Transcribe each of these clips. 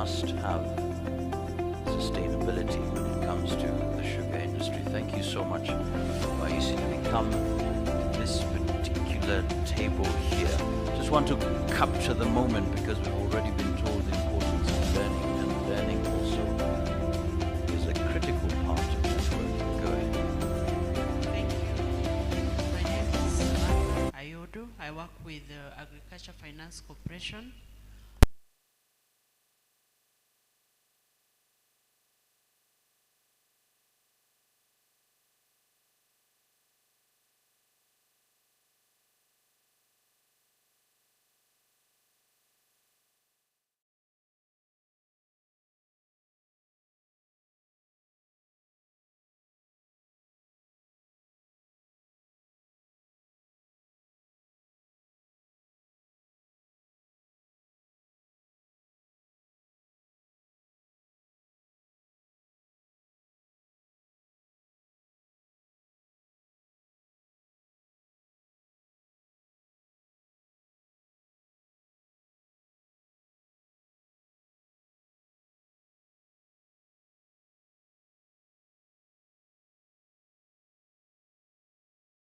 must have sustainability when it comes to the sugar industry. Thank you so much, Vaisi, to become this particular table here. Just want to capture the moment because we've already been told the importance of learning, and learning also is a critical part of that work. Go ahead. Thank you. My name is Samantha Ayodo. I work with the Agriculture Finance Corporation.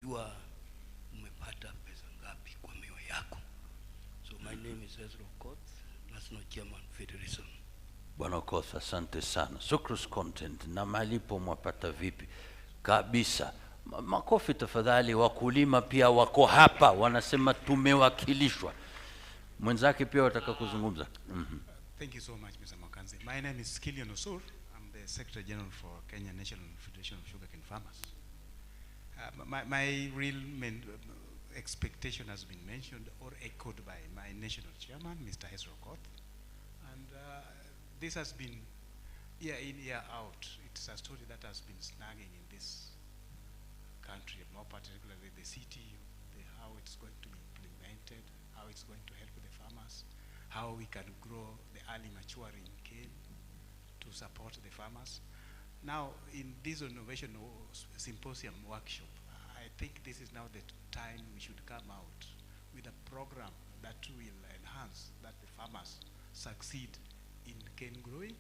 Jua umepata pesa ngapi kwa miwa yako. So my name is Ezra Okoth, National Chairman Federation. Bwana Okoth, asante sana. Sucrose content na malipo mwapata vipi? Kabisa. Makofi tafadhali, wakulima pia wako hapa, wanasema tumewakilishwa. Mwenzake pia wataka kuzungumza. Thank you so much, Mr. Mwakanzi. My name is Kilian Osur. I'm the Secretary General for Kenya National Federation of Sugarcane Farmers. My real main expectation has been mentioned or echoed by my national chairman, Mr. Ezra Okoth. And this has been year in, year out. It's a story that has been snagging in this country, more particularly the CTU, how it's going to be implemented, how it's going to help the farmers, how we can grow the early maturing cane to support the farmers. Now, in this innovation symposium workshop, I think this is now the time we should come out with a program that will enhance that the farmers succeed in cane growing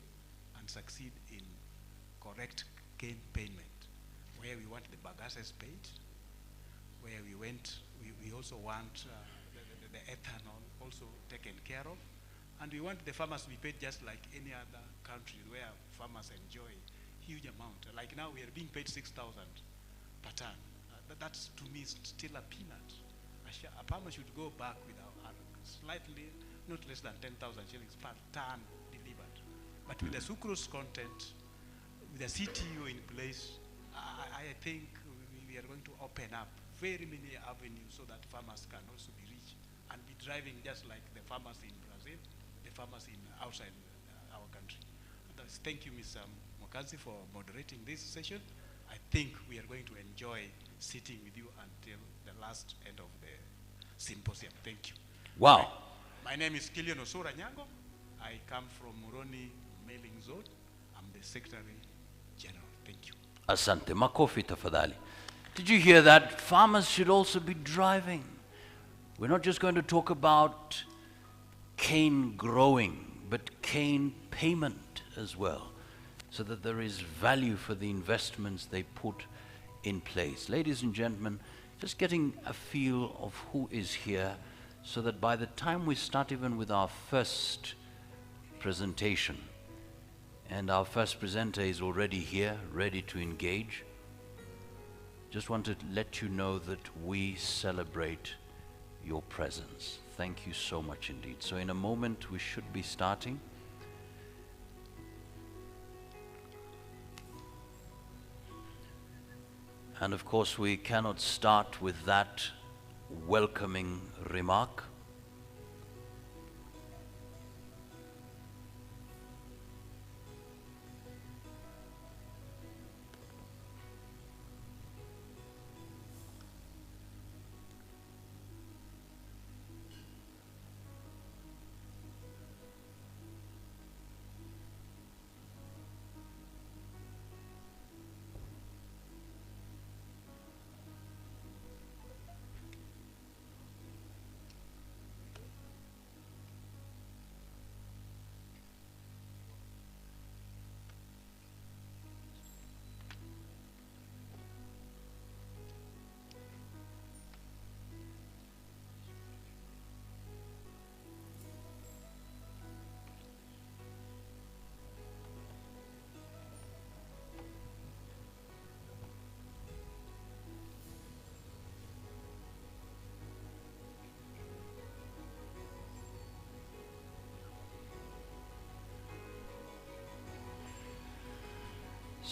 and succeed in correct cane payment, where we want the bagasses paid, where we also want the ethanol also taken care of, and we want the farmers to be paid just like any other country where farmers enjoy huge amount. Like now we are being paid 6,000 per ton. That's to me still a peanut. A farmer should go back with a slightly, not less than 10,000 shillings per ton delivered. But with the sucrose content, with the CTU in place, I think we are going to open up very many avenues so that farmers can also be rich and be driving just like the farmers in Brazil, the farmers in outside our country. Thank you, Ms. Mwakanzi, for moderating this session. I think we are going to enjoy sitting with you until the last end of the symposium. Thank you. Wow. My name is Kilian Osura Nyango. I come from Muroni Mailing Zone. I'm the Secretary General. Thank you. Asante. Makofi tafadhali. Did you hear that? Farmers should also be driving. We're not just going to talk about cane growing, but cane payment as well, so that there is value for the investments they put in place. Ladies and gentlemen, just getting a feel of who is here, so that by the time we start even with our first presentation, and our first presenter is already here, ready to engage, just want to let you know that we celebrate your presence. Thank you so much indeed. So in a moment we should be starting. And of course we cannot start with that welcoming remark.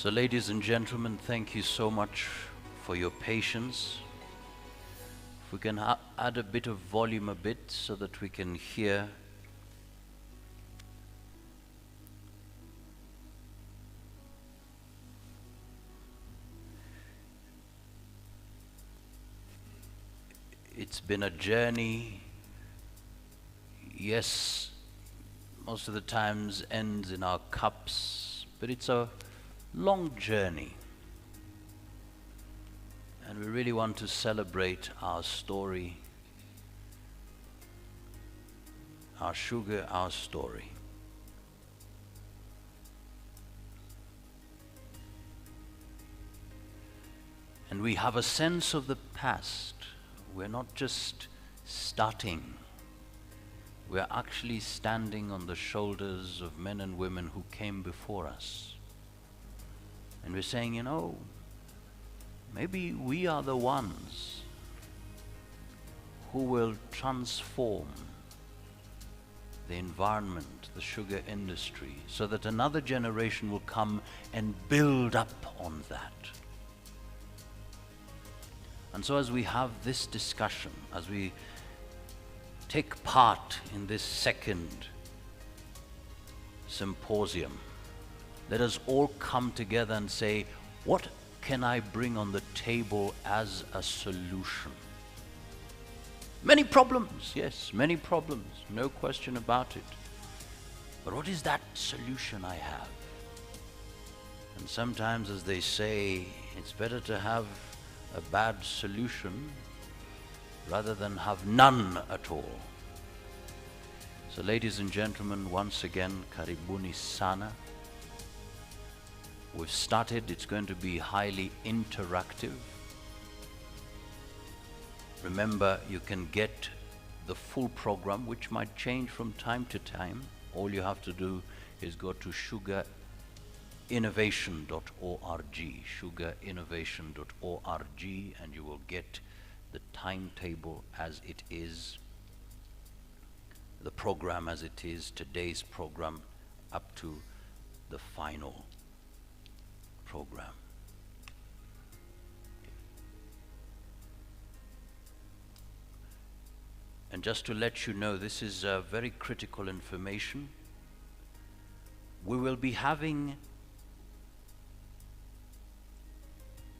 So ladies and gentlemen, thank you so much for your patience. If we can add a bit of volume a bit so that we can hear. It's been a journey. Yes, most of the times ends in our cups, but it's a long journey. And we really want to celebrate our story, our sugar, our story. And we have a sense of the past. We're not just starting. We're actually standing on the shoulders of men and women who came before us. And we're saying, you know, maybe we are the ones who will transform the environment, the sugar industry, so that another generation will come and build up on that. And so as we have this discussion, as we take part in this second symposium, let us all come together and say, what can I bring on the table as a solution? Many problems, yes, many problems, no question about it. But what is that solution I have? And sometimes, as they say, it's better to have a bad solution rather than have none at all. So ladies and gentlemen, once again, karibuni sana. We've started, it's going to be highly interactive. Remember, you can get the full program, which might change from time to time. All you have to do is go to sugarinnovation.org, sugarinnovation.org, and you will get the timetable as it is, the program as it is, today's program up to the final program. And just to let you know, this is very critical information. We will be having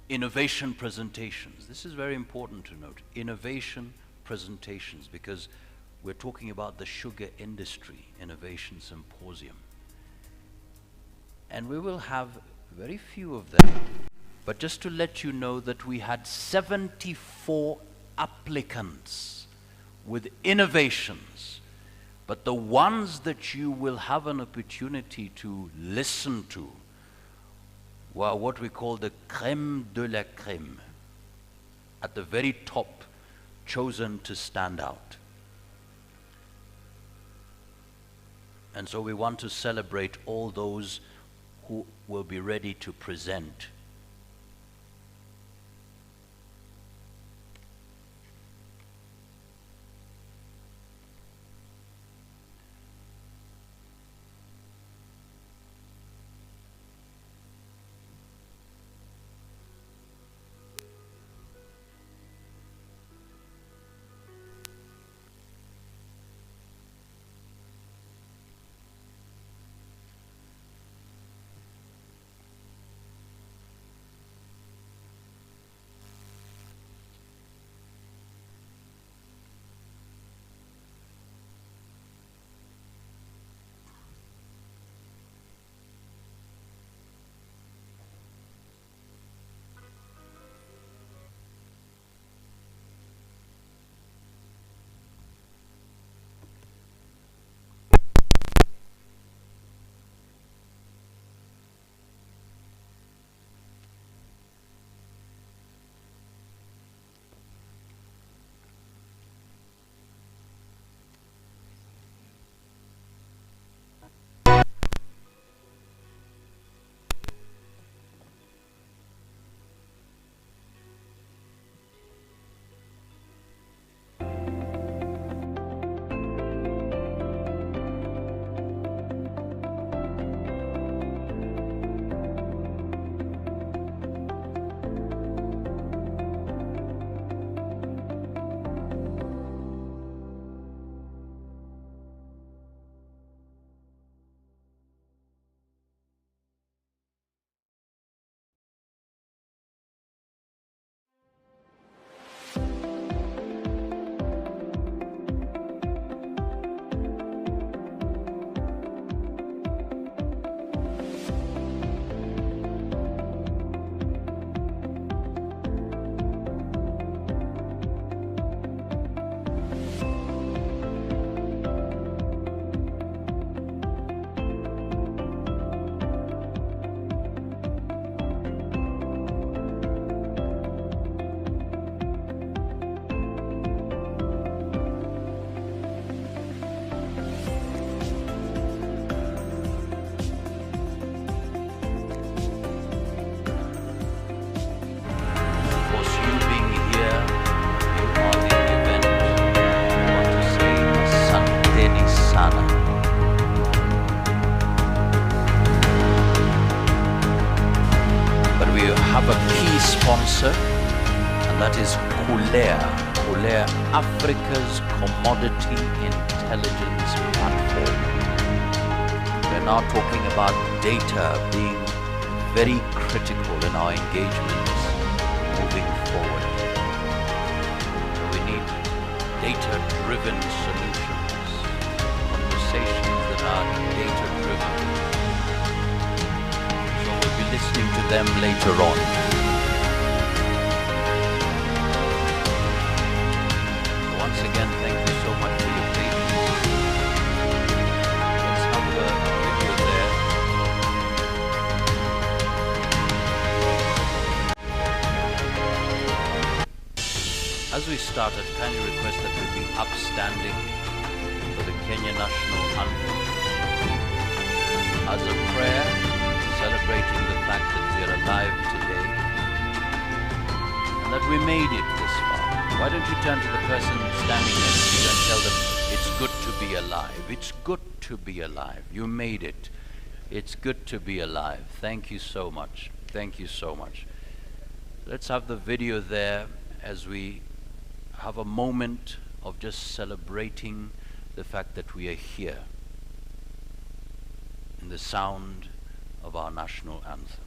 innovation presentations. This is very important to note. Innovation presentations, because we're talking about the sugar industry innovation symposium. And we will have very few of them. But just to let you know that we had 74 applicants with innovations. But the ones that you will have an opportunity to listen to were what we call the crème de la crème, at the very top, chosen to stand out. And so we want to celebrate all those who will be ready to present. have a key sponsor, and that is Kulea, Africa's commodity intelligence platform. We're now talking about data being very critical in our engagements moving forward. We need data-driven solutions, conversations that are data-driven. So we'll be listening to them later on. Once again, thank you so much for your patience. Let's have the video there. As we started, can you request that we be upstanding for the Kenya National Anthem as a prayer celebrating the fact that we are alive today and that we made it this far. Why don't you turn to the person standing next to you and tell them, it's good to be alive. It's good to be alive. You made it. It's good to be alive. Thank you so much. Thank you so much. Let's have the video there as we have a moment of just celebrating the fact that we are here in the sound of our national anthem.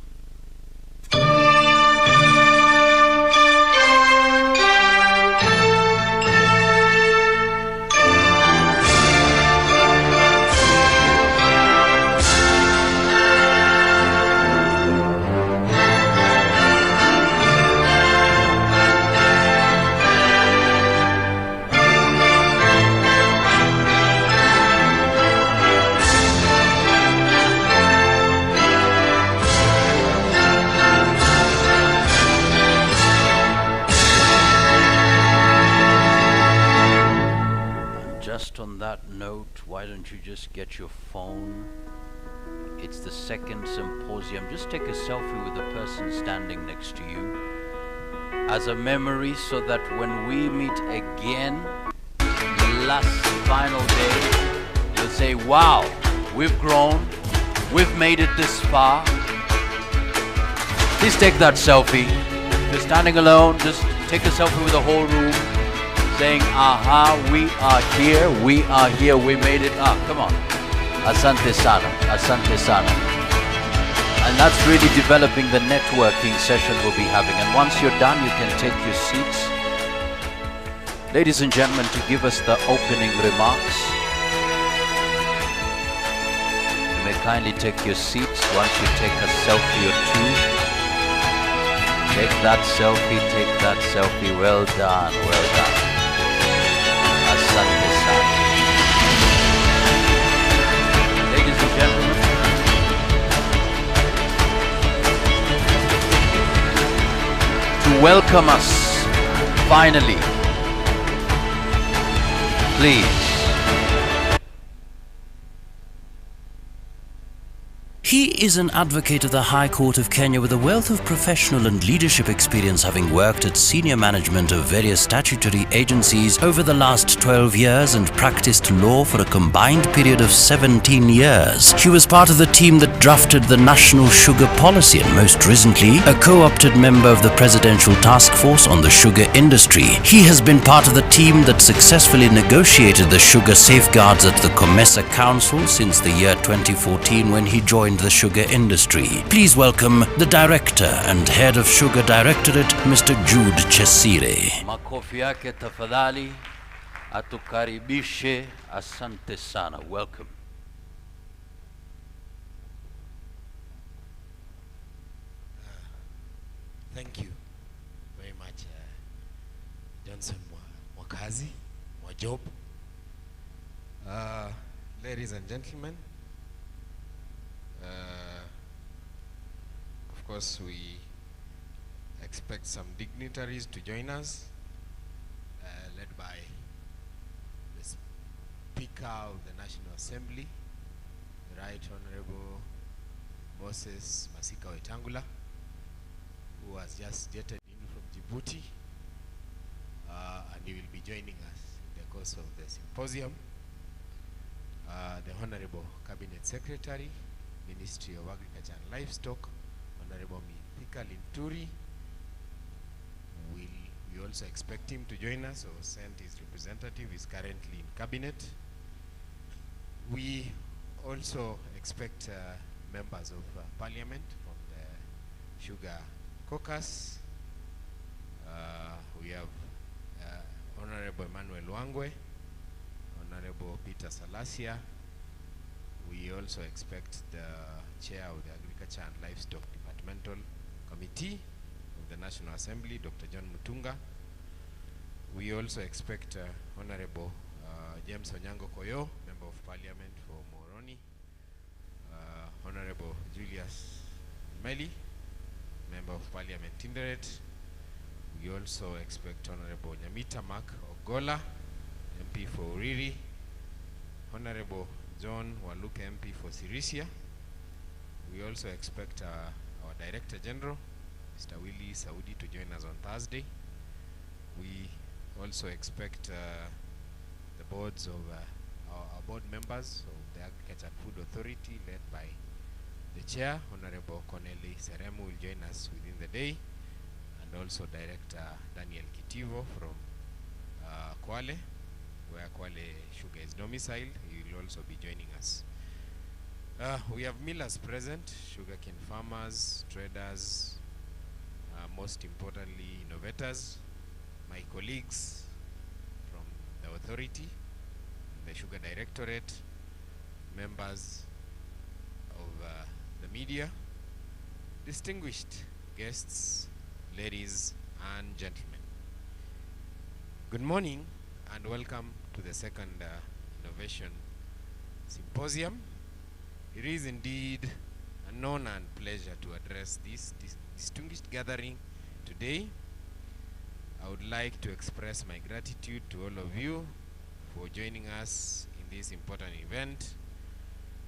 On that note, why don't you just get your phone? It's the second symposium. Just take a selfie with the person standing next to you as a memory, so that when we meet again, the last final day, you'll say, wow, we've grown, we've made it this far. Please take that selfie. If you're standing alone, just take a selfie with the whole room, saying, aha, we are here, we made it up. Come on. Asante sana, asante sana. And that's really developing the networking session we'll be having. And once you're done, you can take your seats. Ladies and gentlemen, to give us the opening remarks, you may kindly take your seats once you take a selfie or two. Take that selfie, take that selfie. Well done, well done. Asante sana. Ladies and gentlemen, to welcome us finally, please. He is an advocate of the High Court of Kenya with a wealth of professional and leadership experience, having worked at senior management of various statutory agencies over the last 12 years and practiced law for a combined period of 17 years. He was part of the team that drafted the National Sugar Policy and most recently a co-opted member of the Presidential Task Force on the sugar industry. He has been part of the team that successfully negotiated the sugar safeguards at the COMESA Council since the year 2014 when he joined the sugar industry. Please welcome the Director and Head of Sugar Directorate, Mr. Jude Chesire. Makofi yake tafadhali, atukaribishe. Asante sana. Welcome. Thank you very much, Johnson Mwakazi, Mwajob. Ladies and gentlemen, of course we expect some dignitaries to join us, led by the Speaker of the National Assembly, the Right Honorable Moses Masika Wetangula, who has just jetted in from Djibouti, and he will be joining us in the course of the symposium. The Honorable Cabinet Secretary, Ministry of Agriculture and Livestock, Honorable Thika Linturi. We also expect him to join us, or send his representative. Is currently in cabinet. We also expect members of parliament from the Sugar Caucus. We have Honorable Emmanuel Wangwe, Honorable Peter Salasia. We also expect the chair of the Agriculture and Livestock Departmental Committee of the National Assembly, Dr. John Mutunga. We also expect Honorable James Onyango Koyo, Member of Parliament for Moroni, Honorable Julius Meli, Member of Parliament Tinderet. We also expect Honorable Nyamita Mark Ogola, MP for Uriri, Honorable John Waluke, MP for Sirisia. We also expect our Director General, Mr. Willie Saudi, to join us on Thursday. We also expect the boards of our board members of the Agriculture and Food Authority, led by the chair, Honorable Corneli Seremu, will join us within the day, and also Director Daniel Kitivo from Kwale, where Kwale Sugar is domiciled. He will also be joining us. We have millers present, sugarcane farmers, traders, most importantly innovators, my colleagues from the authority, the Sugar Directorate, members of the media, distinguished guests, ladies and gentlemen. Good morning and welcome to the second Innovation Symposium. It is indeed an honor and pleasure to address this distinguished gathering today. I would like to express my gratitude to all of you for joining us in this important event,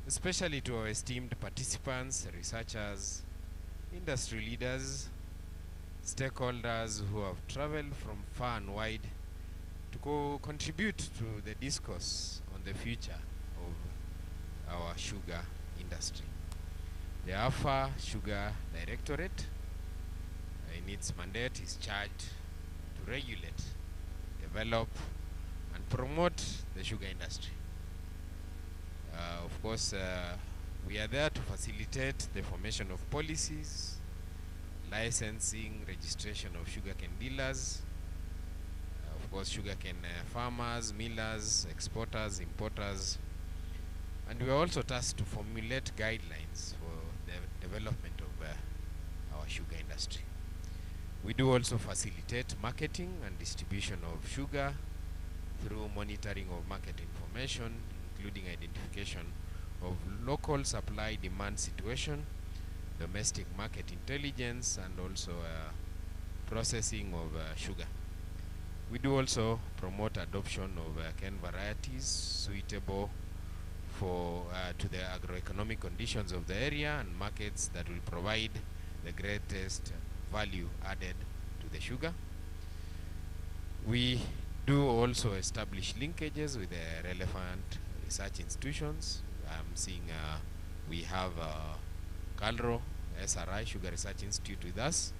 especially to our esteemed participants, researchers, industry leaders, stakeholders who have traveled from far and wide to contribute to the discourse on the future of our sugar industry. The AFA Sugar Directorate, in its mandate, is charged to regulate, develop, and promote the sugar industry. Of course, we are there to facilitate the formation of policies, licensing, registration of sugarcane dealers, of course sugarcane farmers, millers, exporters, importers, and we are also tasked to formulate guidelines for the development of our sugar industry. We do also facilitate marketing and distribution of sugar through monitoring of market information, including identification of local supply demand situation, domestic market intelligence, and also processing of sugar. We do also promote adoption of cane varieties suitable for to the agroeconomic conditions of the area and markets that will provide the greatest value added to the sugar. We do also establish linkages with the relevant research institutions. I'm seeing we have CALRO, SRI, Sugar Research Institute, with us.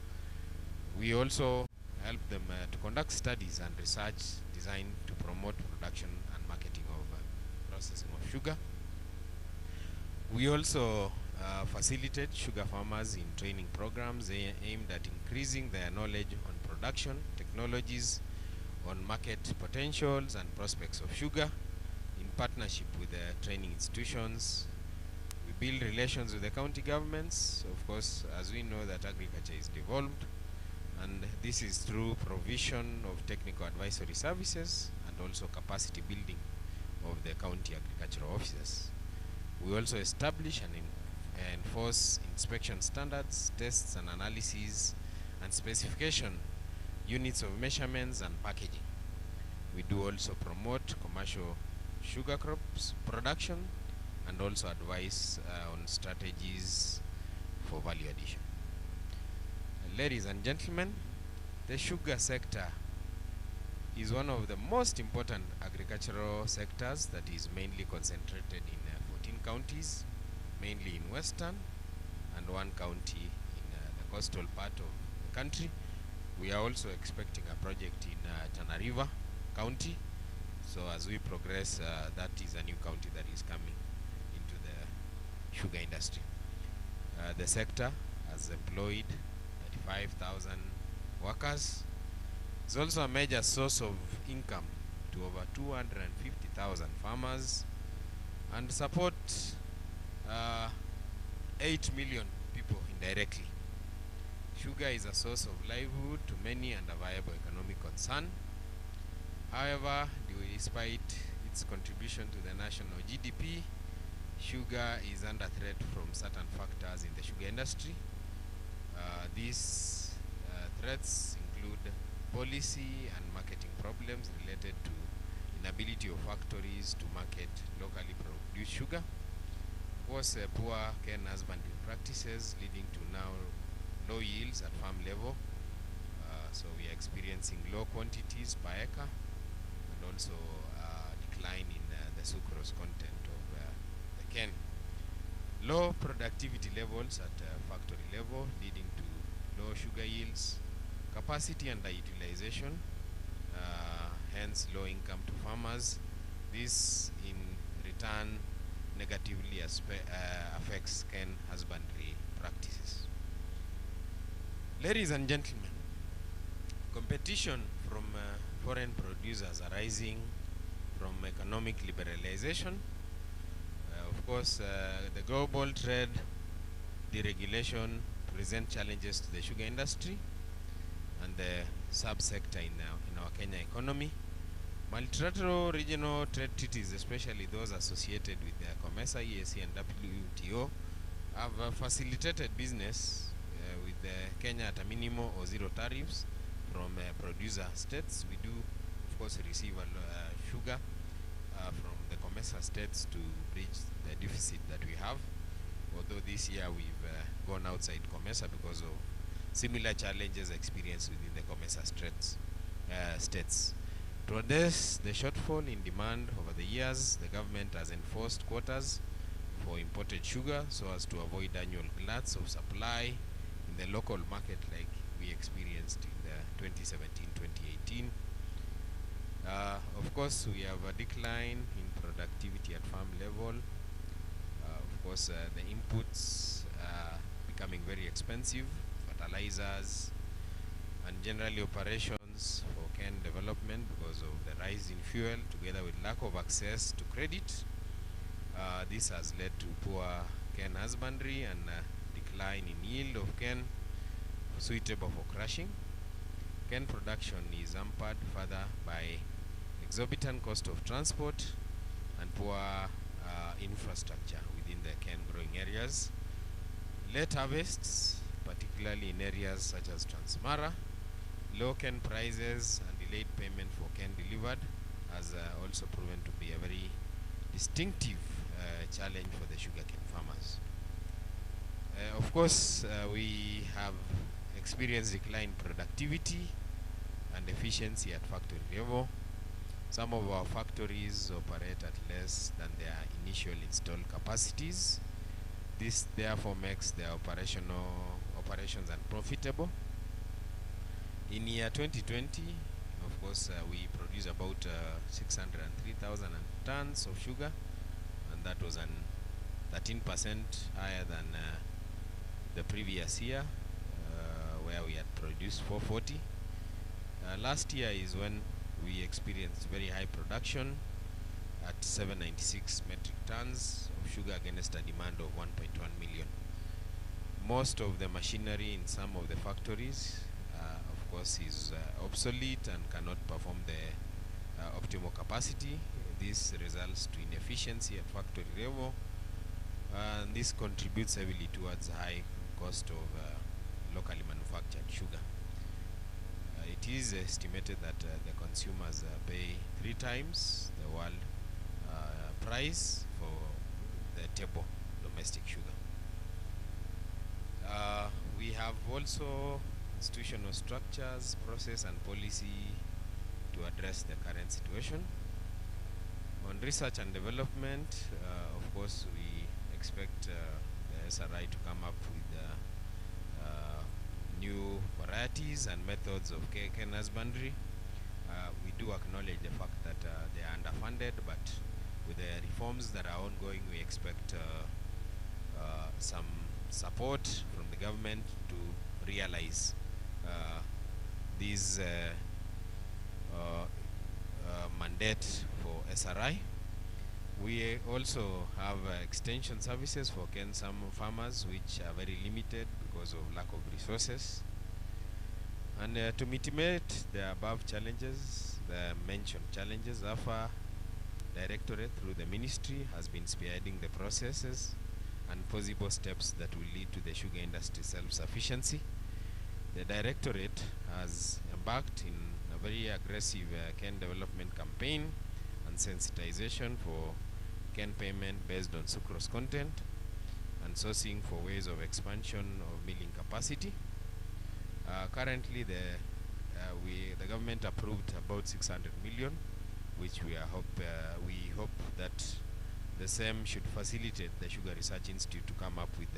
We also help them to conduct studies and research designed to promote production and marketing of processing of sugar. We also facilitate sugar farmers in training programs aimed at increasing their knowledge on production, technologies, on market potentials and prospects of sugar in partnership with the training institutions. We build relations with the county governments. Of course, as we know that agriculture is devolved, and this is through provision of technical advisory services and also capacity building of the county agricultural officers. We also establish and enforce inspection standards, tests and analyses, and specification units of measurements and packaging. We do also promote commercial sugar crops production and also advise on strategies for value addition. Ladies and gentlemen, the sugar sector is one of the most important agricultural sectors that is mainly concentrated in 14 counties, mainly in Western, and one county in the coastal part of the country. We are also expecting a project in Tana River County. So as we progress, that is a new county that is coming into the sugar industry. The sector has employed 35,000 workers. It's also a major source of income to over 250,000 farmers and support 8 million people indirectly. Sugar is a source of livelihood to many and a viable economic concern. However, despite its contribution to the national GDP, sugar is under threat from certain factors in the sugar industry. These threats include policy and marketing problems related to inability of factories to market locally produced sugar. Of course, poor cane husbandry practices leading to now low yields at farm level. So we are experiencing low quantities per acre and also decline in the sucrose content of the cane. Low productivity levels at factory level leading to low sugar yields, capacity underutilization, hence low income to farmers. This in return negatively affects cane husbandry practices. Ladies and gentlemen, competition from foreign producers arising from economic liberalization. Of course, the global trade deregulation present challenges to the sugar industry and the subsector in our Kenya economy. Multilateral regional trade treaties, especially those associated with the COMESA, EAC and WTO, have facilitated business with Kenya at a minimum or zero tariffs from producer states. We do, of course, receive sugar from the COMESA states to bridge the deficit that we have. Although this year we've gone outside COMESA because of similar challenges experienced within the COMESA states. To address the shortfall in demand over the years, the government has enforced quotas for imported sugar so as to avoid annual gluts of supply in the local market like we experienced in the 2017-2018. Of course, we have a decline in productivity at farm level. Of course, the inputs are becoming very expensive, fertilizers, and generally operations for cane development because of the rise in fuel together with lack of access to credit. This has led to poor cane husbandry and decline in yield of cane suitable for crushing. Cane production is hampered further by exorbitant cost of transport and poor infrastructure within the cane growing areas. Late harvests, particularly in areas such as Transmara, low cane prices and delayed payment for cane delivered has also proven to be a very distinctive challenge for the sugarcane farmers. Of course, we have experienced decline in productivity and efficiency at factory level. Some of our factories operate at less than their initial installed capacities. This therefore makes their operations unprofitable. In year 2020, of course, we produced about 603,000 tons of sugar, and that was an 13% higher than the previous year, where we had produced 440. Last year is when we experienced very high production at 796 metric tons of sugar against a demand of 1.1 million. Most of the machinery in some of the factories, of course, is obsolete and cannot perform the optimal capacity. This results to inefficiency at factory level, and this contributes heavily towards high cost of locally manufactured sugar. It is estimated that the consumers pay 3 times the world price for the table domestic sugar. We have also institutional structures, process and policy to address the current situation. On research and development, of course, we expect the SRI to come up with varieties and methods of cane husbandry. We do acknowledge the fact that they are underfunded, but with the reforms that are ongoing, we expect some support from the government to realize these mandate for SRI. We also have extension services for some farmers, which are very limited because of lack of resources. And to mitigate the above challenges, the mentioned challenges, AFA Directorate through the ministry has been spearheading the processes and possible steps that will lead to the sugar industry self-sufficiency. The Directorate has embarked in a very aggressive cane development campaign and sensitization for cane payment based on sucrose content and sourcing for ways of expansion of milling capacity. Currently, the government approved about 600 million, which we hope that the same should facilitate the Sugar Research Institute to come up with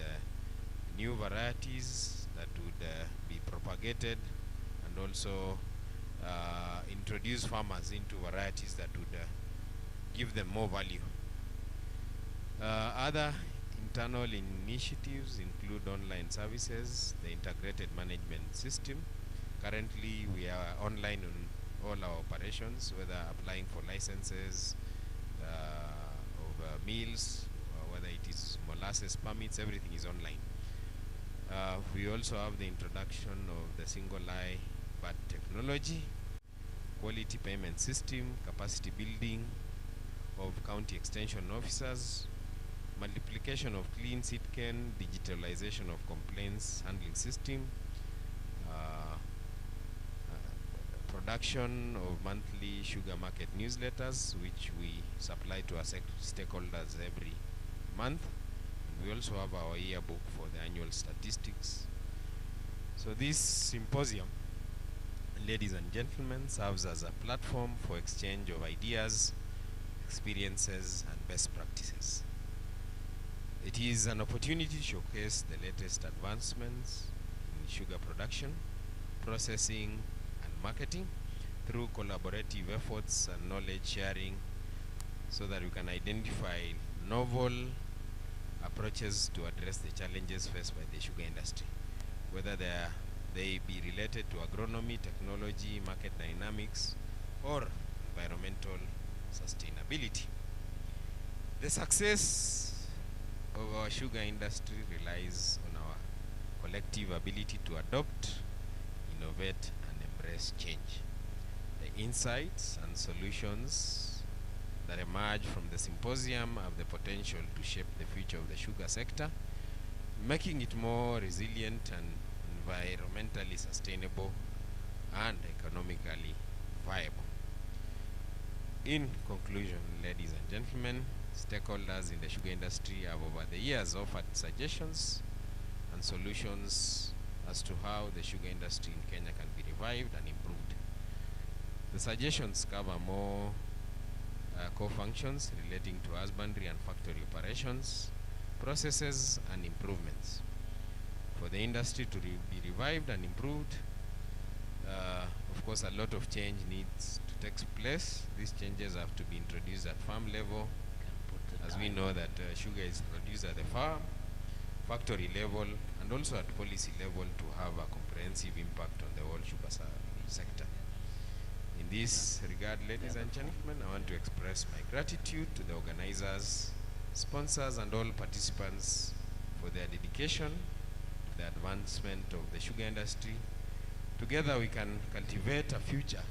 new varieties that would be propagated, and also introduce farmers into varieties that would give them more value. Other internal initiatives include online services, the integrated management system. Currently, we are online on all our operations, whether applying for licenses of meals, whether it is molasses permits, everything is online. We also have the introduction of the single eye BAT technology, quality payment system, capacity building of county extension officers, multiplication of clean seed cane, digitalization of complaints handling system, production of monthly sugar market newsletters, which we supply to our stakeholders every month. We also have our yearbook for the annual statistics. So this symposium, ladies and gentlemen, serves as a platform for exchange of ideas, experiences, and best practices. It is an opportunity to showcase the latest advancements in sugar production, processing, and marketing through collaborative efforts and knowledge sharing, so that we can identify novel approaches to address the challenges faced by the sugar industry, whether they be related to agronomy, technology, market dynamics, or environmental sustainability. The success of our sugar industry relies on our collective ability to adopt, innovate, and embrace change. The insights and solutions that emerge from the symposium have the potential to shape the future of the sugar sector, making it more resilient and environmentally sustainable and economically viable. In conclusion, ladies and gentlemen, stakeholders in the sugar industry have over the years offered suggestions and solutions as to how the sugar industry in Kenya can be revived and improved. The suggestions cover more core functions relating to husbandry and factory operations, processes, and improvements. For the industry to be revived and improved, of course, a lot of change needs to take place. These changes have to be introduced at farm level, as we know that sugar is produced at the farm, factory level, and also at policy level to have a comprehensive impact on the whole sugar sector. In this regard, ladies and gentlemen, I want to express my gratitude to the organizers, sponsors, and all participants for their dedication to the advancement of the sugar industry. Together we can cultivate a future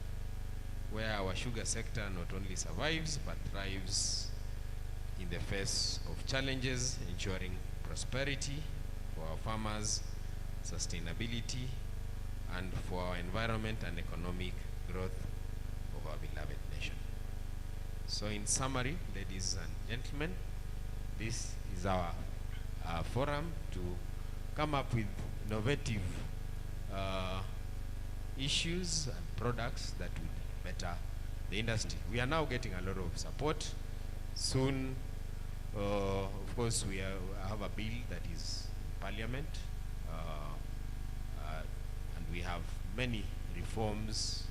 where our sugar sector not only survives but thrives in the face of challenges, ensuring prosperity for our farmers, sustainability, and for our environment and economic growth of our beloved nation. So in summary, ladies and gentlemen, this is our forum to come up with innovative issues and products that would better the industry. We are now getting a lot of support. Soon, of course, we have a bill that is in Parliament, and we have many reforms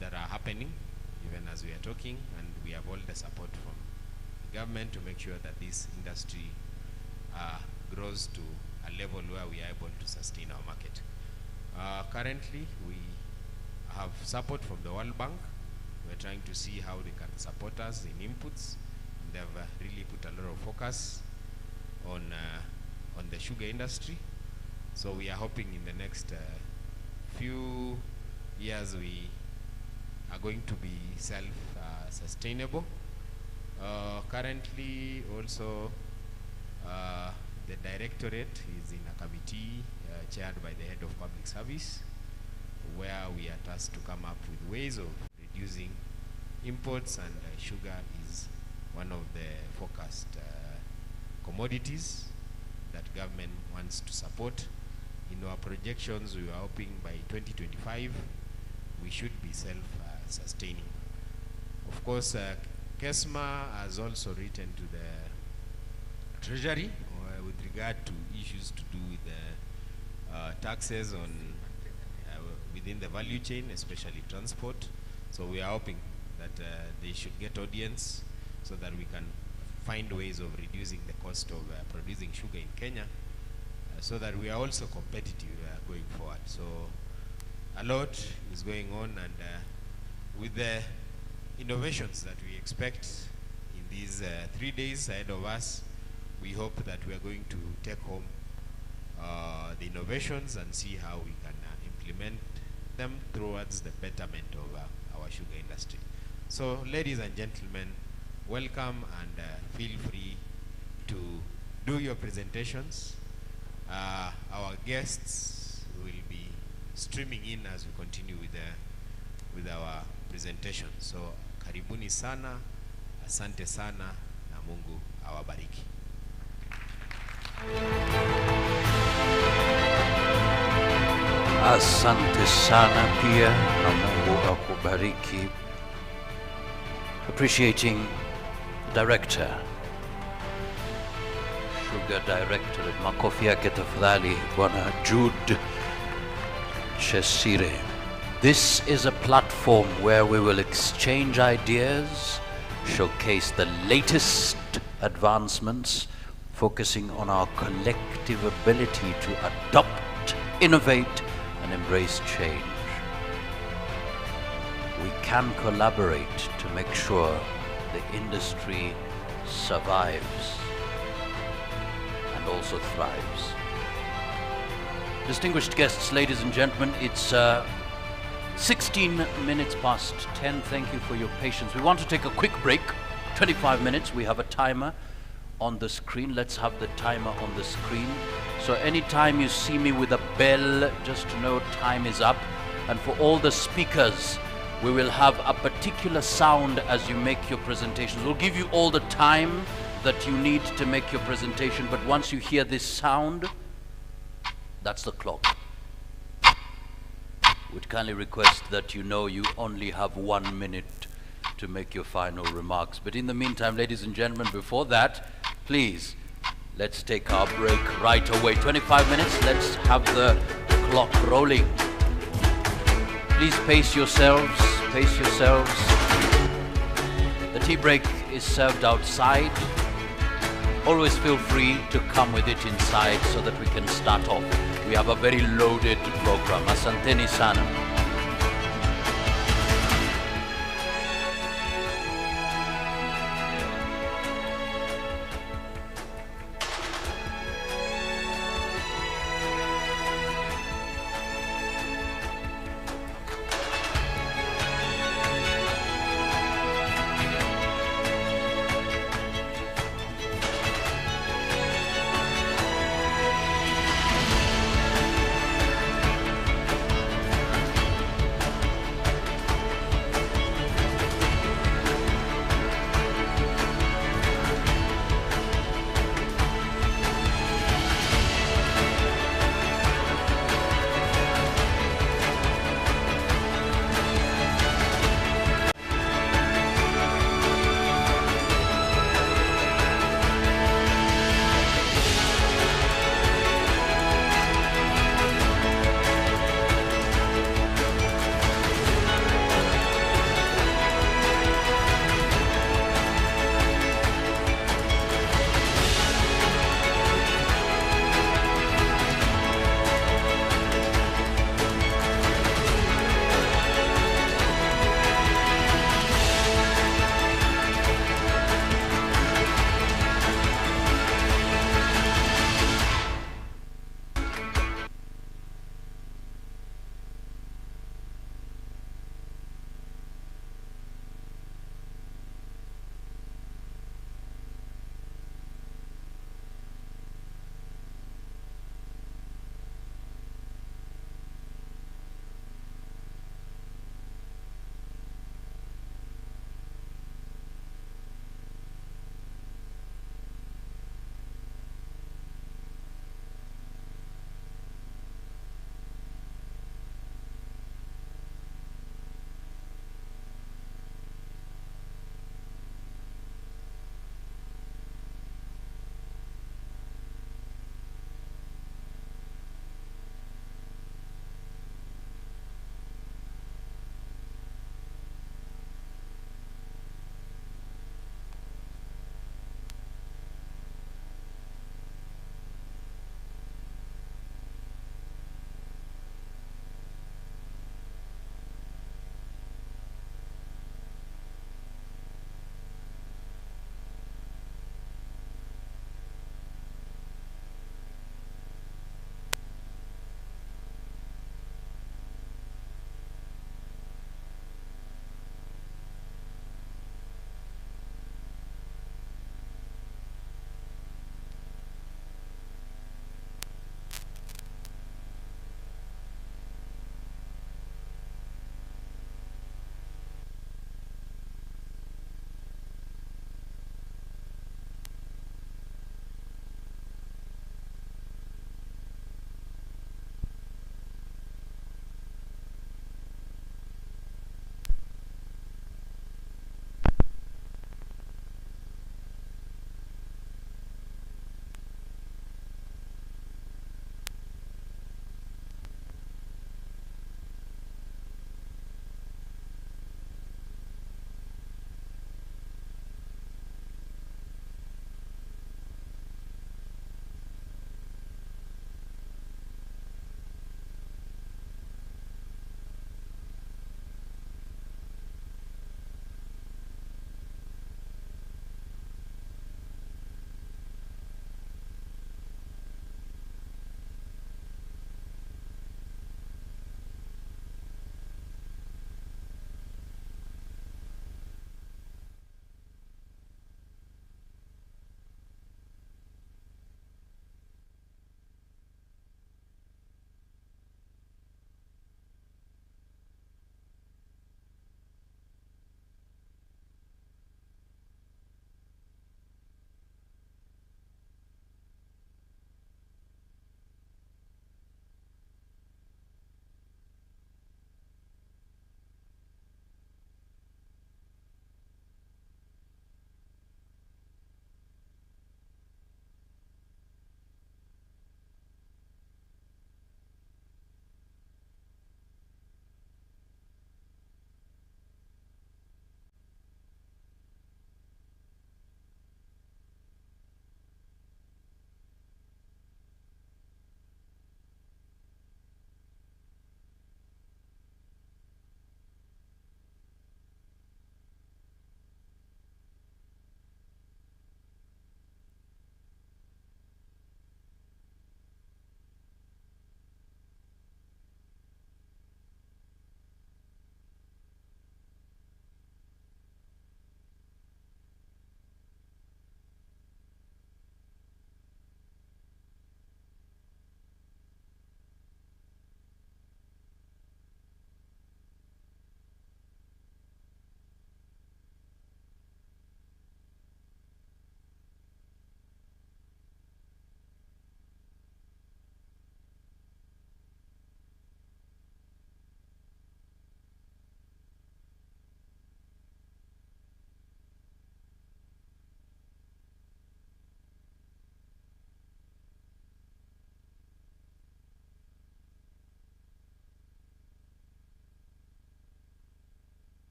that are happening even as we are talking, and we have all the support from the government to make sure that this industry grows to a level where we are able to sustain our market. Currently, we have support from the World Bank. We're trying to see how they can support us in inputs. They have really put a lot of focus on the sugar industry. So we are hoping in the next few years we are going to be self-sustainable. Currently also the directorate is in a committee chaired by the head of public service, where we are tasked to come up with ways of reducing imports, and sugar is one of the focused commodities that government wants to support. In our projections, we are hoping by 2025 we should be self-sustaining. Of course, KESMA has also written to the Treasury with regard to issues to do with the taxes on within the value chain, especially transport. So we are hoping that they should get audience so that we can find ways of reducing the cost of producing sugar in Kenya, so that we are also competitive going forward. So a lot is going on, and with the innovations that we expect in these 3 days ahead of us, we hope that we are going to take home the innovations and see how we can implement them towards the betterment of our sugar industry. So ladies and gentlemen, welcome, and feel free to do your presentations. Our guests will be streaming in as we continue with our presentation. So karibuni sana, asante sana, na Mungu awabariki. Asante sana pia, na Mungu akubariki. Appreciating Director, Sugar Directorate, makofi yake tafadhali, Bwana Jude Chesire. This is a platform where we will exchange ideas, showcase the latest advancements, focusing on our collective ability to adopt, innovate, and embrace change. We can collaborate to make sure the industry survives and also thrives. Distinguished guests, ladies and gentlemen, it's 16 minutes past 10. Thank you for your patience. We want to take a quick break, 25 minutes. We have a timer on the screen. Let's have the timer on the screen. So anytime you see me with a bell, just to know time is up. And for all the speakers, we will have a particular sound as you make your presentations. We'll give you all the time that you need to make your presentation, but once you hear this sound, that's the clock. Would kindly request that you know you only have 1 minute to make your final remarks. But in the meantime, ladies and gentlemen, before that, please, let's take our break right away. 25 minutes, let's have the clock rolling. Please pace yourselves, pace yourselves. The tea break is served outside. Always feel free to come with it inside so that we can start off. We have a very loaded program. Asanteni sana.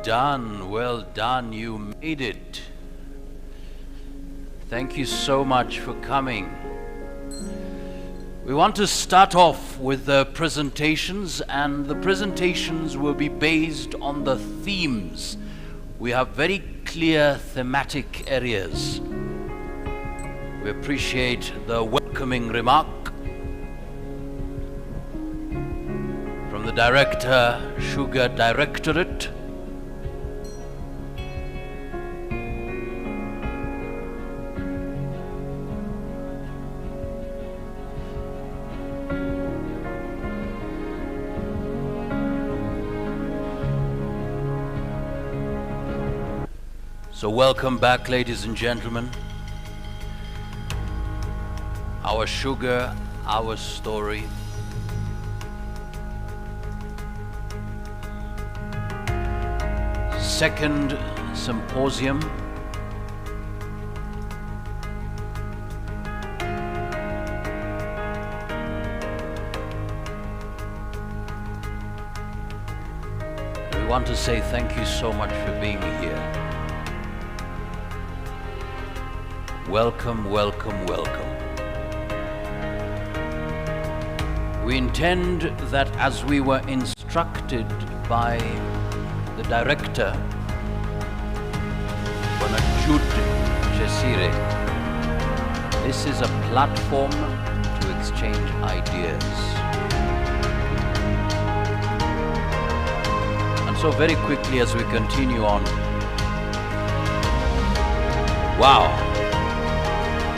done, well done. You made it. Thank you so much for coming. We want to start off with the presentations, and the presentations will be based on the themes. We have very clear thematic areas. We appreciate the welcoming remark from the Director, Sugar Directorate. So welcome back, ladies and gentlemen. Our sugar, our story. Second symposium. We want to say thank you so much for being here. Welcome, welcome, welcome. We intend that as we were instructed by the director, Bonajud Chesire, this is a platform to exchange ideas. And so very quickly as we continue on, wow.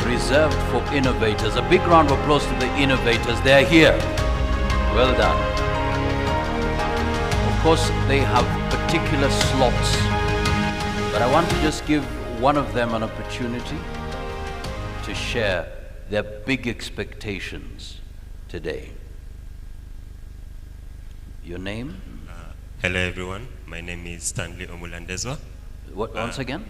Reserved for innovators. A big round of applause to the innovators. They are here. Well done. Of course, they have particular slots, but I want to just give one of them an opportunity to share their big expectations today. Your name? Hello everyone, my name is Stanley Omulandezwa. Once again?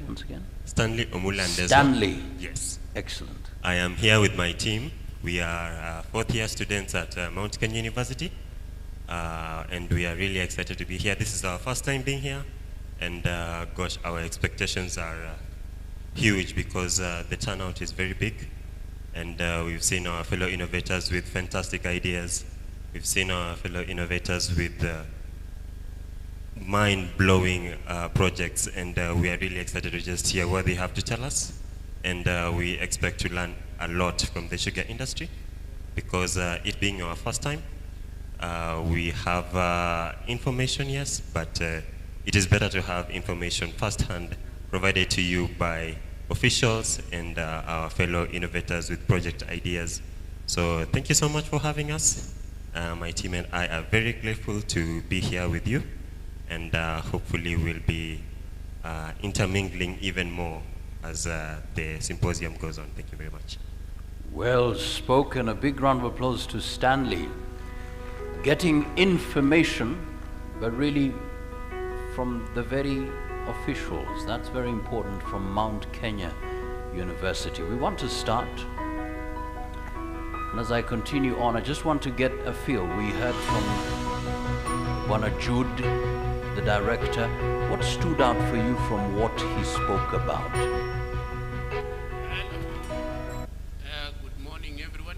Stanley Omulandezwa. Stanley. Yes. Excellent. I am here with my team. We are fourth year students at Mount Kenya University, and we are really excited to be here. This is our first time being here, and gosh, our expectations are huge because the turnout is very big, and we've seen our fellow innovators with fantastic ideas. We've seen our fellow innovators with mind-blowing projects, and we are really excited to just hear what they have to tell us. And we expect to learn a lot from the sugar industry because it being our first time, we have information, yes, but it is better to have information firsthand provided to you by officials and our fellow innovators with project ideas. So thank you so much for having us. My team and I are very grateful to be here with you, and hopefully we'll be intermingling even more as the symposium goes on. Thank you very much. Well spoken. A big round of applause to Stanley. Getting information, but really from the very officials. That's very important, from Mount Kenya University. We want to start. And as I continue on, I just want to get a feel. We heard from Bonajud, the director. What stood out for you from what he spoke about? Good morning, everyone.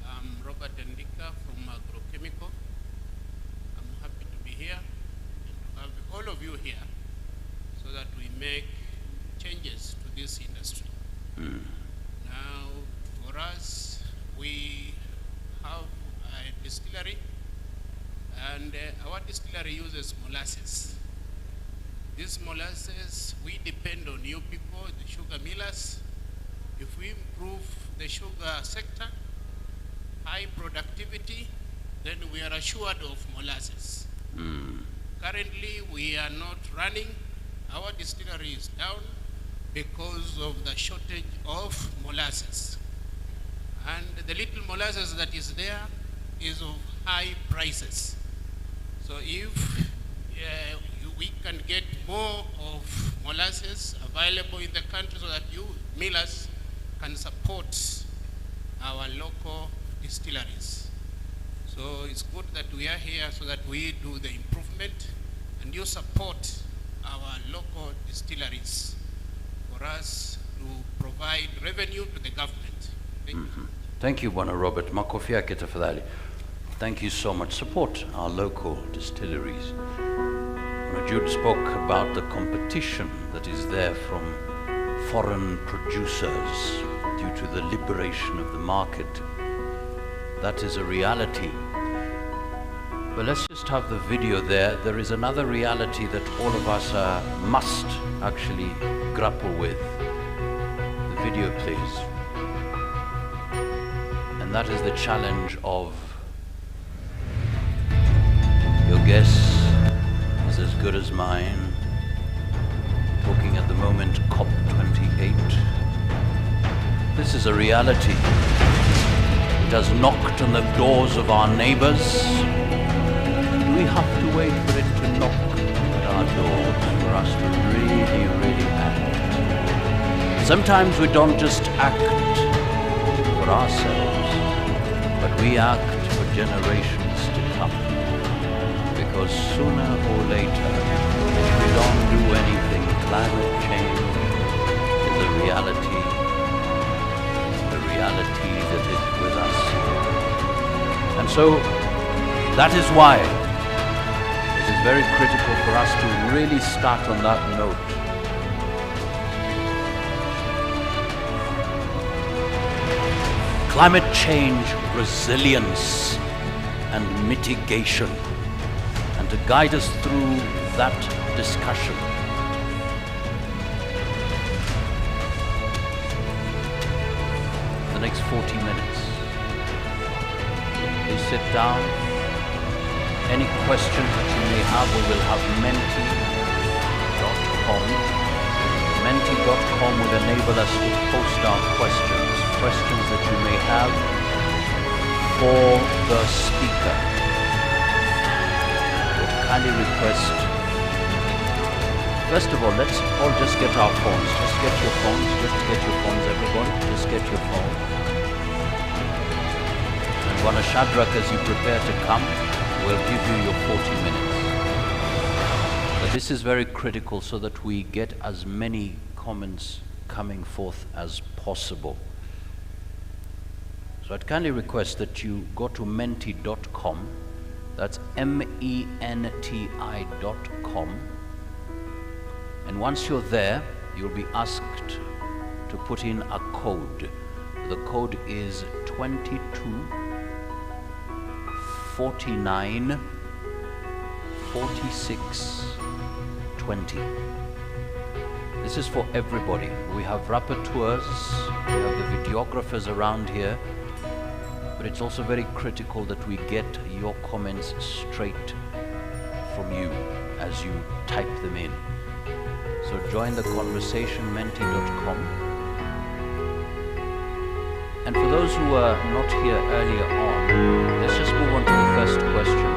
I'm Robert Ndika from Agrochemical. I'm happy to be here and to have all of you here so that we make changes to this industry. Now, for us, we have a distillery, and our distillery uses molasses. This molasses, we depend on you people, the sugar millers. If we improve the sugar sector, high productivity, then we are assured of molasses. Currently, we are not running. Our distillery is down because of the shortage of molasses. And the little molasses that is there is of high prices. So if we can get more of molasses available in the country so that you millers can support our local distilleries. So it's good that we are here so that we do the improvement and you support our local distilleries for us to provide revenue to the government. Thank you. Thank you, Bwana Robert. Makofi yake tafadhali. Thank you so much. Support our local distilleries. Jude spoke about the competition that is there from foreign producers due to the liberation of the market. That is a reality. But let's just have the video there. There is another reality that all of us must actually grapple with. The video, please. And that is the challenge of your guess is as good as mine. Talking at the moment, COP28. This is a reality. It has knocked on the doors of our neighbors. We have to wait for it to knock at our doors for us to really, really act. Sometimes we don't just act for ourselves, but we act for generations to come. Because sooner or later, if we don't do anything, climate change is a reality that is with us. And so, that is why it is very critical for us to really start on that note. Climate change, resilience, and mitigation. And to guide us through that discussion, the next 40 minutes. Please sit down. Any questions that you may have, we will have menti.com. Menti.com will enable us to post our questions that you may have for the speaker. Kindly request, first of all, let's all just get our phones. Just get your phones, everybody. Just get your phone. And Bwana Shadrach, as you prepare to come, will give you your 40 minutes. But this is very critical so that we get as many comments coming forth as possible. So I'd kindly request that you go to menti.com. That's menti.com. And once you're there, you'll be asked to put in a code. The code is 22494620. This is for everybody. We have rapporteurs, we have the videographers around here, but it's also very critical that we get your comments straight from you as you type them in. So join the conversation, menti.com. And for those who were not here earlier on, let's just move on to the first question.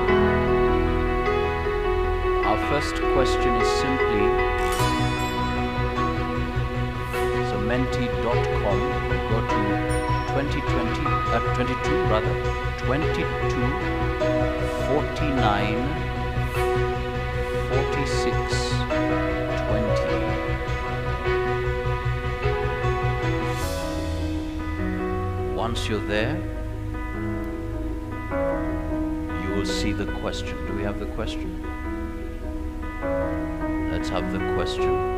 Our first question is simply, so menti.com, go to 22494620. Once you're there, you will see the question. Do we have the question? Let's have the question.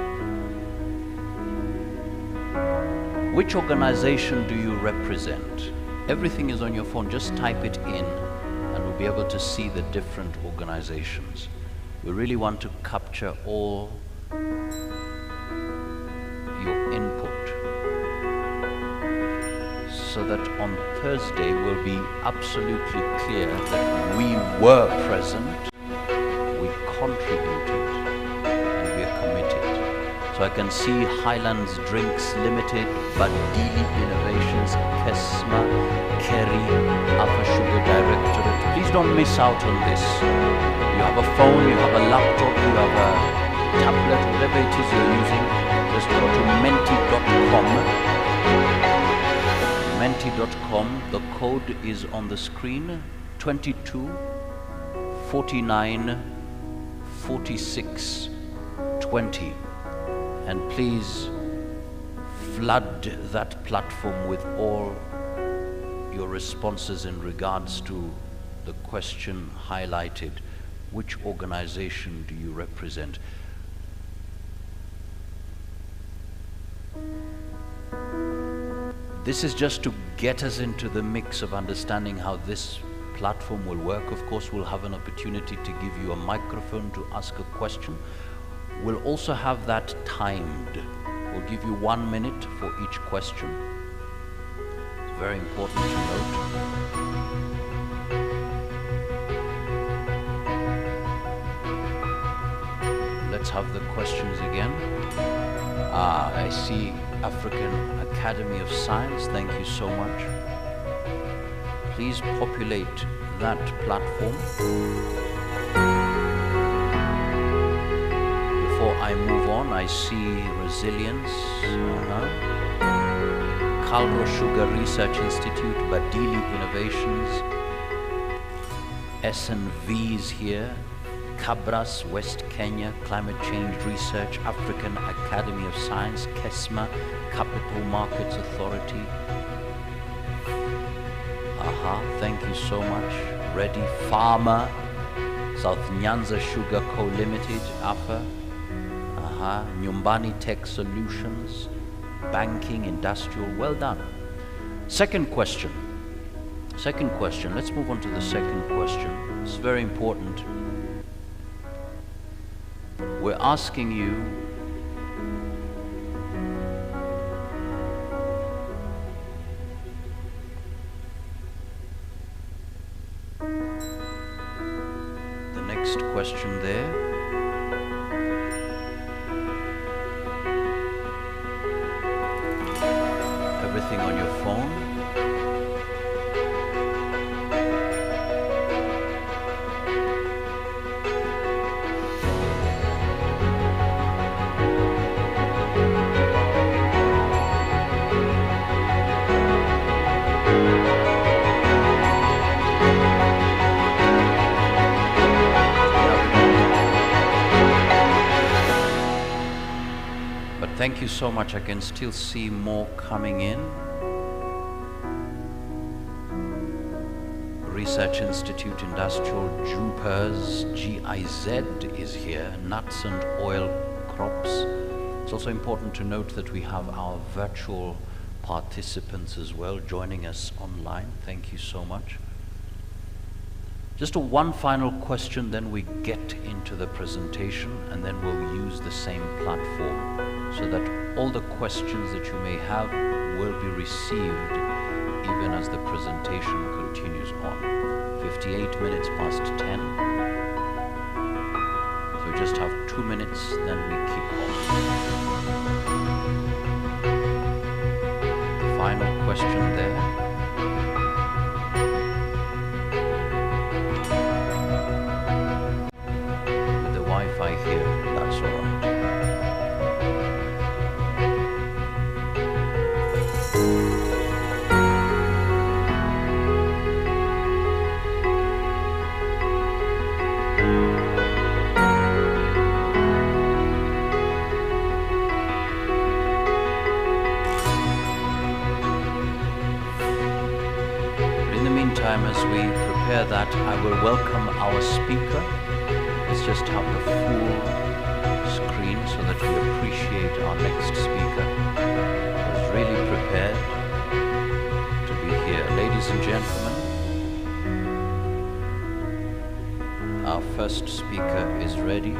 Which organization do you represent? Everything is on your phone. Just type it in and we'll be able to see the different organizations. We really want to capture all your input so that on Thursday we'll be absolutely clear that we were present, we contributed, and we are committed. So I can see Highlands Drinks Limited, Badili Innovations, Kesma, Kerry, Alpha Sugar Directorate. Please don't miss out on this. You have a phone, you have a laptop, you have a tablet, whatever it is you're using, just go to menti.com. Menti.com, the code is on the screen, 22494620. 4620. And please flood that platform with all your responses in regards to the question highlighted. Which organization do you represent? This is just to get us into the mix of understanding how this platform will work. Of course, we'll have an opportunity to give you a microphone to ask a question. We'll also have that timed. We'll give you 1 minute for each question. It's very important to note. Let's have the questions again. I see African Academy of Science, thank you so much. Please populate that platform. Before I move on, I see Resilience, Calro Sugar Research Institute, Badili Innovations, SNVs here, Cabras, West Kenya, Climate Change Research, African Academy of Science, KESMA, Capital Markets Authority. Thank you so much. Ready Farmer, South Nyanza Sugar Co. Limited, AFA. Nyumbani Tech Solutions, Banking, Industrial, well done. Second question. Let's move on to the second question. It's very important. We're asking you the next question there. Everything on your phone. Thank you so much. I can still see more coming in. Research Institute Industrial, JUPERS, GIZ is here, nuts and oil crops. It's also important to note that we have our virtual participants as well joining us online. Thank you so much. Just one final question, then we get into the presentation, and then we'll use the same platform so that all the questions that you may have will be received even as the presentation continues on. 58 minutes past 10. So we just have 2 minutes, then we kick off. The final question there. Here, that's all right. But in the meantime, as we prepare that, I will welcome our speaker. Let's just have the full screen so that we appreciate our next speaker who's really prepared to be here. Ladies and gentlemen, our first speaker is ready.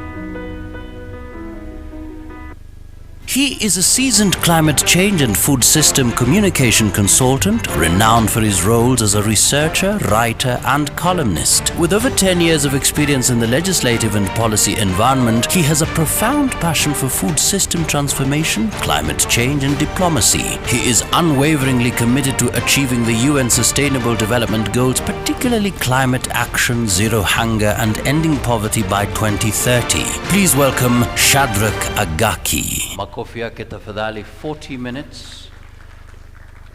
He is a seasoned climate change and food system communication consultant, renowned for his roles as a researcher, writer, and columnist. With over 10 years of experience in the legislative and policy environment, he has a profound passion for food system transformation, climate change, and diplomacy. He is unwaveringly committed to achieving the UN Sustainable Development Goals, particularly climate action, zero hunger, and ending poverty by 2030. Please welcome Shadrach Agaki. Makofi yake tafadhali, 40 minutes.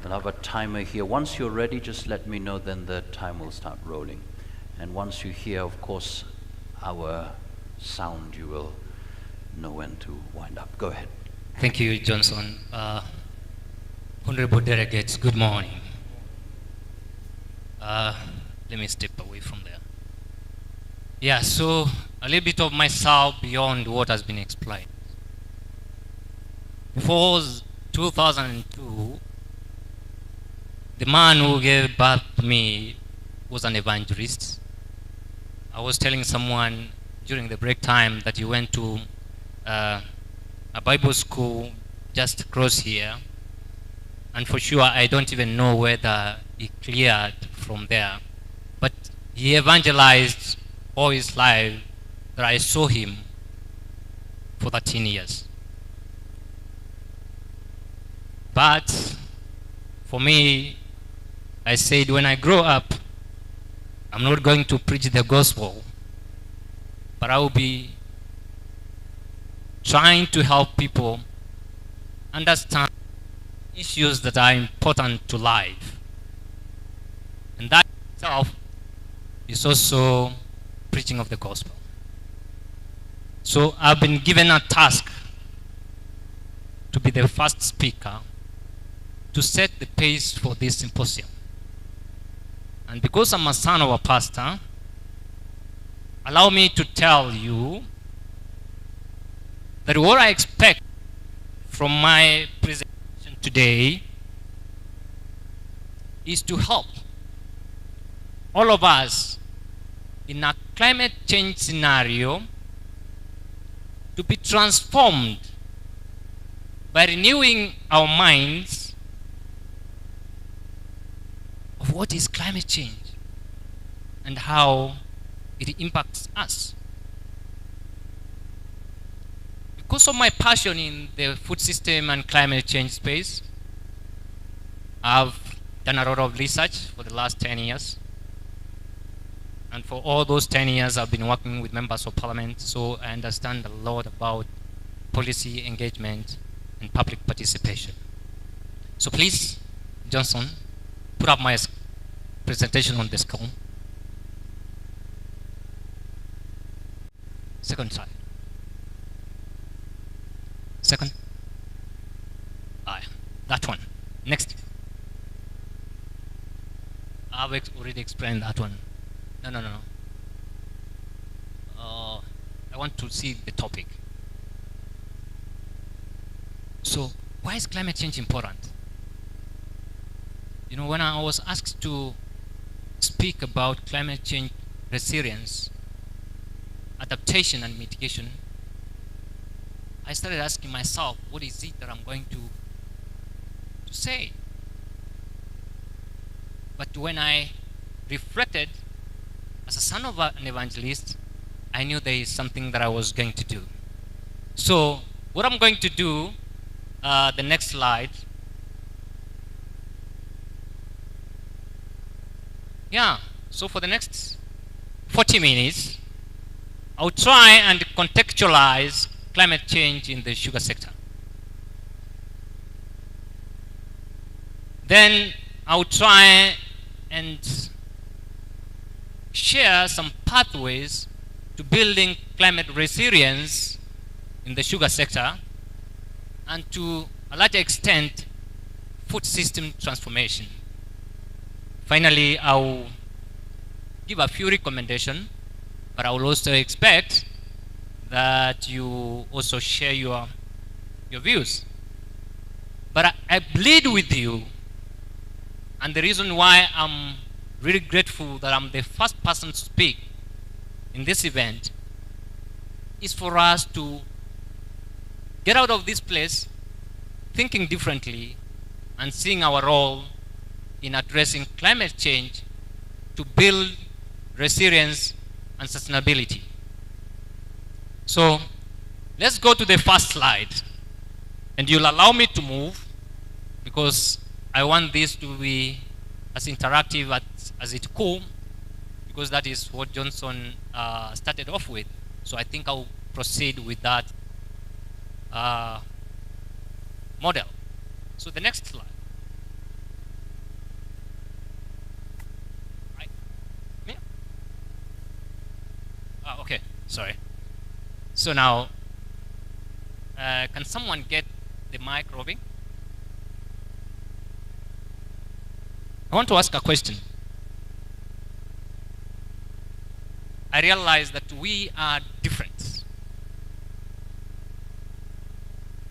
We'll have a timer here. Once you're ready, just let me know, then the time will start rolling. And once you hear, of course, our sound, you will know when to wind up. Go ahead. Thank you, Johnson. Honorable delegates, good morning. Let me step away from there. Yeah, so a little bit of myself beyond what has been explained. Before 2002, the man who gave birth to me was an evangelist. I was telling someone during the break time that he went to a Bible school just across here, and for sure I don't even know whether he cleared from there, but he evangelized all his life that I saw him for 13 years. But for me, I said when I grow up, I'm not going to preach the gospel, but I will be trying to help people understand issues that are important to life. And that itself is also preaching of the gospel. So I've been given a task to be the first speaker to set the pace for this symposium. And because I'm a son of a pastor, allow me to tell you that what I expect from my presentation today is to help all of us in a climate change scenario to be transformed by renewing our minds of what is climate change and how it impacts us. Because of my passion in the food system and climate change space, I've done a lot of research for the last 10 years. And for all those 10 years, I've been working with members of parliament, so I understand a lot about policy engagement and public participation. So please, Johnson, put up my presentation on the screen. Second slide. Second. That one. Next. I've already explained that one. No. I want to see the topic. So, why is climate change important? You know, when I was asked to speak about climate change resilience, adaptation and mitigation, I started asking myself, what is it that I'm going to say? But when I reflected, as a son of an evangelist, I knew there is something that I was going to do. So what I'm going to do, the next slide. Yeah, so for the next 40 minutes, I'll try and contextualize climate change in the sugar sector. Then I'll try and share some pathways to building climate resilience in the sugar sector, and to a large extent, food system transformation. Finally, I'll give a few recommendations, but I will also expect that you also share your views. But I plead with you, and the reason why I'm really grateful that I'm the first person to speak in this event is for us to get out of this place thinking differently and seeing our role in addressing climate change to build resilience and sustainability. So let's go to the first slide, and you'll allow me to move because I want this to be as interactive as it could, because that is what Johnson started off with. So I think I'll proceed with that model. So the next slide. Okay, sorry. So now, can someone get the mic roving? I want to ask a question. I realize that we are different.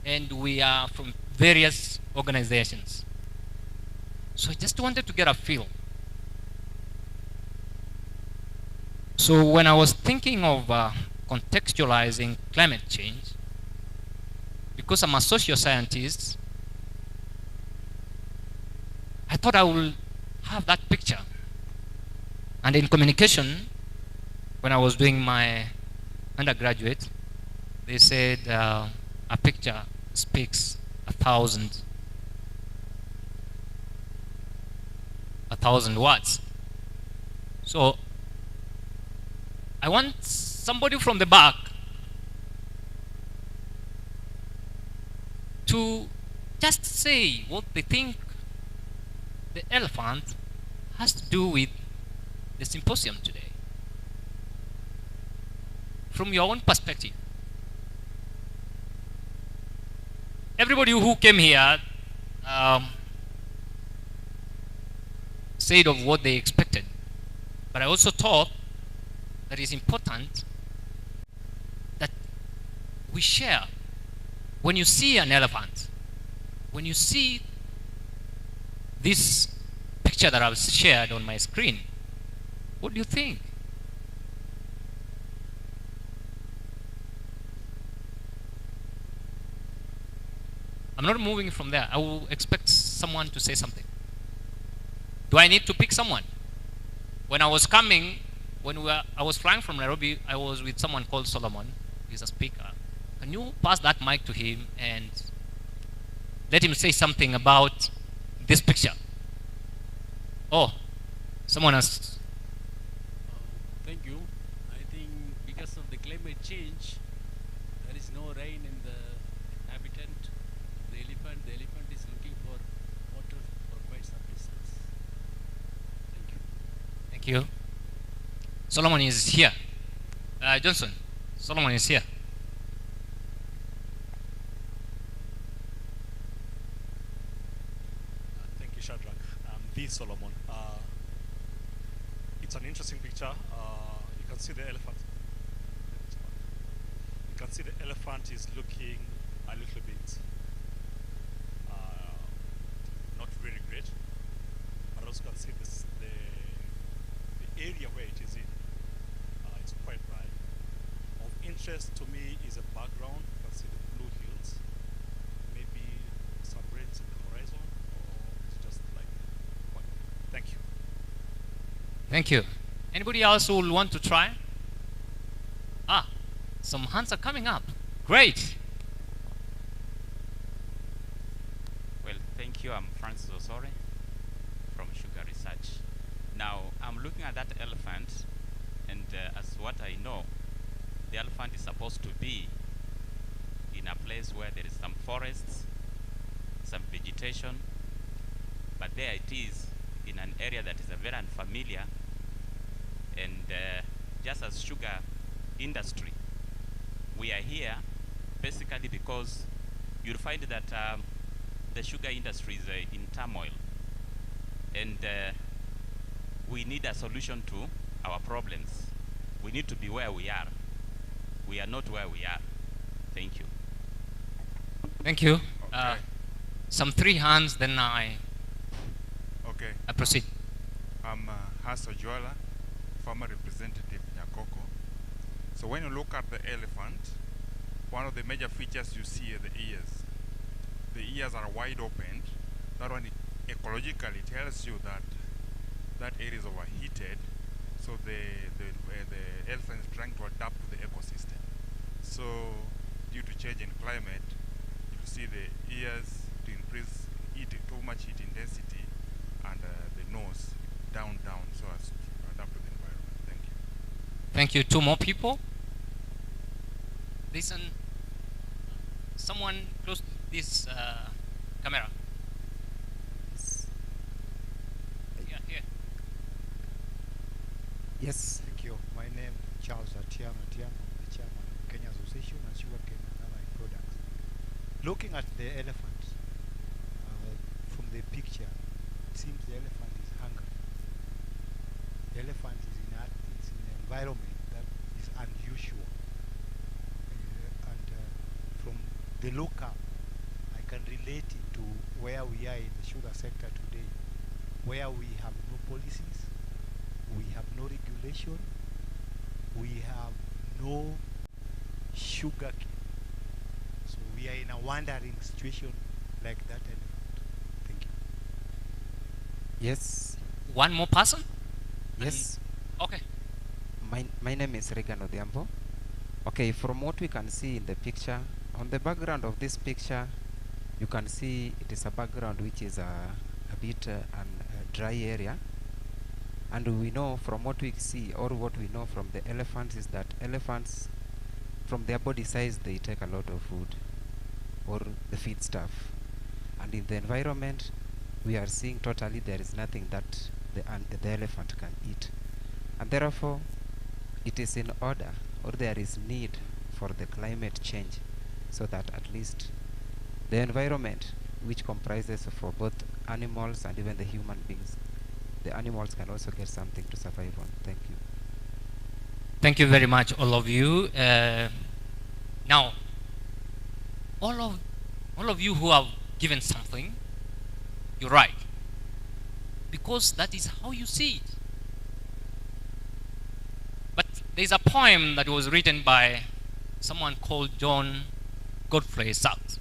And we are from various organizations. So I just wanted to get a feel. So when I was thinking of contextualizing climate change, because I'm a social scientist, I thought I would have that picture. And in communication, when I was doing my undergraduate, they said a picture speaks 1,000 words. So I want somebody from the back to just say what they think the elephant has to do with the symposium today. From your own perspective. Everybody who came here said of what they expected. But I also thought that it's important that we share. When you see an elephant, when you see this picture that I've shared on my screen, what do you think? I'm not moving from there. I will expect someone to say something. Do I need to pick someone? When I was coming, I was flying from Nairobi, I was with someone called Solomon. He's a speaker. Can you pass that mic to him and let him say something about this picture? Oh, someone has. Thank you. I think because of the climate change, there is no rain in the habitat. The elephant is looking for water for quite some distance. Thank you. Thank you. Solomon is here. Johnson, Solomon is here. Thank you, Shadrach. The Solomon. It's an interesting picture. You can see the elephant. You can see the elephant is looking a little bit not very great, but also can see this, the area where it is in. It's quite dry. Of interest to me is a background. You can see the blue hills, maybe some rains in the horizon, or it's just like one. Thank you. Thank you. Anybody else who will want to try? Some hands are coming up. Great. Well, thank you. I'm Francis Osore from Sugar Research. Now, I'm looking at that elephant, and as what I know, the elephant is supposed to be in a place where there is some forests, some vegetation, but there it is in an area that is very unfamiliar. And just as sugar industry, we are here basically because you'll find that the sugar industry is in turmoil, and we need a solution to our problems. We need to be where we are. We are not where we are. Thank you. Thank you. Okay. Some 3 hands, then I proceed. I'm Hasso Joala, farmer representative Nyakoko. So when you look at the elephant, one of the major features you see are the ears. The ears are wide open. That one ecologically tells you that that area is overheated. So the elephant is trying to adapt to the ecosystem. So due to change in climate, you see the ears to increase too much heat intensity, and the nose down so as to adapt to the environment. Thank you. Thank you. 2 more people. Listen, someone close to this camera. Here. Yes, thank you. My name is Charles Atiam. I'm the chairman of Kenya Association deforestation and sugarcane and allied products. Looking at the elephant from the picture, it seems the elephant is hungry. The elephant is in an environment that is unusual. From the local, I can relate it to where we are in the sugar sector today, where we have no policies, we have no regulation, we have no sugar cane. So we are in a wandering situation like that elephant. Thank you. Yes. One more person? Yes. Okay. My name is Regan Odhiambo. Okay, from what we can see in the picture, on the background of this picture, you can see it is a background which is a bit a dry area. And we know from what we see, or what we know from the elephants, is that elephants, from their body size, they take a lot of food, or the feed stuff. And in the environment, we are seeing totally there is nothing that the elephant can eat. And therefore, it is in order, or there is need for the climate change, so that at least the environment, which comprises for both animals and even the human beings, the animals can also get something to survive on. Thank you. Thank you very much, all of you. Now, all of you who have given something, you're right, because that is how you see it. But there's a poem that was written by someone called John Godfrey Sachs.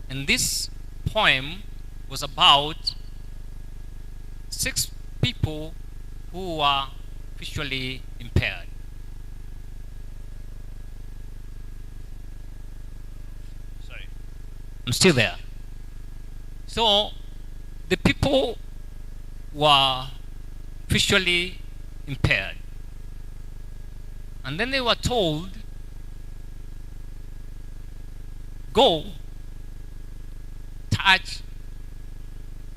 And this poem was about 6 people who were visually impaired. Sorry, I'm still there. So the people were visually impaired, and then they were told, go touch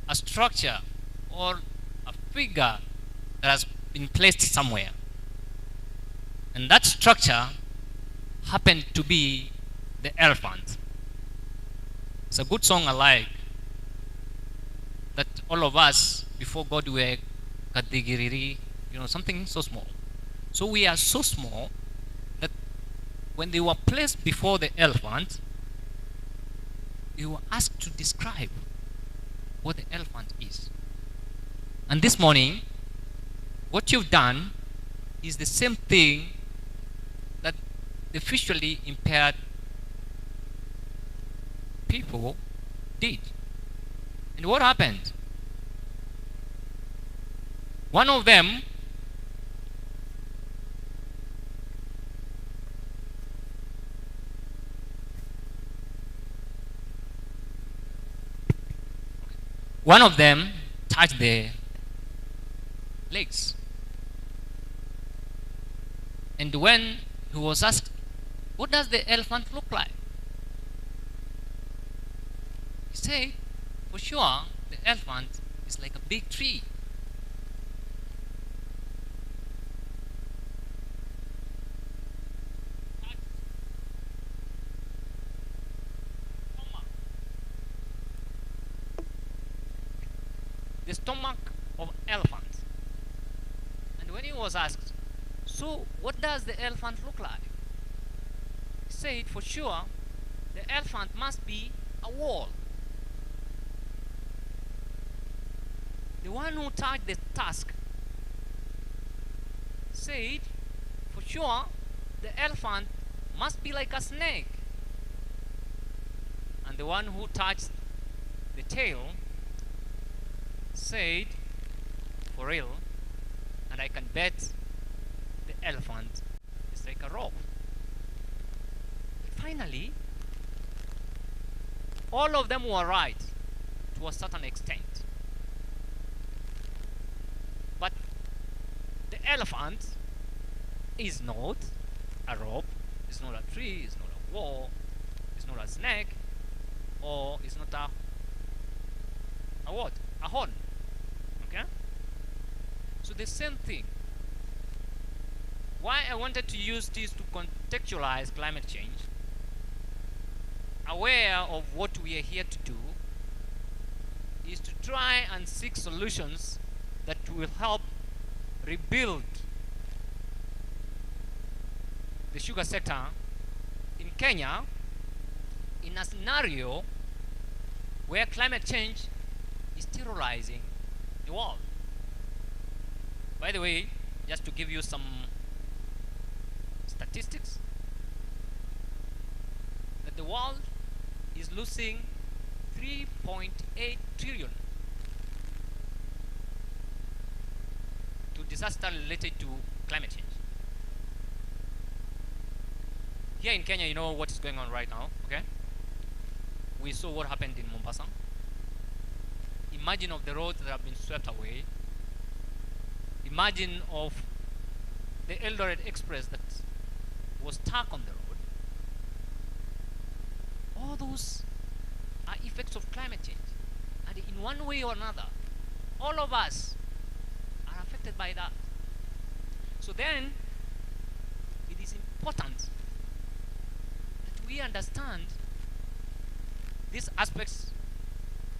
a structure or a figure that has been placed somewhere. And that structure happened to be the elephant. It's a good song I like, that all of us before God were kadigiriri, something so small. So we are so small that when they were placed before the elephant, they were asked to describe what the elephant is. And this morning, what you've done is the same thing that the visually impaired people did. And what happened? One of them touched the legs. And when he was asked, what does the elephant look like? He said, for sure, the elephant is like a big tree. The stomach of elephant. And when he was asked, so what does the elephant look like? He said, for sure, the elephant must be a wall. The one who touched the tusk said, for sure, the elephant must be like a snake. And the one who touched the tail said, for real, and I can bet the elephant is like a rope. But finally, all of them were right to a certain extent. But the elephant is not a rope, it's not a tree, it's not a wall, it's not a snake, or it's not a what? A horn. Okay? So the same thing. why I wanted to use this to contextualize climate change, aware of what we are here to do, is to try and seek solutions that will help rebuild the sugar sector in Kenya in a scenario where climate change is terrorizing the world. By the way, just to give you some statistics, that the world is losing 3.8 trillion to disaster related to climate change. Here in Kenya, you know what is going on right now, okay? We saw what happened in Mombasa. Imagine of the roads that have been swept away. Imagine of the Eldoret Express that was stuck on the road. All those are effects of climate change. And in one way or another, all of us are affected by that. So then, it is important that we understand these aspects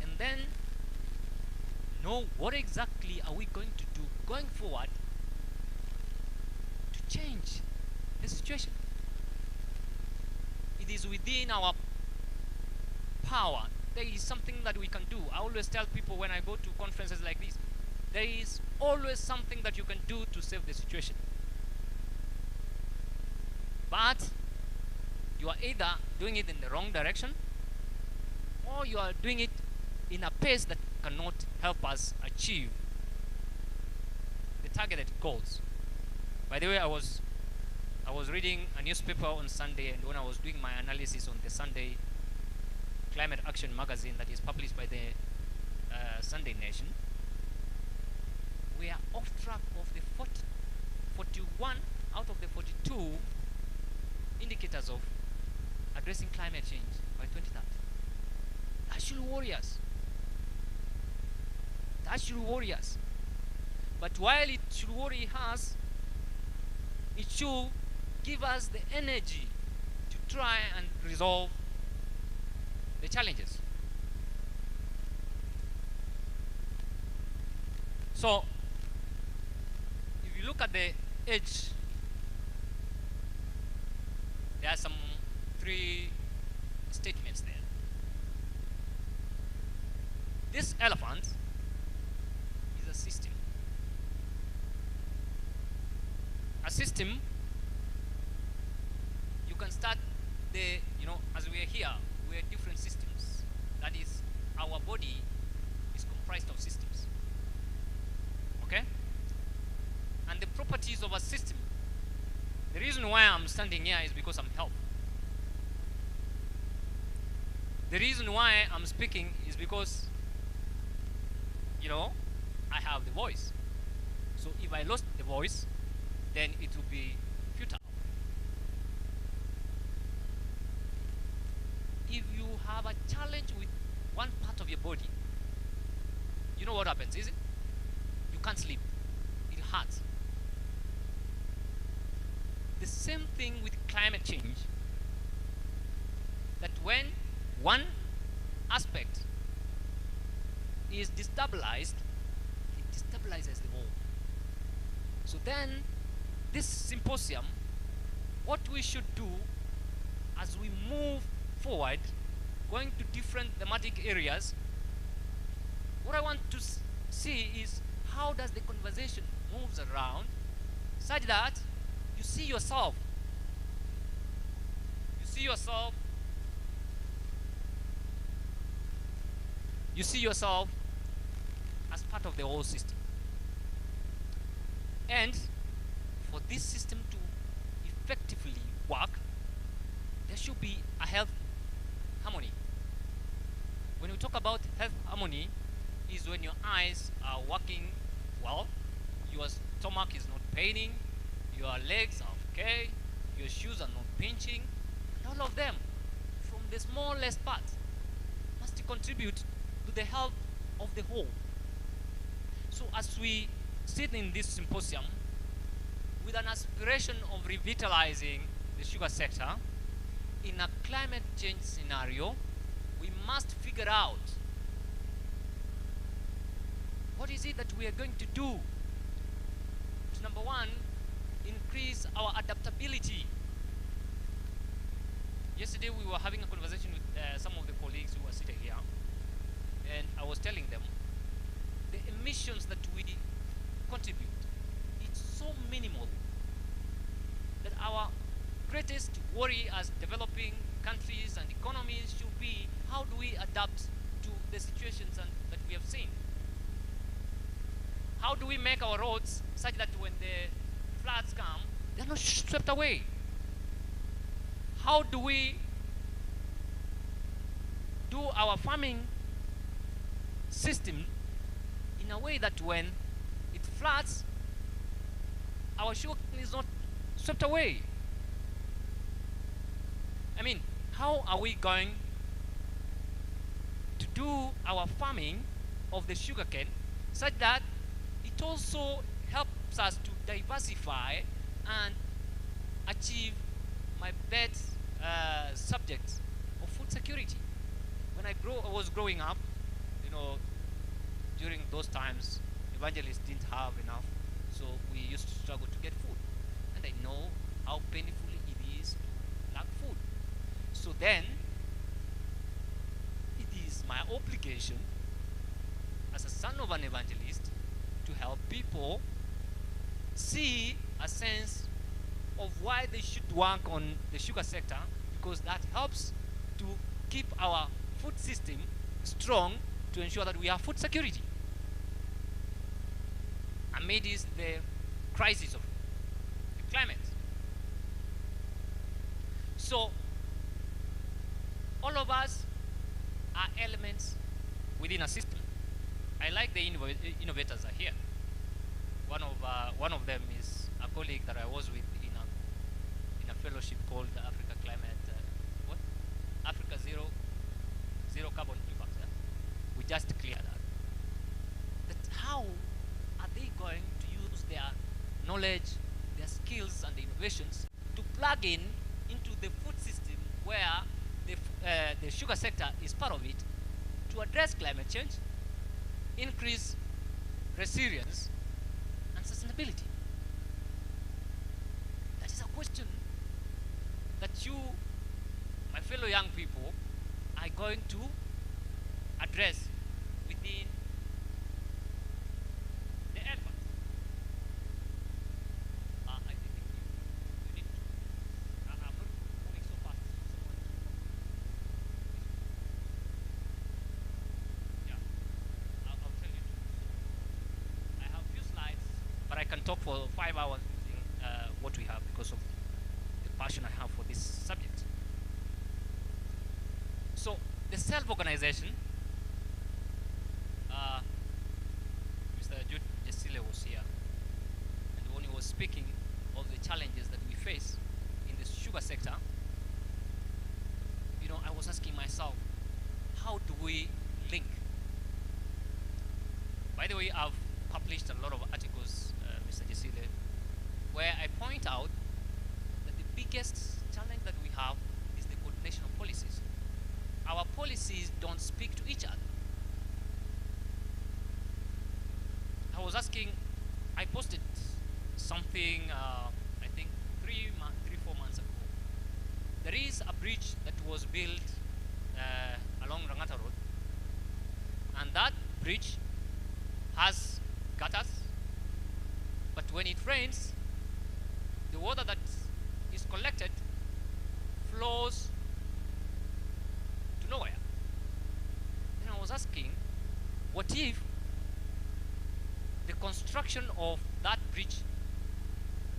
and then know what exactly are we going to do going forward to change the situation. It is within our power. There is something that we can do. I always tell people when I go to conferences like this, there is always something that you can do to save the situation. But you are either doing it in the wrong direction or you are doing it in a pace that cannot help us achieve the targeted goals. By the way, I was reading a newspaper on Sunday, and when I was doing my analysis on the Sunday Climate Action magazine that is published by the Sunday Nation, we are off track of the 41 out of the 42 indicators of addressing climate change by 2030. That should worry us. That should worry us. But while it should worry us, it should give us the energy to try and resolve the challenges. So, if you look at the edge, there are some 3 statements there. This elephant is a system. A system, you can start the, as we are here, we are different systems. That is, our body is comprised of systems. Okay? And the properties of a system, the reason why I'm standing here is because I'm healthy. The reason why I'm speaking is because, I have the voice. So if I lost the voice, then it would be futile. If you have a challenge with one part of your body, you know what happens, is it? You can't sleep. It hurts. The same thing with climate change, that when one aspect is destabilized, it destabilizes the whole. So then, this symposium, what we should do as we move forward, going to different thematic areas, what I want to see is how does the conversation moves around such that you see yourself as part of the whole system. And for this system to effectively work, there should be a health harmony. When we talk about health harmony, is when your eyes are working well, your stomach is not paining, your legs are okay, your shoes are not pinching, and all of them, from the smallest part, must contribute to the health of the whole. So as we sit in this symposium, with an aspiration of revitalizing the sugar sector, in a climate change scenario, we must figure out what is it that we are going to do to, number one, increase our adaptability. Yesterday we were having a conversation with some of the colleagues who were sitting here, and I was telling them the emissions that we contribute, it's so minimal that our greatest worry as developing countries and economies should be how do we adapt to the situations that we have seen. How do we make our roads such that when the floods come, they're not swept away? How do we do our farming system in a way that when it floods, our sugar is not swept away? I mean, how are we going to do our farming of the sugarcane such that it also helps us to diversify and achieve my best subjects of food security? When I was growing up, you know, during those times, evangelists didn't have enough, so we used to struggle to get food. And I know how painful it is to lack food. So then, it is my obligation as a son of an evangelist to help people see a sense of why they should work on the sugar sector, because that helps to keep our food system strong to ensure that we have food security amidst the crisis of the climate. So all of us are elements within a system. I like the innovators are here. One of them is a colleague that I was with in a fellowship called Africa Climate Africa Zero Carbon Impact. Yeah? We just cleared that. How are they going to use their knowledge, their skills and innovations to plug in into the food system where the sugar sector is part of it, to address climate change, increase resilience and sustainability? That is a question that you, my fellow young people, are going to address within the effort. I think you need to, I'm not moving so fast. Yeah, I'll tell you. I have a few slides, but I can talk for 5 hours using what we have because of the passion I have for this subject. So the self-organization, Mr. Jude Jesile was here, and when he was speaking of the challenges that we face in the sugar sector, you know, I was asking myself, how do we link? By the way, I've published a lot of articles, Mr. Jesile, where I point out that the biggest challenge that we have is the coordination of policies. Our policies don't speak to each other. I was asking, I posted something, I think 3-4 months ago. There is a bridge that was built along Rangata Road, and that bridge has gutters, but when it rains, the water that is collected flows to nowhere. And I was asking, what if the construction of that bridge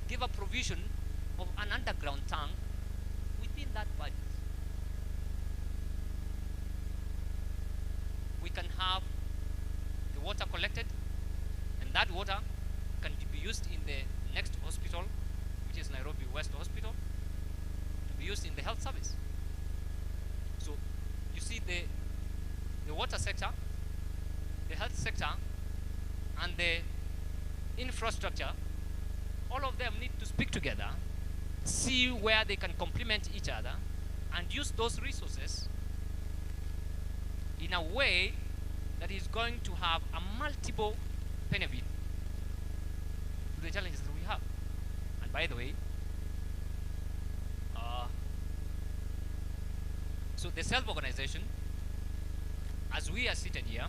give a provision of an underground tank within that budget? We can have the water collected, and that water can be used in the next hospital, which is Nairobi West Hospital, to be used in the health service. So you see the water sector, the health sector, and the infrastructure all of them need to speak together, see where they can complement each other, and use those resources in a way that is going to have a multiple benefit to the challenges that we have. And by the way, so the self-organization, as we are seated here,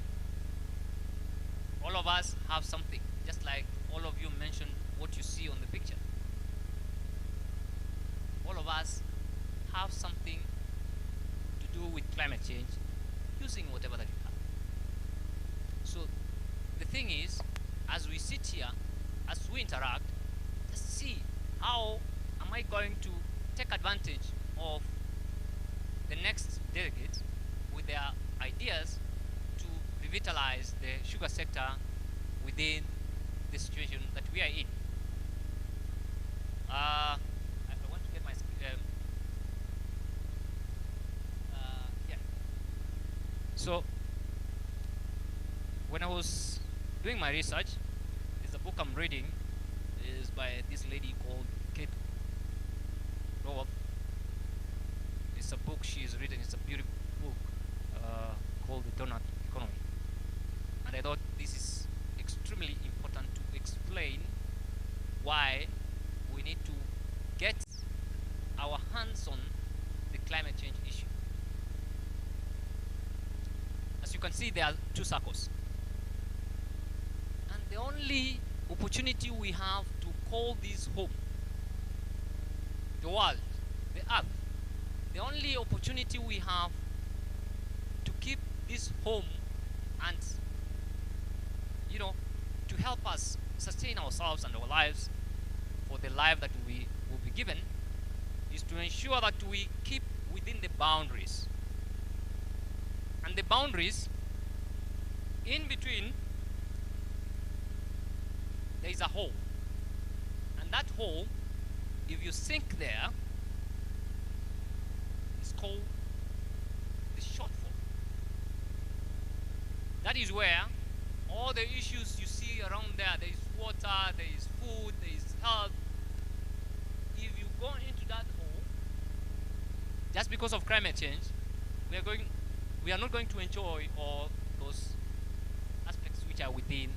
all of us have something, just like all of you mentioned what you see on the picture. All of us have something to do with climate change using whatever that you have. So the thing is, as we sit here, as we interact, just see how am I going to take advantage of the next delegates with their ideas to revitalize the sugar sector within the situation that we are in. I want to get my yeah. So when I was doing my research, there's a book I'm reading. Is by this lady called Kate Raworth. It's a book she's written. It's a beautiful book called The Donut Economy. And I thought this is extremely important to explain why we need to get our hands on the climate change issue. As you can see, there are two circles. And the only opportunity we have to call this home, the world, the earth, the only opportunity we have to keep this home and, you know, to help us sustain ourselves and our lives for the life that we will be given, is to ensure that we keep within the boundaries. And the boundaries, in between, there is a hole. And that hole, if you sink there, is called the shortfall. That is where all the issues you see around there is water, there is food, there is health. If you go into that hole, just because of climate change, we are not going to enjoy all those aspects which are within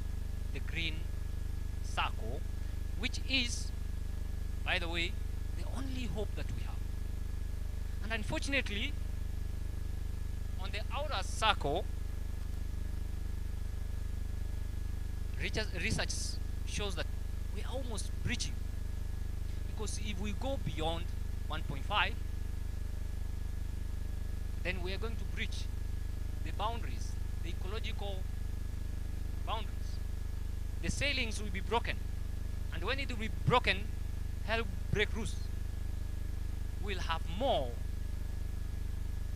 the green circle, which is, by the way, the only hope that we have. And unfortunately, on the outer circle, research shows that we are almost breaching. Because if we go beyond 1.5, then we are going to breach the boundaries, the ecological boundaries. The sailings will be broken. And when it will be broken, hell will break loose. We'll have more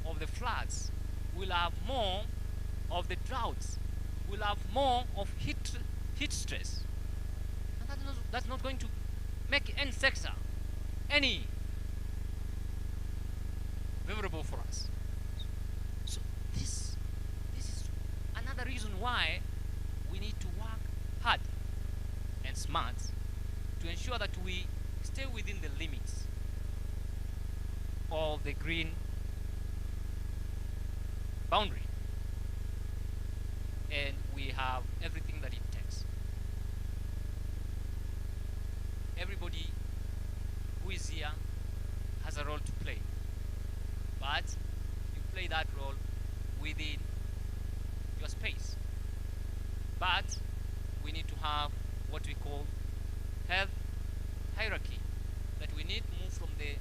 of the floods. We'll have more of the droughts. We'll have more of heat stress. And that's not going to make any sector any favorable for us. So this is another reason why we need to work hard and smart to ensure that we stay within the limits of the green boundary, and we have everything that it takes. Everybody who is here has a role to play, but you play that role within your space. But we need to have what we call health hierarchy, that we need to move from the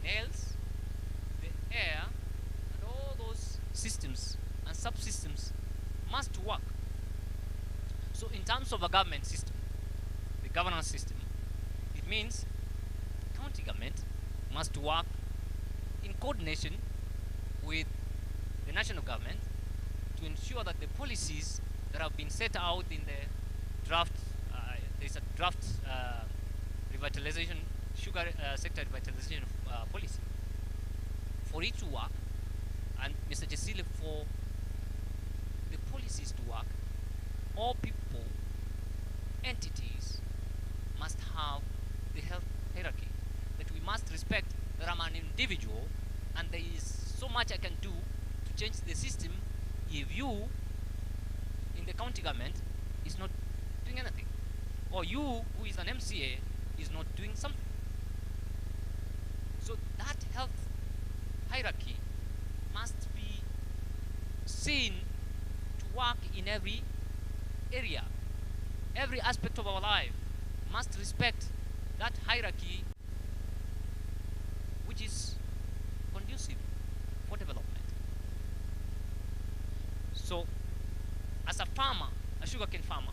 nails, the air, and all those systems and subsystems must work. So in terms of a government system, the governance system, it means county government must work in coordination with the national government to ensure that the policies that have been set out in the draft, there's a draft revitalization, sugar sector revitalization policy, for it to work, and Mr. Jesile, for the policies to work, all people, entities must have the health hierarchy, that we must respect that I'm an individual and there is so much I can do to change the system if you in the county government is not doing anything, or you who is an MCA is not doing something. So that health hierarchy must be seen to work in every area. Every aspect of our life must respect that hierarchy, which is conducive for development. So as a farmer, a sugarcane farmer,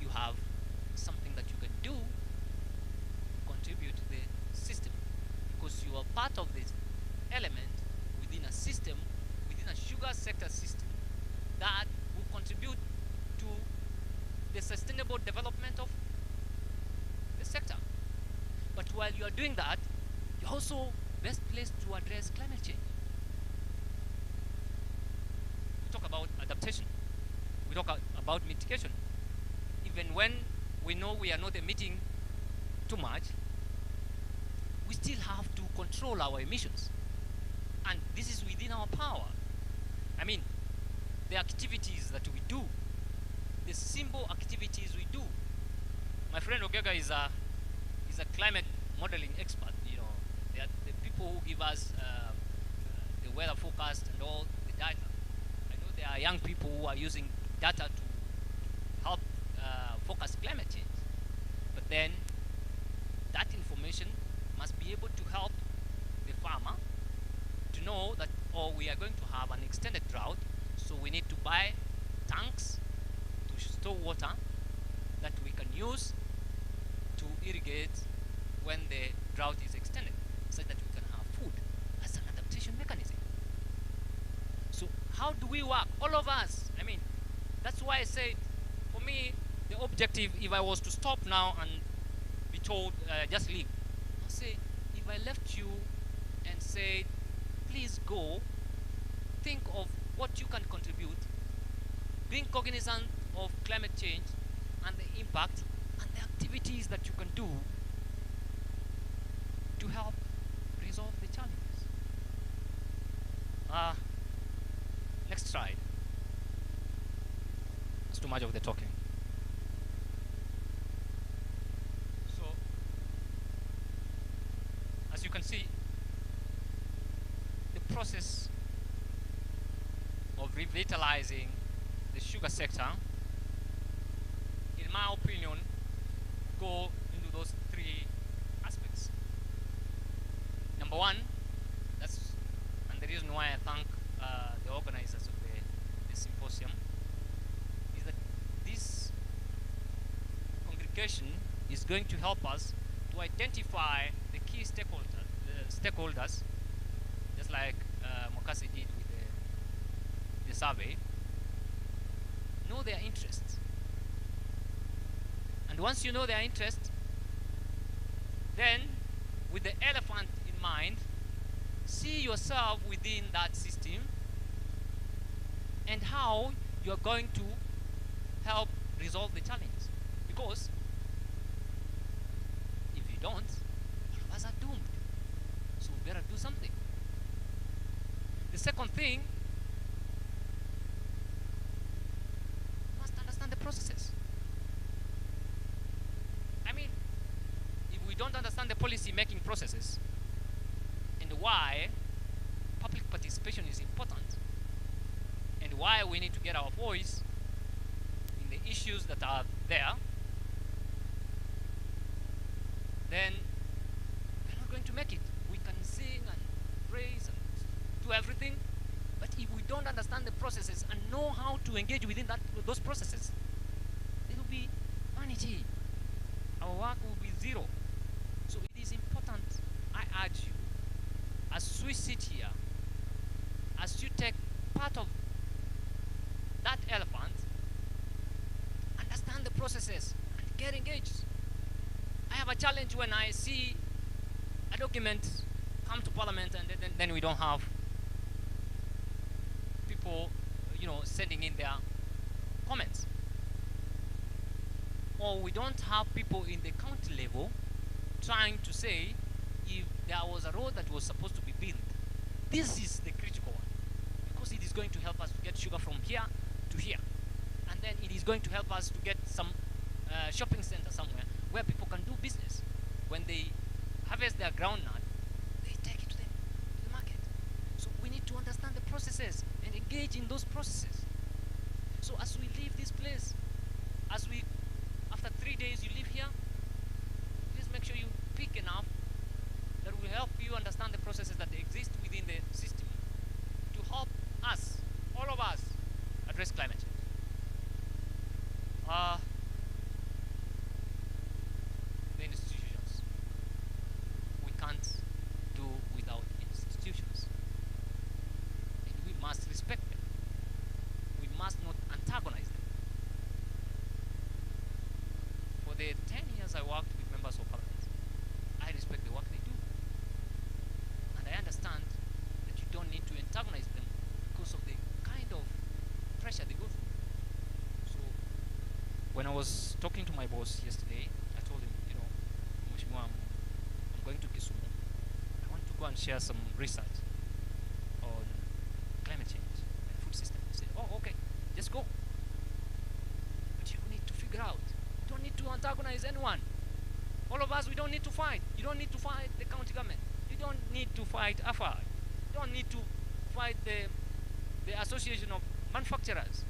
you have something that you can do to contribute to the system, because you are part of this element within a system, within a sugar sector system, that will contribute to the sustainable development of the sector. But while you are doing that, you're also best placed to address climate change. We talk about adaptation. We talk about mitigation. Even when we know we are not emitting too much, we still have to control our emissions. And this is within our power. I mean, the activities that we do, the simple activities we do. My friend Ogega is a climate modeling expert. You know, they are the people who give us the weather forecast and all the data. I know there are young people who are using data to help forecast climate change. But then that information must be able to help the farmer to know that, oh, we are going to have an extended drought, so we need to buy tanks to store water that we can use to irrigate when the drought is extended, so that we can have food as an adaptation mechanism. So how do we work? All of us. I mean, that's why I said, for me, the objective, if I was to stop now and be told, just leave, I'll say, if I left you and said, please go, think of what you can contribute, being cognizant of climate change and the impact and the activities that you can do to help resolve the challenges. Next slide. That's too much of the talking. So, as you can see, the process of revitalizing the sugar sector, in my opinion, go into those three aspects. Number one, and the reason why I thank the organizers of the symposium, is that this congregation is going to help us to identify the key stakeholders, just like Mokasi did with the survey, know their interests. And once you know their interests, then with the elephant in mind, see yourself within that system and how you are going to help resolve the challenge. Because if you don't, all of us are doomed. So we better do something. The second thing, you must understand the processes. I mean, if we don't understand the policy making processes and why public participation is important and why we need to get our voice in the issues that are there, then we're not going to make it. We can sing and praise and do everything, but if we don't understand the processes and know how to engage within those processes, it will be vanity. Our work will be zero. So it is important, I urge you, as we sit here, as you take part of that elephant, understand the processes and get engaged. I have a challenge when I see a document come to Parliament and then we don't have people, sending in their comments. or we don't have people in the county level trying to say if there was a road that was supposed to be built. This is the critical one, because it is going to help us to get sugar from here to here, and then it is going to help us to get some shopping center somewhere where people can do business. When they harvest their groundnut, they take it to the market. So we need to understand the processes and engage in those processes. So as we leave this place, after 3 days you live here, please make sure you pick enough that will help you understand the processes that exist within the system to help us, all of us, address climate change. The institutions. We can't do without institutions. And we must respect them. We must not antagonize them. For the 10 years I worked with members of parliament, I respect the work they do. And I understand that you don't need to antagonize them because of the kind of pressure they go through. So when I was talking to my boss yesterday, I told him, Mheshimiwa, I'm going to Kisumu. I want to go and share some research on climate change and food system. He said, oh, okay, just go. But you need to figure out. You don't need to antagonize anyone. All of us, we don't need to fight. You don't need to fight the county government. You don't need to fight AFA. You don't need to fight the Association of Manufacturers.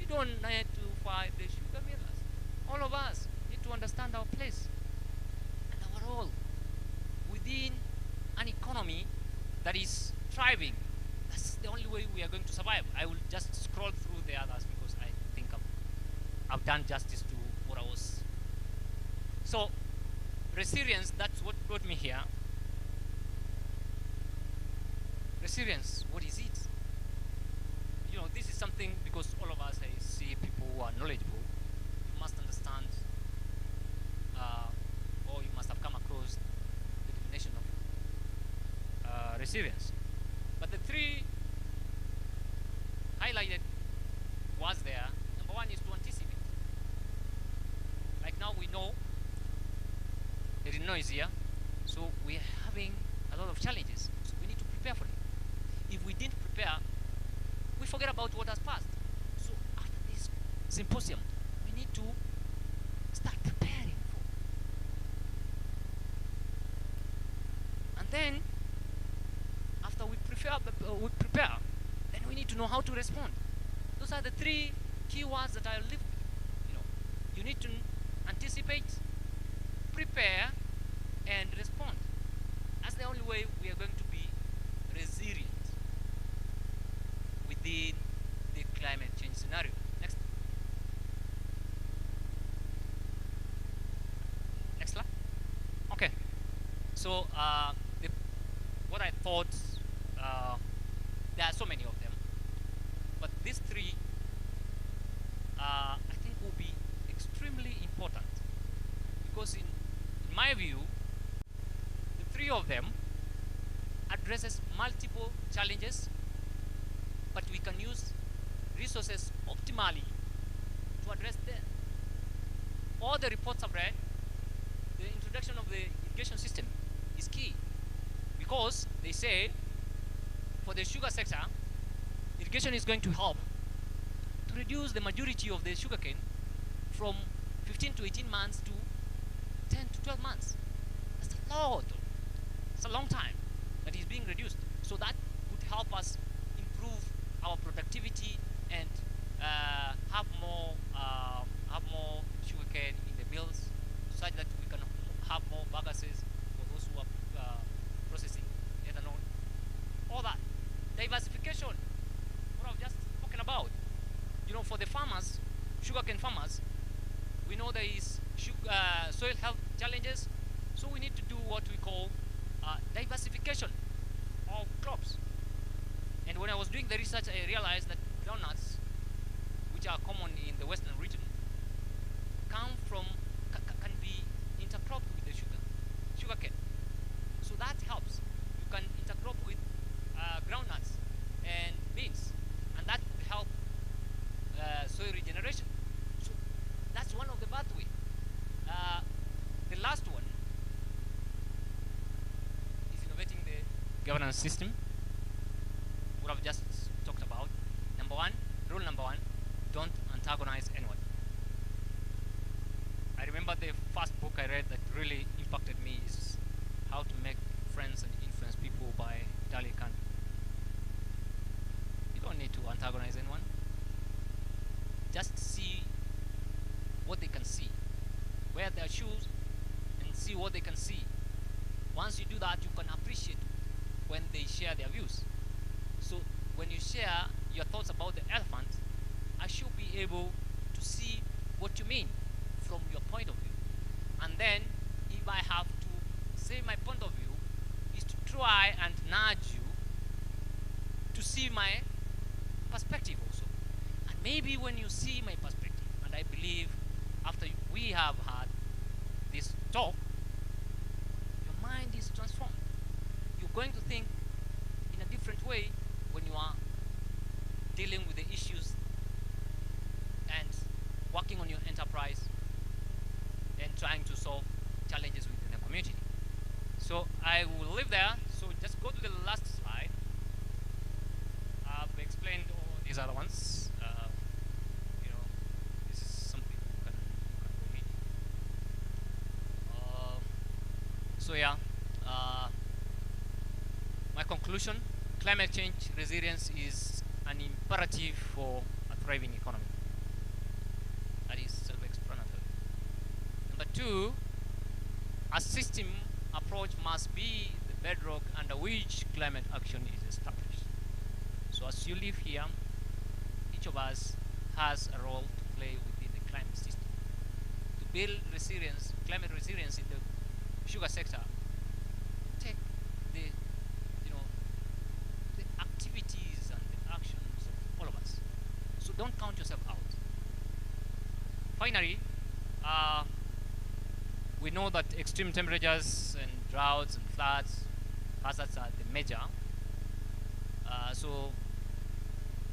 You don't need to fight the sugar millers. All of us need to understand our place and our role within an economy that is thriving. That's the only way we are going to survive. I will just scroll through the others because I think I've done justice to what I was. So, resilience, that's what brought me here. Resilience, what is it? This is something, because all of us, I see people who are knowledgeable, you must understand, or you must have come across the definition of resilience. But the three highlighted was there. Number one is to anticipate. Like now we know El Niño is here, so we're having a lot of challenges. So we need to prepare for it. If we didn't prepare, we forget about what has passed. So after this symposium, we need to start preparing for. And then, after we prepare, then we need to know how to respond. Those are the three key words that I'll live with. You need to anticipate, prepare, and respond. That's the only way we are going to be resilient within the climate change scenario. Next. Next slide. Okay. So what I thought, there are so many of them, but these three I think will be extremely important, because in my view, the three of them addresses multiple challenges, but we can use resources optimally to address them. All the reports I've read, the introduction of the irrigation system is key, because they say for the sugar sector, irrigation is going to help to reduce the maturity of the sugarcane from 15 to 18 months to 10 to 12 months. That's a lot. It's a long time that is being reduced. So that would help us improve our productivity and have more sugarcane in the mills, such that we can have more bagasses for those who are processing ethanol. All that. Diversification, what I've just spoken about. For the farmers, sugarcane farmers, we know there is soil health challenges, so we need to do what we call diversification of crops. And when I was doing the research, I realized that groundnuts, which are common in the western region, can be intercropped with the sugarcane. So that helps. You can intercrop with groundnuts and beans, and that would help soil regeneration. So that's one of the pathways. governance system. What I've just talked about. Rule number one, don't antagonize anyone. I remember the first book I read that really impacted me is How to Make Friends and Influence People by Dali Khan. You don't need to antagonize anyone. Just see what they can see. Wear their shoes and see what they can see. Once you do that, you can appreciate when they share their views. So when you share your thoughts about the elephant, I should be able to see what you mean from your point of view. And then if I have to say my point of view, is to try and nudge you to see my perspective also. And maybe when you see my perspective, and I believe after we have had this talk, your mind is transformed. You're going to think in a different way when you are dealing with the issues and working on your enterprise and trying to solve challenges within the community. So I will leave there. So just go to the last slide. I've explained all these other ones. You know, this is something you can read. So yeah, my conclusion: climate change resilience is an imperative for a thriving economy. That is self-explanatory. Number two, a system approach must be the bedrock under which climate action is established. So as you live here, each of us has a role to play within the climate system. To build resilience, climate resilience in the sugar sector, take the, you know, the activities and the actions of all of us. So don't count yourself out. Finally, we know that extreme temperatures and droughts and floods hazards are the major. So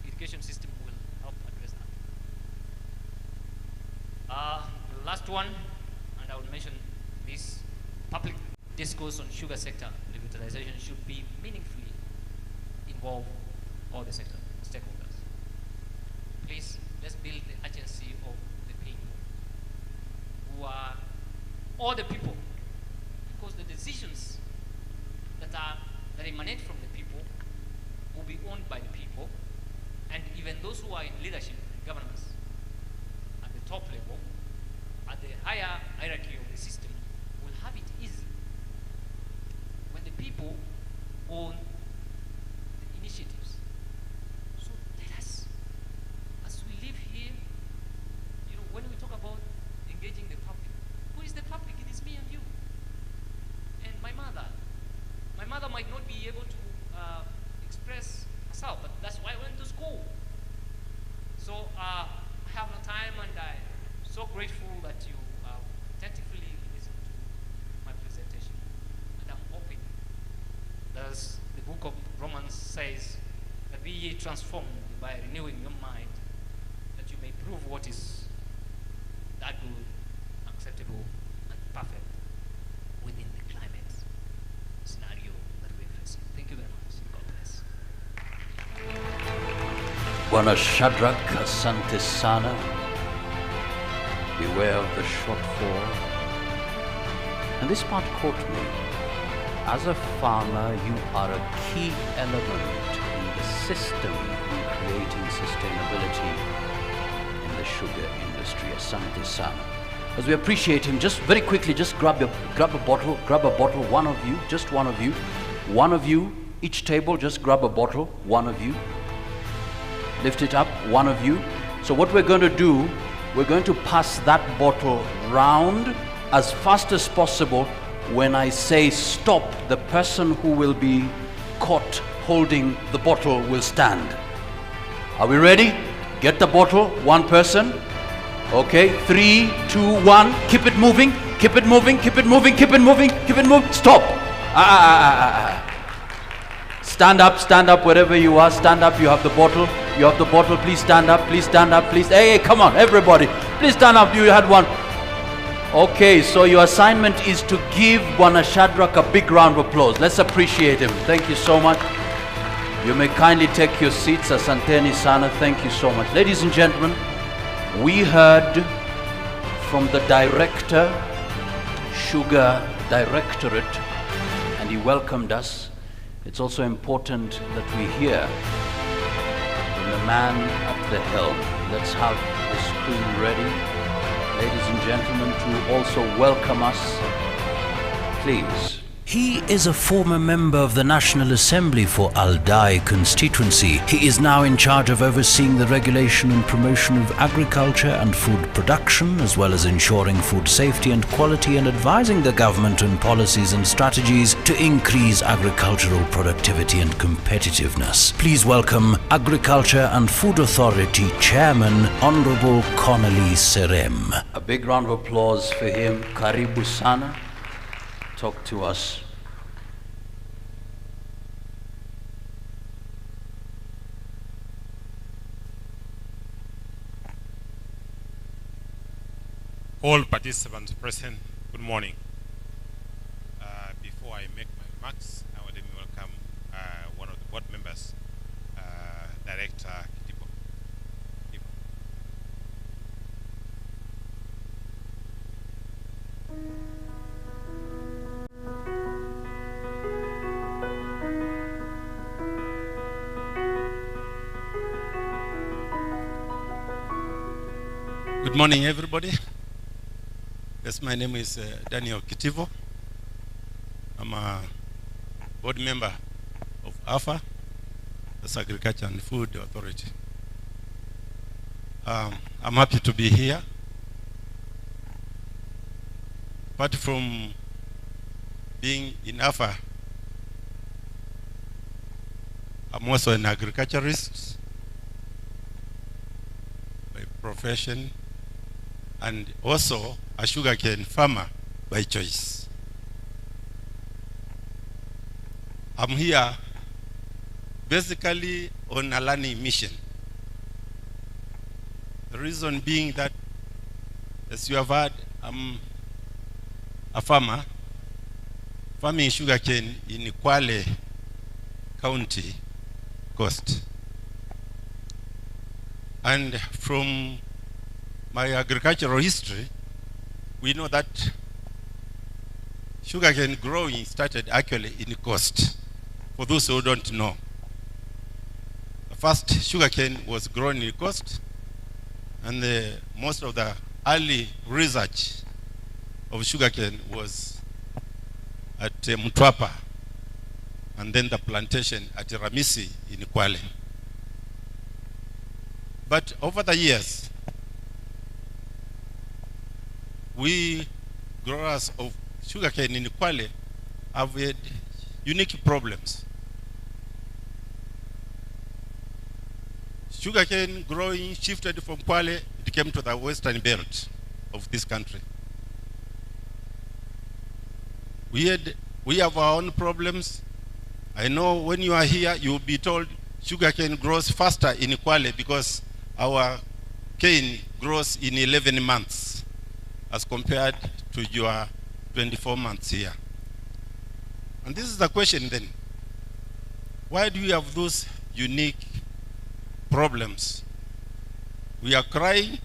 irrigation system will help address that. The last one, and I will mention this, public discourse on sugar sector revitalization should be meaningfully involve all the sector stakeholders. Please, let's build the agency of the people who are all the people, because the decisions that emanate from the people will be owned by the people, and even those who are in leadership and governance at the top level, at the higher hierarchy of the system, will have it easy when the people own the initiatives. So let us, as we live here, you know, when we talk about engaging the public, who is the public? It is me and you. And my mother. My mother might not be able to express herself, but that's why I went to school. So I have no time, and I'm so grateful that you attentively listened to my presentation. And I'm hoping, as the book of Romans says, that be ye transformed by renewing your mind, that you may prove what is that good, acceptable, and perfect within the climate scenario that we're facing. Thank you very much. God bless. Bwana Shadrach, asante sana. Beware of the shortfall. And this part caught me. As a farmer, you are a key element in the system in creating sustainability in the sugar industry. Asante sana. As we appreciate him, just very quickly, just grab a bottle, one of you, just one of you, each table, just grab a bottle, one of you. Lift it up, one of you. So what we're going to do, we're going to pass that bottle round as fast as possible. When I say stop, the person who will be caught holding the bottle will stand. Are we ready? Get the bottle, one person. Okay, 3, 2, 1. Keep it moving, keep it moving, keep it moving, keep it moving, keep it moving. Stop. Stand up wherever you are. Stand up. You have the bottle. You have the bottle. Please stand up. Please stand up. Please. Hey, come on, everybody. Please stand up. You had one. Okay, so your assignment is to give Bwana Shadrach a big round of applause. Let's appreciate him. Thank you so much. You may kindly take your seats. Asanteni sana. Thank you so much. Ladies and gentlemen, we heard from the director, Sugar Directorate, and he welcomed us. It's also important that we hear from the man at the helm. Let's have the screen ready. Ladies and gentlemen, to also welcome us, please. He is a former member of the National Assembly for Aldai constituency. He is now in charge of overseeing the regulation and promotion of agriculture and food production, as well as ensuring food safety and quality and advising the government on policies and strategies to increase agricultural productivity and competitiveness. Please welcome Agriculture and Food Authority Chairman, Honorable Connolly Serem. A big round of applause for him. Karibu sana. Talk to us. All participants present, good morning. Before I make my remarks, I want to welcome one of the board members, Director Kitipo. Good morning, everybody. Yes, my name is Daniel Kitivo. I'm a board member of AFA, that's Agriculture and Food Authority. I'm happy to be here. Apart from being in AFA, I'm also an agriculturist by profession, and also a sugarcane farmer by choice. I'm here basically on a learning mission. The reason being that, as you have heard, I'm a farmer farming sugarcane in Kwale County Coast. And from my agricultural history, we know that sugarcane growing started actually in the coast. For those who don't know, the first sugarcane was grown in the coast, and most of the early research of sugarcane was at Mtwapa, and then the plantation at Ramisi in Kwale. But over the years, we growers of sugarcane in Kwale have had unique problems. Sugarcane growing shifted from Kwale, it came to the western belt of this country. We have our own problems. I know when you are here, you'll be told sugarcane grows faster in Kwale because our cane grows in 11 months as compared to your 24 months here. And this is the question then. Why do we have those unique problems? We are crying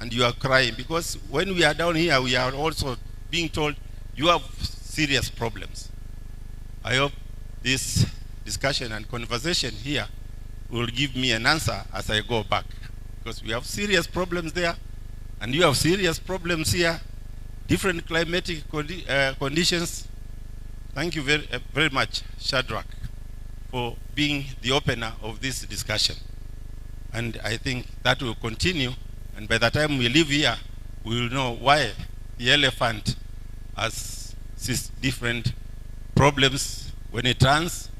and you are crying because when we are down here, we are also being told you have serious problems. I hope this discussion and conversation here will give me an answer as I go back, because we have serious problems there and you have serious problems here, different climatic conditions. Thank you very much, Shadrach, for being the opener of this discussion. And I think that will continue, and by the time we leave here, we will know why the elephant has these different problems when it runs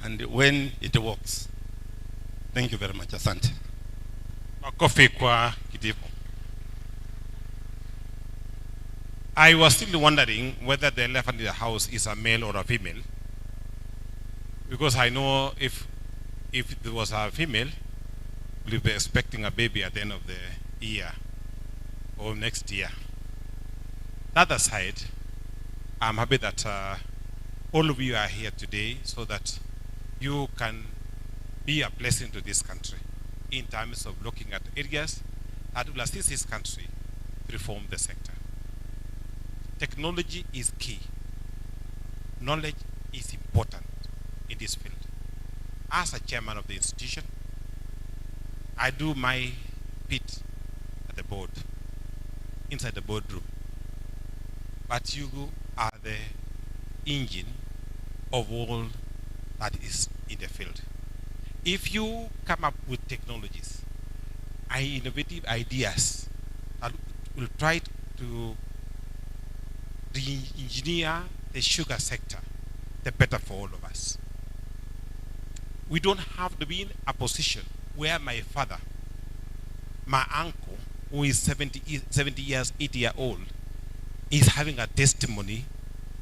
and when it walks. Thank you very much. Asante. Makofi kwa Kitivo. I was still wondering whether the elephant in the house is a male or a female, because I know if it was a female, we'll be expecting a baby at the end of the year or next year. The other side, I'm happy that all of you are here today so that you can be a blessing to this country in terms of looking at areas that will assist this country to reform the sector. Technology is key. Knowledge is important in this field. As a chairman of the institution, I do my bit at the board, inside the boardroom. But you are the engine of all that is in the field. If you come up with technologies and innovative ideas that will try to re-engineer the sugar sector, the better for all of us. We don't have to be in a position where my father, my uncle, who is 70 years, 80 years old, is having a testimony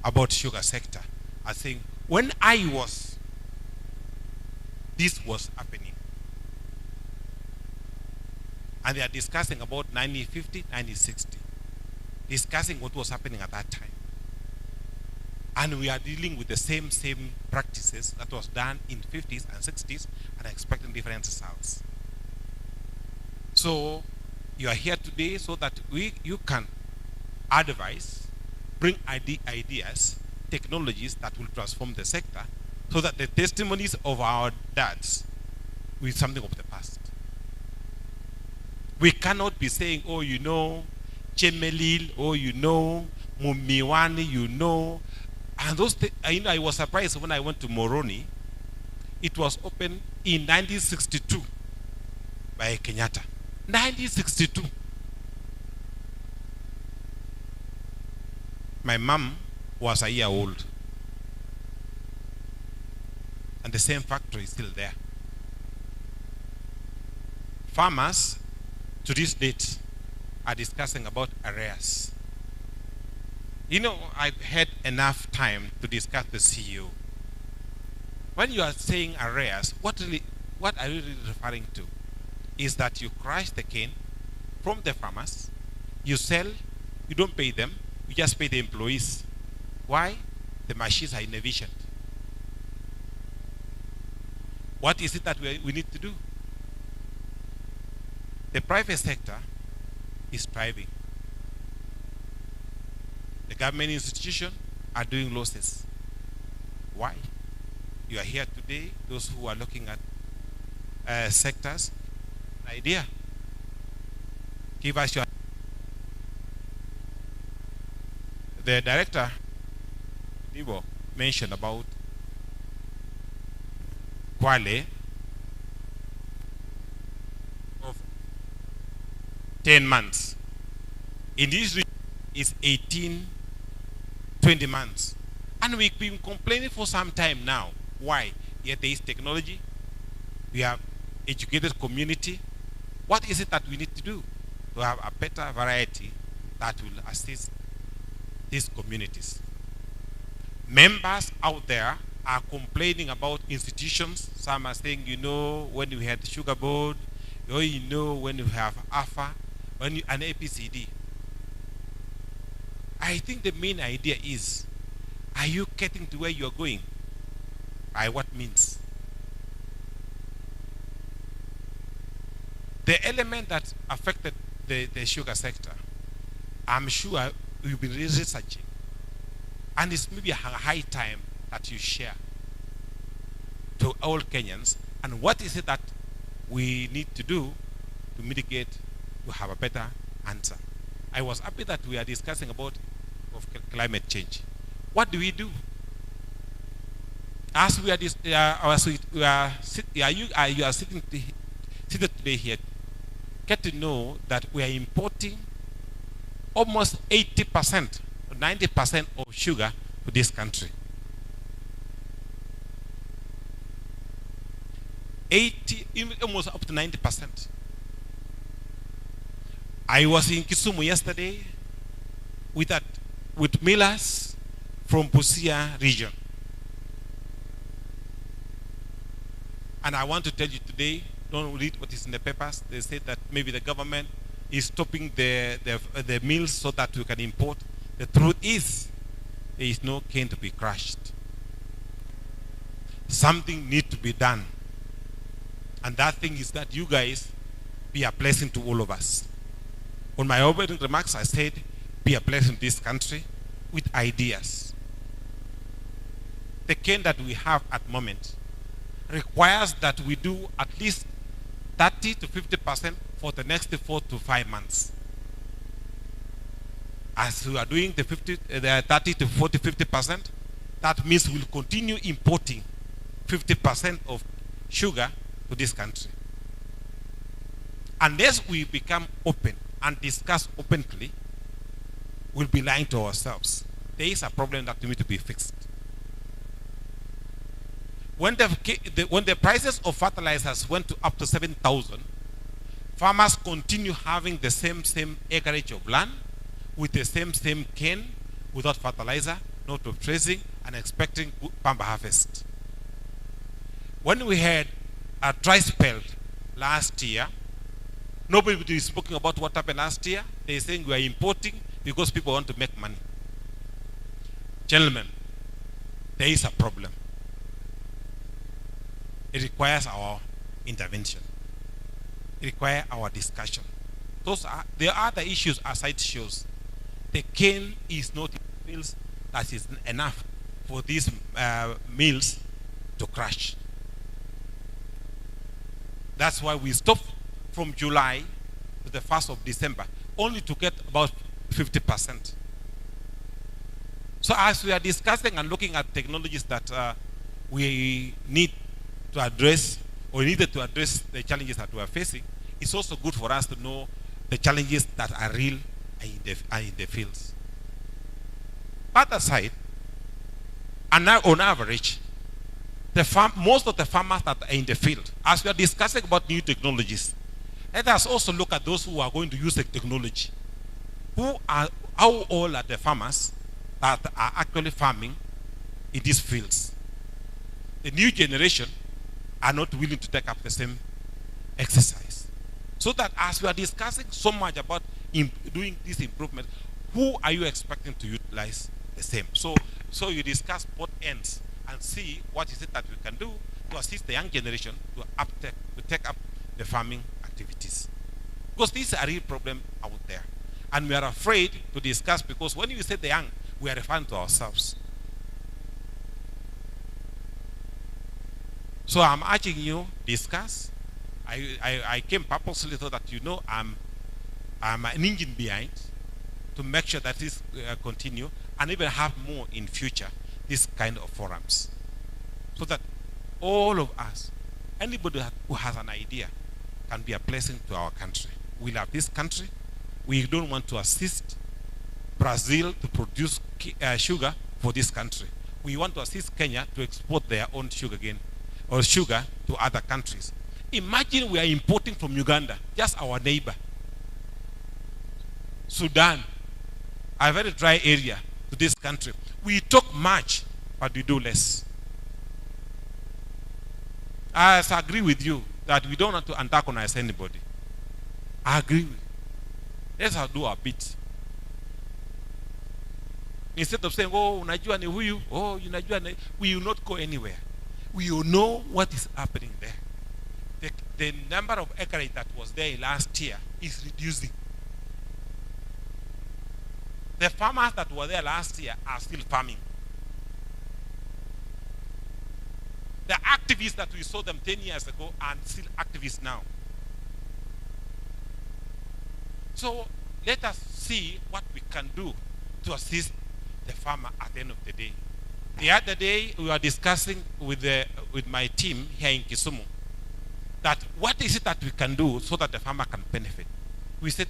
about sugar sector. I think when I was, this was happening. And they are discussing about 1950, 1960, discussing what was happening at that time. And we are dealing with the same practices that was done in 50s and 60s and expecting different results. So you are here today so that you can advise, bring ideas, technologies that will transform the sector so that the testimonies of our dads will be something of the past. We cannot be saying, oh, you know, Chemelil, oh, you know, Mumiwani, you know. And those I was surprised when I went to Moroni. It was opened in 1962 by Kenyatta. 1962. My mom was a year old. And the same factory is still there. Farmers, to this date, are discussing about arrears. You know, I've had enough time to discuss the CEO. When you are saying arrears, what are you really referring to? Is that you crush the cane from the farmers, you sell, you don't pay them, you just pay the employees. Why? The machines are inefficient. What is it that we need to do? The private sector is thriving. The government institutions are doing losses. Why? You are here today, those who are looking at sectors, an idea. Give us your... The director, Dibo, mentioned about Kwale of 10 months. In this region, it's 18, 20 months. And we've been complaining for some time now. Why? Yet there is technology. We have educated community. What is it that we need to do to have a better variety that will assist these communities? Members out there are complaining about institutions. Some are saying, you know, when we had the Sugar Board, or you know, when you have AFA, when you, an APCD. I think the main idea is, are you getting to where you're going? By what means? The element that affected the sugar sector, I'm sure you've been researching. And it's maybe a high time that you share to all Kenyans. And what is it that we need to do to mitigate, to have a better answer? I was happy that we are discussing about climate change. What do we do? As we are, you are seated today here, get to know that we are importing almost 80% or 90% of sugar to this country. 80, almost up to 90%. I was in Kisumu yesterday with millers from Busia region. And I want to tell you today, don't read what is in the papers. They say that maybe the government is stopping the mills so that we can import The truth is, there is no cane to be crushed. Something needs to be done. And that thing is that you guys be a blessing to all of us. On my opening remarks, I said, be a blessing to this country with ideas. The cane that we have at the moment requires that we do at least 30 to 50% for the next 4 to 5 months. As we are doing the 30 to 40, 50%, that means we'll continue importing 50% of sugar to this country. Unless we become open and discuss openly, we'll be lying to ourselves. There is a problem that needs to be fixed. When the prices of fertilizers went to up to 7,000, farmers continue having the same acreage of land with the same cane without fertilizer, no top tracing, and expecting good pamba harvest. When we had a dry spell last year, nobody is speaking about what happened last year. They're saying we are importing because people want to make money. Gentlemen, there is a problem. It requires our intervention. It requires our discussion. There are other issues aside shows. The cane is not in the fields that is enough for these mills to crush. That's why we stopped from July to the 1st of December, only to get about 50%. So as we are discussing and looking at technologies that we need to address, or needed to address the challenges that we are facing, it's also good for us to know the challenges that are real and in the fields. But aside, and now on average, most of the farmers that are in the field, as we are discussing about new technologies, let us also look at those who are going to use the technology. How old are the farmers that are actually farming in these fields? The new generation are not willing to take up the same exercise. So that as we are discussing so much about doing this improvement, who are you expecting to utilize the same? So you discuss both ends and see what is it that we can do to assist the young generation to take up the farming activities. Because this is a real problem out there. And we are afraid to discuss, because when we say the young, we are referring to ourselves. So I'm urging you, discuss. I came purposely so that you know I'm an engine behind to make sure that this continue and even have more in future, this kind of forums. So that all of us, anybody who has an idea, can be a blessing to our country. We love this country. We don't want to assist Brazil to produce sugar for this country. We want to assist Kenya to export their own sugar to other countries. Imagine we are importing from Uganda, just our neighbor. Sudan, a very dry area to this country. We talk much, but we do less. I agree with you that we don't want to antagonize anybody. I agree with you. Let's do our bit. Instead of saying, oh, unajua ni huyu, oh, unajua ni, we will not go anywhere. We will know what is happening there. The number of acreage that was there last year is reducing. The farmers that were there last year are still farming. The activists that we saw them 10 years ago are still activists now. So let us see what we can do to assist the farmer at the end of the day. The other day we were discussing with my team here in Kisumu that what is it that we can do so that the farmer can benefit. We said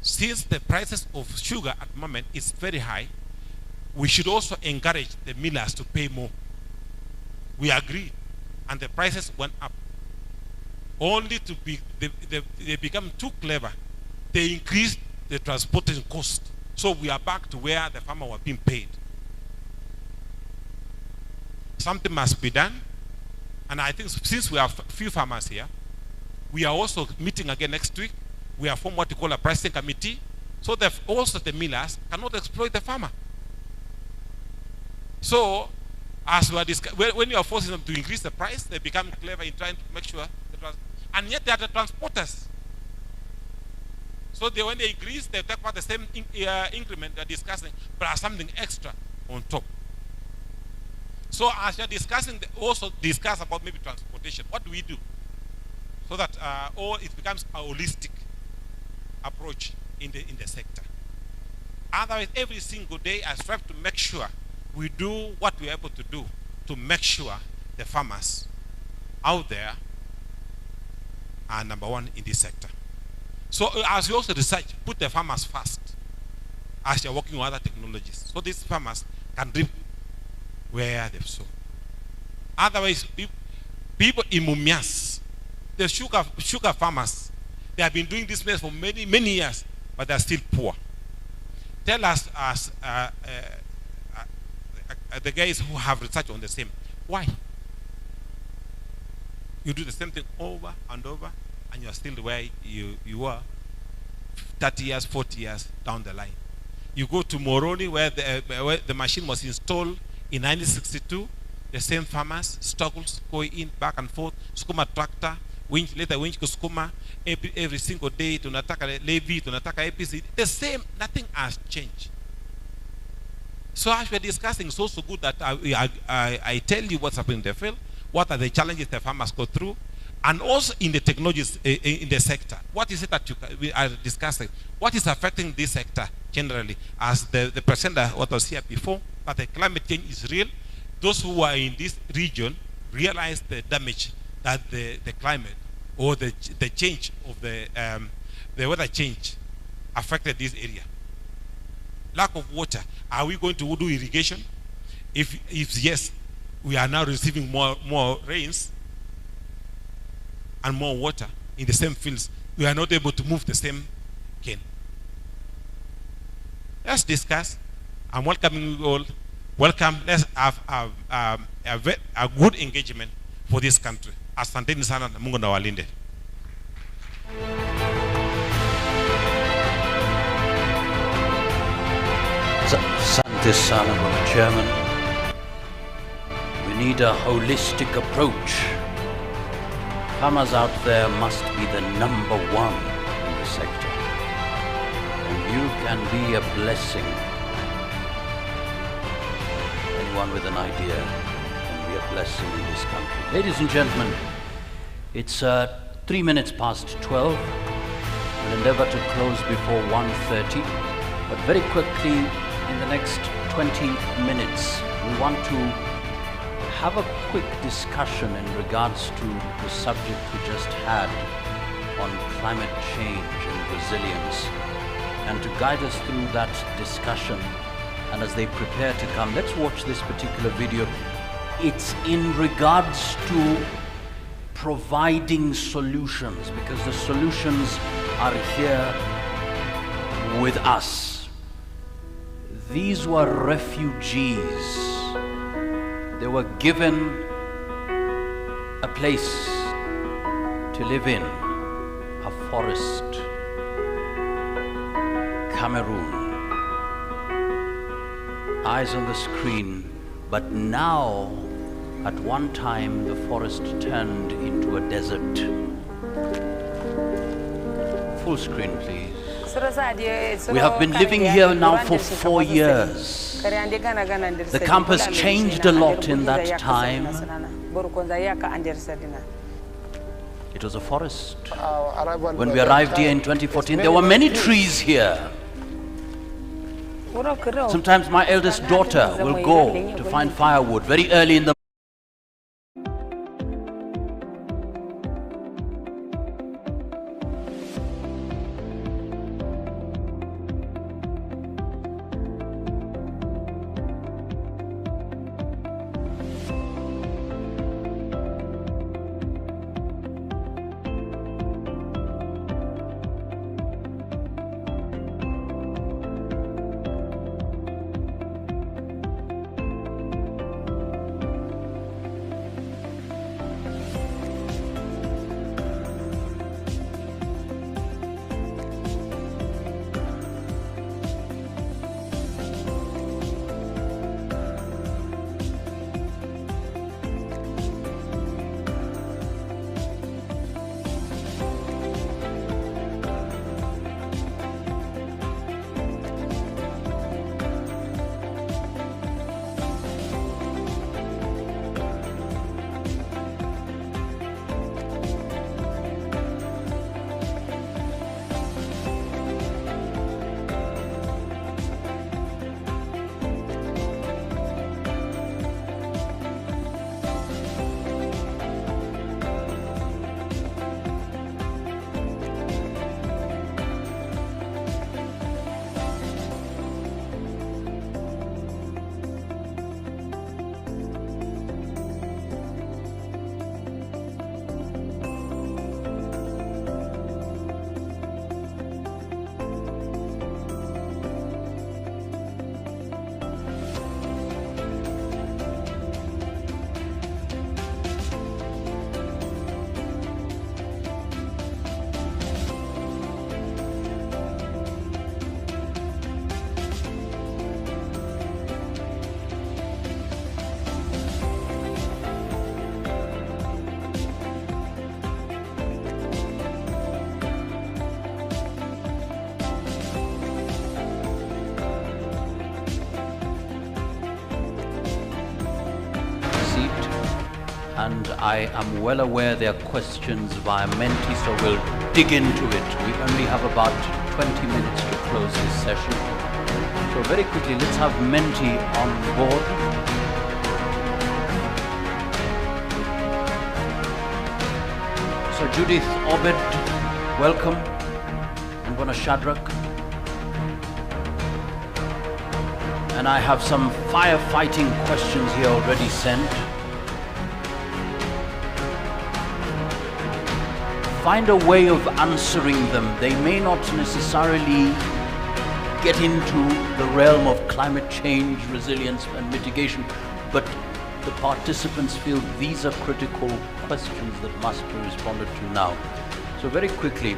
since the prices of sugar at the moment is very high, we should also encourage the millers to pay more. We agreed, and the prices went up. Only to be, they become too clever. They increased the transportation cost. So we are back to where the farmer was being paid. Something must be done. And I think since we have few farmers here, we are also meeting again next week. We have formed what we call a pricing committee, So also the millers cannot exploit the farmer. So, as we are when you are forcing them to increase the price, they become clever in trying to make sure, and yet they are the transporters. So when they increase, they talk about the same increment they're discussing, but as something extra on top. So as you're discussing, also discuss about maybe transportation. What do we do? So that it becomes a holistic approach in the sector. Otherwise, every single day I strive to make sure we do what we're able to do to make sure the farmers out there are number one in this sector. So as you also research, put the farmers first as you're working with other technologies. So these farmers can reap where they've sown. Otherwise, people in Mumias, the sugar farmers, they have been doing this business for many, many years, but they're still poor. Tell us, as the guys who have research on the same, why? You do the same thing over and over, and you're still where you were 30 years, 40 years down the line. You go to Moroni, where the machine was installed in 1962, the same farmers, struggles, going in, back and forth, skuma tractor, winch, later winch kuskuma, every single day, tunataka levy, tunataka APC, the same, nothing has changed. So as we're discussing, it's also good that I tell you what's happening in the field, what are the challenges the farmers go through, and also in the technologies in the sector. What is it that we are discussing? What is affecting this sector generally? As the presenter what was here before, that the climate change is real. Those who are in this region realize the damage that the climate or the change of the weather change affected this area. Lack of water. Are we going to do irrigation? If yes, we are now receiving more rains and more water in the same fields. We are not able to move the same cane. Let's discuss. I'm welcoming you all. Welcome. Let's have a good engagement for this country. Asanteni sana na Mungu na walinde. Asante sana, Mr. Chairman. We need a holistic approach. Farmers out there must be the number one in the sector. And you can be a blessing. Anyone with an idea can be a blessing in this country. Ladies and gentlemen, it's 3 minutes past 12. We'll endeavor to close before 1:30. But very quickly, in the next 20 minutes, we want to have a quick discussion in regards to the subject we just had on climate change and resilience. And to guide us through that discussion, and as they prepare to come, let's watch this particular video. It's in regards to providing solutions, because the solutions are here with us. These were refugees. They were given a place to live in, a forest. Cameroon. Eyes on the screen, but now, at one time, the forest turned into a desert. Full screen, please. We have been living here now for 4 years. The camp has changed a lot in that time. It was a forest. When we arrived here in 2014, there were many trees here. Sometimes my eldest daughter will go to find firewood very early in the and I am well aware there are questions via Menti, so we'll dig into it. We only have about 20 minutes to close this session. So very quickly, let's have Menti on board. So Judith, Obed, welcome. And Bwana Shadrach. And I have some firefighting questions here already sent. Find a way of answering them. They may not necessarily get into the realm of climate change, resilience and mitigation, but the participants feel these are critical questions that must be responded to now. So very quickly,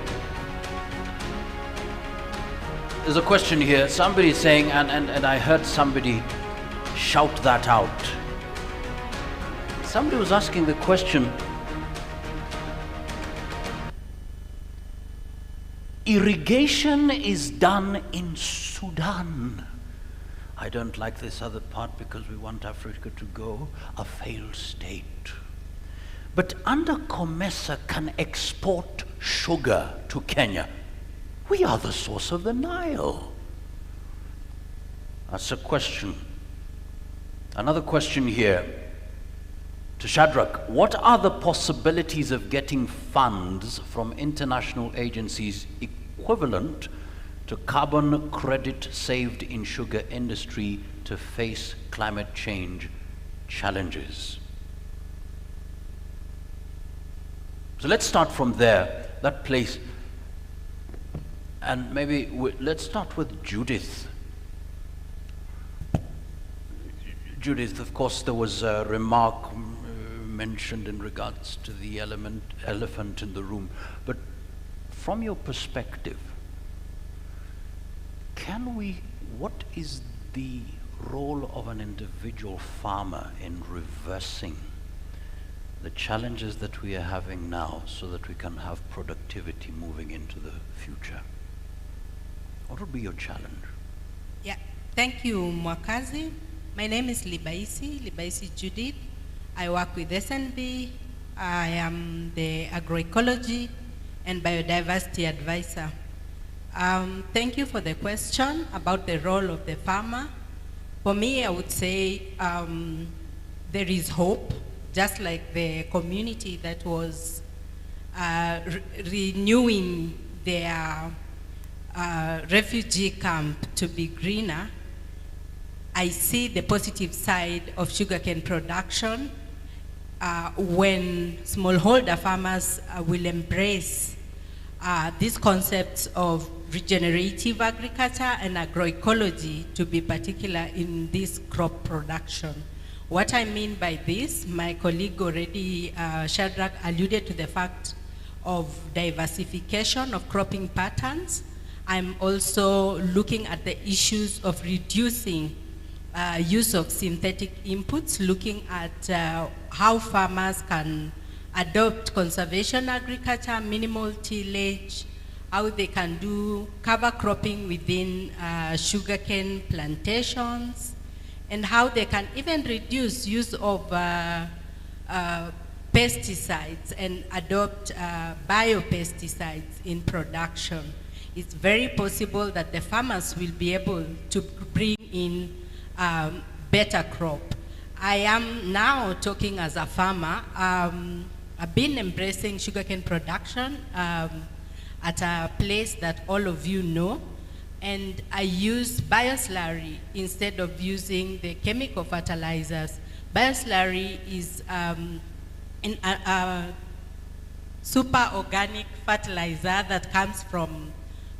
there's a question here. Somebody is saying, and I heard somebody shout that out. Somebody was asking the question, irrigation is done in Sudan. I don't like this other part because we want Africa to go a failed state. But under COMESA can export sugar to Kenya. We are the source of the Nile. That's a question. Another question here to Shadrach. What are the possibilities of getting funds from international agencies equivalent to carbon credit saved in sugar industry to face climate change challenges? So let's start from there, that place. And maybe let's start with Judith. Judith, of course, there was a remark mentioned in regards to the elephant in the room. But from your perspective, what is the role of an individual farmer in reversing the challenges that we are having now so that we can have productivity moving into the future? What would be your challenge? Yeah, thank you, Mwakazi. My name is Libaisi Judith. I work with SNB. I am the agroecology and biodiversity advisor. Thank you for the question about the role of the farmer. For me, I would say there is hope, just like the community that was renewing their refugee camp to be greener. I see the positive side of sugarcane production when smallholder farmers will embrace these concepts of regenerative agriculture and agroecology, to be particular in this crop production. What I mean by this, my colleague already, Shadrach, alluded to the fact of diversification of cropping patterns. I'm also looking at the issues of reducing use of synthetic inputs, looking at how farmers can adopt conservation agriculture, minimal tillage, how they can do cover cropping within sugarcane plantations, and how they can even reduce use of pesticides and adopt biopesticides in production. It's very possible that the farmers will be able to bring in better crop. I am now talking as a farmer. I've been embracing sugarcane production at a place that all of you know, and I use bioslurry instead of using the chemical fertilizers. Bioslurry is a super organic fertilizer that comes from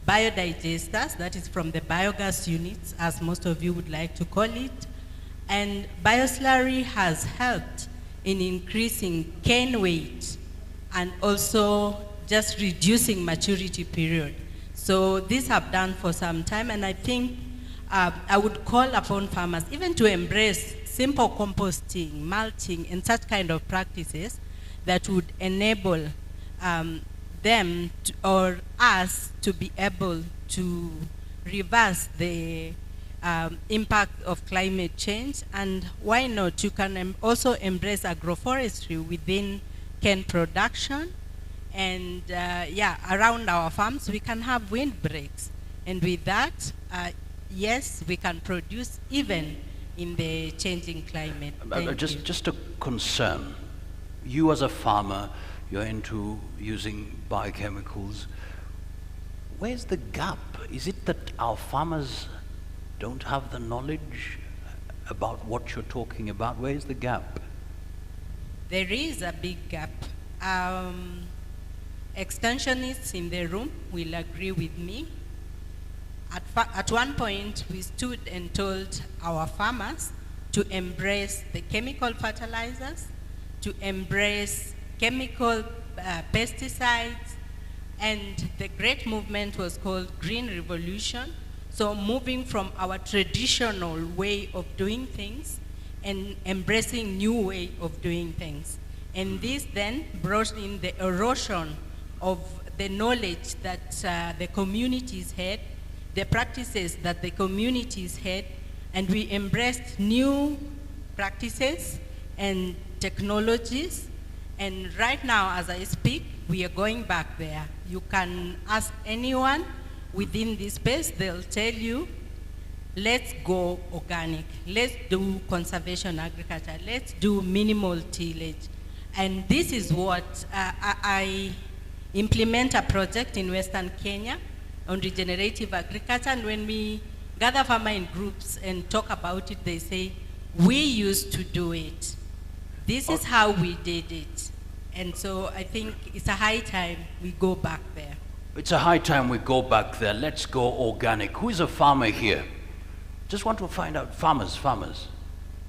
biodigesters, that is from the biogas units, as most of you would like to call it. And bioslurry has helped in increasing cane weight and also just reducing maturity period. So these have done for some time, and I think I would call upon farmers even to embrace simple composting, mulching, and such kind of practices that would enable them or us to be able to reverse the impact of climate change, and why not, you can also embrace agroforestry within cane production, and around our farms we can have windbreaks, and with that, yes, we can produce even in the changing climate. Just a concern. You as a farmer, you're into using biochemicals. Where's the gap? Is it that our farmers don't have the knowledge about what you're talking about? Where is the gap? There is a big gap. Extensionists in the room will agree with me. At one point, we stood and told our farmers to embrace the chemical fertilizers, to embrace chemical pesticides, and the great movement was called Green Revolution. So moving from our traditional way of doing things and embracing new way of doing things. And this then brought in the erosion of the knowledge that the communities had, the practices that the communities had, and we embraced new practices and technologies. And right now, as I speak, we are going back there. You can ask anyone within this space, they'll tell you, let's go organic, let's do conservation agriculture, let's do minimal tillage. And this is what I implement a project in Western Kenya on regenerative agriculture, and when we gather farmers in groups and talk about it, they say, we used to do it. This is how we did it. And so I think it's a high time we go back there. It's a high time we go back there. Let's go organic. Who is a farmer here? Just want to find out. Farmers.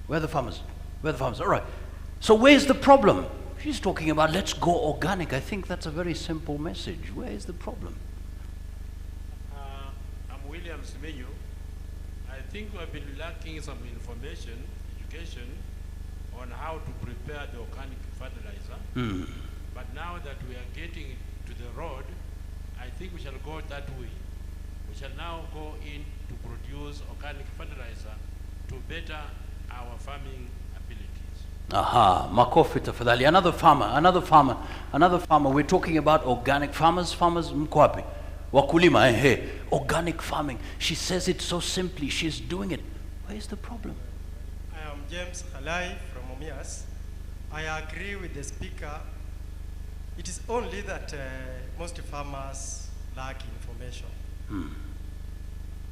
Where are the farmers? All right. So where's the problem? She's talking about let's go organic. I think that's a very simple message. Where is the problem? I'm William Simenyo. I think we've been lacking some information, education, on how to prepare the organic fertilizer. But now that we are getting to the road, I think we shall go that way. We shall now go in to produce organic fertilizer to better our farming abilities. Aha, makofi tafadhali. Another farmer. We're talking about organic farmers mko wapi? Wakulima, organic farming. She says it so simply, she's doing it. Where's the problem? I am James Halai from Omias. I agree with the speaker. It is only that most farmers lack information.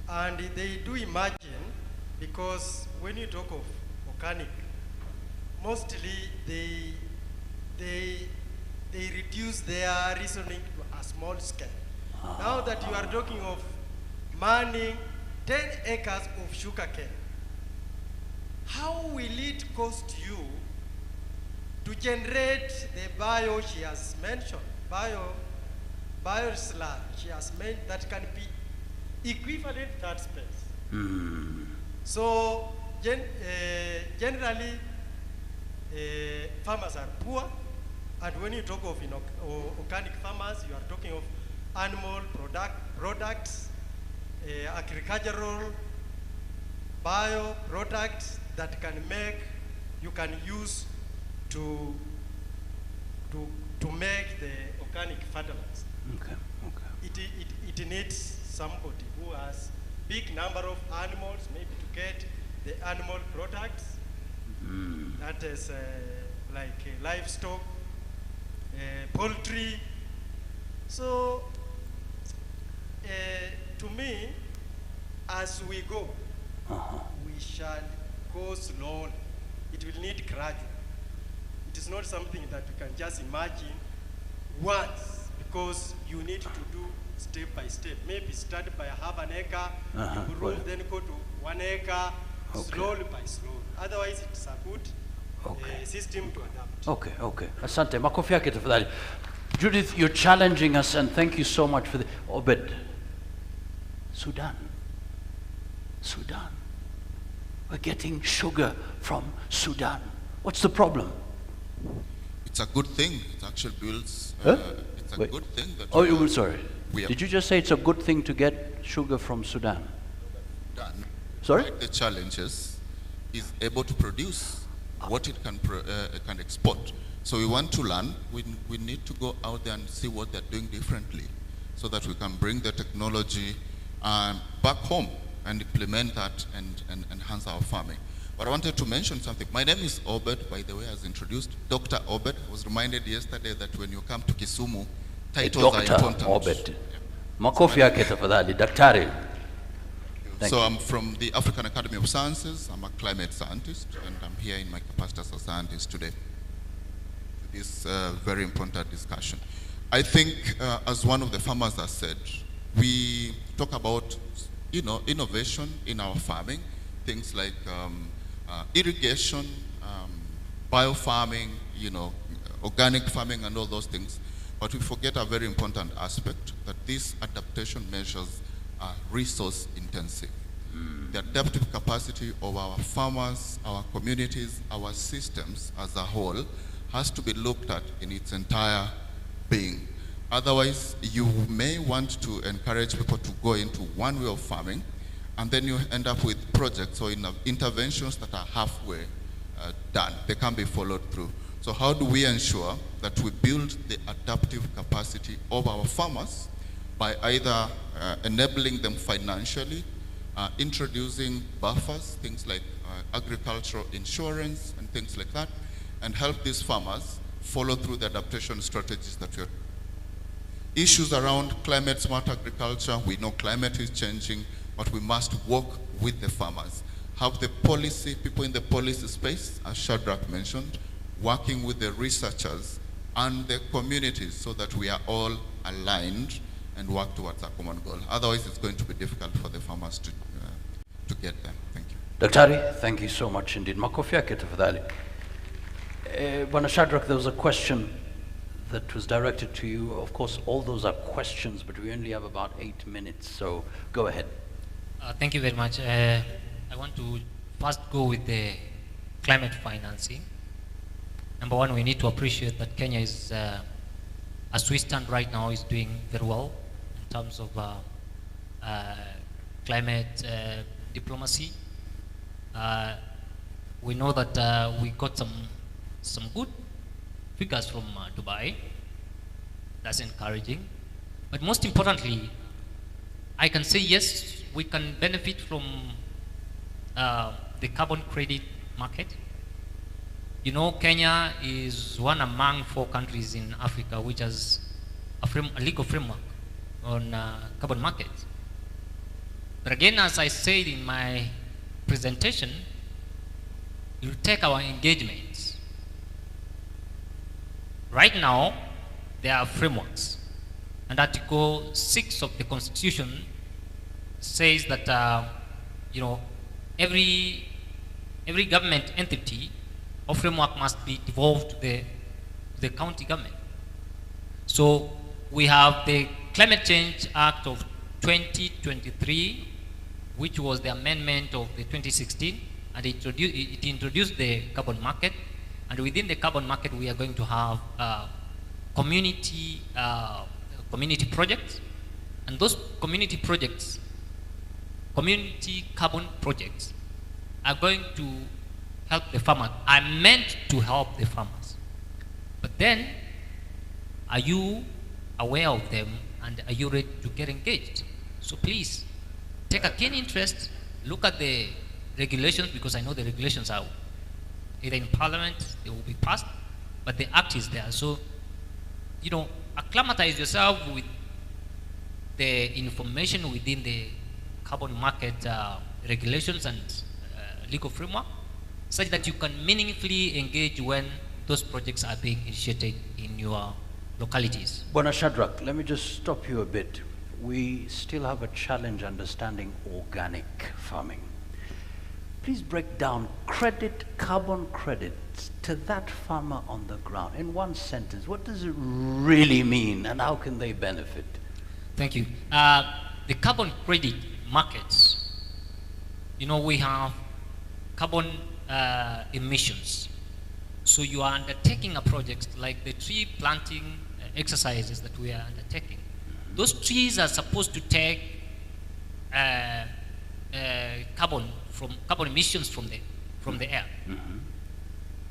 And they do imagine, because when you talk of organic, mostly they reduce their reasoning to a small scale. Now that you are talking of manning 10 acres of sugarcane, how will it cost you to generate the bio she has mentioned, bio sludge she has made that can be equivalent to that space? So generally, farmers are poor, and when you talk of organic farmers, you are talking of animal products, agricultural bio products that you can use to make the organic fertilizer. It needs somebody who has big number of animals, maybe to get the animal products. That is like livestock, poultry. So to me, as we go, we shall go slowly. It will need gradual. It is not something that you can just imagine once, because you need to do step by step. Maybe start by half an acre, improve, then go to 1 acre, slowly by slowly. Otherwise, it's a good system to adapt. Okay. Asante. Makofi yake tafadhali. Judith, you're challenging us, and thank you so much for the Obed. Sudan. We're getting sugar from Sudan. What's the problem? It's a good thing. It actually builds. It's a good thing that. Sorry. Did you just say it's a good thing to get sugar from Sudan? Sorry? despite the challenges, is able to produce what it can export. So we want to learn. We need to go out there and see what they're doing differently, so that we can bring the technology back home and implement that and enhance our farming. But I wanted to mention something. My name is Obed, by the way, as introduced. Dr. Obed. I was reminded yesterday that when you come to Kisumu, titles are important. Dr. Obed. Makofi yake tafadhali, daktari. So I'm from the African Academy of Sciences. I'm a climate scientist, and I'm here in my capacity as a scientist today. This very important discussion. I think, as one of the farmers has said, we talk about, innovation in our farming, things like irrigation, biofarming, organic farming, and all those things. But we forget a very important aspect, that these adaptation measures are resource intensive. The adaptive capacity of our farmers, our communities, our systems as a whole has to be looked at in its entire being. Otherwise, you may want to encourage people to go into one way of farming, and then you end up with projects or interventions that are halfway done. They can't be followed through. So how do we ensure that we build the adaptive capacity of our farmers by either enabling them financially, introducing buffers, things like agricultural insurance and things like that, and help these farmers follow through the adaptation strategies that we are. Issues around climate smart agriculture, we know climate is changing, but we must work with the farmers. Have the policy, people in the policy space, as Shadrach mentioned, working with the researchers and the communities so that we are all aligned and work towards a common goal. Otherwise, it's going to be difficult for the farmers to get them. Thank you. Daktari, thank you so much indeed. Makofi yake tafadhali. Bwana Shadrach, there was a question that was directed to you. Of course, all those are questions, but we only have about 8 minutes, so go ahead. Thank you very much. I want to first go with the climate financing. Number one, we need to appreciate that Kenya is, as we stand right now, is doing very well in terms of climate diplomacy. We know that we got some good figures from Dubai. That's encouraging. But most importantly, I can say yes, we can benefit from the carbon credit market. You know, Kenya is one among 4 countries in Africa which has a legal framework on carbon markets. But again, as I said in my presentation, you take our engagements. Right now, there are frameworks. And Article 6 of the Constitution says that every government entity or framework must be devolved to the county government. So we have the Climate Change Act of 2023, which was the amendment of the 2016, and it introduced the carbon market. And within the carbon market, we are going to have community projects, and those community carbon projects, are going to help the farmers. I meant to help the farmers. But then, are you aware of them, and are you ready to get engaged? So please, take a keen interest, look at the regulations, because I know the regulations are either in Parliament, they will be passed, but the act is there. So, acclimatize yourself with the information within the carbon market regulations and legal framework, such that you can meaningfully engage when those projects are being initiated in your localities. Bwana Shadrach, let me just stop you a bit. We still have a challenge understanding organic farming. Please break down carbon credits to that farmer on the ground in one sentence. What does it really mean, and how can they benefit? Thank you. The carbon credit markets, we have carbon emissions. So you are undertaking a project like the tree planting exercises that we are undertaking. Those trees are supposed to take carbon emissions from the air.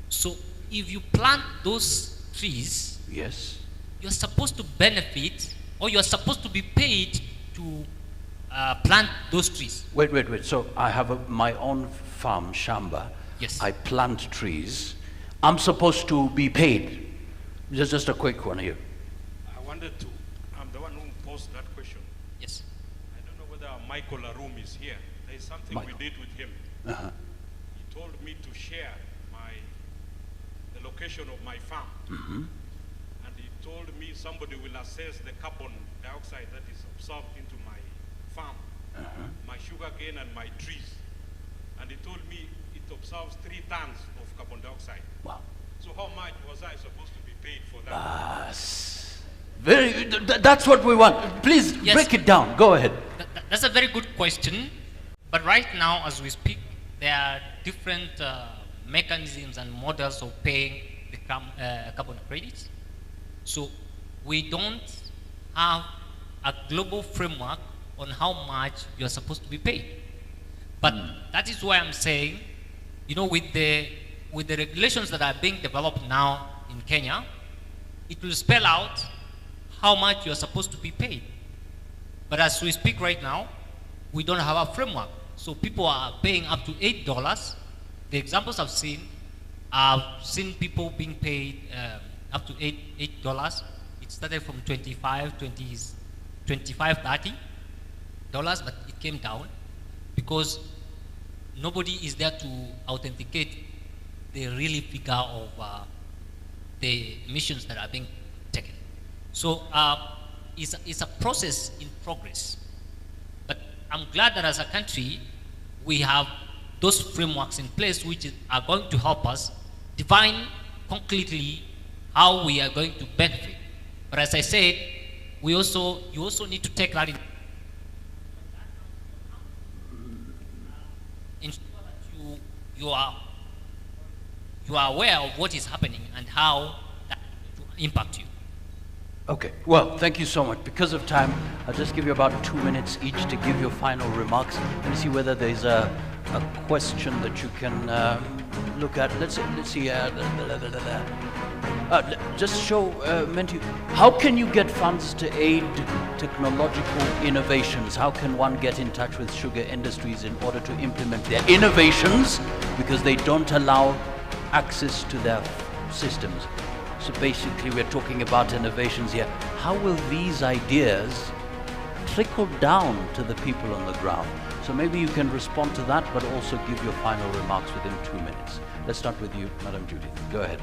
So if you plant those trees, yes, you're supposed to benefit, or you're supposed to be paid to plant those trees. Wait. So I have my own farm, Shamba. Yes. I plant trees. I'm supposed to be paid. Just a quick one here. I wanted to, I'm the one who posed that question. Yes. I don't know whether Michael Arum is here. There is something Michael. we did with him. He told me to share the location of my farm. And he told me somebody will assess the carbon dioxide that is absorbed into my farm, my sugarcane and my trees. And he told me it absorbs 3 tons of carbon dioxide. Wow. So how much was I supposed to be paid for that? That's what we want. Please break it down. Go ahead. That's a very good question. But right now, as we speak, there are different mechanisms and models of paying the carbon credits. So we don't have a global framework on how much you're supposed to be paid. But that is why I'm saying, you know, with the regulations that are being developed now in Kenya, it will spell out how much you're supposed to be paid. But as we speak right now, we don't have a framework. So people are paying up to $8. The examples I've seen people being paid up to $8. It started from $25, $30, but it came down because nobody is there to authenticate the real figure of the emissions that are being taken. So it's a process in progress. But I'm glad that as a country, we have those frameworks in place which are going to help us define concretely how we are going to benefit. But as I said, you also need to take that in ensure that you are aware of what is happening and how that will impact you. Okay, well, thank you so much. Because of time, I'll just give you about 2 minutes each to give your final remarks and see whether there's a question that you can look at. Let's see. Just show Menti, how can you get funds to aid technological innovations? How can one get in touch with sugar industries in order to implement their innovations because they don't allow access to their systems? So basically we're talking about innovations here. How will these ideas trickle down to the people on the ground? So maybe you can respond to that, but also give your final remarks within 2 minutes. Let's start with you, Madam Judith. Go ahead.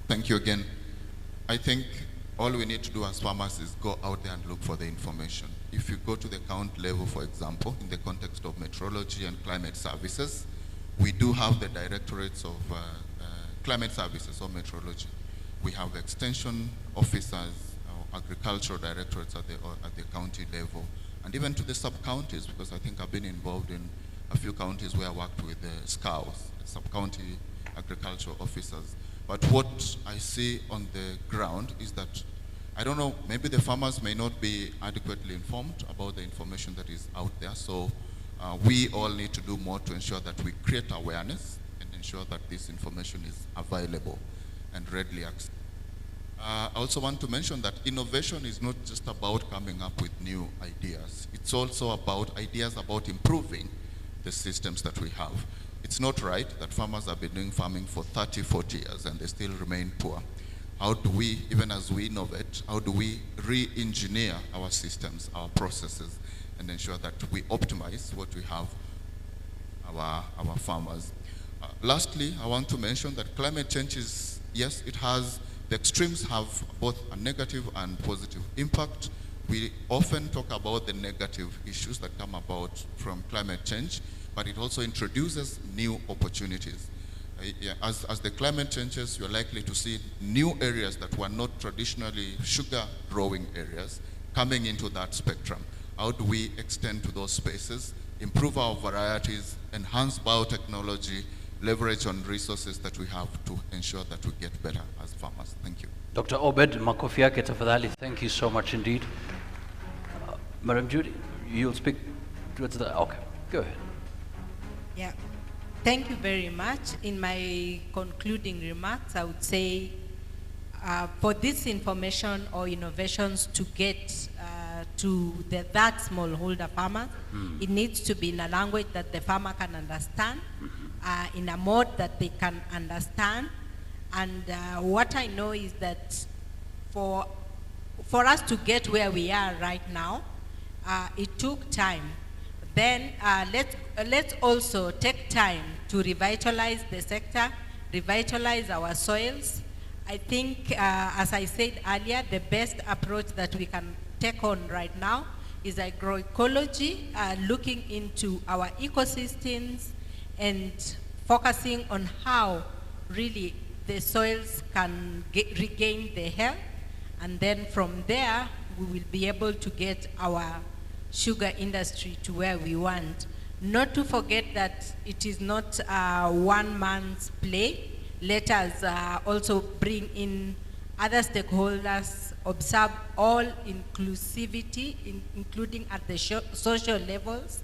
Thank you again. I think all we need to do as farmers is go out there and look for the information. If you go to the county level, for example, in the context of meteorology and climate services, we do have the directorates of climate services or meteorology. We have extension officers, agricultural directorates at the county level, and even to the sub-counties, because I think I've been involved in a few counties where I worked with the SCOWs, sub-county agricultural officers. But what I see on the ground is that, I don't know, maybe the farmers may not be adequately informed about the information that is out there. So we all need to do more to ensure that we create awareness and ensure that this information is available and readily accessible. I also want to mention that innovation is not just about coming up with new ideas. It's also about ideas about improving the systems that we have. It's not right that farmers have been doing farming for 30, 40 years and they still remain poor. How do we, even as we innovate, how do we re-engineer our systems, our processes, and ensure that we optimize what we have, our farmers? Lastly, I want to mention that climate change is, yes, it has, the extremes have both a negative and positive impact. We often talk about the negative issues that come about from climate change, but it also introduces new opportunities. As the climate changes, you're likely to see new areas that were not traditionally sugar growing areas coming into that spectrum. How do we extend to those spaces, improve our varieties, enhance biotechnology, leverage on resources that we have to ensure that we get better as farmers. Thank you. Dr. Obed, makofi yake tafadhali. Thank you so much indeed. Madam Judy, you'll speak towards the, okay, go ahead. Yeah, thank you very much. In my concluding remarks, I would say for this information or innovations to get to that smallholder farmer, it needs to be in a language that the farmer can understand, in a mode that they can understand. And what I know is that for us to get where we are right now, it took time. Then let's also take time to revitalize the sector, revitalize our soils. I think, as I said earlier, the best approach that we can take on right now is agroecology, looking into our ecosystems and focusing on how really the soils can regain their health. And then from there, we will be able to get our sugar industry to where we want. Not to forget that it is not one man's play. Let us also bring in other stakeholders, observe all inclusivity, including at the social levels.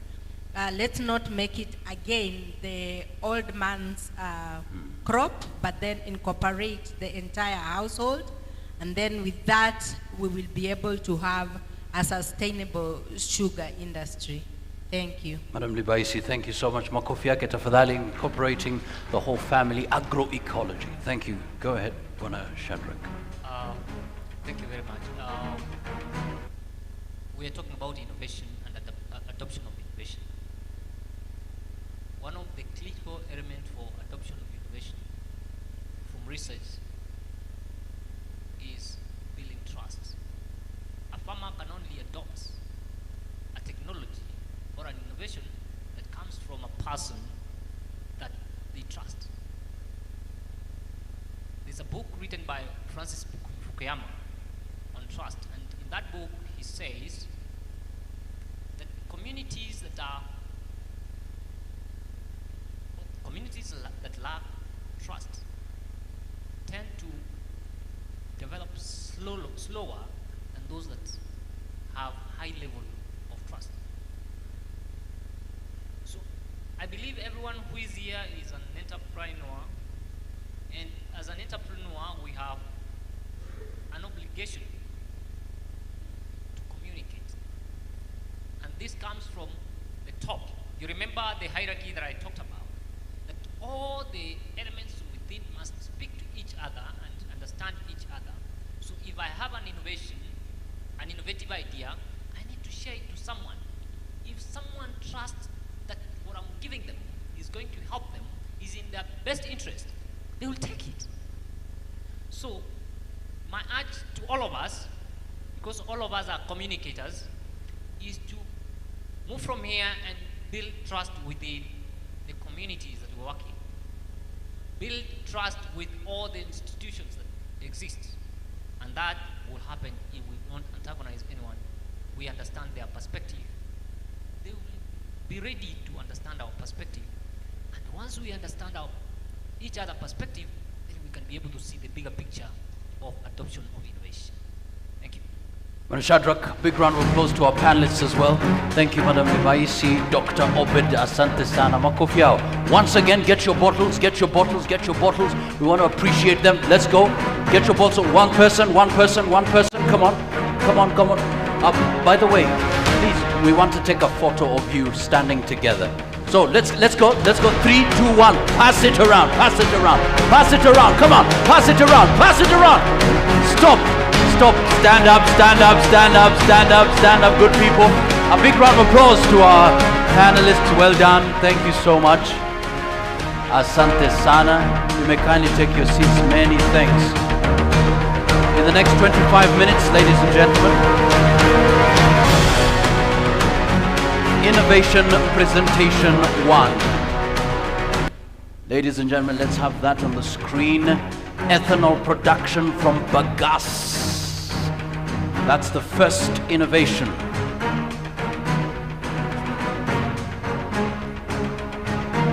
Let's not make it again the old man's crop, but then incorporate the entire household. And then with that, we will be able to have a sustainable sugar industry. Thank you. Madam Libaisi, thank you so much. Makofi yake tafadhali, incorporating the whole family, agroecology. Thank you. Go ahead, Bwana Shadrach. Thank you very much. We are talking about innovation and adoption of innovation. One of the critical elements for adoption of innovation from research is building trust. A farmer can only adopt a technology or an innovation that comes from a person that they trust. There's a book written by Francis Fukuyama on trust, and in that book he says that communities that lack trust tend to develop slower than those that have high level of trust. So I believe everyone who is here is an entrepreneur, and as an entrepreneur we have an obligation to communicate, and this comes from the top. You remember the hierarchy that I talked about, that all the elements within must speak to each other and understand each other. So if I have an innovation, an innovative idea, I need to share it to someone. If someone trusts that what I'm giving them is going to help them, is in their best interest, they will take it. So my urge to all of us, because all of us are communicators, is to move from here and build trust within the communities that we're working. Build trust with all the institutions that exist. And that will happen if we don't antagonize anyone. We understand their perspective. They will be ready to understand our perspective. And once we understand each other's perspective, then we can be able to see the bigger picture of adoption of innovation. Thank you. Madam Shadrach, big round of applause to our panelists as well. Thank you, Madam Libaisi, Dr. Obed, asante sana, makofi yao. Once again, get your bottles, get your bottles, get your bottles. We want to appreciate them. Let's go. Get your bottles. One person, one person, one person. Come on, come on, come on. By the way, please, we want to take a photo of you standing together. So let's go. 3, 2, 1. Pass it around. Pass it around. Pass it around. Come on. Pass it around. Pass it around. Stop. Stop. Stand up. Stand up. Stand up. Stand up. Stand up. Good people. A big round of applause to our panelists. Well done. Thank you so much. Asante sana. You may kindly take your seats. Many thanks. In the next 25 minutes, ladies and gentlemen, Innovation Presentation 1. Ladies and gentlemen, let's have that on the screen. Ethanol production from bagasse. That's the first innovation.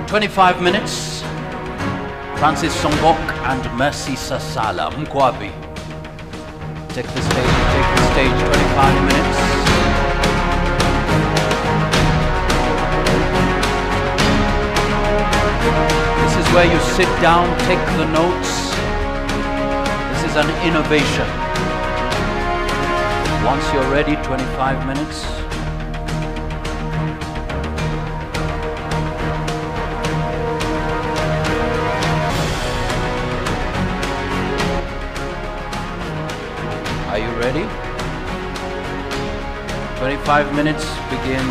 "25 minutes, Francis Songok and Mercy Sasala. Mko wapi? Take the stage, 25 minutes. This is where you sit down, take the notes. This is an innovation. Once you're ready, 25 minutes. Are you ready? 25 minutes begin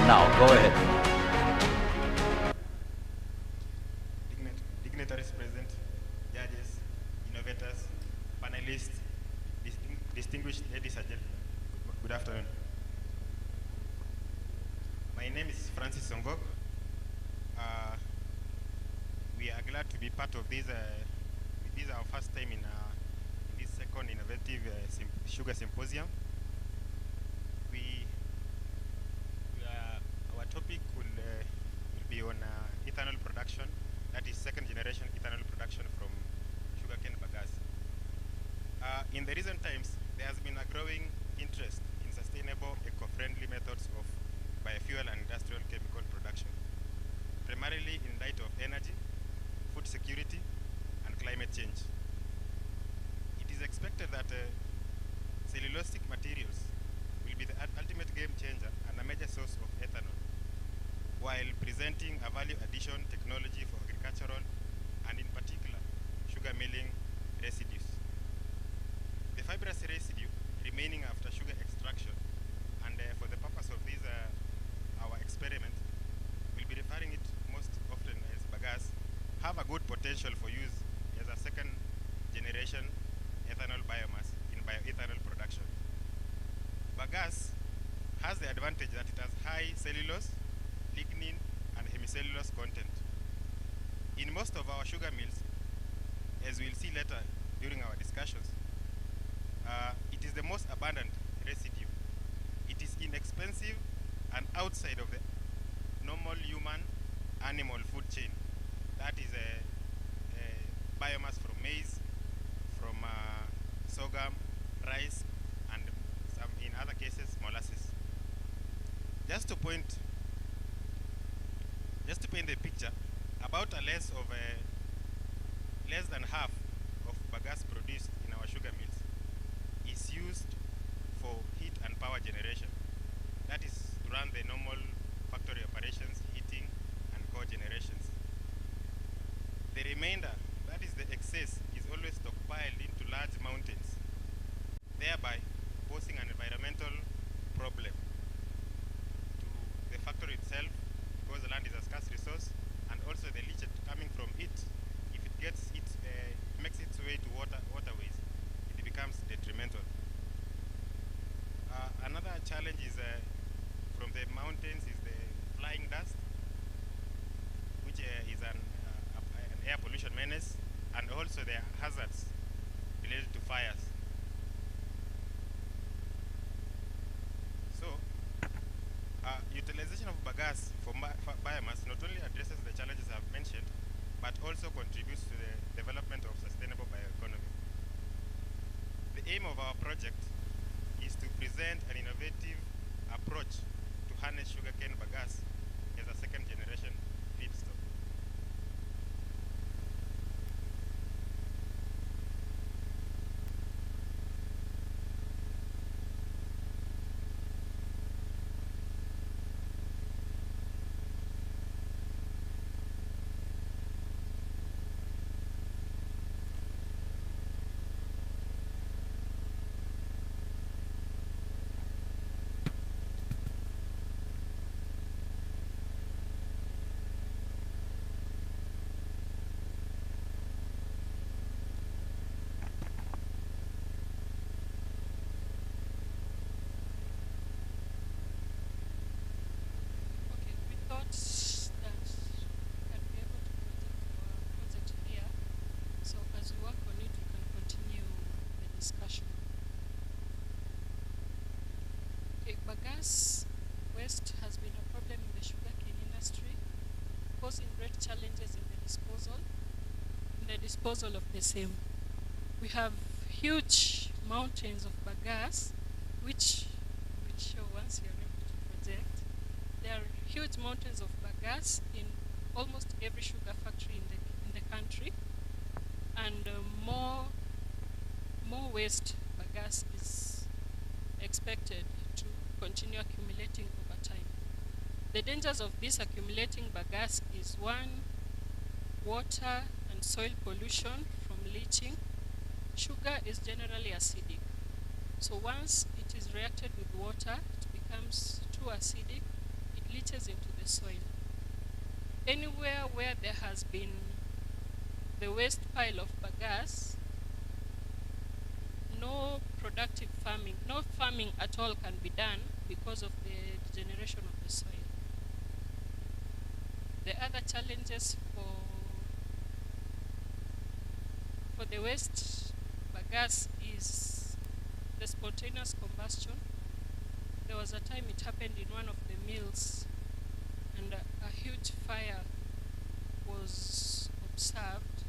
now. Go ahead. Dignitaries present, judges, innovators, panelists, distinguished ladies and gentlemen, good afternoon. My name is Francis Songok. We are glad to be part of this. This is our first time in this second innovative sugar symposium. Our topic will be on ethanol production, that is second generation ethanol production from sugarcane bagasse. In the recent times, there has been a growing interest in sustainable, eco-friendly methods of biofuel and industrial chemical production, primarily in light of energy, food security, and climate change. It is expected that cellulosic materials will be the ultimate game changer and a major source of ethanol, while presenting a value addition technology for agricultural and in particular sugar milling residues. The fibrous residue remaining after sugar extraction, and for the purpose of this our experiment, we'll be referring it most often as bagasse, have a good potential for use as a second generation ethanol biomass in bioethanol production. Bagasse has the advantage that it has high cellulose, lignin, and hemicellulose content. In most of our sugar mills, as we'll see later during our discussions, it is the most abundant residue. It is inexpensive and outside of the normal human animal food chain. That is a biomass from maize, from sorghum, rice, and some, in other cases, molasses. Just to paint the picture, about less than half of bagasse produced in our sugar mills is used for heat and power generation. That is to run the normal factory operations, heating, and co-generations. The remainder, that is the excess, is always stockpiled into large mountains, thereby posing an environmental problem to the factory itself, because the land is a scarce resource, and also the leachate coming from it. If it gets it makes its way to waterways, it becomes detrimental. Another challenge is from the mountains is the flying dust, which is an air pollution menace, and also the hazards related to fires. So, utilization of bagasse for biomass not only addresses the challenges I've mentioned, but also contributes to the development of sustainable bioeconomy. The aim of our project is to present an innovative approach to harness sugarcane bagasse as a second generation feedstock. Bagasse waste has been a problem in the sugarcane industry, causing great challenges in the disposal, the disposal of the same. We have huge mountains of bagasse, which will show once you're able to project. There are huge mountains of bagasse in almost every sugar factory in the country, and more waste bagasse is expected to continue accumulating over time. The dangers of this accumulating bagasse is one, water and soil pollution from leaching. Sugar is generally acidic. So once it is reacted with water, it becomes too acidic, it leaches into the soil. Anywhere where there has been the waste pile of bagasse, no productive farming, no farming at all can be done because of the degeneration of the soil. The other challenges for the waste bagasse is the spontaneous combustion. There was a time it happened in one of the mills, and a huge fire was observed.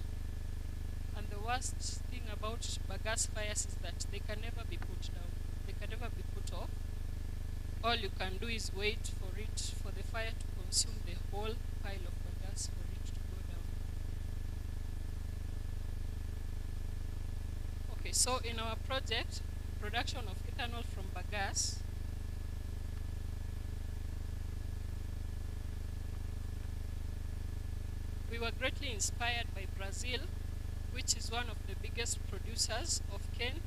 And the worst thing about bagasse fires is that they can never be put down. They can never be put off. All you can do is wait for the fire to consume the whole pile of bagasse for it to go down. Okay, so in our project, production of ethanol from bagasse, we were greatly inspired by Brazil, which is one of the biggest producers of cane.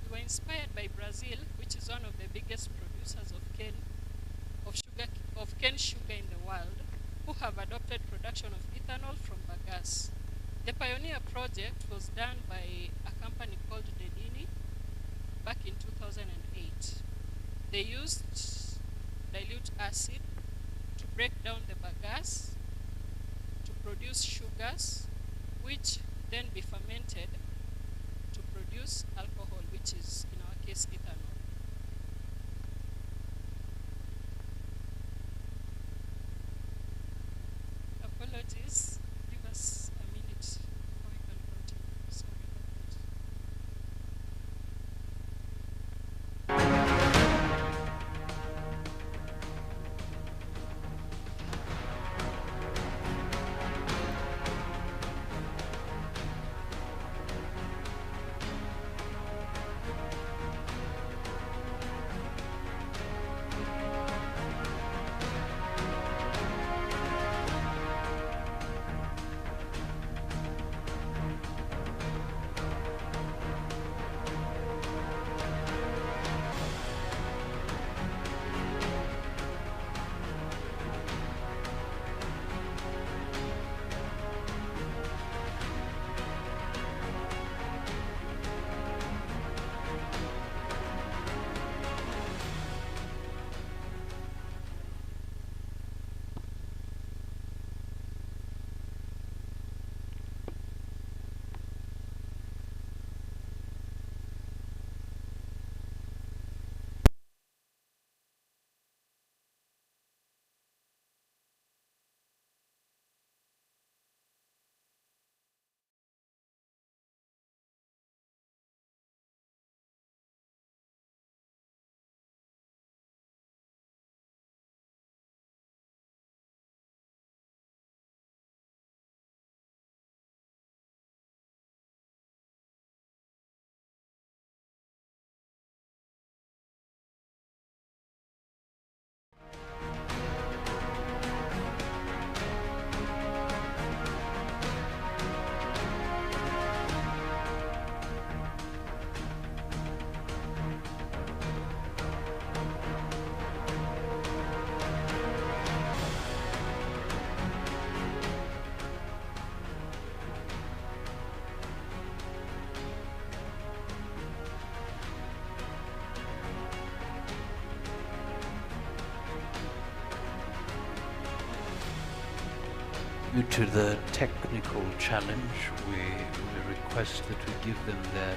We were inspired by Brazil, which is one of the biggest producers of cane, of cane sugar in the world, who have adopted production of ethanol from bagasse. The pioneer project was done by a company called Dedini back in 2008. They used dilute acid to break down the bagasse to produce sugars, which then be fermented to produce alcohol, which is, in our case, ethanol. Apologies. Give us a minute before we can continue. Sorry about that. Due to the technical challenge, we request that we give them their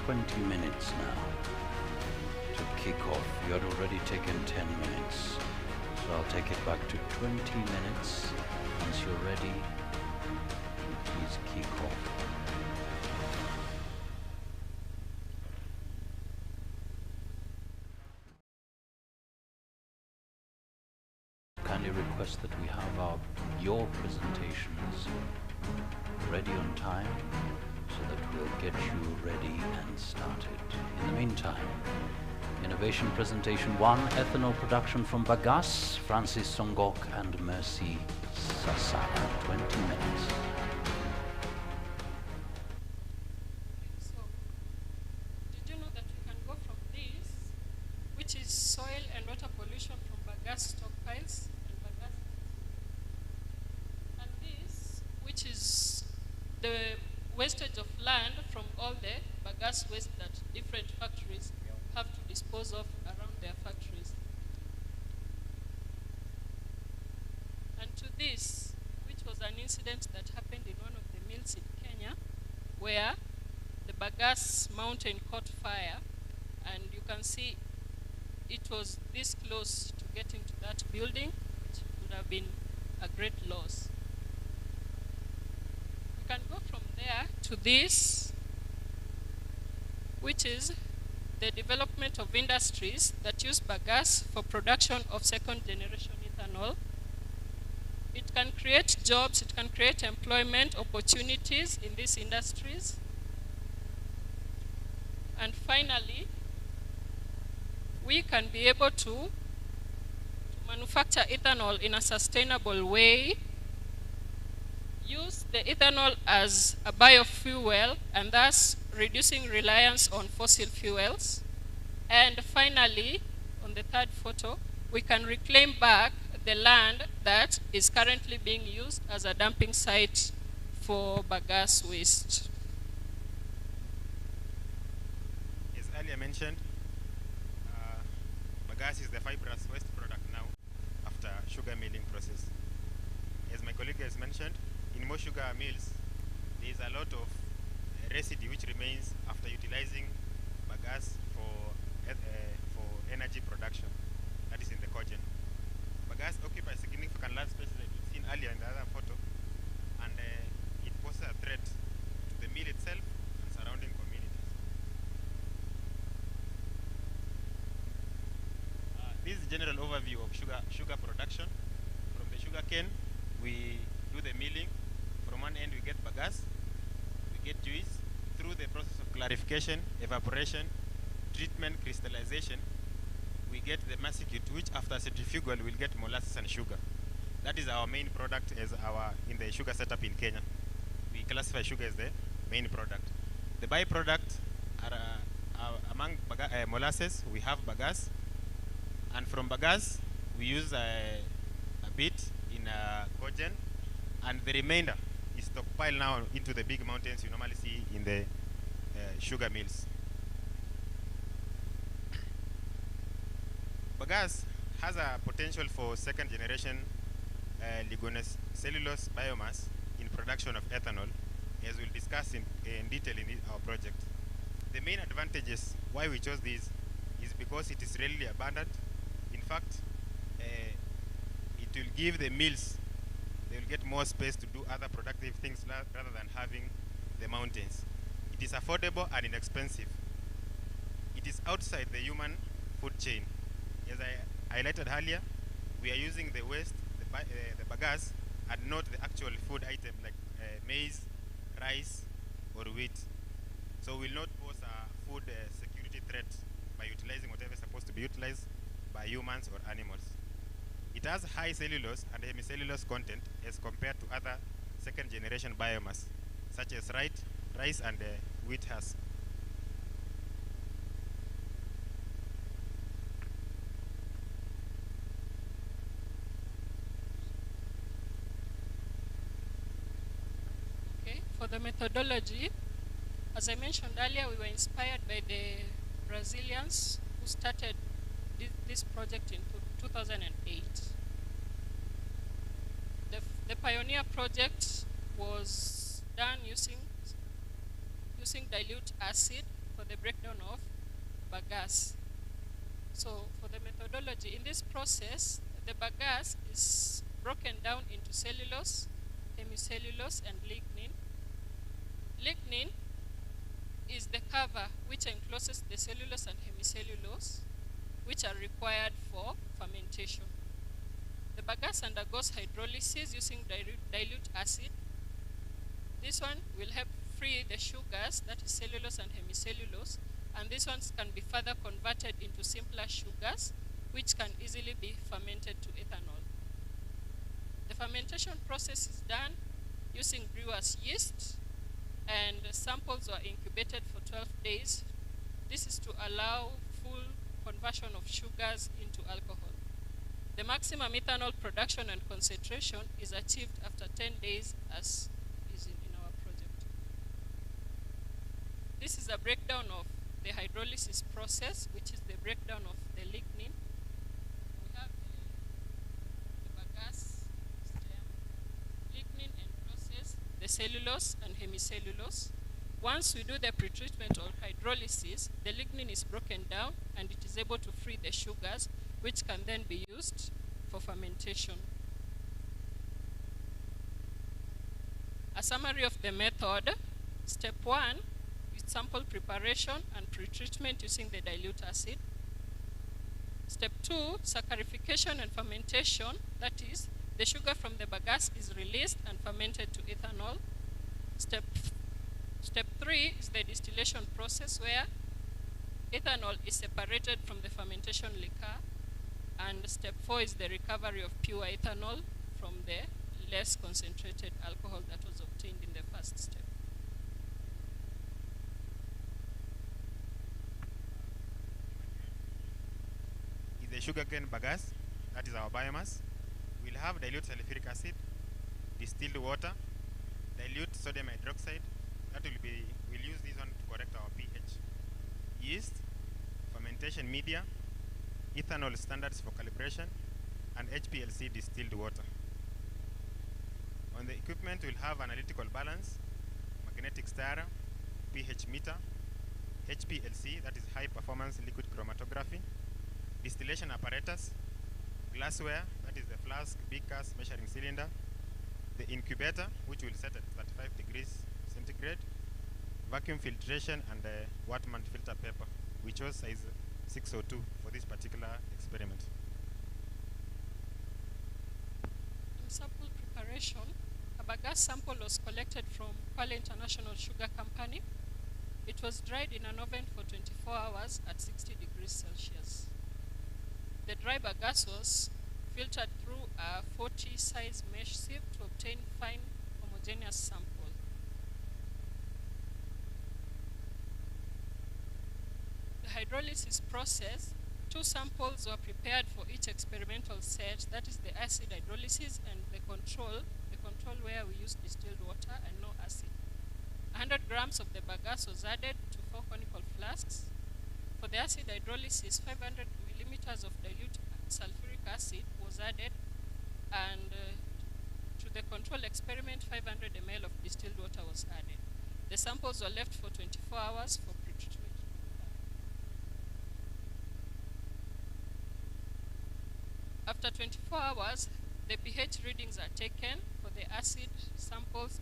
20 minutes now. kick off. You had already taken 10 minutes. So I'll take it back to 20 minutes. Once you're ready, please kick off. Kindly request that we have your presentations ready on time so that we'll get you ready and started. In the meantime, Innovation Presentation 1, Ethanol Production from Bagasse, Francis Songok and Mercy Sasala, 20 minutes. So, did you know that we can go from this, which is soil and water pollution from bagasse stockpiles, and this, which is the wastage of land from all the bagasse waste that different factories have to dispose of around their factories. And to this, which was an incident that happened in one of the mills in Kenya, where the bagasse mountain caught fire, and you can see it was this close to getting to that building, which would have been a great loss. We can go from there to this, which is the development of industries that use bagasse for production of second-generation ethanol. It can create jobs, it can create employment opportunities in these industries. And finally, we can be able to manufacture ethanol in a sustainable way, use the ethanol as a biofuel, and thus reducing reliance on fossil fuels. And finally, on the third photo, we can reclaim back the land that is currently being used as a dumping site for bagasse waste. As earlier mentioned, bagasse is the fibrous waste product now after sugar milling process. As my colleague has mentioned, in most sugar mills, there is a lot of residue which remains after utilizing bagasse for energy production, that is in the cogen. Bagasse occupies significant land spaces that you've seen earlier in the other photo, and it poses a threat to the mill itself and surrounding communities. This is a general overview of sugar production. From the sugar cane, we do the milling. From one end, we get bagasse, we get juice. Through the process of clarification, evaporation, treatment, crystallization, we get the massicute, which after centrifugal will get molasses and sugar. That is our main product in the sugar setup in Kenya. We classify sugar as the main product. The byproduct are among molasses, we have bagasse, and from bagasse we use a bit in cogen, and the remainder is stockpiled now into the big mountains you normally see in the sugar mills. Bagasse has a potential for second generation lignocellulose biomass in production of ethanol, as we'll discuss in detail in our project. The main advantages why we chose this is because it is readily abundant. In fact, it will give the mills, they will get more space to do other productive things rather than having the mountains. It is affordable and inexpensive. It is outside the human food chain. As I highlighted earlier, we are using the waste, the bagasse, and not the actual food item like maize, rice, or wheat. So we will not pose a food security threat by utilizing whatever is supposed to be utilized by humans or animals. It has high cellulose and hemicellulose content as compared to other second generation biomass, such as rice and wheat husk. Okay, for the methodology, as I mentioned earlier, we were inspired by the Brazilians who started this project in 2008. The pioneer project was done using dilute acid for the breakdown of bagasse. So for the methodology, in this process, the bagasse is broken down into cellulose, hemicellulose, and lignin. Lignin is the cover which encloses the cellulose and hemicellulose, which are required for fermentation. The bagasse undergoes hydrolysis using dilute acid. This one will help free the sugars, that is cellulose and hemicellulose, and these ones can be further converted into simpler sugars, which can easily be fermented to ethanol. The fermentation process is done using brewer's yeast, and samples are incubated for 12 days. This is to allow full conversion of sugars into alcohol. The maximum ethanol production and concentration is achieved after 10 days, as is in our project. This is a breakdown of the hydrolysis process, which is the breakdown of the lignin. We have the bagasse stem. Lignin encloses the cellulose and hemicellulose. Once we do the pretreatment or hydrolysis, the lignin is broken down and it is able to free the sugars, which can then be used for fermentation. A summary of the method. Step 1 is sample preparation and pretreatment using the dilute acid. Step 2, saccharification and fermentation, that is, the sugar from the bagasse is released and fermented to ethanol. Step 3 is the distillation process, where ethanol is separated from the fermentation liquor. And step 4 is the recovery of pure ethanol from the less concentrated alcohol that was obtained in the first step. Is the sugarcane bagasse, that is our biomass. We'll have dilute sulfuric acid, distilled water, dilute sodium hydroxide. We'll use this one to correct our pH. Yeast, fermentation media, ethanol standards for calibration, and HPLC distilled water. On the equipment, we'll have analytical balance, magnetic stirrer, pH meter, HPLC, that is high performance liquid chromatography, distillation apparatus, glassware, that is the flask, beakers, measuring cylinder, the incubator, which will set at 35 degrees centigrade, vacuum filtration, and the Wattman filter paper. We chose size 602 for this particular experiment. In sample preparation, a bagasse sample was collected from Kwale International Sugar Company. It was dried in an oven for 24 hours at 60 degrees Celsius. The dry bagasse was filtered through a 40 size mesh sieve to obtain fine homogeneous sample. The hydrolysis process, 2 samples were prepared for each experimental set, that is the acid hydrolysis and the control where we used distilled water and no acid. 100 grams of the bagasse was added to 4 conical flasks. For the acid hydrolysis, 500 millimeters of dilute sulfuric acid was added, and to the control experiment, 500 ml of distilled water was added. The samples were left for 24 hours for pretreatment. After 24 hours, the pH readings are taken for the acid samples,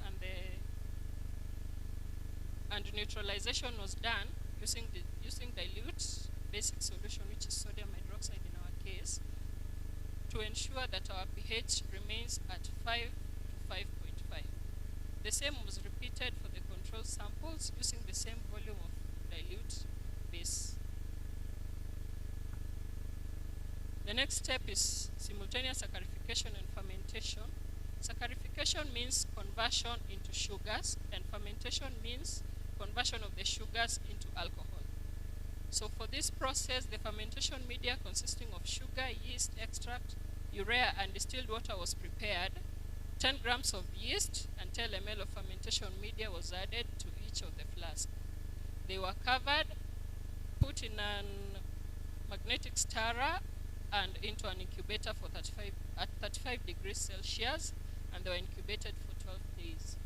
and neutralization was done using dilute basic solution, which is sodium hydroxide in our case, to ensure that our pH remains at 5 to 5.5. The same was repeated for the control samples using the same volume of dilute base. The next step is simultaneous saccharification and fermentation. Saccharification means conversion into sugars, and fermentation means conversion of the sugars into alcohol. So for this process, the fermentation media consisting of sugar, yeast extract, urea, and distilled water was prepared. 10 grams of yeast and 10 ml of fermentation media was added to each of the flasks. They were covered, put in an magnetic stirrer, and into an incubator for 35 degrees Celsius, and they were incubated for 12 days.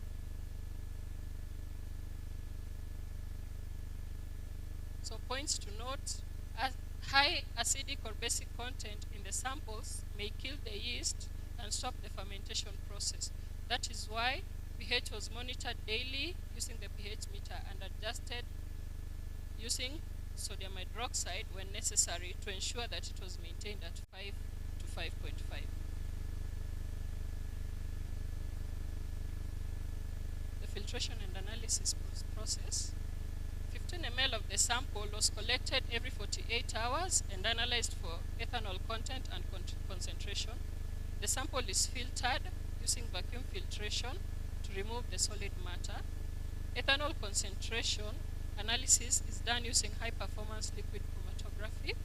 So points to note, high acidic or basic content in the samples may kill the yeast and stop the fermentation process. That is why pH was monitored daily using the pH meter and adjusted using sodium hydroxide when necessary to ensure that it was maintained at 5 to 5.5. The filtration and analysis process. 15 ml of the sample was collected every 48 hours and analyzed for ethanol content and concentration. The sample is filtered using vacuum filtration to remove the solid matter. Ethanol concentration analysis is done using high-performance liquid chromatography,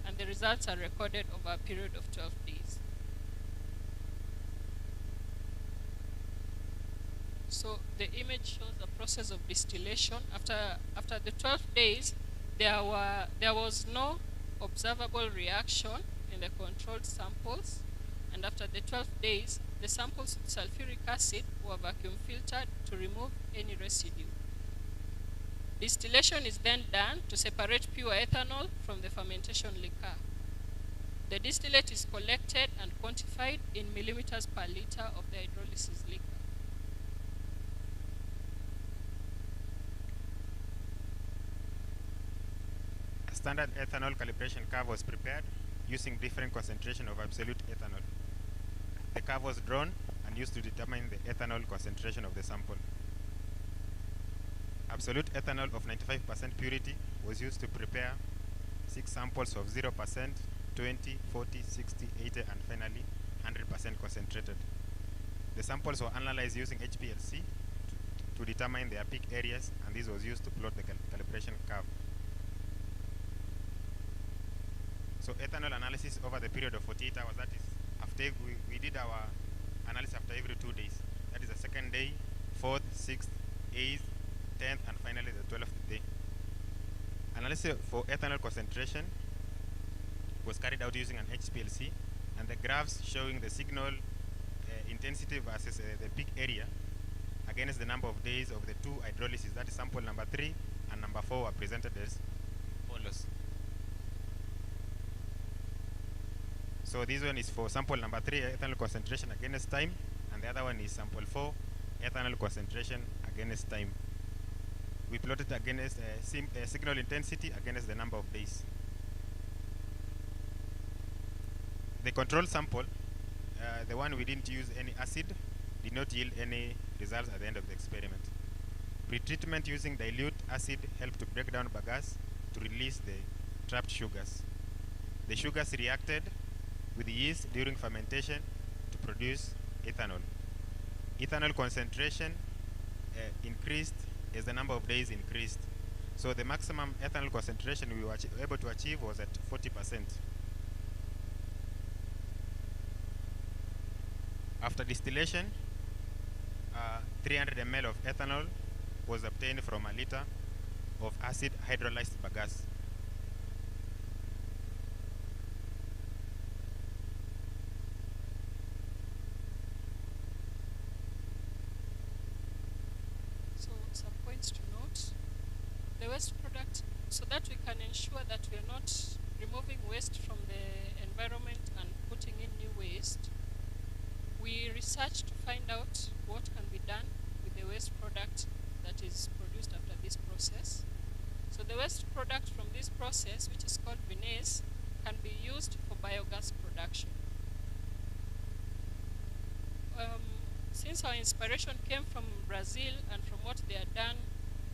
and the results are recorded over a period of 12 days. So the image shows the process of distillation. After the 12 days, there was no observable reaction in the controlled samples, and after the 12 days, the samples with sulfuric acid were vacuum filtered to remove any residue. Distillation is then done to separate pure ethanol from the fermentation liquor. The distillate is collected and quantified in millimeters per liter of the hydrolysis liquor. A standard ethanol calibration curve was prepared using different concentration of absolute ethanol. The curve was drawn and used to determine the ethanol concentration of the sample. Absolute ethanol of 95% purity was used to prepare 6 samples of 0%, 20, 40, 60, 80, and finally 100% concentrated. The samples were analyzed using HPLC to determine their peak areas, and this was used to plot the calibration curve. So ethanol analysis over the period of 48 hours, that is, after we did our analysis after every 2 days. That is the second day, 4th, 6th, 8th, 10th, and finally the 12th day. Analysis for ethanol concentration was carried out using an HPLC, and the graphs showing the signal intensity versus the peak area against the number of days of the 2 hydrolysis, that is sample number 3 and number 4, are presented as follows. So this one is for sample number 3, ethanol concentration against time, and the other one is sample 4, ethanol concentration against time. We plotted against signal intensity against the number of days. The control sample, the one we didn't use any acid, did not yield any results at the end of the experiment. Pretreatment using dilute acid helped to break down bagasse to release the trapped sugars. The sugars reacted with the yeast during fermentation to produce ethanol. Ethanol concentration increased as the number of days increased. So the maximum ethanol concentration we were able to achieve was at 40%. After distillation, 300 ml of ethanol was obtained from a liter of acid hydrolyzed bagasse. So some points to note. The waste product, so that we can ensure that we are not removing waste from the environment and putting in new waste, we researched to find out what can be done with the waste product that is produced after this process. So the waste product from this process, which is called vinasse, can be used for biogas production. Since our inspiration came from Brazil and from what they had done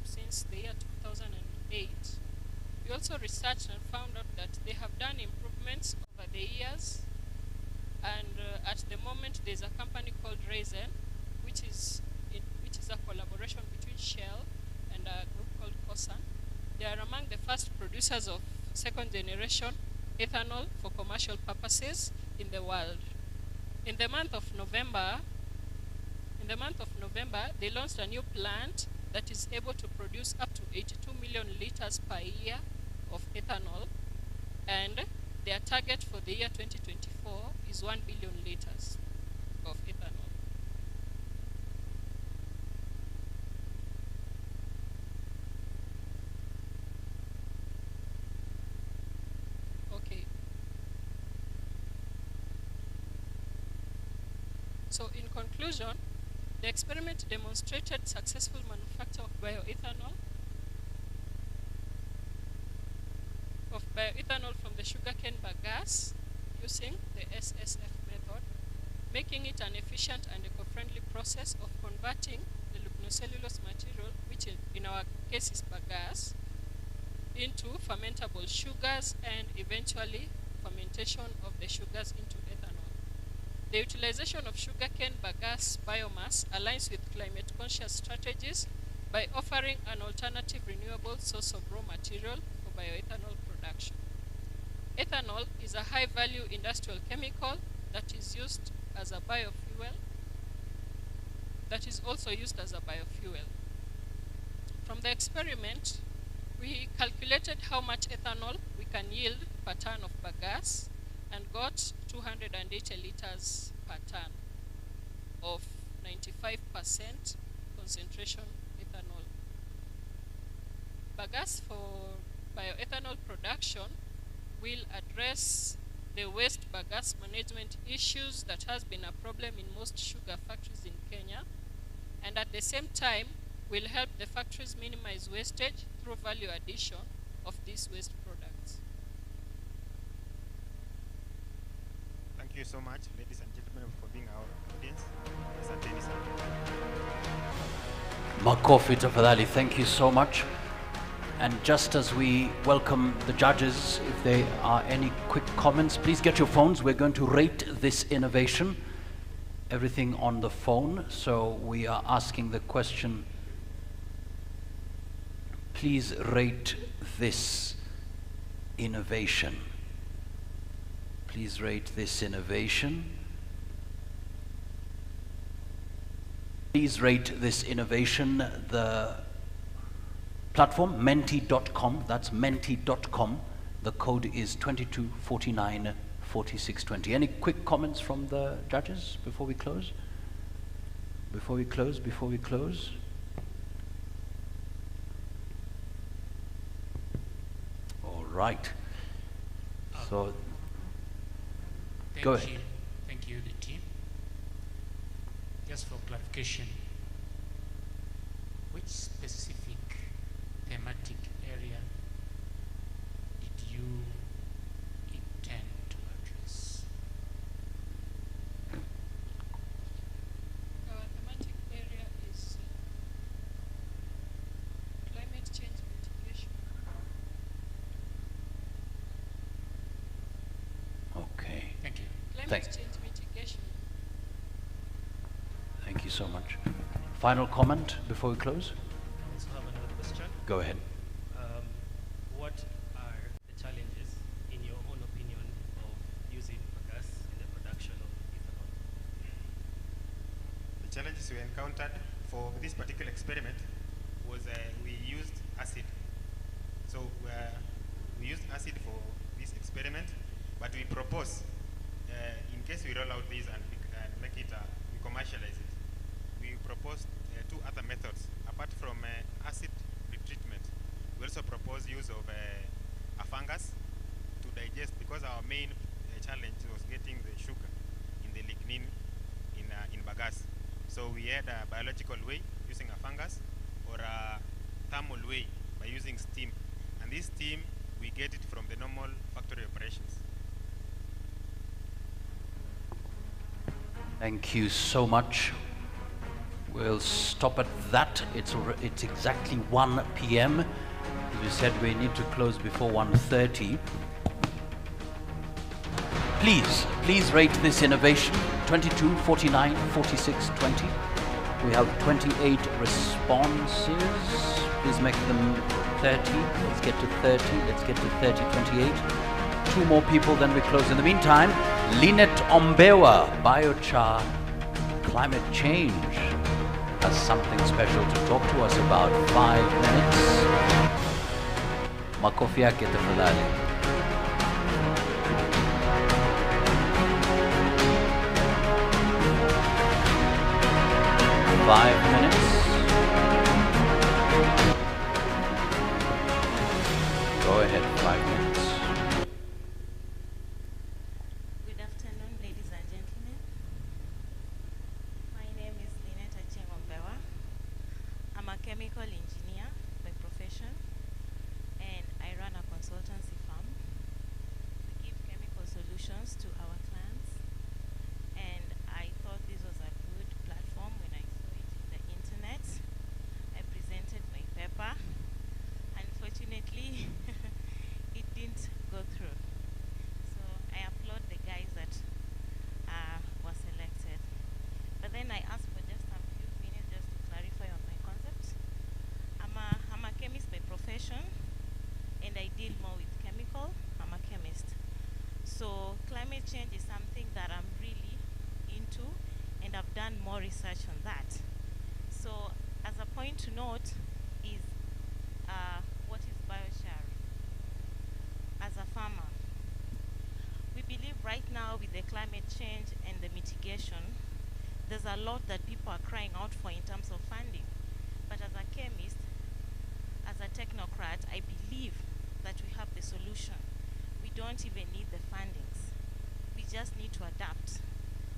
since the year 2008, we also researched and found out that they have done improvements over the years. And at the moment, there's a company called Raisin, which is a collaboration between Shell and a group called Cosan. They are among the first producers of second-generation ethanol for commercial purposes in the world. In the month of November, they launched a new plant that is able to produce up to 82 million liters per year of ethanol, and their target for the year 2024 is 1 billion liters of ethanol. So in conclusion, the experiment demonstrated successful manufacture of bioethanol from the sugarcane bagasse using the SSF method, making it an efficient and eco-friendly process of converting the lignocellulose material, which in our case is bagasse, into fermentable sugars and eventually fermentation of the sugars into ethanol. The utilization of sugarcane bagasse biomass aligns with climate-conscious strategies by offering an alternative renewable source of raw material for bioethanol production. Ethanol is a high-value industrial chemical that is used as a biofuel, that is also used as a biofuel. From the experiment, we calculated how much ethanol we can yield per ton of bagasse and got 280 liters per ton of 95% concentration ethanol. Bagasse for bioethanol production will address the waste bagasse management issues that has been a problem in most sugar factories in Kenya, and at the same time will help the factories minimize wastage through value addition of these waste products. Thank you so much, ladies and gentlemen, for being our audience. Asanteni sana. Makofi tafadhali, thank you so much. And just as we welcome the judges, if there are any quick comments, please get your phones. We're going to rate this innovation. Everything on the phone. So we are asking the question, please rate this innovation. Please rate this innovation. Please rate this innovation. The platform, menti.com, that's menti.com. The code is 22494620. Any quick comments from the judges before we close? Before we close? All right. So, go ahead. Thank you, the team. Just for clarification, which specific thematic area did you intend to address? Our thematic area is climate change mitigation. Okay. Thank you. Climate change mitigation. Thank you so much. Final comment before we close? I also have another question. Go ahead. What are the challenges, in your own opinion, of using bagasse in the production of ethanol? The challenges we encountered for this particular experiment was we used acid. So we used acid for this experiment, but we propose, in case we roll out this and make it, we commercialize it, we proposed two other methods. Apart from acid pretreatment, we also propose use of a fungus to digest, because our main challenge was getting the sugar in the lignin in bagasse. So we had a biological way using a fungus, or a thermal way by using steam. And this steam, we get it from the normal factory operations. Thank you so much. We'll stop at that. It's exactly 1 p.m. As we said, we need to close before 1:30. Please rate this innovation. 22, 49, 46, 20. We have 28 responses. Please make them 30. Let's get to 30. Let's get to 30, 28. 2 more people, then we close. In the meantime, Linet Ombewa, biochar, climate change, has something special to talk to us about. 5 minutes. Makofi yake tafadhali. Five minutes. Go ahead, 5 minutes. Good afternoon, ladies and gentlemen. mind I ask for just a few minutes just to clarify on my concept? I'm a chemist by profession, and I deal more with chemical. I'm a chemist. So climate change is something that I'm really into, and I've done more research on that. So as a point to note is what is biochar? As a farmer, we believe right now with the climate change and the mitigation, there's a lot that people are crying out for in terms of funding. But as a chemist, as a technocrat, I believe that we have the solution. We don't even need the fundings. We just need to adapt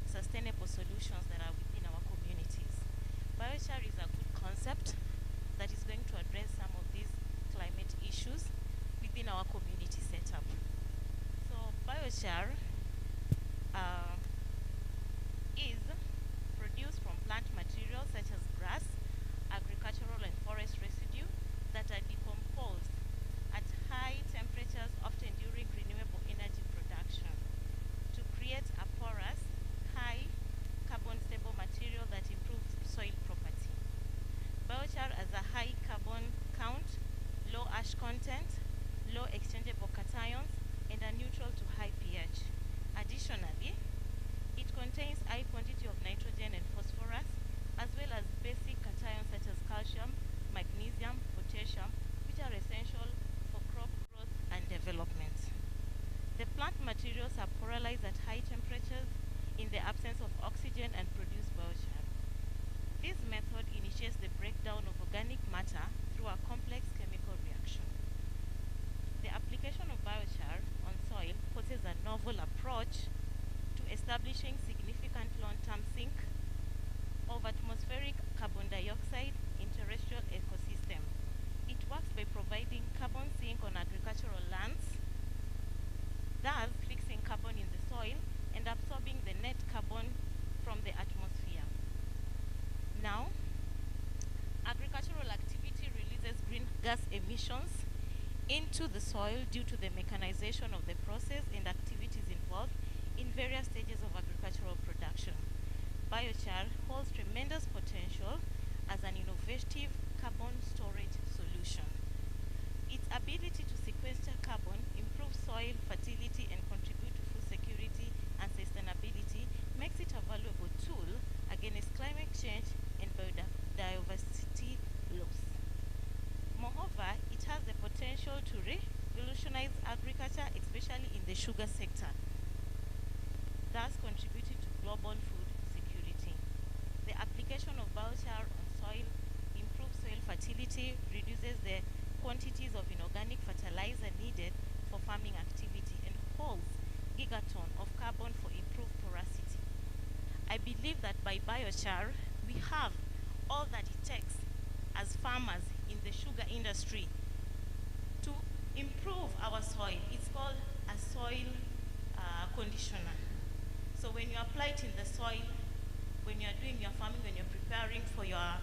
sustainable solutions that are within our communities. Biochar is a good concept that is going to address some of these climate issues within our community setup. So biochar is produced from plant materials such as grass, agricultural and forest residue that are decomposed at high temperatures, often during renewable energy production, to create a porous, high carbon stable material that improves soil property. Biochar has a high carbon count, low ash content, low exchangeable cations, and are neutral to high pH. Additionally, it contains high quantity of nitrogen and phosphorus, as well as basic cations such as calcium, magnesium, potassium, which are essential for crop growth and development. The plant materials are polarized at high temperatures in the absence of oxygen and produce biochar. This method initiates the breakdown of organic matter through a complex chemical reaction. The application of biochar on soil poses a novel approach to establishing significant long-term sink of atmospheric carbon dioxide in terrestrial ecosystem. It works by providing carbon sink on agricultural lands, thus fixing carbon in the soil and absorbing the net carbon from the atmosphere. Now, agricultural activity releases green gas emissions into the soil due to the mechanization of the process and activities involved in various stages of agricultural production. Biochar holds tremendous potential as an innovative carbon storage solution. Its ability to sequester carbon, improve soil fertility, and contribute to food security and sustainability makes it a valuable tool against climate change and biodiversity loss. Moreover, it has the potential to revolutionize agriculture, especially in the sugar sector, thus contributing to global food security. The application of biochar on soil improves soil fertility, reduces the quantities of inorganic fertilizer needed for farming activity, and holds gigaton of carbon for improved porosity. I believe that by biochar, we have all that it takes as farmers in the sugar industry to improve our soil. It's called a soil conditioner. So when you apply it in the soil, when you're doing your farming, when you're preparing for your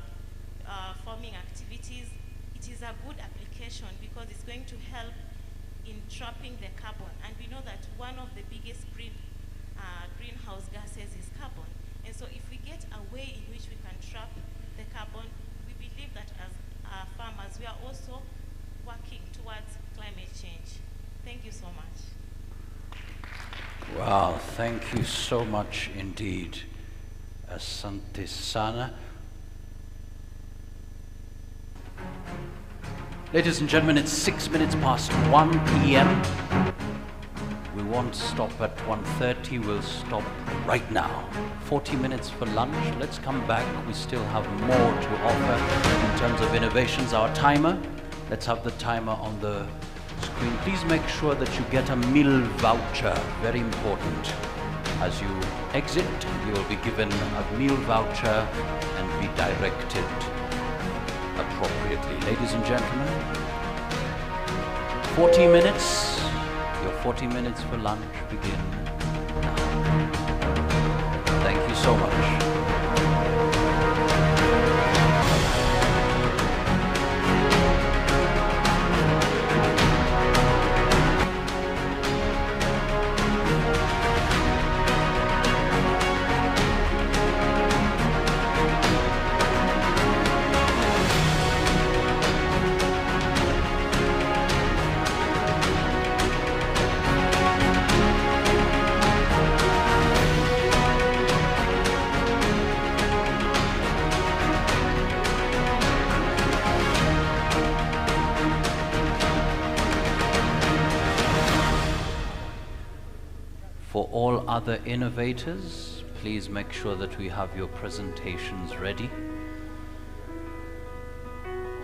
farming activities, it is a good application because it's going to help in trapping the carbon. And we know that one of the biggest greenhouse gases is carbon. And so if we get a way in which we can trap the carbon, we believe that as farmers, we are also working towards climate change. Thank you so much. Wow, thank you so much indeed, Asante Sana. Ladies and gentlemen, it's 6 minutes past 1 p.m. We won't stop at 1:30, we'll stop right now. 40 minutes for lunch, let's come back. We still have more to offer in terms of innovations. Our timer, let's have the timer on the screen. Please make sure that you get a meal voucher, very important. As you exit, you will be given a meal voucher and be directed appropriately. Ladies and gentlemen, 40 minutes, your 40 minutes for lunch begin now. Thank you so much. other innovators, please make sure that we have your presentations ready.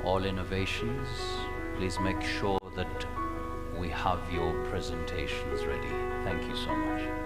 All innovations, please make sure that we have your presentations ready. Thank you so much.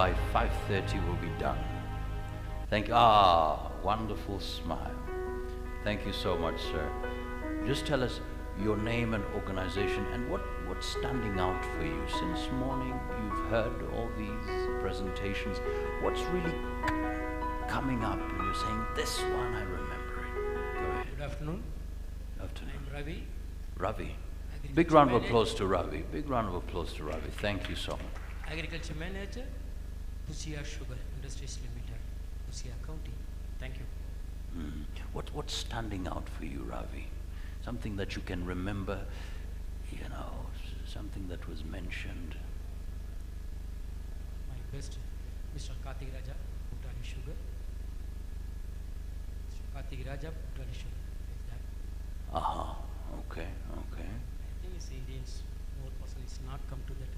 by 5:30 we'll be done. Thank you. Ah, wonderful smile. Thank you so much, sir. Just tell us your name and organization and what's standing out for you. Since morning you've heard all these presentations. What's really coming up and you're saying, this one I remember it? Go ahead. Good afternoon. Afternoon. I'm Ravi. Ravi. Big round of applause to Ravi. Big round of applause to Ravi. Thank you so much. Agriculture Manager, Pusia Sugar Industries Limited, Pusia County. Thank you. What's standing out for you, Ravi? Something that you can remember, you know, something that was mentioned. My best, Mr. Karthik Raja, Putali Sugar. Karthik Raja, Putali Sugar. Like that. Aha. Okay. Okay. I think it's Indians, more person is not come to that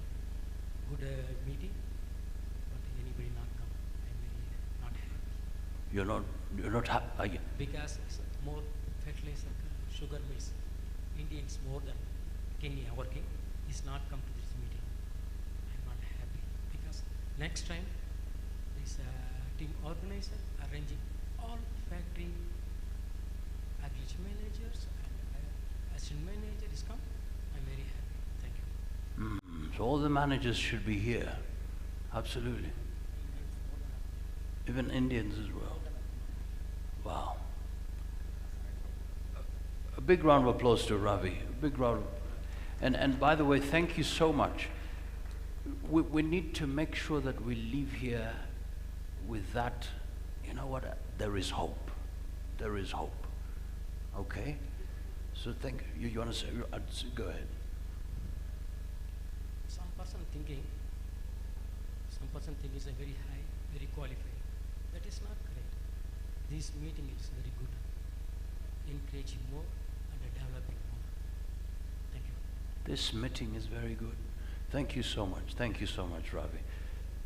good meeting, but anybody not come. I'm very not happy. You're not happy. Because it's more fertilizer, sugar mills, Indians more than Kenya working, is not come to this meeting. I'm not happy because next time this team organizer arranging all factory agriculture managers and assistant manager is come. I'm very happy. Thank you. So all the managers should be here. Absolutely. Even Indians as well. Wow. A big round of applause to Ravi. A big round. And by the way, thank you so much. We need to make sure that we leave here with that, you know what, there is hope. There is hope. Okay? So thank you. You want to say, go ahead. Some person thinking is a very high, very qualified. That is not correct. This meeting is very good. Encouraging more and developing more. Thank you. This meeting is very good. Thank you so much. Thank you so much, Ravi.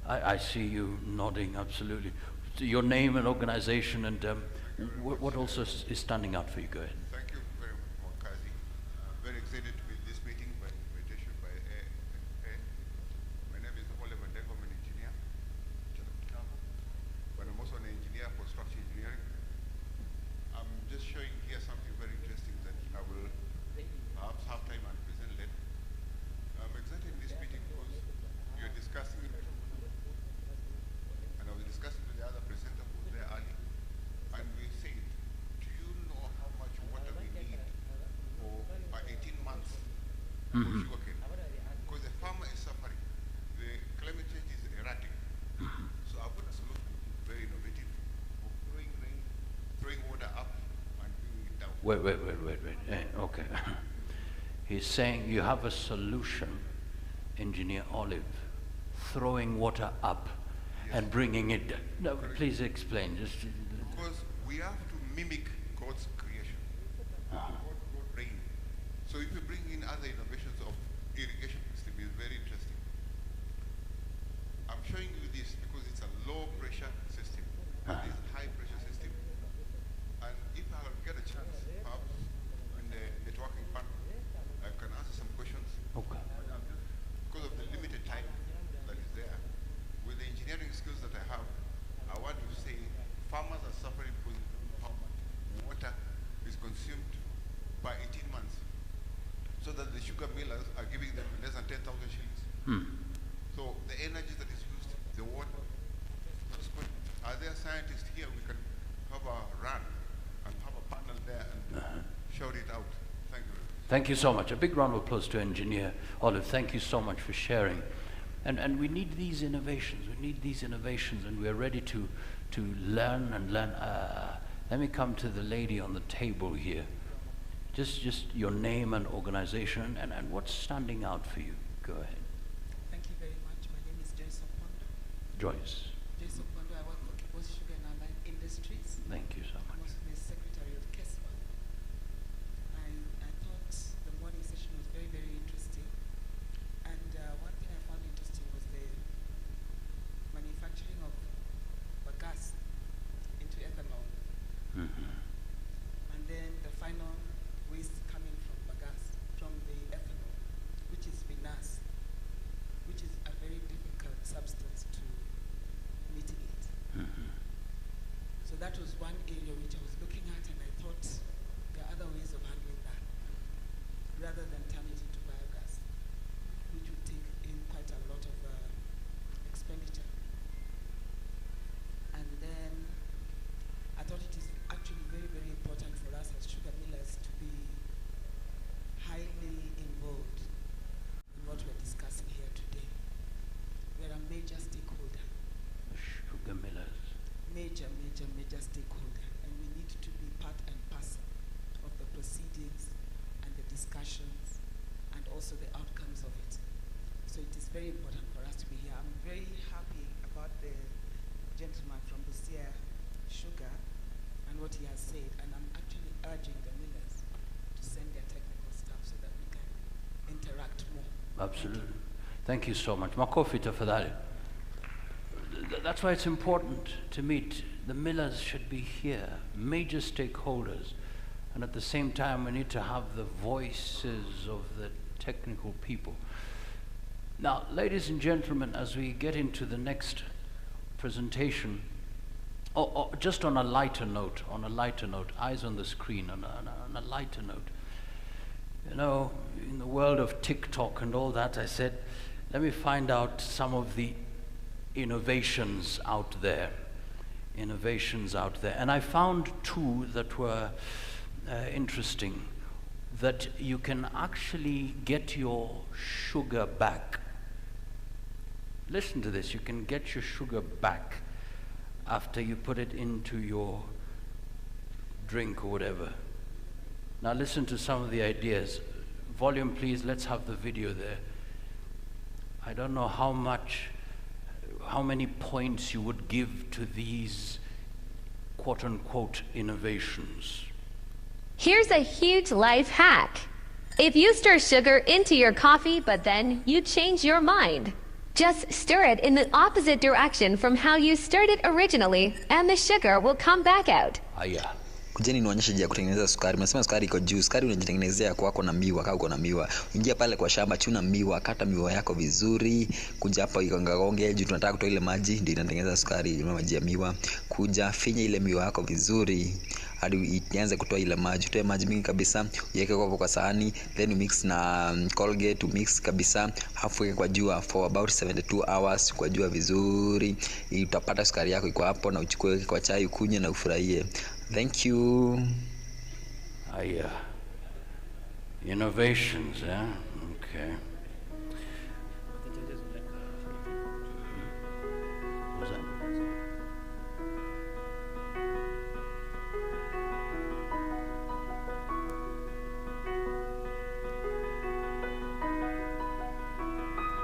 I see you nodding, absolutely. Your name and organization and what also is standing out for you? Go ahead. Thank you very much, Mwakazi. Very excited with this meeting by invitation by A. My name is Oliver Ndego, I'm an engineer, but I'm also an engineer for structural engineering. I'm just showing here something very interesting that I will perhaps have time and present later. I'm excited in this meeting because you're discussing it, and I was discussing with the other presenter who was there early, and we said, do you know how much water we need for 18 months for sugarcane? Because the farmer is suffering. The climate change is erratic. So I've got a solution which is very innovative of throwing rain, throwing water up and bringing it down. Wait. Okay. He's saying you have a solution, Engineer Olive, throwing water up and bringing it down. No, please explain. Because we have to mimic God's creation. God rain. So if you bring in other innovations of irrigation system, it's very interesting. I'm showing you this because it's a low pressure system. This is a high pressure system. And if I get a chance, perhaps in the networking panel, I can answer some questions. Okay. Because of the limited time that is there, with the engineering skills that I have, I want to say farmers are suffering because how much water is consumed by 18 months, so that the sugar millers are giving them less than 10,000 shillings. So the energy that is used, the water. Are there scientists here? We can have a run and have a panel there and shout it out. Thank you. Thank you so much. A big round of applause to Engineer Olive. Thank you so much for sharing. And we need these innovations. We need these innovations, and we're ready to learn and learn. Let me come to the lady on the table here. Just your name and organization, and what's standing out for you. Go ahead. Thank you very much. My name is Joyce Opondo. Joyce. Joyce Opondo. I work for Kibos Sugar and Allied Industries. Thank you so much. I'm also the secretary of KESPA. I thought the morning session was very, very interesting. And one thing I found interesting was the manufacturing of bagasse into ethanol. And then the final waste coming from bagasse, from the ethanol, which is vinasse, which is a very difficult substance to that was one area which I was looking at, and I thought there are other ways of handling that, rather than turn it into biogas, which would take in quite a lot of expenditure. And then I thought it is actually very, very important for us as sugar millers to be highly involved in what we're discussing here today. We're a major stakeholder. Sugar millers. Major stakeholder. And we need to be part and parcel of the proceedings and the discussions and also the outcomes of it. So it is very important for us to be here. I'm very happy about the gentleman from Busia Sugar and what he has said, and I'm actually urging the millers to send their technical staff so that we can interact more. Absolutely. Thank you so much. Makofi tafadhali. That's why it's important to meet. The millers should be here, major stakeholders, and at the same time we need to have the voices of the technical people. Now, ladies and gentlemen, as we get into the next presentation, just on a lighter note, eyes on the screen, on a lighter note. You know, in the world of TikTok and all that, I said, let me find out some of the innovations out there. And I found two that were interesting, that you can actually get your sugar back. Listen to this, you can get your sugar back after you put it into your drink or whatever. Now listen to some of the ideas. Volume please, let's have the video there. I don't know how many points you would give to these quote-unquote innovations. Here's a huge life hack. If you stir sugar into your coffee, but then you change your mind, just stir it in the opposite direction from how you stirred it originally, and the sugar will come back out. Aya. Kujeni nionyeshe njia ya kutengeneza sukari. Mnasema sukari iko juu. Sukari unajitengenezea kwako na miwa, kama uko na miwa. Ingia pale kwa shamba, chuna miwa, kata miwa yako vizuri. Kuja hapa ikongaonge juu tunataka kutoa ile maji, ndio inatengeneza sukari, ile maji ya miwa. Kuja finya ile miwa yako vizuri hadi ianze kutoa ile maji. Utoe maji mingi kabisa, uweke kwa sahani, then mix na Colgate, mix kabisa, hafu weke kwa jua for about 72 hours kwa jua vizuri. Utapata sukari yako iko hapo, na uchukue kwa chai ukunywe na ufurahie. Thank you. Aya. Innovations, eh? Okay. What was that?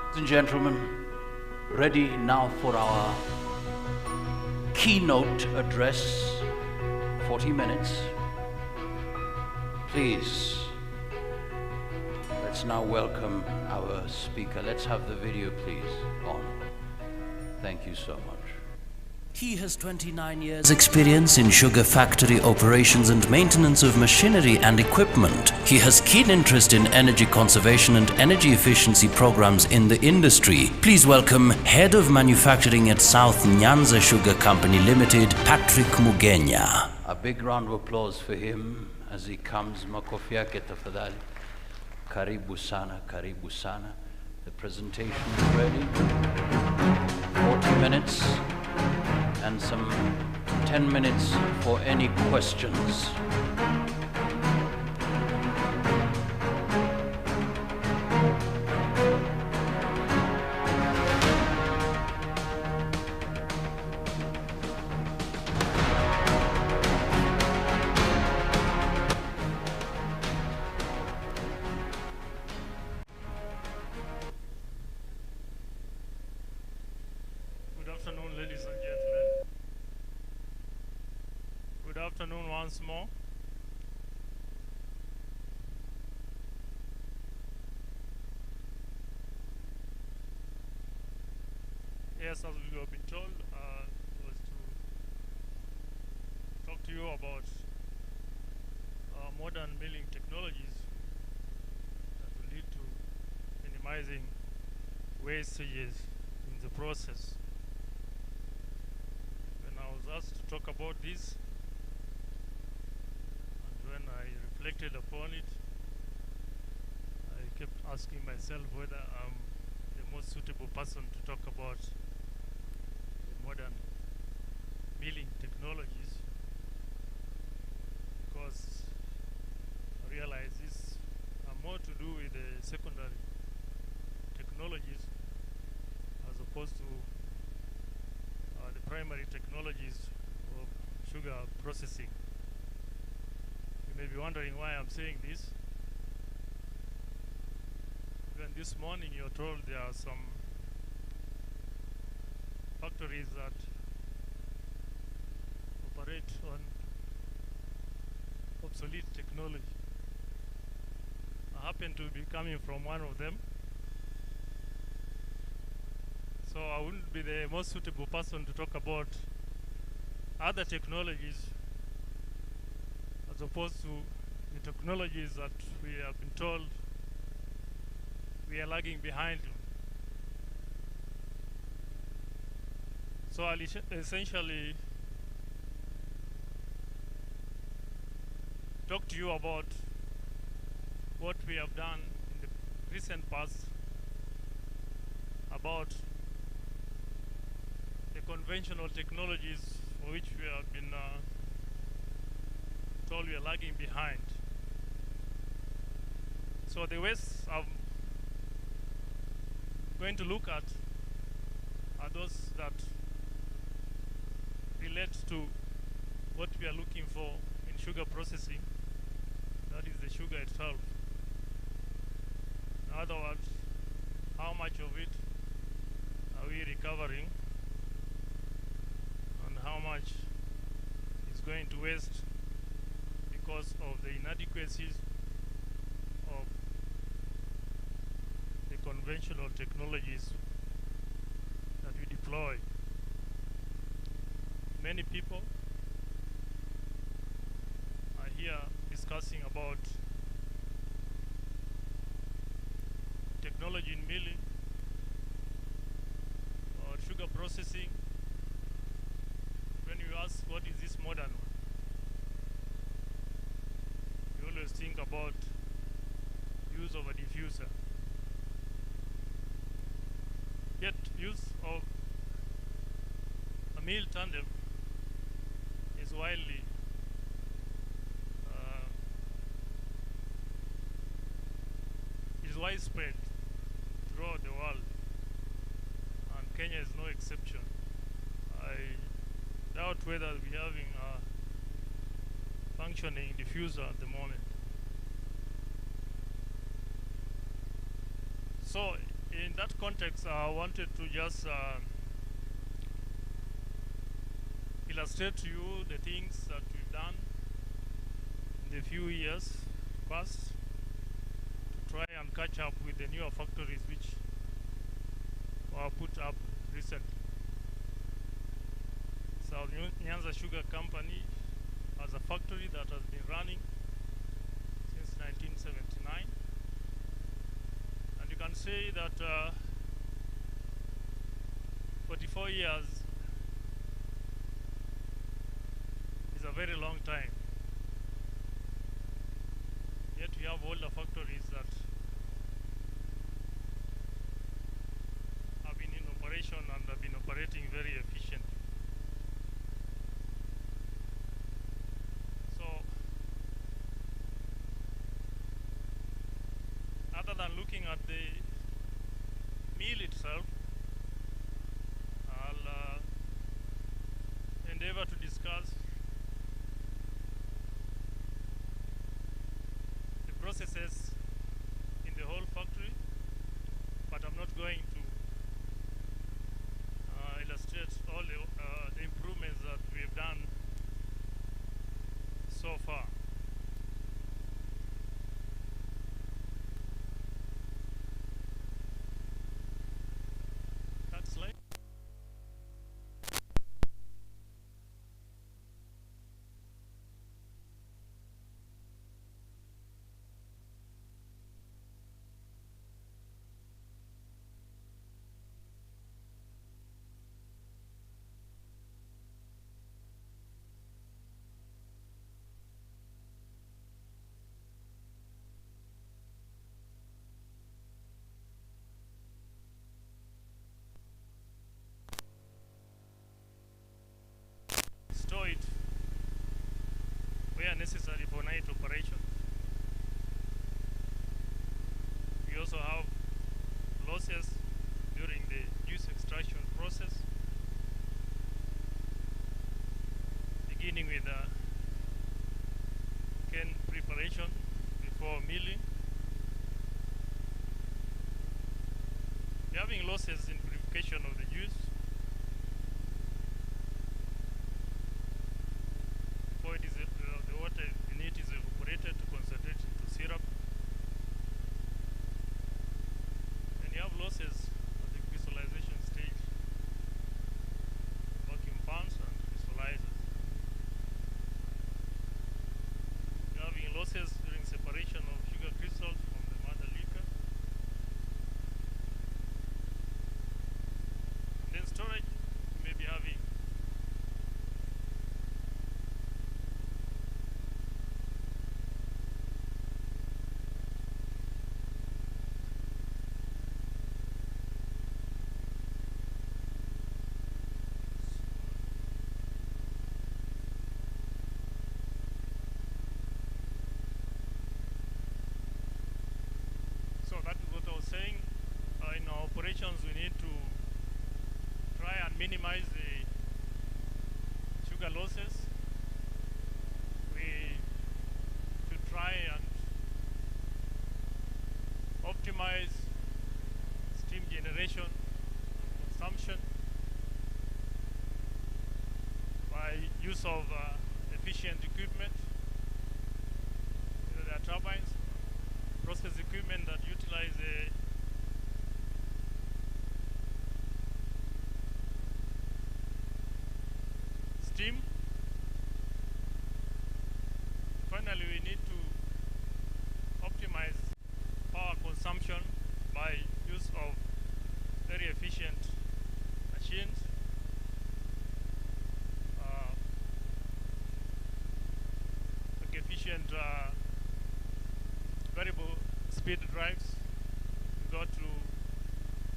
Ladies and gentlemen, ready now for our keynote address, 40 minutes. Please, let's now welcome our speaker. Let's have the video, please, on. Thank you so much. He has 29 years experience in sugar factory operations and maintenance of machinery and equipment. He has keen interest in energy conservation and energy efficiency programs in the industry. Please welcome Head of Manufacturing at South Nyanza Sugar Company Limited, Patrick Mugenya. A big round of applause for him as he comes. Makofi yake tafadhali. Karibu sana, karibu sana. The presentation is ready. 40 minutes. And some 10 minutes for any questions. Good afternoon, ladies and gentlemen. Good afternoon once more. Yes, as we have been told, was to talk to you about modern milling technologies that will lead to minimizing wastages in the process. When I was chance to talk about this. And when I reflected upon it, I kept asking myself whether I'm the most suitable person to talk about the modern milling technologies, because I realize this are more to do with the secondary technologies as opposed to the primary technologies of sugar processing. You may be wondering why I'm saying this. Even this morning you're told there are some factories that operate on obsolete technology. I happen to be coming from one of them, so I wouldn't be the most suitable person to talk about other technologies as opposed to the technologies that we have been told we are lagging behind. So I'll essentially talk to you about what we have done in the recent past about the conventional technologies for which we have been told we are lagging behind. So the ways I'm going to look at are those that relate to what we are looking for in sugar processing, that is the sugar itself. In other words, how much of it are we recovering and how much is going to waste because of the inadequacies of the conventional technologies that we deploy. Many people are here discussing about technology in milling or sugar processing. When you ask what is this modern one, you always think about use of a diffuser. Yet use of a mill tandem is widely widespread throughout the world, and Kenya is no exception. I doubt whether we're having a functioning diffuser at the moment. So in that context, I wanted to just illustrate to you the things that we've done in the few years past to try and catch up with the newer factories which were put up recently. South Nyanza Sugar Company has a factory that has been running since 1979, and you can say that 44 years is a very long time. Yet we have older factories that have been in operation and have been operating very efficiently. So, other than looking at the meal itself, I'll endeavor to discuss the processes in the whole factory, but I'm not going to illustrate all the improvements that we've done so far. That slide. where necessary for night operation. We also have losses during the juice extraction process, beginning with cane preparation before milling. We're having losses in purification of the juice before it is the water in it is evaporated to concentrate into syrup. And you have losses at the crystallization stage, vacuum pumps and crystallizers. You're having losses during separation of sugar crystals from the mother liquor. And then storage, you may be having so that is what I was saying. In our operations, we need to try and minimize the sugar losses. We should try and optimize steam generation and consumption by use of efficient equipment. There are turbines, process equipment that utilize steam. Finally, we need to optimize power consumption by use of very efficient machines. Like efficient variable speed drives. We got to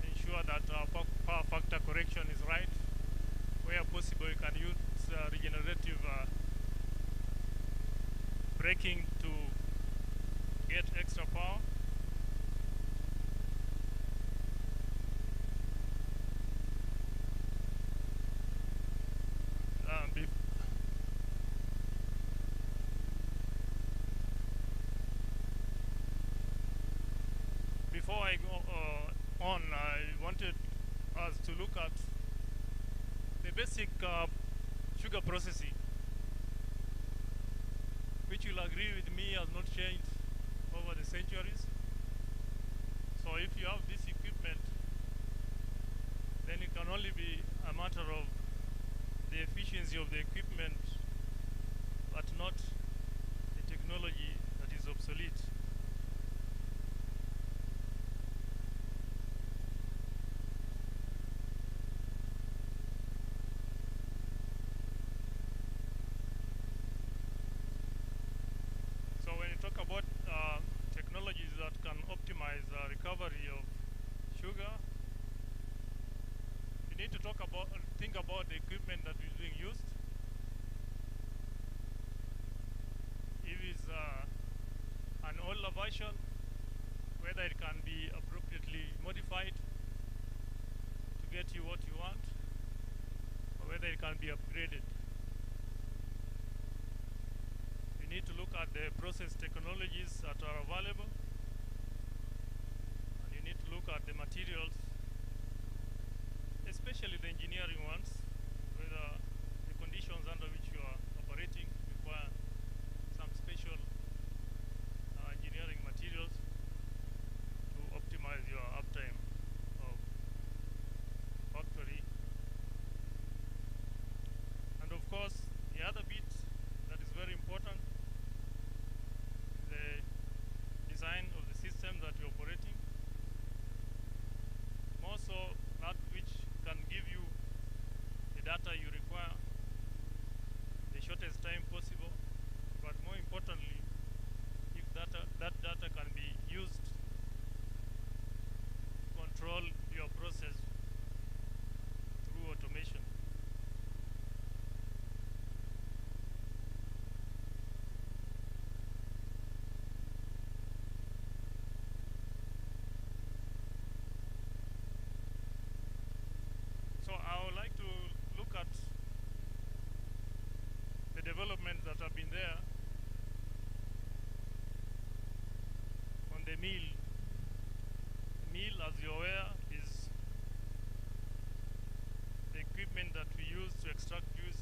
ensure that our power factor correction is right. Where possible, you can use regenerative braking to get extra power. Before I go on, I wanted us to look at the basic sugar processing, which you'll agree with me has not changed over the centuries. So if you have this equipment, then it can only be a matter of the efficiency of the equipment, but not the technology that is obsolete. So when you talk about technologies that can optimize recovery of sugar, you need to think about the equipment that is being used. If it's an older version, whether it can be appropriately modified to get you what you want, or whether it can be upgraded. You need to look at the process technologies that are available, and you need to look at the materials, especially the engineering ones, whether the conditions under which you are operating require some special engineering materials to optimize your uptime of factory. And of course, the other bit that is very important is the design of the system that you're operating. More so that which can give you the data you require the shortest time possible, but more importantly, if that data can be used to control your process through automation. developments that have been there on the mill. The mill, as you're aware, is the equipment that we use to extract juice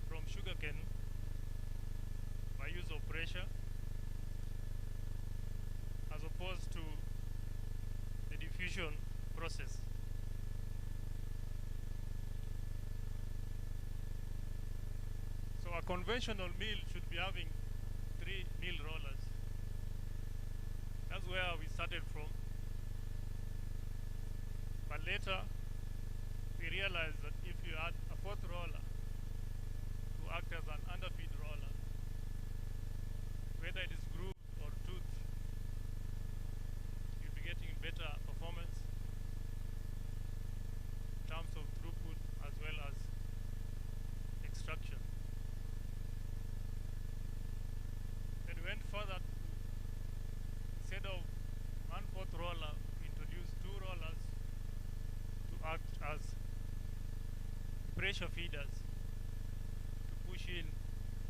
from sugarcane by use of pressure, as opposed to the diffusion process. So a conventional mill should be having 3 mill rollers. That's where we started from. But later, we realized that if you add a 4th roller to act as an underfeed roller, whether it is grooved or toothed, you'll be getting better performance in terms of throughput as well as extraction. Then we went further to, instead of 1/4 roller, we introduced 2 rollers to act as pressure feeders to push in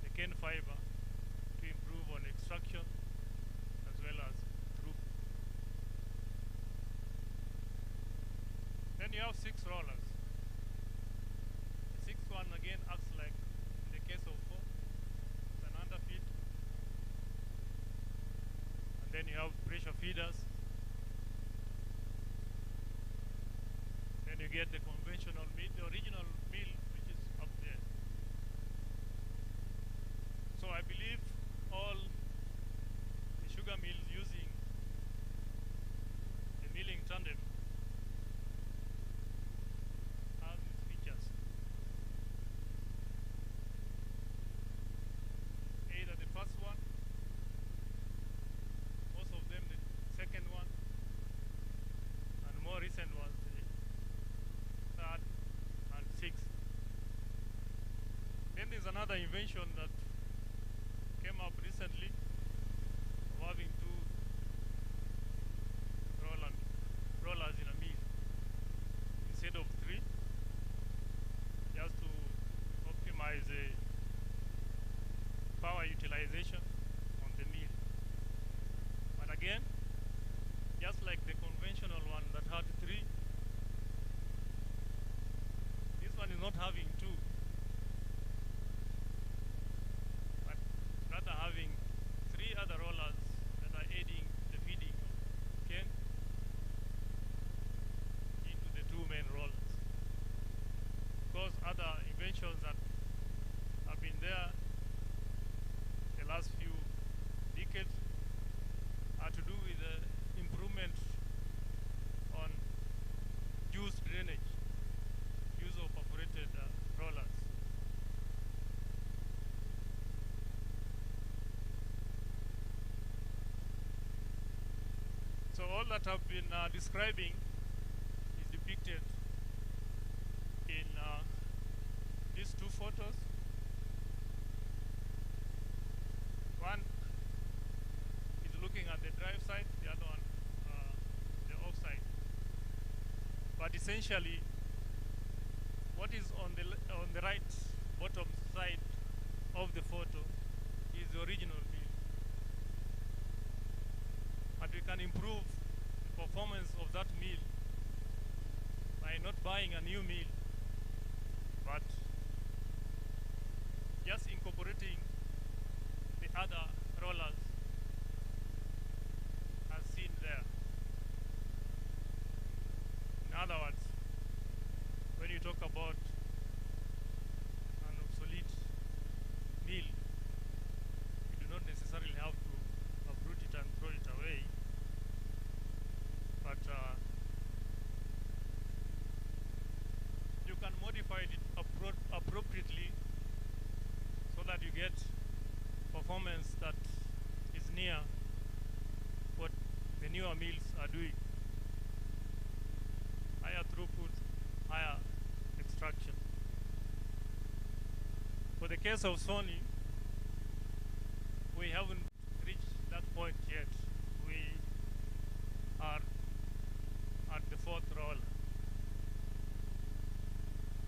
the cane fiber to improve on extraction as well as throughput. Then you have 6 rollers. The 6th one again acts like, in the case of 4, it's an underfeed. And then you have pressure feeders. Then you get the conventional meal, the original meal, which is up there. So I believe all the sugar mills using the milling tandem have these features. Either the first one, most of them the second one, and more recent ones the 3rd and 6th. Then there's another invention that came up recently of having 2 rollers in a mill instead of 3, just to optimize the power utilization on the mill. But again, just like the conventional one that had 3, this one is not having 2, but rather having 3 other rollers that are aiding the feeding of cane into the 2 main rollers. Because other inventions that have been there the last few decades are to do with the improvement on juice drainage, use of perforated rollers. So all that I've been describing is depicted in these 2 photos. One is looking at the drive side, the other one the off side. But essentially, what is on the right bottom side of the photo is the original mill. But we can improve the performance of that mill by not buying a new mill, but just incorporating the other rollers as seen there. In other words, when you talk about an obsolete mill, you do not necessarily have to uproot it and throw it away, but you can modify it appropriately so that you get performance that is near what the newer mills are doing. Higher throughput, higher extraction. For the case of Sony, we haven't reached that point yet. We are at the 4th roller.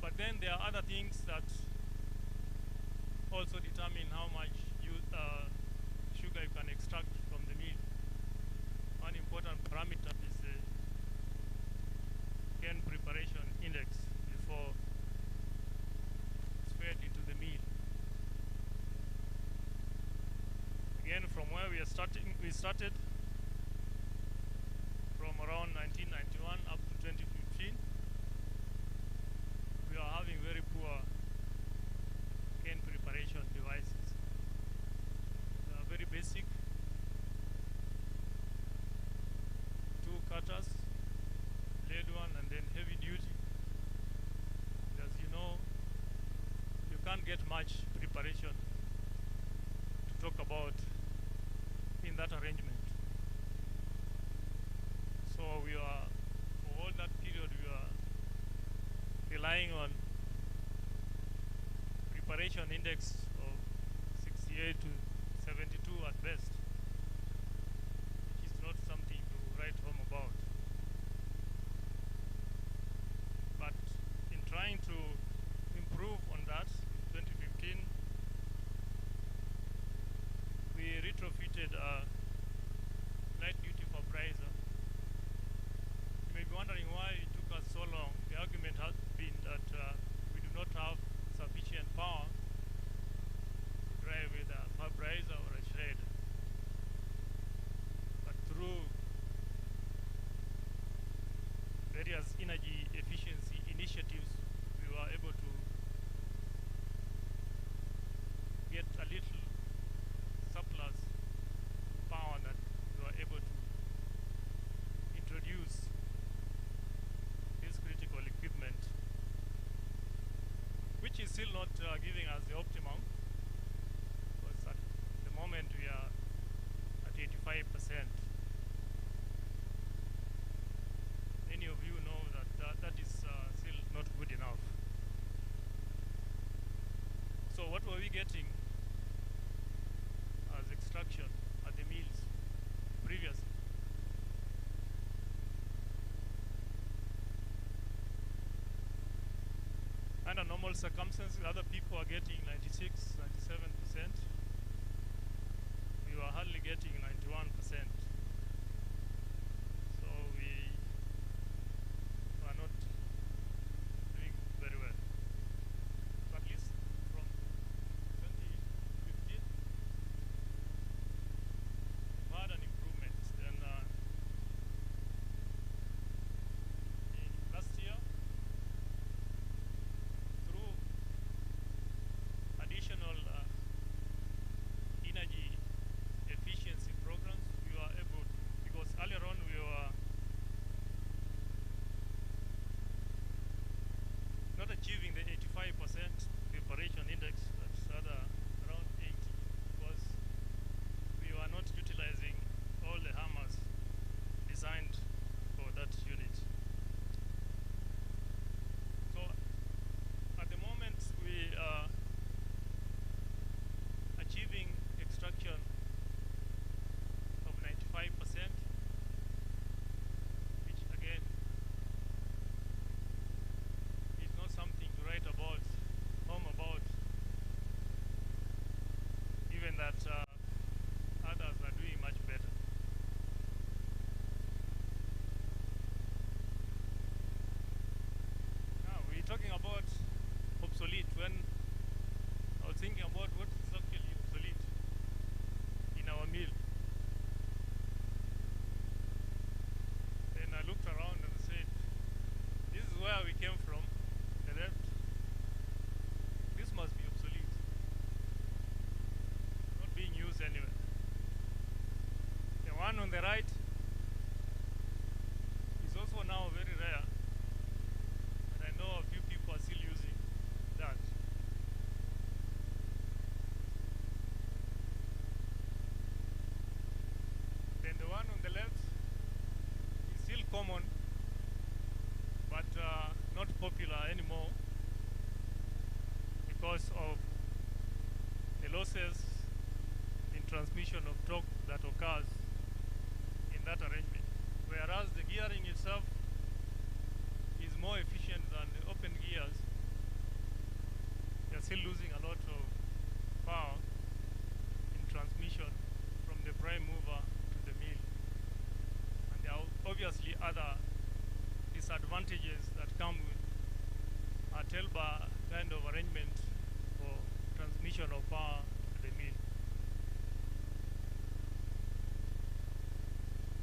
But then there are other things that also determine how much sugar you can extract from the meal. One important parameter is the cane preparation index before it's fed into the meal. Again, from where we started from around 1991 up to 2015. We are having very poor cane preparation devices. They are very basic. 2 cutters, blade one, and then heavy duty. As you know, you can't get much preparation to talk about in that arrangement. So we are, for all that period, we are relying on preparation index of 68 to 72 at best, which is not something to write home about. But in trying to improve on that, in 2015, we retrofitted a light duty vaporizer. You may be wondering why it took us so long. The argument has been that we do not have sufficient power to drive with a vaporizer or a shredder. But through various energy efficiency initiatives, we were able to get a little surplus power that we were able to introduce this critical equipment, which is still not giving us the optimum, because at the moment we are at 85%. Many of you know that that is still not good enough. So what were we getting as extraction at the mills previously? Under normal circumstances, other people are getting 96, 97%. We were hardly getting 91%. So we were not doing very well. So at least from 2015, we've had an improvement. Then in last year, through additional energy efficiency programs, we were able to, because earlier on we were not achieving the 85% preparation index, that's around 80, because we were not utilizing all the hammers designed for that unit. So at the moment we are achieving extraction of 95%, which again is not something to write about, home about, given that others are doing much better. Now we're talking about obsolete. When I was thinking about what is actually obsolete in our mill, then I looked around and said, this is where we came from, the left. This must be obsolete, not being used anywhere. The one on the right is also now very rare, but I know a few people are still using that. Then the one on the left is still common, but not popular anymore because of the losses in transmission of torque that occurs in that arrangement. Whereas the gearing itself is more efficient than the open gears, you're still losing a lot of disadvantages that come with a TELBA kind of arrangement for transmission of power to the mill.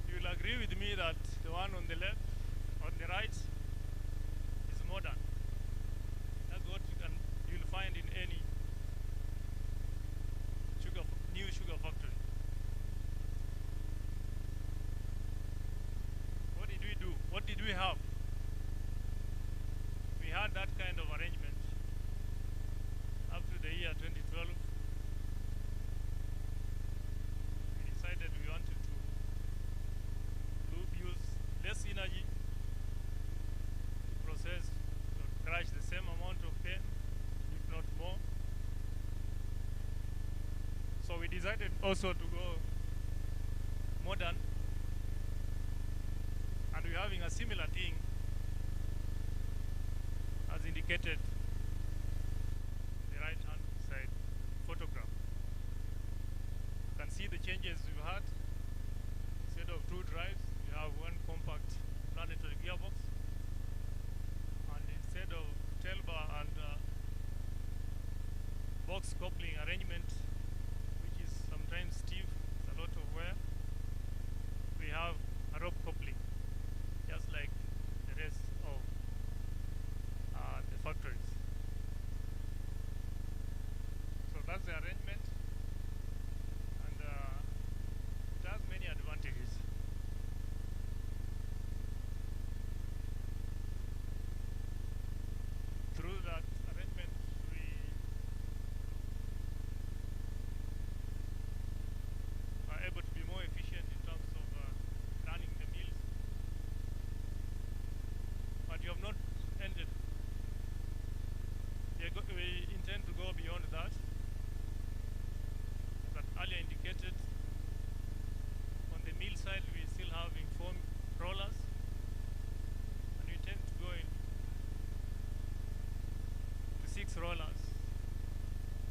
You will agree with me that the one on the left, on the right, is modern. That's what you'll find in any new sugar factory. What did we do? What did we have? We had that kind of arrangement up to the year 2012. We decided we wanted to use less energy to process or crush the same amount of cane, if not more. So we decided also to go modern, and we're having a similar thing as indicated in the right hand side photograph. You can see the changes we've had. Instead of two drives, you have one compact planetary gearbox, and instead of TELBA and box coupling arrangement, which is sometimes stiff, it's a lot of wear, we have a rope coupling, just like the rest of the factories. So that's the arrangement, and it has many advantages. Through that arrangement, we are able to be more efficient in terms of running the mills. But you have not ended. We intend to go beyond that. As earlier indicated, on the mill side we still have informed rollers, and we intend to go in to 6 rollers,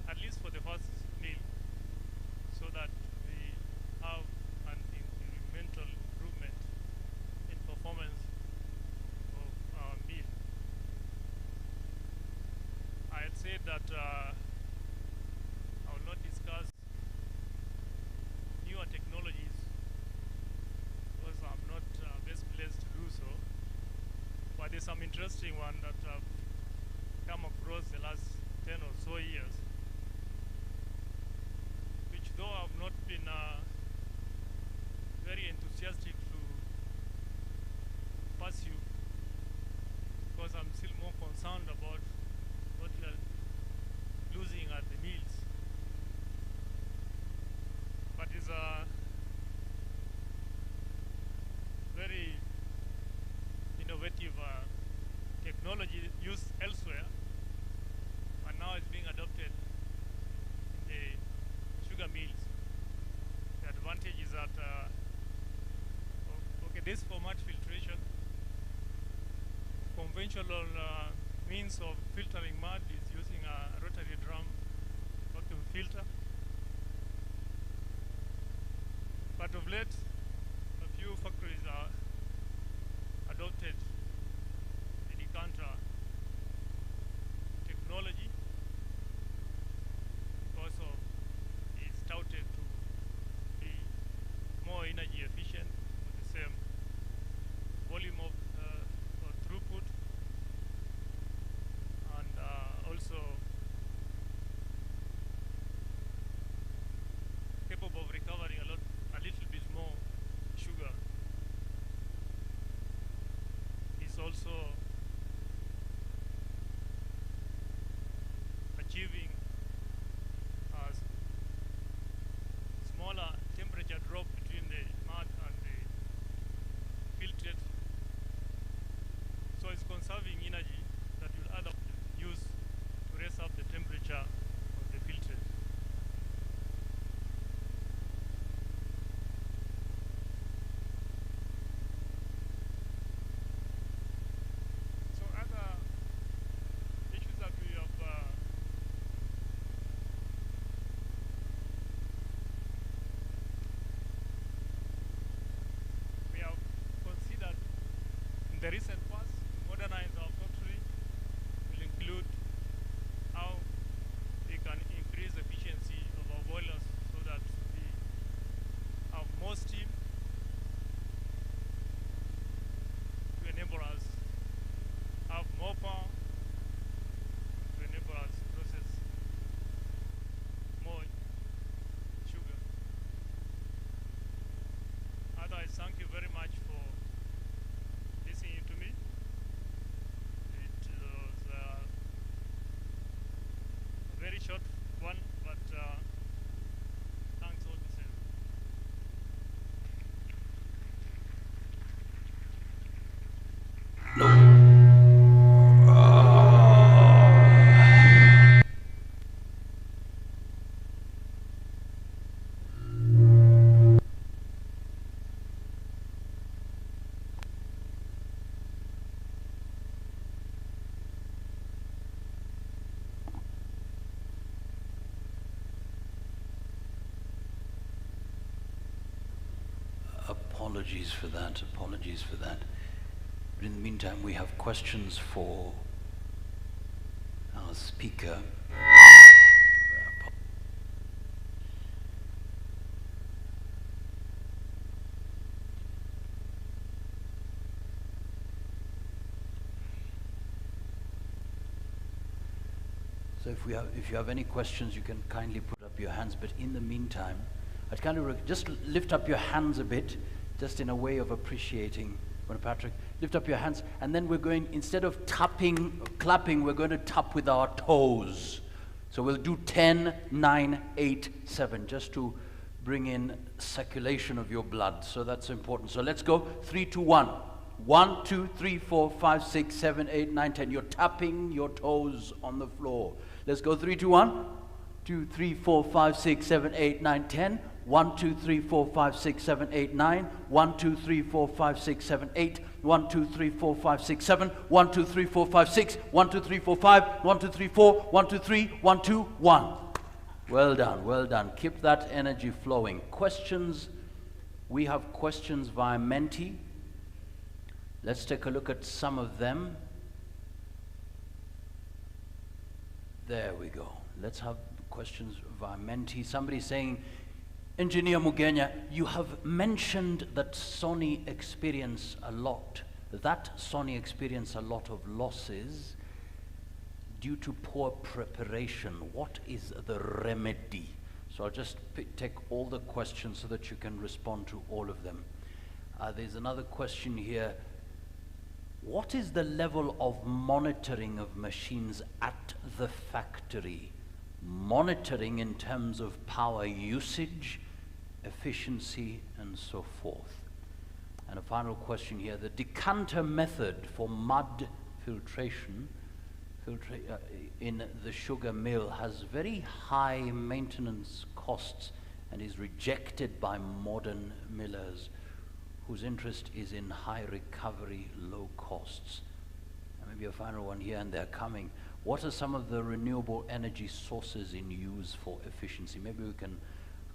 at least for the first mill, so that we have an incremental improvement in performance of our mill. I had said that I will not discuss newer technologies because I'm not best placed to do so, but there's some interesting one that I've come across the last 10 or so years, which though I've not been very enthusiastic to pursue, because I'm still more concerned about what we are losing at the mills. But it's a very innovative technology used elsewhere, and now it's being adopted in the sugar mills. The advantage is that okay, this format filtration, conventional means of filtering mud is using a rotary drum vacuum filter. But of late, a few factories are adopted the decanter technology because of it's touted to be more energy efficient with the same volume of or throughput, and also capable of recovering a little bit more sugar. It's also achieving a smaller temperature drop between the mud and the filtered. So it's conserving energy that will otherwise use to raise up the temperature of the filtered. So other issues that we have considered in the recent past guys, thank you very much for listening to me. It was a very short one, but thanks all the same. Apologies for that, apologies for that. But in the meantime, we have questions for our speaker. So if you have any questions, you can kindly put up your hands. But in the meantime, I'd kind of just lift up your hands a bit, just in a way of appreciating. Patrick, lift up your hands, and then we're going, instead of tapping, clapping, we're going to tap with our toes. So we'll do 10, 9, 8, 7, just to bring in circulation of your blood. So that's important. So let's go 3, 2, 1. 1, 2, 3, 4, 5, 6, 7, 8, 9, 10. You're tapping your toes on the floor. Let's go 3, 2, 1. 2, 3, 4, 5, 6, 7, 8, 9, 10. 1, 2, 3, 4, 5, 6, 7, 8, 9. 1, 2, 3, 4, 5, 6, 7, 8. 1, 2, 3, 4, 5, 6, 7. 1, 2, 3, 4, 5, 6. 1, 2, 3, 4, 5. 1, 2, 3, 4. 1, 2, 3. 1, 2, 1. Well done, well done. Keep that energy flowing. Questions? We have questions via Menti. Let's take a look at some of them. There we go. Let's have questions via Menti. Somebody saying, Engineer Mugenya, you have mentioned that Sony experience a lot of losses due to poor preparation. What is the remedy? So I'll just take all the questions so that you can respond to all of them. There's another question here. What is the level of monitoring of machines at the factory? Monitoring in terms of power usage, efficiency, and so forth. And a final question here. The decanter method for mud filtration in the sugar mill has very high maintenance costs and is rejected by modern millers whose interest is in high recovery, low costs. And maybe a final one here, and they're coming. What are some of the renewable energy sources in use for efficiency? Maybe we can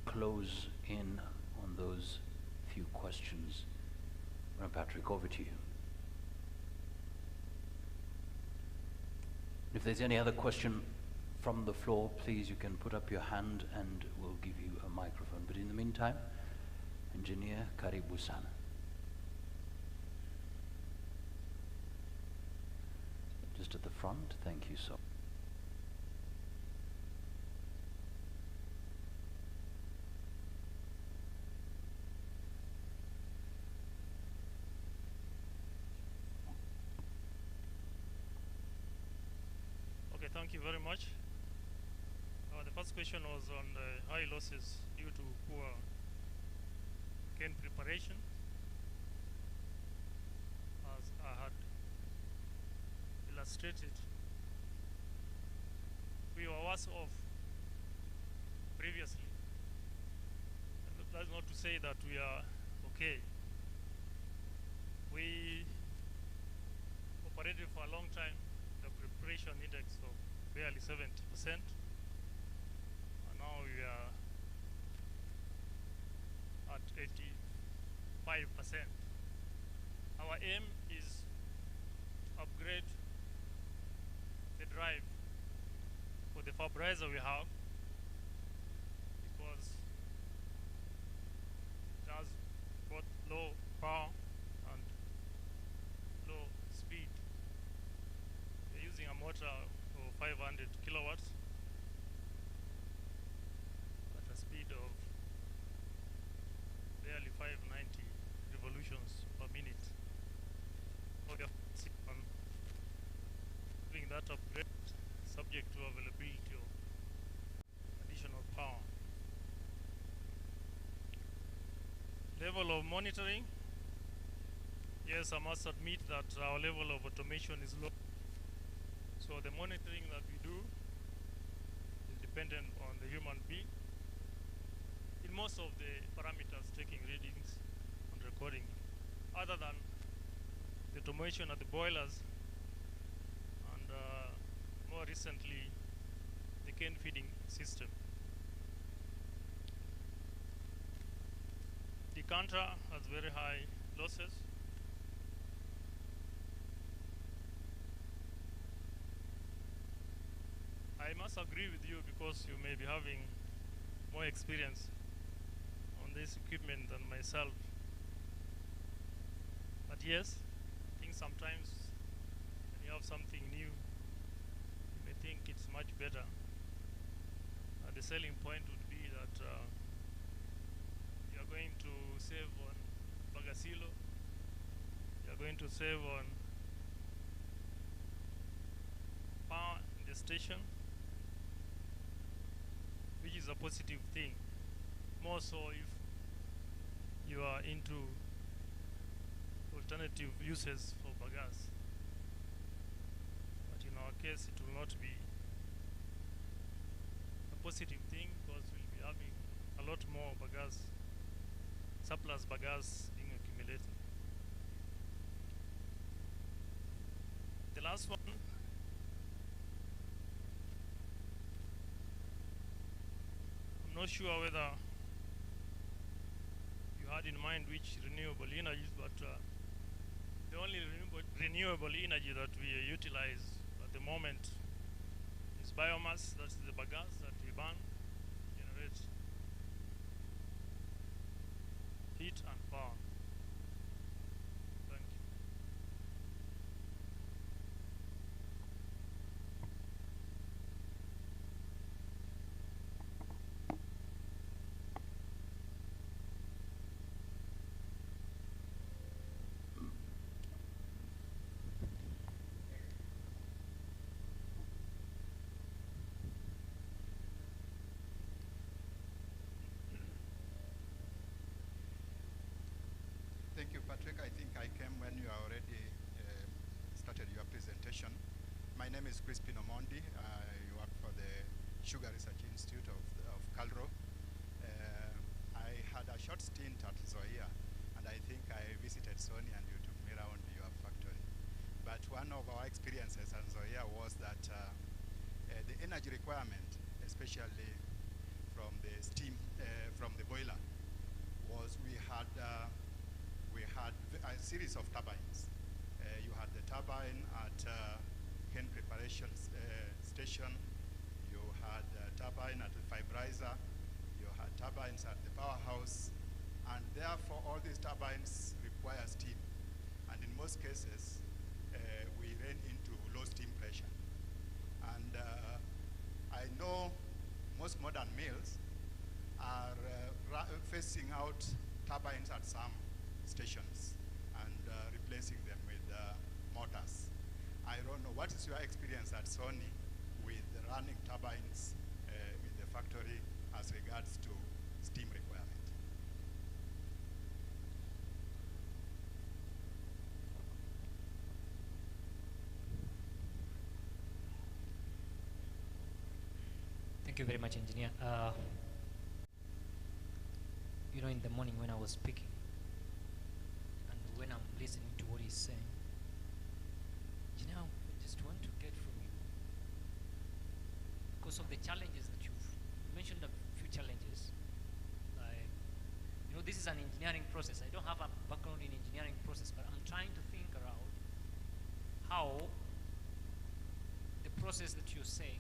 close in on those few questions. Patrick, over to you. If there's any other question from the floor, please, you can put up your hand and we'll give you a microphone. But in the meantime, Engineer Karibu sana. Just at the front, thank you so much. Okay, thank you very much. The first question was on the high losses due to poor cane preparation. As I had illustrated, we were worse off previously. And that's not to say that we are okay. We operated for a long time the preparation index of barely 70%. And now we are at 85%. Our aim is to upgrade the drive for the vaporizer we have, because it has both low power and low speed. We're using a motor of 500 kilowatts at a speed of barely 590 availability of additional power. Level of monitoring. Yes, I must admit that our level of automation is low. So the monitoring that we do is dependent on the human being. In most of the parameters, taking readings and recording, other than the automation at the boilers and more recently the cane feeding system. Decanter has very high losses. I must agree with you because you may be having more experience on this equipment than myself. But yes, I think sometimes when you have something new, you may think it's much better. The selling point would be that you are going to save on bagasilo, you are going to save on power in the station, which is a positive thing. More so if you are into alternative uses for bagasse. But in our case, it will not be a positive thing because we'll be having a lot more bagasse, surplus bagasse being accumulated. The last one, I'm not sure whether you had in mind which renewable energies, but the only renewable energy that we utilize at the moment is biomass. That's the bagasse that we burn, generate heat and power. Thank you. Thank you, Patrick. I think I came when you already started your presentation. My name is Crispin Omondi. I work for the Sugar Research Institute of Calro. I had a short stint at Zoia, and I think I visited Sony and you took me around to your factory. But one of our experiences at Zoia was that the energy requirement, especially from the steam, from the boiler, was we had a series of turbines. You had the turbine at cane preparation station, you had a turbine at the fibrizer, you had turbines at the powerhouse, and therefore all these turbines require steam. And in most cases, we ran into low steam pressure. And I know most modern mills are phasing out turbines at some stations and replacing them with motors. I don't know, what is your experience at Sony with running turbines in the factory as regards to steam requirement? Thank you very much, Engineer. You know, in the morning when I was speaking, and when I'm listening to what he's saying, Engineer, I just want to get from you, because of the challenges that you mentioned, a few challenges, like, you know, this is an engineering process. I don't have a background in engineering process, but I'm trying to think around how the process that you're saying,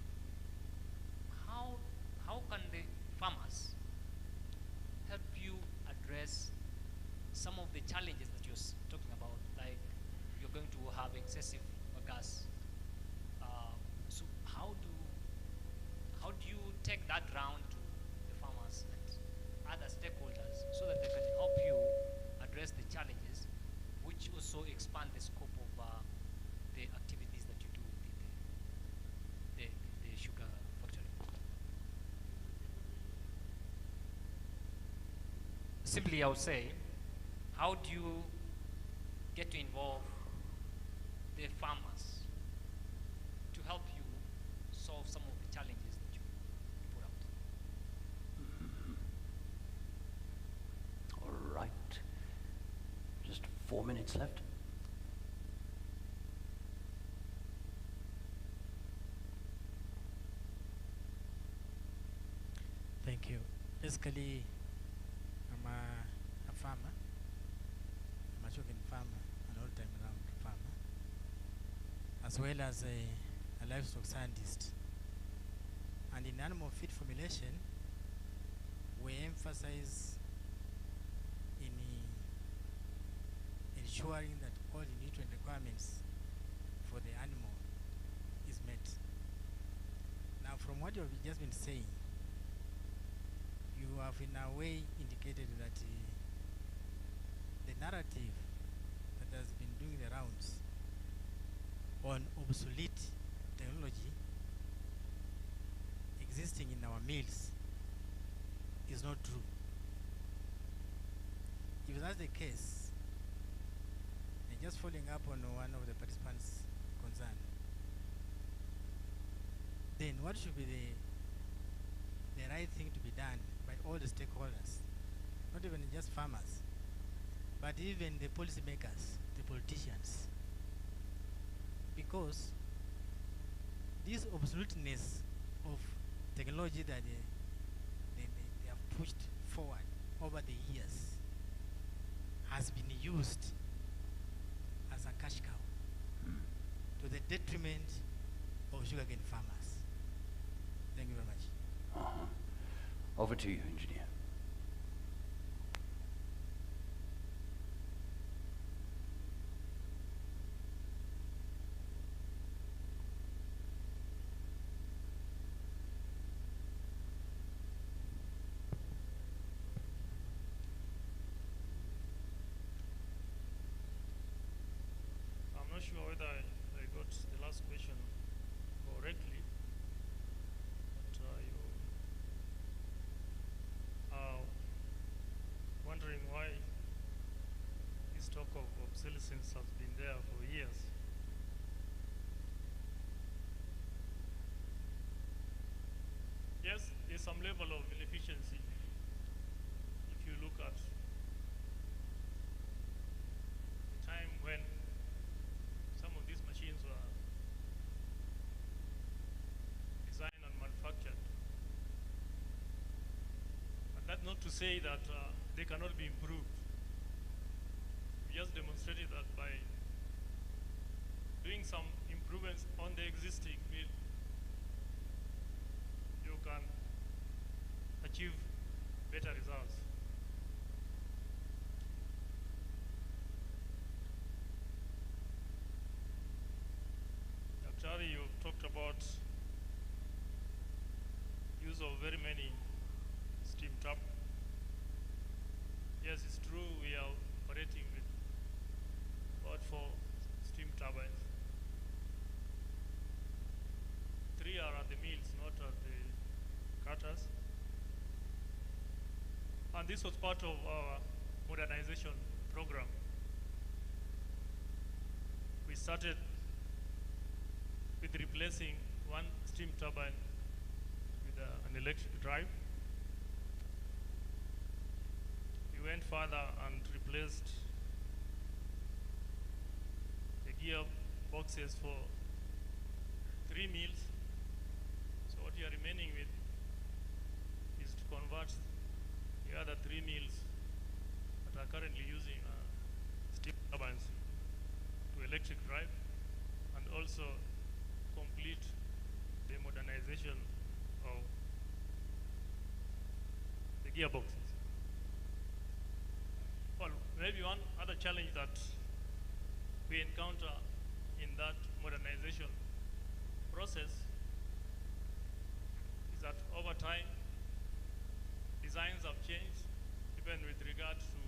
how can the farmers help you address some of the challenges that you're talking about, like you're going to have excessive gas. So how do you take that round to the farmers and other stakeholders so that they can help you address the challenges, which also expand the scope of the activities that you do within the sugar simply I would say, how do you get to involve the farmers to help you solve some of the challenges that you put out? All right. Just 4 minutes left. Thank you. Basically, I'm a farmer. I'm a sugarcane farmer, an all-time round farmer, as well as a livestock scientist. And in animal feed formulation, we emphasize in ensuring that all the nutrient requirements for the animal is met. Now, from what you have just been saying, you have in a way indicated that the narrative that has been doing the rounds on obsolete technology existing in our mills is not true. If that's the case, and just following up on one of the participants' concern, then what should be the right thing to be done by all the stakeholders, not even just farmers, but even the policymakers, the politicians? Because this obsoleteness of technology that they have pushed forward over the years has been used as a cash cow to the detriment of sugarcane farmers. Thank you very much. Over to you, engineer. I'm not sure whether I got the last question correctly, but you are wondering why this talk of obsolescence has been there for years. Yes, there's some level of inefficiency if you look at the time when some of these machines were designed and manufactured. And that's not to say that they cannot be improved. We just demonstrated that by doing some improvements on the existing mill, you can achieve better results. Actually, you've talked about use of very many steam turbines. Yes, it's true we are operating with about 4 steam turbines. 3 are at the mills, not at the cutters. And this was part of our modernization program. We started with replacing 1 steam turbine with an electric drive. We went further and replaced the gear boxes for 3 mills. So what you are remaining with is to convert the other 3 mills that are currently using steam turbines to electric drive, and also complete the modernization of the gearboxes. Well, maybe one other challenge that we encounter in that modernization process is that over time, designs have changed, even with regard to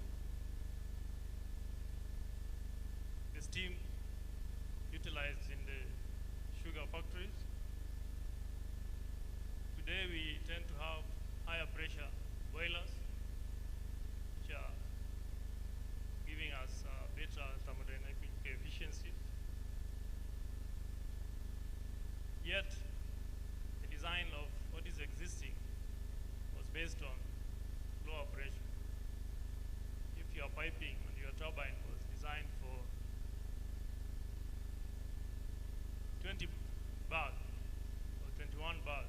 the steam utilized in the sugar factories. Today we tend to have higher pressure boilers, which are based on lower pressure. If your piping and your turbine was designed for 20 bars or 21 bars,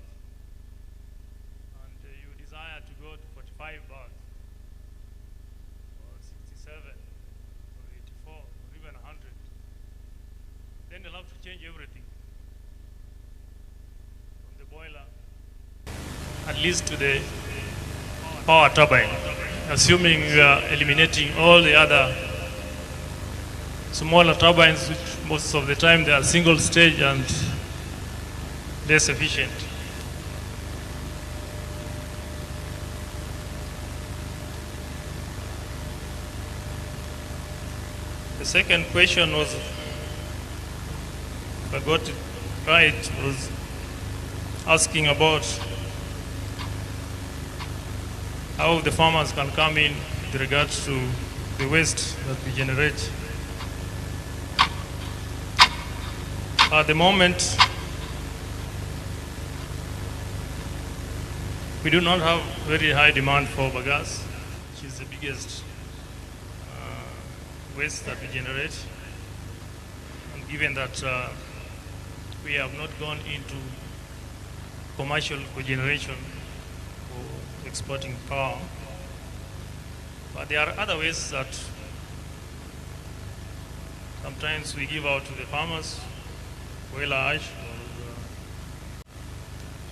and you desire to go to 45 bars, or 67, or 84, or even 100, then you'll have to change everything from the boiler, at least to the power turbine, assuming we are eliminating all the other smaller turbines, which most of the time they are single stage and less efficient. The second question was, if I got it right, was asking about how the farmers can come in with regards to the waste that we generate. At the moment, we do not have very high demand for bagasse, which is the biggest waste that we generate. And given that we have not gone into commercial cogeneration for exporting power, but there are other ways that sometimes we give out to the farmers, boiler ash or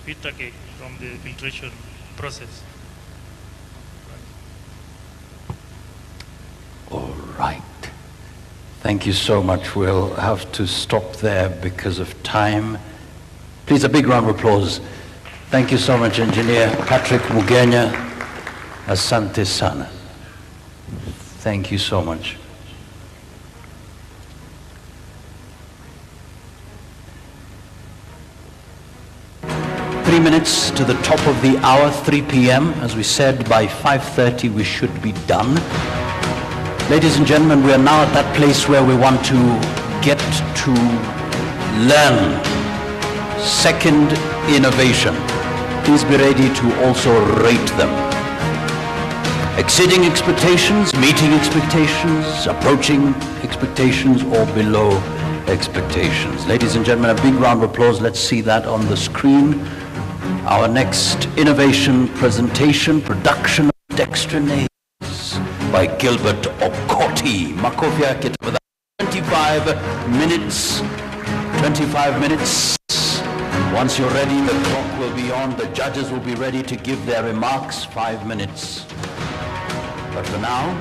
filter cake from the filtration process. All right. Thank you so much. We'll have to stop there because of time. Please, a big round of applause. Thank you so much, Engineer Patrick Mugenya. Asante sana. Thank you so much. Minutes to the top of the hour, 3 p.m. As we said, by 5:30 we should be done. Ladies and gentlemen, we are now at that place where we want to get to learn. Second innovation. Please be ready to also rate them. Exceeding expectations, meeting expectations, approaching expectations, or below expectations. Ladies and gentlemen, a big round of applause. Let's see that on the screen. Our next innovation presentation, production of dextranase by Gilbert Okoti. Makofi yake tafadhali. 25 minutes. 25 minutes. Once you're ready, the clock will be on. The judges will be ready to give their remarks. 5 minutes. But for now,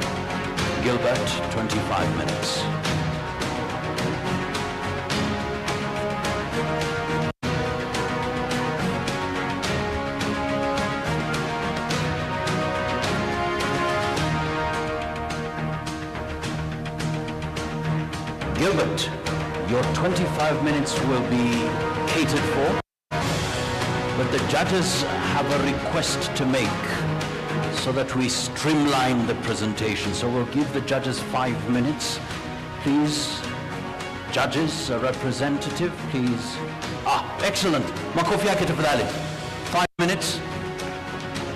Gilbert, 25 minutes. Gilbert, your 25 minutes will be catered for, but the judges have a request to make so that we streamline the presentation. So we'll give the judges 5 minutes. Please, judges, a representative, please. Excellent. Makofi yake tafadhali. 5 minutes.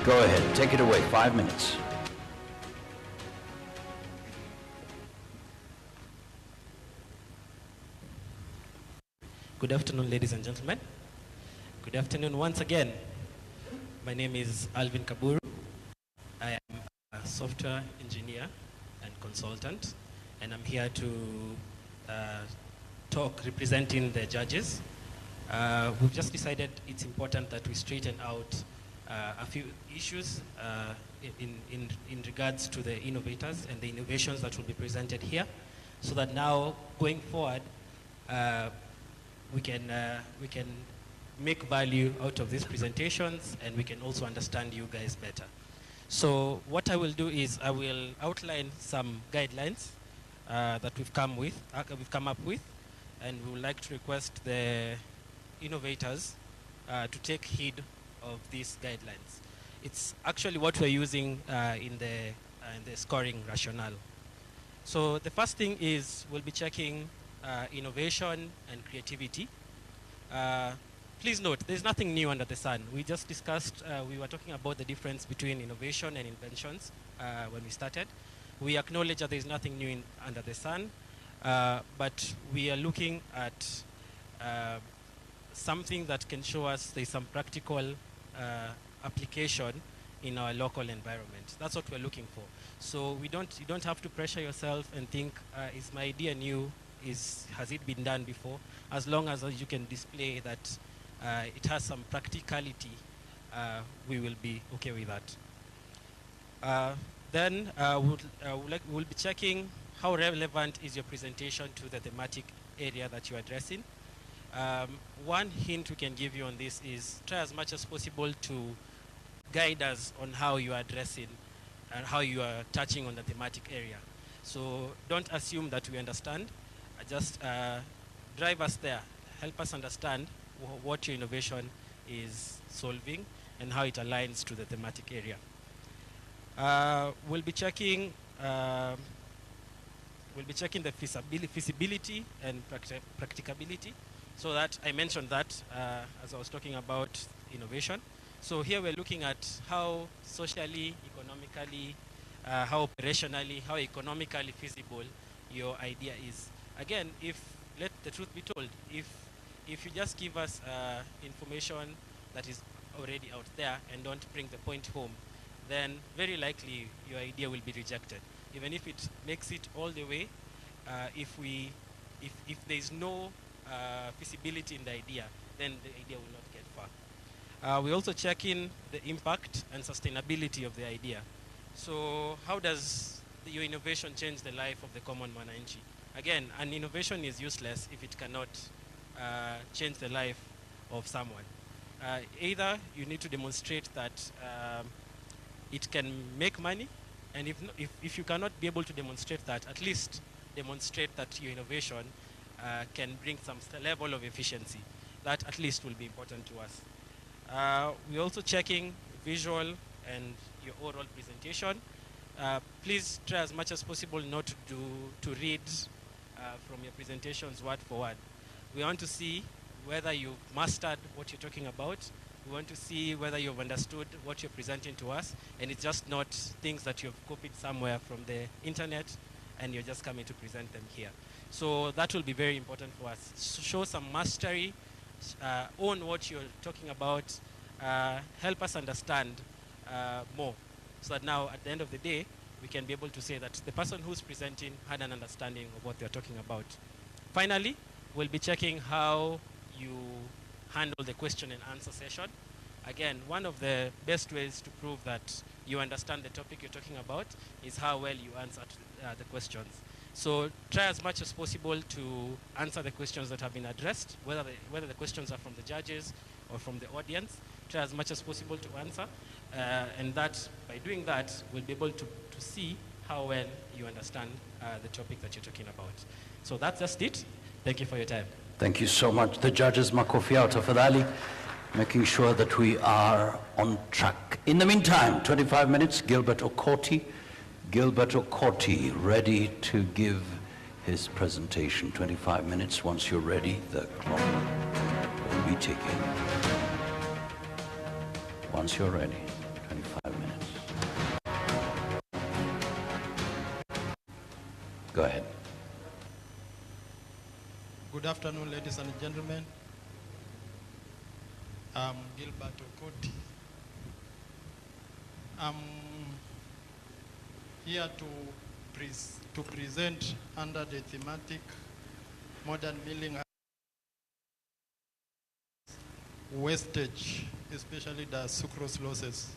Go ahead, take it away, 5 minutes. Good afternoon, ladies and gentlemen. Good afternoon once again. My name is Alvin Kaburu. I am a software engineer and consultant, and I'm here to talk representing the judges. We've just decided it's important that we straighten out a few issues in regards to the innovators and the innovations that will be presented here, so that now going forward, we can make value out of these presentations, and we can also understand you guys better. So what I will do is I will outline some guidelines that we've come up with, and we would like to request the innovators to take heed of these guidelines. It's actually what we're using in the scoring rationale. So the first thing is we'll be checking innovation and creativity. please note, there's nothing new under the sun. We just discussed, we were talking about the difference between innovation and inventions when we started. We acknowledge that there's nothing new under the sun, but we are looking at something that can show us there's some practical application in our local environment. That's what we're looking for. So you don't have to pressure yourself and think, is my idea new? Has it been done before? As long as you can display that it has some practicality, we will be okay with that. Then we'll be checking how relevant is your presentation to the thematic area that you're addressing. One hint we can give you on this is try as much as possible to guide us on how you are addressing and how you are touching on the thematic area. So don't assume that we understand. Just drive us there. Help us understand what your innovation is solving and how it aligns to the thematic area. We'll be checking the feasibility and practicability. So that I mentioned that as I was talking about innovation. So here we're looking at how socially, economically, how operationally, how economically feasible your idea is. Again, let the truth be told, if you just give us information that is already out there and don't bring the point home, then very likely your idea will be rejected. Even if it makes it all the way, if there is no feasibility in the idea, then the idea will not get far. We also check in the impact and sustainability of the idea. So how does your innovation change the life of the common mwananchi? Again, an innovation is useless if it cannot change the life of someone. Either you need to demonstrate that it can make money, and if you cannot be able to demonstrate that, at least demonstrate that your innovation can bring some level of efficiency. That at least will be important to us. We're also checking visual and your oral presentation. Please try as much as possible not to read from your presentations word for word. We want to see whether you've mastered what you're talking about. We want to see whether you've understood what you're presenting to us, and it's just not things that you've copied somewhere from the internet and you're just coming to present them here. So that will be very important for us. Show some mastery, own what you're talking about, help us understand more, so that now at the end of the day, we can be able to say that the person who's presenting had an understanding of what they're talking about. Finally, we'll be checking how you handle the question and answer session. Again, one of the best ways to prove that you understand the topic you're talking about is how well you answer the questions. So try as much as possible to answer the questions that have been addressed, whether the questions are from the judges or from the audience. Try as much as possible to answer, and that by doing that, we'll be able to see how well you understand the topic that you're talking about. So that's just it. Thank you for your time. Thank you so much. The judges, makofi yao tafadhali, making sure that we are on track. In the meantime, 25 minutes, Gilbert Okoti, ready to give his presentation. 25 minutes. Once you're ready, the clock will be ticking. Once you're ready, 25 minutes. Go ahead. Good afternoon, ladies and gentlemen. I'm Gilbert Okoti. I'm here to present under the thematic modern milling wastage, especially the sucrose losses.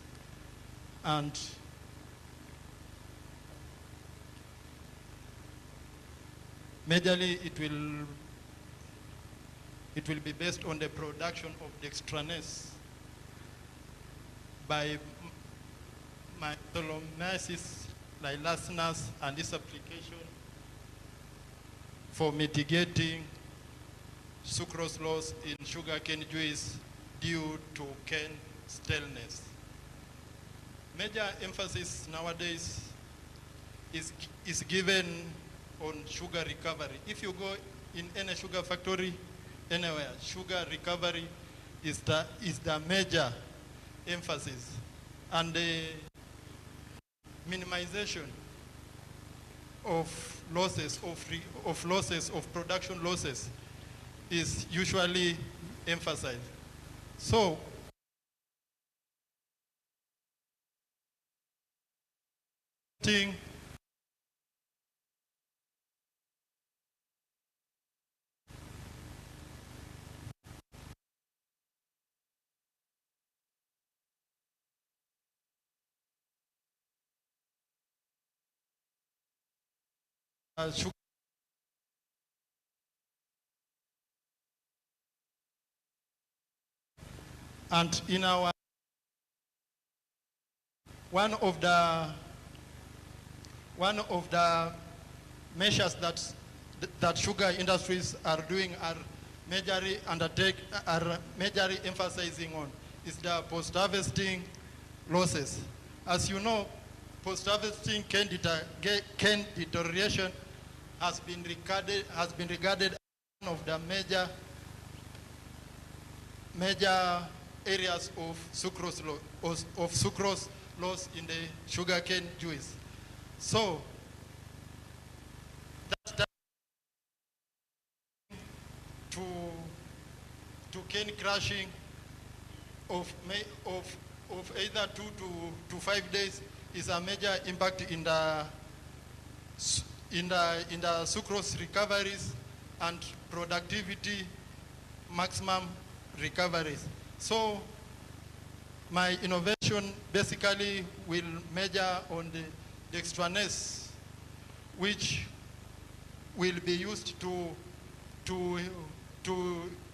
And majorly it will be based on the production of dextranase by Methylomyces lilacinus, and this application for mitigating sucrose loss in sugarcane juice due to cane staleness. Major emphasis nowadays is given on sugar recovery. If you go in any sugar factory, anywhere, sugar recovery is the major emphasis, and the minimization of losses of production losses is usually emphasized. So sugar and in our one of the measures that sugar industries are doing are majorly emphasizing on is the post-harvesting losses. As you know, post-harvesting cane deterioration has been regarded as one of the major areas of sucrose loss in the sugarcane juice. So that's to cane crushing of either 2 to 5 days is a major impact in the sucrose recoveries and productivity maximum recoveries. So my innovation basically will measure on the dextranase, which will be used to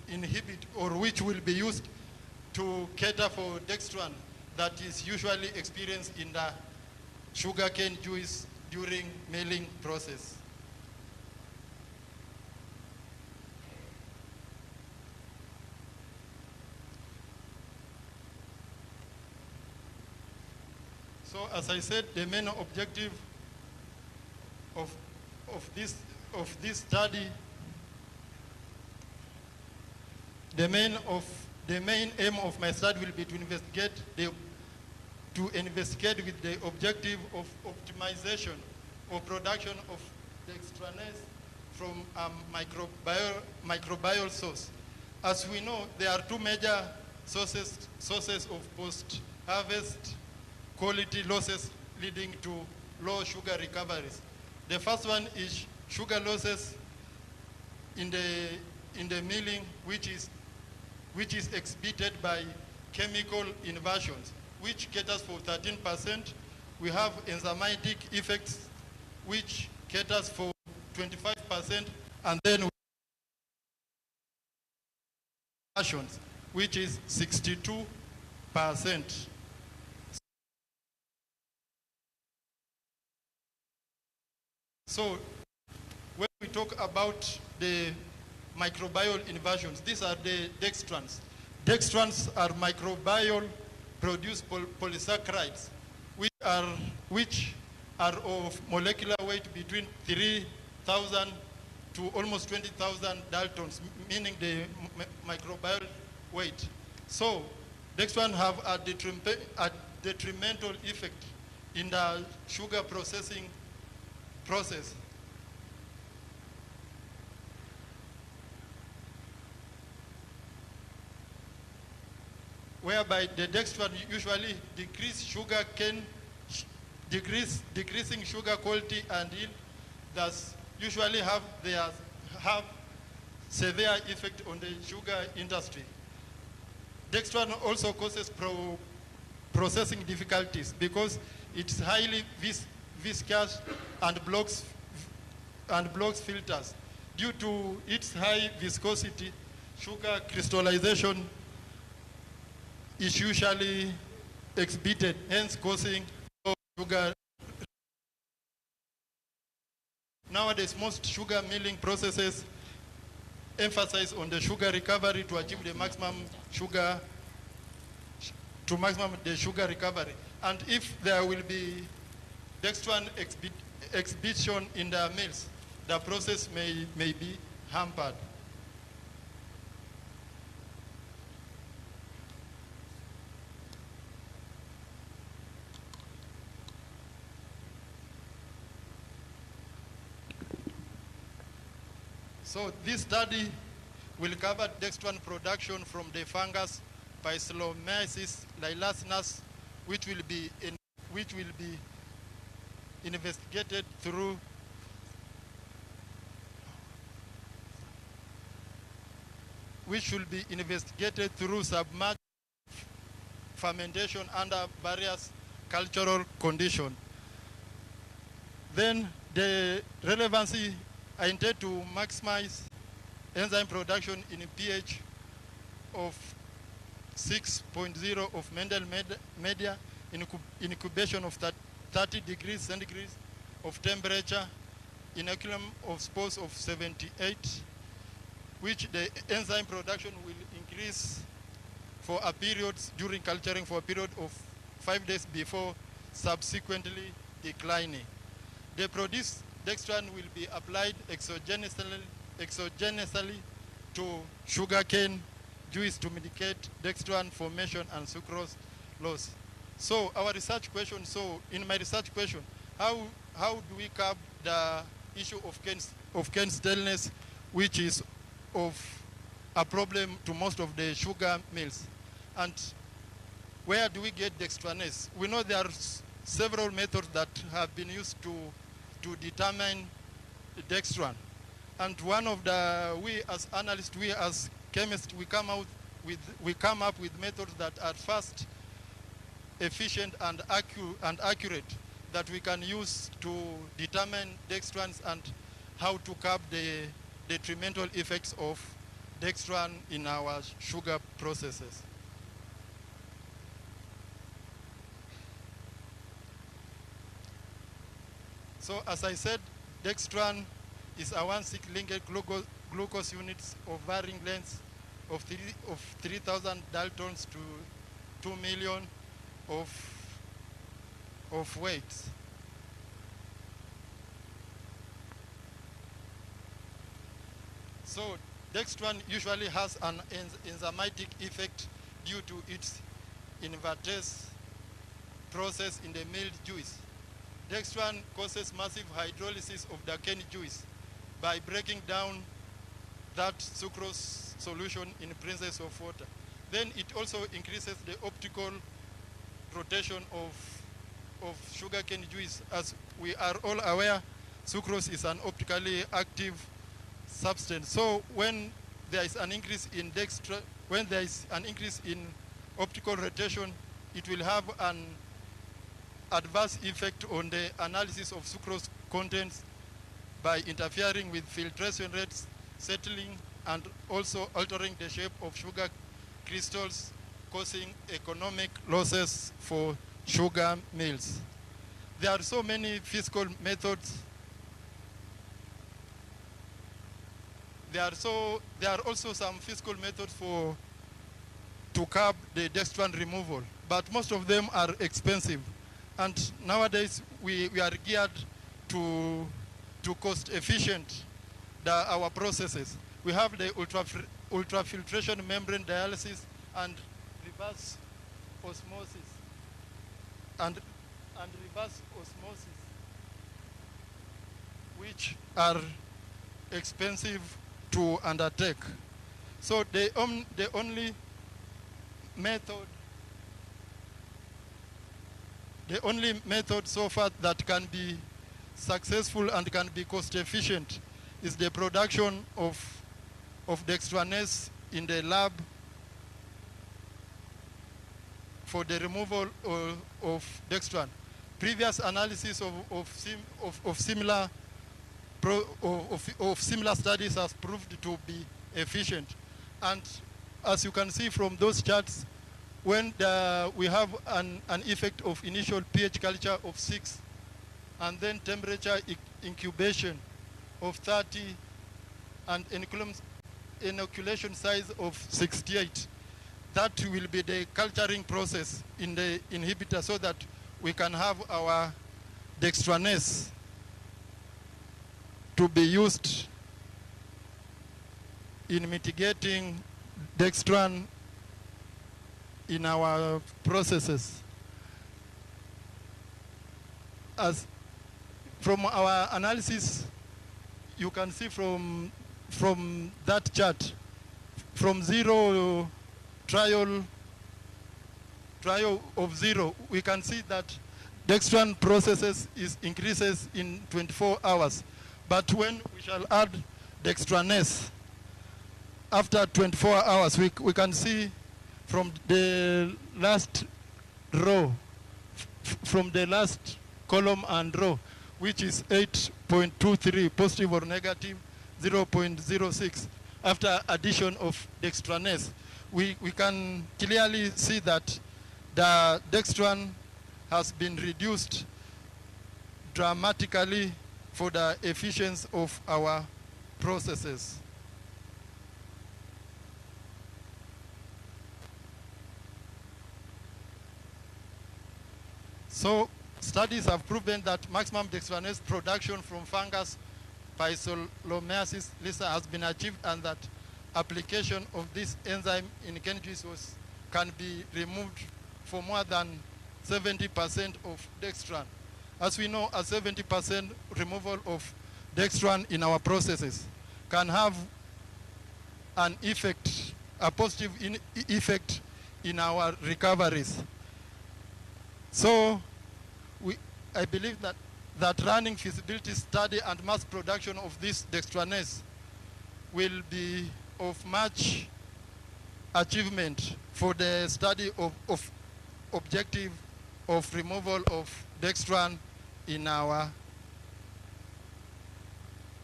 inhibit, or which will be used to cater for dextran that is usually experienced in the sugarcane juice during milling process. So as I said, the main objective of this study, the main aim of my study will be to investigate with the objective of optimization of production of dextranase from a microbial source. As we know, there are two major sources of post-harvest quality losses leading to low sugar recoveries. The first one is sugar losses in the milling, which is exhibited by chemical inversions, which caters for 13%. We have enzymatic effects, which caters for 25%, and then inversions, which is 62%. So when we talk about the microbial inversions, these are the dextrans. Dextrans are microbial produced polysaccharides, which are of molecular weight between 3,000 to almost 20,000 daltons, meaning the microbial weight. So dextrans have a detrimental effect in the sugar processing process. Whereby the dextran usually decreasing sugar quality and yield, thus usually have severe effect on the sugar industry. Dextran also causes processing difficulties because it's highly viscous and blocks filters. Due to its high viscosity, sugar crystallization is usually exhibited, hence causing low sugar. Nowadays, most sugar milling processes emphasize on the sugar recovery to achieve the maximum sugar recovery. And if there will be dextran exhibition in the mills, the process may be hampered. So this study will cover dextran production from the fungus Phyllomyces lilacinus, which will be investigated through submerged fermentation under various cultural conditions. Then the relevancy, I intend to maximize enzyme production in a pH of 6.0 of Mendel media, incubation of 30 degrees centigrade of temperature, inoculum of spores of 78, which the enzyme production will increase for a period during culturing for a period of 5 days before subsequently declining. The produced dextran will be applied exogenously to sugarcane juice to mitigate dextran formation and sucrose loss. So our research question, in my research question, how do we curb the issue of cane staleness, which is of a problem to most of the sugar mills? And where do we get dextranase? We know there are several methods that have been used to determine dextran. And one of we as analysts, we as chemists, we come up with methods that are fast, efficient, and accurate that we can use to determine dextrans and how to curb the detrimental effects of dextran in our sugar processes. So as I said, dextran is a 1,6-linked glucose units of varying lengths of 3,000 daltons to 2 million of weights. So dextran usually has an enzymatic effect due to its invertase process in the milled juice. Dextran causes massive hydrolysis of the cane juice by breaking down that sucrose solution in presence of water. Then it also increases the optical rotation of sugarcane juice. As we are all aware, sucrose is an optically active substance. So when there is an increase in optical rotation, it will have an adverse effect on the analysis of sucrose contents by interfering with filtration rates, settling, and also altering the shape of sugar crystals, causing economic losses for sugar mills. There are so many physical methods. There are also some physical methods to curb the dextran removal, but most of them are expensive. And nowadays we are geared to cost efficient our processes. We have the ultrafiltration membrane dialysis and reverse osmosis and reverse osmosis, which are expensive to undertake. So the only method so far that can be successful and can be cost efficient is the production of dextranase in the lab for the removal of dextran. Previous analysis of similar studies has proved to be efficient. And as you can see from those charts, when we have an effect of initial pH culture of 6 and then temperature incubation of 30 and inoculation size of 68, that will be the culturing process in the inhibitor so that we can have our dextranase to be used in mitigating dextran in our processes. As from our analysis, you can see from from that chart, from zero trial of zero, we can see that dextran processes increases in 24 hours. But when we shall add dextranase, after 24 hours, we can see from the last row, from the last column and row, which is 8.23 positive or negative 0.06. After addition of dextranase, we can clearly see that the dextran has been reduced dramatically for the efficiency of our processes. So studies have proven that maximum dextranase production from fungus Physolomyasis lisa has been achieved, and that application of this enzyme in cane juice can be removed for more than 70% of dextran. As we know, a 70% removal of dextran in our processes can have an effect, a positive effect in our recoveries. So I believe that running feasibility study and mass production of this dextranase will be of much achievement for the study of objective of removal of dextran in our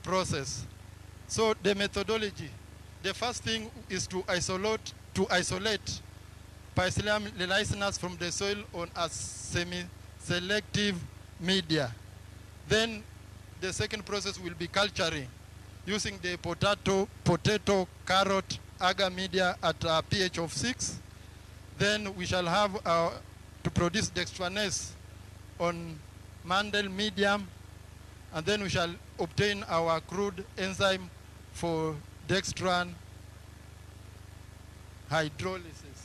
process. So the methodology, the first thing is to isolate Penicillium lilicinus from the soil on a semi-selective media. Then the second process will be culturing using the potato, carrot, agar media at a pH of 6. Then we shall have to produce dextranase on Mandel medium, and then we shall obtain our crude enzyme for dextran hydrolysis.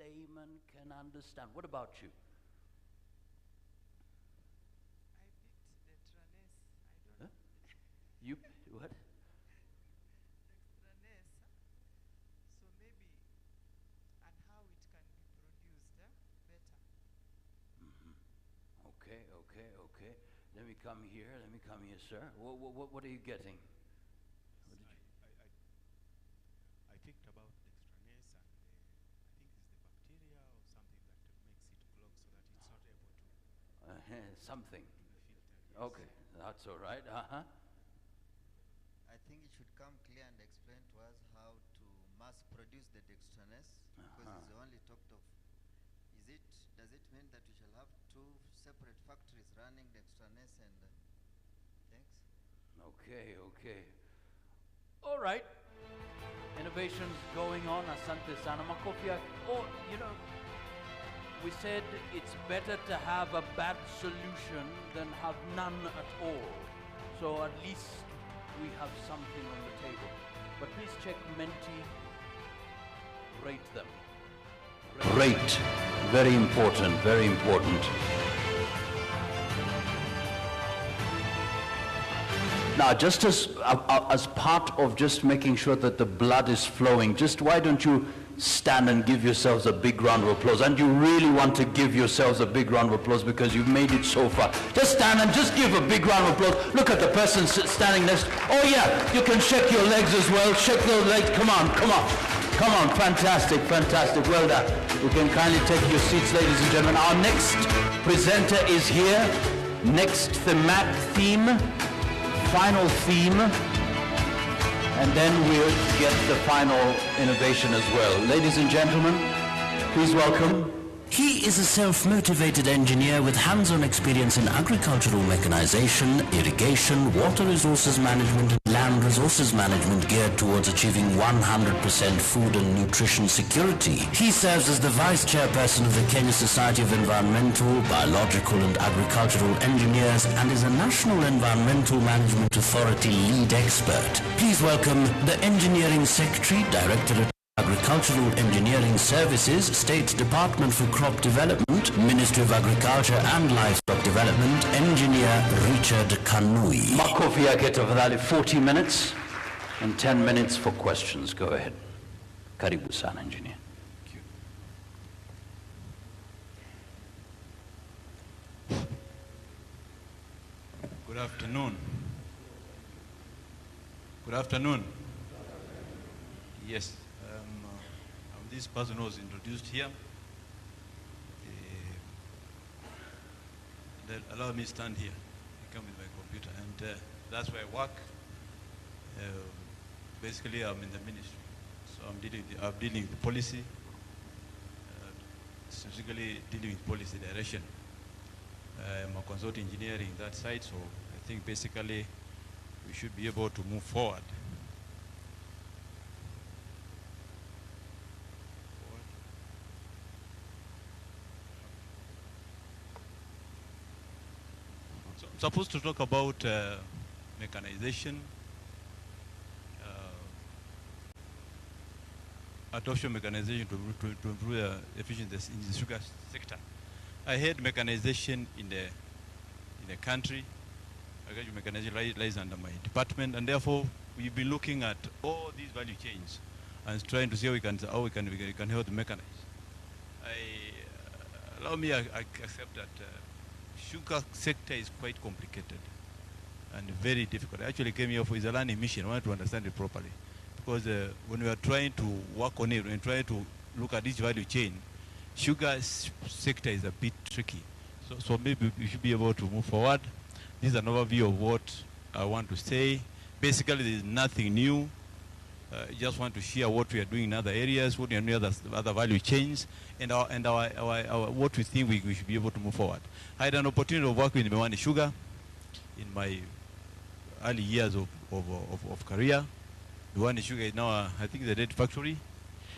Layman can understand. What about you? I picked dextranase. I don't know. You what? Dextranase. So maybe, and how it can be produced better. Okay. Let me come here, sir. What are you getting? I picked about dextranase, and I think it's the bacteria or something that makes it clog so that it's not able to something. to be filtered. Yes. Okay, that's all right. I think it should come clear and explain to us how to mass produce the dextranase, because it's only talked of. Does it mean that we shall have two separate factories running dextranase and thanks? Okay. All right. Innovations going on. Asante sana Makofia. Oh, we said it's better to have a bad solution than have none at all. So at least we have something on the table. But please check Menti rate them. Rate, very important, very important. Now, just as part of just making sure that the blood is flowing, just why don't you stand and give yourselves a big round of applause? And you really want to give yourselves a big round of applause because you've made it so far. Just stand and just give a big round of applause. Look at the person standing next. Oh yeah, you can shake your legs as well. Shake those legs. Come on, come on. Come on, fantastic, fantastic. Well done. You can kindly take your seats, ladies and gentlemen. Our next presenter is here. Next theme, final theme. And then we'll get the final innovation as well. Ladies and gentlemen, please welcome. He is a self-motivated engineer with hands-on experience in agricultural mechanization, irrigation, water resources management, and land resources management geared towards achieving 100% food and nutrition security. He serves as the Vice Chairperson of the Kenya Society of Environmental, Biological and Agricultural Engineers and is a National Environmental Management Authority lead expert. Please welcome the Engineering Secretary, Directorate Agricultural Engineering Services, State Department for Crop Development, Ministry of Agriculture and Livestock Development, Engineer Richard Kanui. Makofi yake tafadhali, 40 minutes and 10 minutes for questions. Go ahead. Karibu sana, Engineer. Good afternoon. Good afternoon. Yes. This person was introduced here. Allow me to stand here. I come with my computer, and that's where I work. Basically, I'm in the ministry, so I'm dealing with policy, specifically dealing with policy direction. I'm a consult engineering that side, so I think basically we should be able to move forward. Supposed to talk about mechanization, adoption mechanization to improve efficiency in the sugar sector. I had mechanization in the country. Agricultural mechanization lies under my department, and therefore we've been looking at all these value chains and trying to see how we can help to mechanize. Allow me to accept that. Sugar sector is quite complicated and very difficult. I actually came here for a learning mission. I wanted to understand it properly. Because when we are trying to work on it, when we try to look at each value chain, sugar sector is a bit tricky. So maybe we should be able to move forward. This is an overview of what I want to say. Basically, there is nothing new. I just want to share what we are doing in other areas, what we are doing in other value chains, and what we think we should be able to move forward. I had an opportunity of working in Miwani Sugar in my early years of career. Miwani Sugar is now, I think, the dead factory.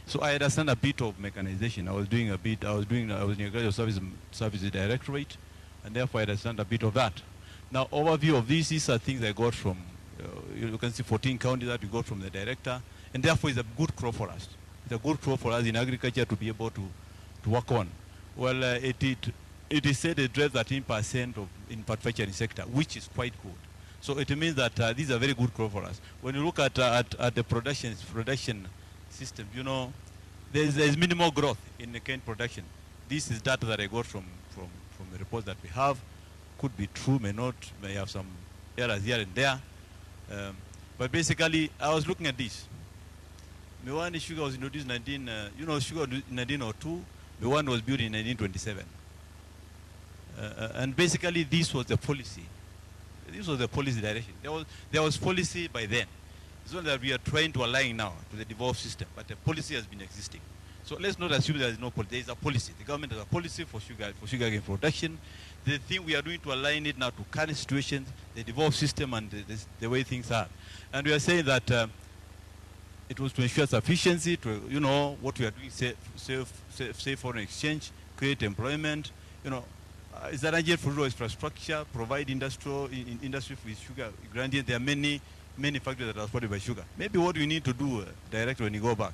So I understand a bit of mechanization. I was in a graduate service directorate, and therefore I understand a bit of that. Now, overview of these are things I got from. You can see 14 counties that we got from the director, and therefore it's a good crop for us. It's a good crop for us in agriculture to be able to work on. Well, it is said it drives 13% in manufacturing sector, which is quite good. So it means that these are very good crop for us. When you look at the production system, you know, there's minimal growth in the cane production. This is data that I got from the reports that we have. Could be true, may not, may have some errors here and there. But basically, I was looking at this. Miwani Sugar was introduced in sugar in 1902. Miwani was built in 1927. And basically, this was the policy. This was the policy direction. There was policy by then. It's only that we are trying to align now to the devolved system, but the policy has been existing. So let's not assume there is no policy. There is a policy. The government has a policy for sugarcane production. The thing we are doing to align it now to current situations, the devolved system and the way things are. And we are saying that it was to ensure sufficiency, to, what we are doing, say foreign exchange, create employment, is arranged for rural infrastructure, provide industry with sugar granted. There are many factors that are supported by sugar. Maybe what we need to do, directly when you go back,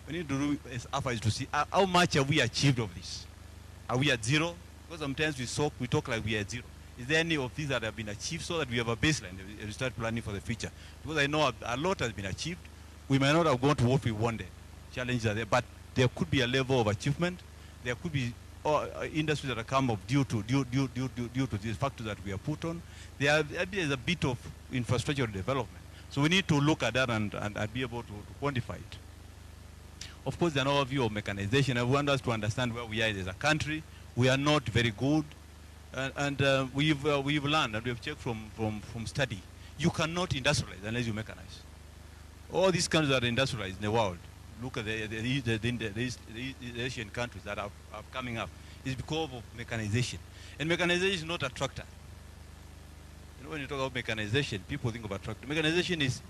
we need to do as efforts to see how much have we achieved of this. Are we at zero? Because sometimes we talk like we are at zero. Is there any of these that have been achieved so that we have a baseline and we start planning for the future? Because I know a lot has been achieved. We might not have gone to what we wanted. Challenges are there, but there could be a level of achievement. There could be industries that are come up due to these factors that we have put on. There is a bit of infrastructure development. So we need to look at that and be able to quantify it. Of course, an overview of mechanization. I want us to understand where we are as a country. We are not very good. And we've learned and we've checked from study. You cannot industrialize unless you mechanize. All these countries that are industrialized in the world, look at the Asian countries that are coming up, is because of mechanization. And mechanization is not a tractor. You know, when you talk about mechanization, people think about tractor. Mechanization is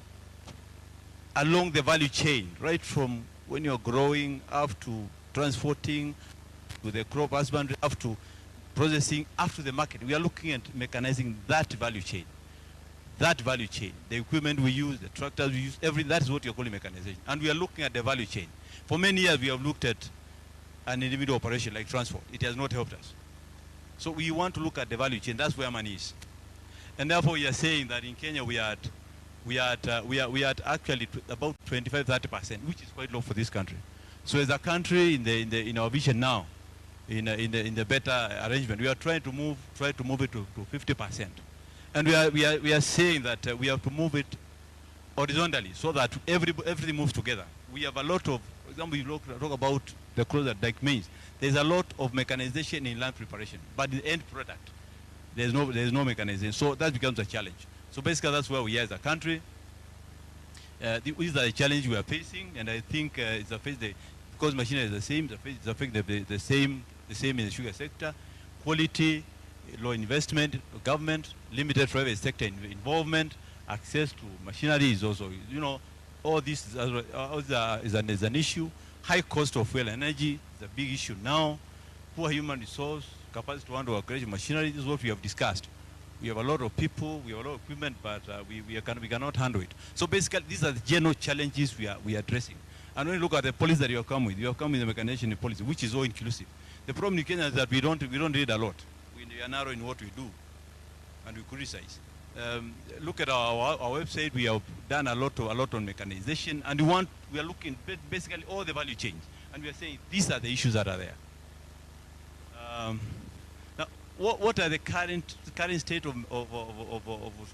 along the value chain, right from when you're growing up to transporting, to the crop husbandry, up to processing, up to the market. We are looking at mechanizing that value chain. That value chain, the equipment we use, the tractors we use, that is what you're calling mechanization. And we are looking at the value chain. For many years, we have looked at an individual operation like transport. It has not helped us. So we want to look at the value chain. That's where money is. And therefore, we are saying that in Kenya, we are at actually about 25-30%, which is quite low for this country. So as a country, in our vision now, in the better arrangement, we are trying to move it to 50%. And we are saying that we have to move it horizontally so that everything moves together. We have a lot of, for example, we talk about the crops that Dyke means. There's a lot of mechanization in land preparation, but the end product, there's no mechanization. So that becomes a challenge. So basically, that's where we are as a country. These are the challenge we are facing, and I think it's because machinery is the same. It's affecting the same in the sugar sector. Quality, low investment, government, limited private sector involvement, access to machinery is also, all this is an issue. High cost of fuel energy is a big issue now. Poor human resource, capacity to handle operation machinery, this is what we have discussed. We have a lot of people, we have a lot of equipment, but we cannot handle it. So basically, these are the general challenges we are addressing. And when you look at the policy that you have come with the mechanization policy, which is all inclusive. The problem in Kenya is that we don't read a lot. We are narrow in what we do, and we criticize. Look at our website. We have done a lot on mechanization, and we are looking basically all the value chains, and we are saying these are the issues that are there. Now, what are the current state of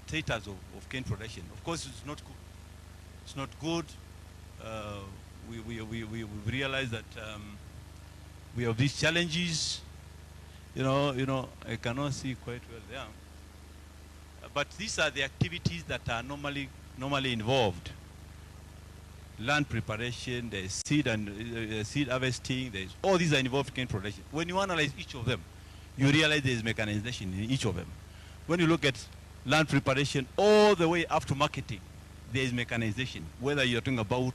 status of cane production? Of course, it's not good. It's not good. We realize that we have these challenges. I cannot see quite well there. But these are the activities that are normally involved. Land preparation, there's seed and seed harvesting, all these are involved in cane production. When you analyze each of them, you realize there is mechanization in each of them. When you look at land preparation all the way up to marketing, there is mechanization. Whether you're talking about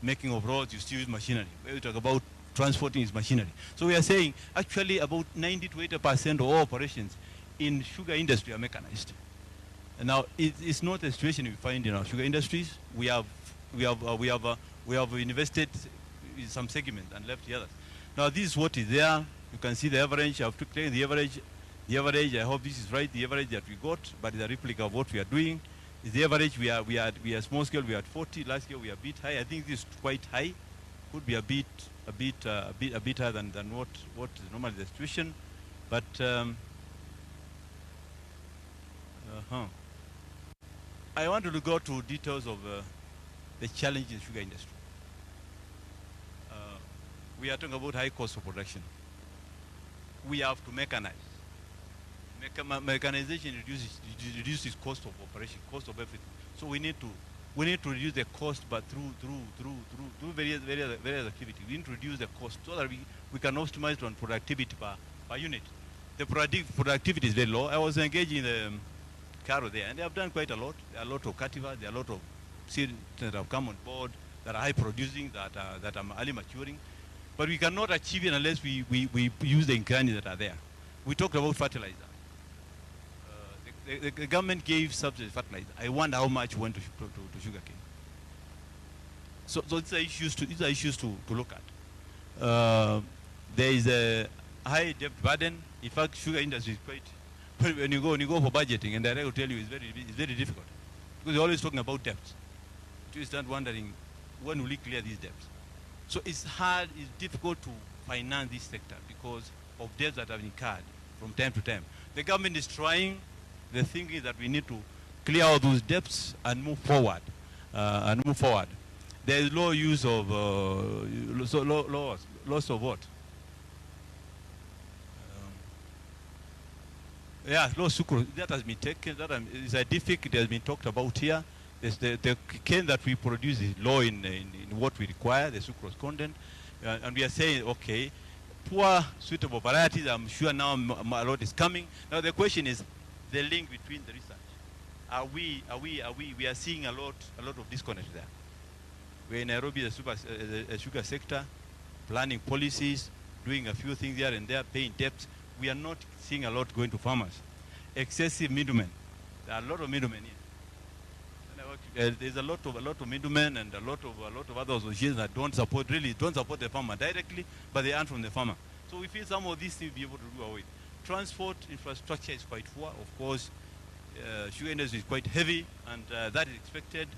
making of roads, you still use machinery. Whether you talk about transporting is machinery. So we are saying actually about 90 to 80% of all operations in sugar industry are mechanized. And now it's not a situation we find in our sugar industries. We have invested in some segments and left the others. Now this is what is there. You can see the average. I have to claim the average. The average. I hope this is right. The average that we got, but it's a replica of what we are doing. Is the average. We are small scale. We are at 40. Last year we are a bit high. I think this is quite high. Could be a bit higher than what is normally the situation, but I wanted to go to details of the challenge in the sugar industry. We are talking about high cost of production. We have to mechanize. Mechanization reduces cost of operation, cost of everything. So we need to reduce the cost, but through various activities. We need to reduce the cost so that we can optimize on productivity per unit. The productivity is very low. I was engaged in the Caro there, and they have done quite a lot. There are a lot of cultivars, there are a lot of seeds that have come on board that are high producing, that are early maturing. But we cannot achieve it unless we use the ingredients that are there. We talked about fertilizer. The government gave subsidy fertilizer. I wonder how much went to sugarcane. So these are issues to look at. There is a high debt burden. In fact, sugar industry is quite, when you go for budgeting, and the director will tell you it's very difficult. Because you're always talking about debts. You start wondering, when will we clear these debts? So it's hard, it's difficult to finance this sector because of debts that have incurred from time to time. The government is trying. The thing is that we need to clear all those debts and move forward. There is low use of loss of what? Low sucrose. That has been taken. That is scientific. It has been talked about here. The cane that we produce is low in what we require, the sucrose content, and we are saying, okay, poor suitable varieties. I'm sure now a lot is coming. Now the question is the link between the research. We are seeing a lot of disconnect there. We're in Nairobi, the sugar sector, planning policies, doing a few things here and there, paying debts. We are not seeing a lot going to farmers. Excessive middlemen. There are a lot of middlemen here. There's a lot of middlemen and a lot of other associations that don't support the farmer directly, but they earn from the farmer. So we feel some of these things will be able to do away. Transport infrastructure is quite poor. Of course, sugar industry is quite heavy, and that is expected.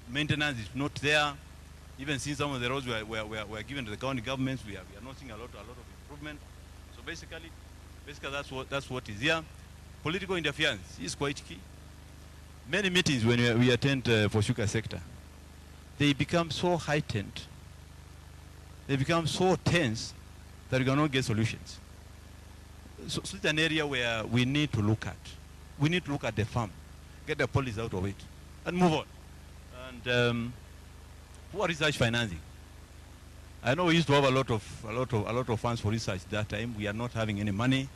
Maintenance is not there. Even since some of the roads were given to the county governments, we are not seeing a lot of improvement. So basically that's what is here. Political interference is quite key. Many meetings when we attend for sugar sector, they become so heightened, they become so tense that we cannot get solutions. So it's an area where we need to look at. We need to look at the farm, get the policies out of it, and move on. And poor research financing. I know we used to have a lot of funds for research that time. We are not having any money.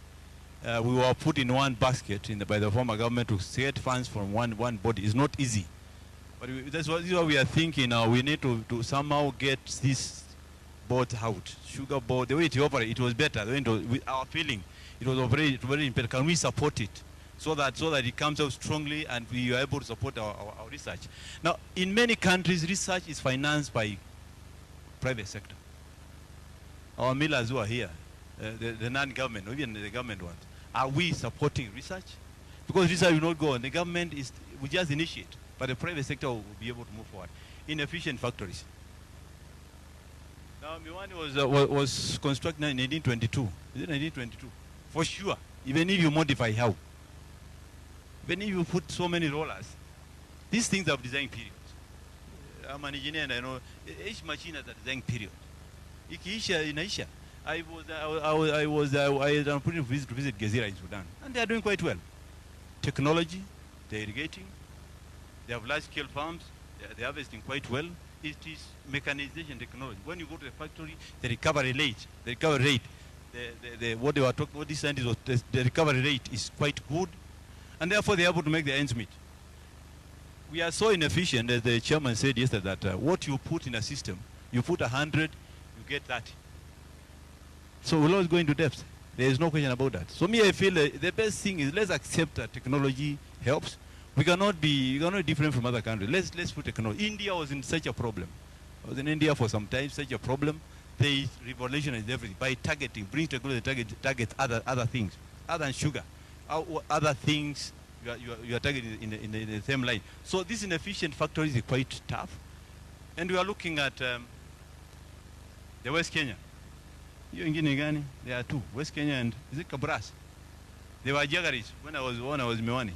We were put in one basket by the former government to get funds from one body. It's not easy. But this is what we are thinking now. We need to somehow get this board out. Sugar board, the way it operated, it was better. Our feeling, it was very better. Can we support it so that it comes out strongly and we are able to support our research? Now, in many countries, research is financed by private sector. Our millers who are here, the non-government, even the government ones, are we supporting research? Because research will not go on. The government will just initiate, but the private sector will be able to move forward. Inefficient factories. Now, Miwani was constructed in 1922. Is it 1922? For sure. Even if you modify how. Even if you put so many rollers, these things have design periods. I'm an engineer and I know each machine has a design period. Ikiisha inaisha. I was put to visit Gezira in Sudan, and they are doing quite well. Technology, they're irrigating, they have large-scale farms, they're harvesting quite well. It is mechanization technology. When you go to the factory, the recovery rate, what they were talking, what this scientist was, the recovery rate is quite good, and therefore they're able to make the ends meet. We are so inefficient, as the chairman said yesterday, that what you put in a system, you put 100, you get 30. So we'll always go into depth. There is no question about that. So me, I feel the best thing is let's accept that technology helps. We cannot be different from other countries. Let's put technology. India was in such a problem. I was in India for some time, such a problem. They revolutionized everything by targeting, bring technology target other things, other than sugar, other things you are targeting in the same line. So these inefficient factories are quite tough. And we are looking at the West Kenya. There are two, West Kenya and is it Kabras? They were jaggeries when I was Miwani.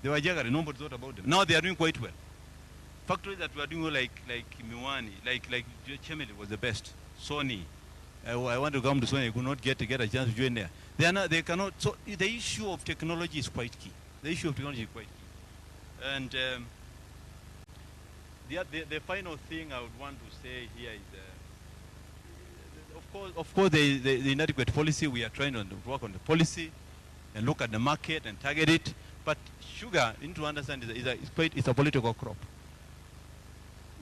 They were jaggeries, nobody thought about them. Now they are doing quite well. Factories that were doing well like Miwani, like Chemeli was the best. Sony. I want to come to Sony, I could not get a chance to join there. They cannot, so the issue of technology is quite key. And the final thing I would want to say here is of course, the inadequate policy. We are trying to work on the policy and look at the market and target it. But sugar, you need to understand, it's a political crop.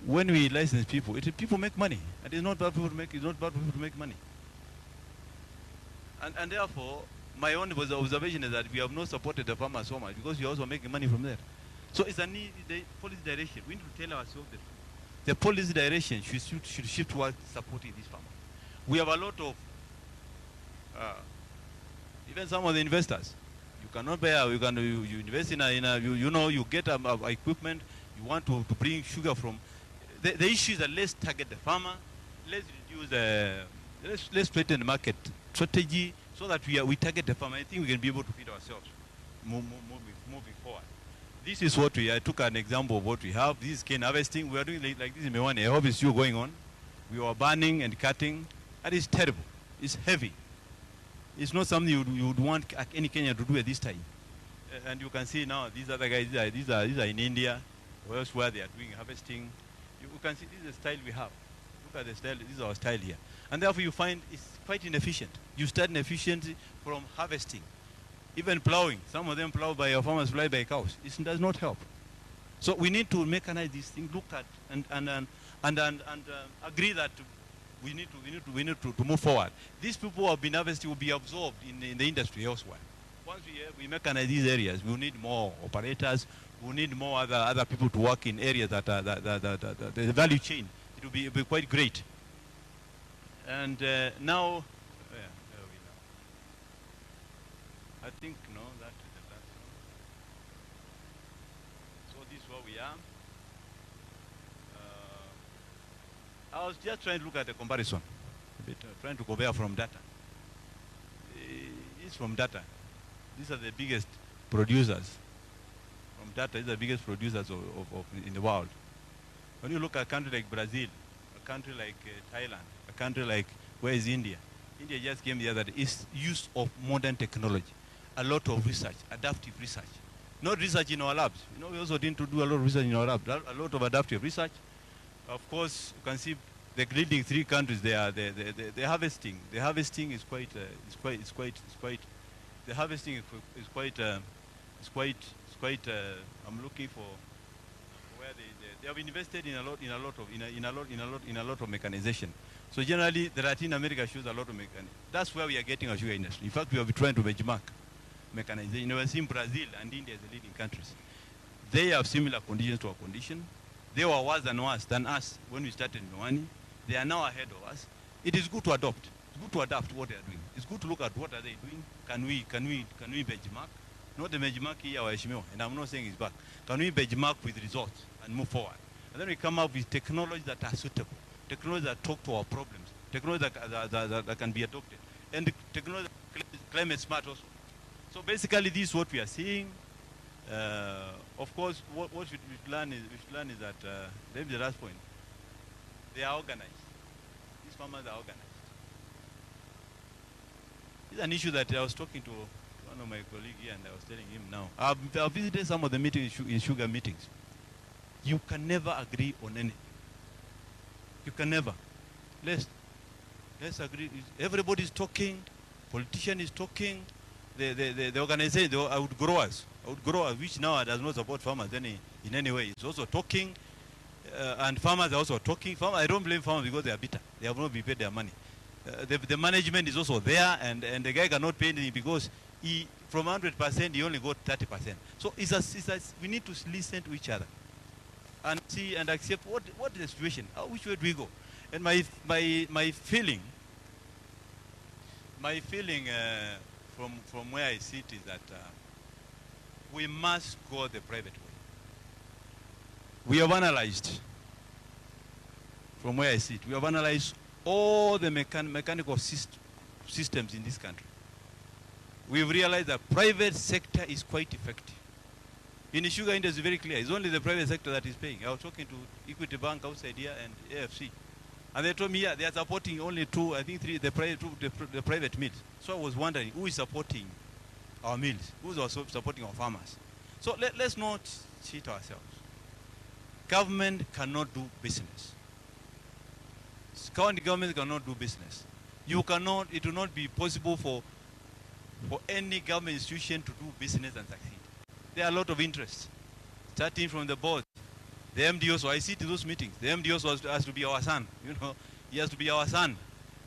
When we license people, people make money, and it's not bad for people to make money. And therefore, my own observation is that we have not supported the farmers so much because we are also making money from there. So it's a need, the policy direction. We need to tell ourselves the truth. the policy direction should shift towards supporting these farmers. We have a lot of, even some of the investors. You cannot buy, you invest in you get equipment, you want to bring sugar from, the issue is that let's target the farmer, let's reduce let's straighten the market strategy so that we target the farmer. I think we can be able to feed ourselves moving forward. This is what I took an example of what we have. This is cane harvesting. We are doing like this in Mewane. I hope it's still going on. We are burning and cutting. That is terrible. It's heavy. It's not something you would want any Kenyan to do at this time. And you can see now, these other guys, these are in India, or elsewhere they are doing harvesting. You can see this is the style we have. Look at the style. This is our style here. And therefore you find it's quite inefficient. You start inefficiency from harvesting. Even plowing, some of them plow by our farmers, plow by cows. It does not help. So we need to mechanize these things, look at and agree that we need to move forward. These people who have been harvesting will be absorbed in the industry elsewhere. Once we mechanize these areas, we will need more operators. We will need more other people to work in areas that the value chain. It will be quite great. And now. I think, no, that is the last one. So this is where we are. I was just trying to look at the comparison, a bit, trying to compare from data. It's from data. These are the biggest producers. From data, these are the biggest producers in the world. When you look at a country like Brazil, a country like Thailand, a country like, where is India? India just came the other day. It's use of modern technology. A lot of research, adaptive research. Not research in our labs. You know, we also need to do a lot of research in our labs. A lot of adaptive research. Of course, you can see the leading three countries. They are the harvesting. The harvesting is quite. The harvesting is quite. I'm looking for where they have invested in a lot of mechanization. So generally, the Latin America shows a lot of mechanization. That's where we are getting our sugar industry. In fact, we have been trying to benchmark mechanization. You know, we've seen Brazil and India as the leading countries. They have similar conditions to our condition. They were worse than us when we started in Mewane. They are now ahead of us. It is good to adopt. It's good to adapt what they are doing. It's good to look at what are they doing. Can we benchmark? Not the benchmark here, our Ishmael, and I'm not saying it's back. Can we benchmark with results and move forward? And then we come up with technologies that are suitable, technologies that talk to our problems, technologies that can be adopted, and technology climate smart also. So basically, this is what we are seeing. Of course, what we should learn is that maybe the last point. They are organized. These farmers are organized. This is an issue that I was talking to one of my colleagues here, and I was telling him now. I've visited some of the meetings, in sugar meetings. You can never agree on anything. You can never. Let's agree. Everybody's talking. Politician is talking. The organization, the outgrowers, which now does not support farmers in any way, is also talking. And farmers are also talking. I don't blame farmers because they are bitter. They have not been paid their money. The management is also there, and the guy cannot pay anything because from 100% he only got 30%. So we need to listen to each other and see and accept what is the situation. Which way do we go? And my feeling from where I sit is that we must go the private way. We have analyzed, from where I sit, we have analyzed all the mechanical systems in this country. We've realized that private sector is quite effective. In the sugar industry, very clear. It's only the private sector that is paying. I was talking to Equity Bank outside here and AFC. And they told me, yeah, they are supporting only the private mills. So I was wondering, who is supporting our mills? Who is also supporting our farmers? So let's not cheat ourselves. Government cannot do business. County government cannot do business. It will not be possible for any government institution to do business and succeed. There are a lot of interests, starting from the board. The MD also, I sit in those meetings. The MD also has to be our son. He has to be our son.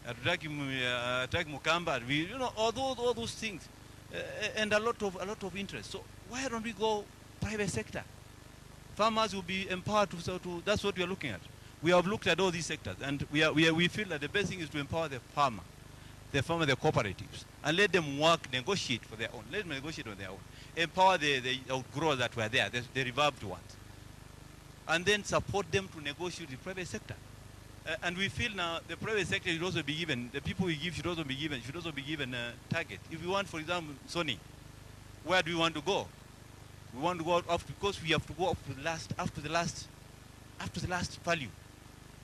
Attack Mukamba, all those things, and a lot of interest. So why don't we go private sector? Farmers will be empowered to. That's what we are looking at. We have looked at all these sectors, and we feel that the best thing is to empower the farmer, the cooperatives, and let them work, negotiate for their own. Let them negotiate on their own. Empower the outgrowers that were there, the revamped ones, and then support them to negotiate with the private sector. And we feel now the private sector should also be given, the people we give should also be given a target. If we want, for example, Sony, where do we want to go? We want to go up because we have to go up to the last value.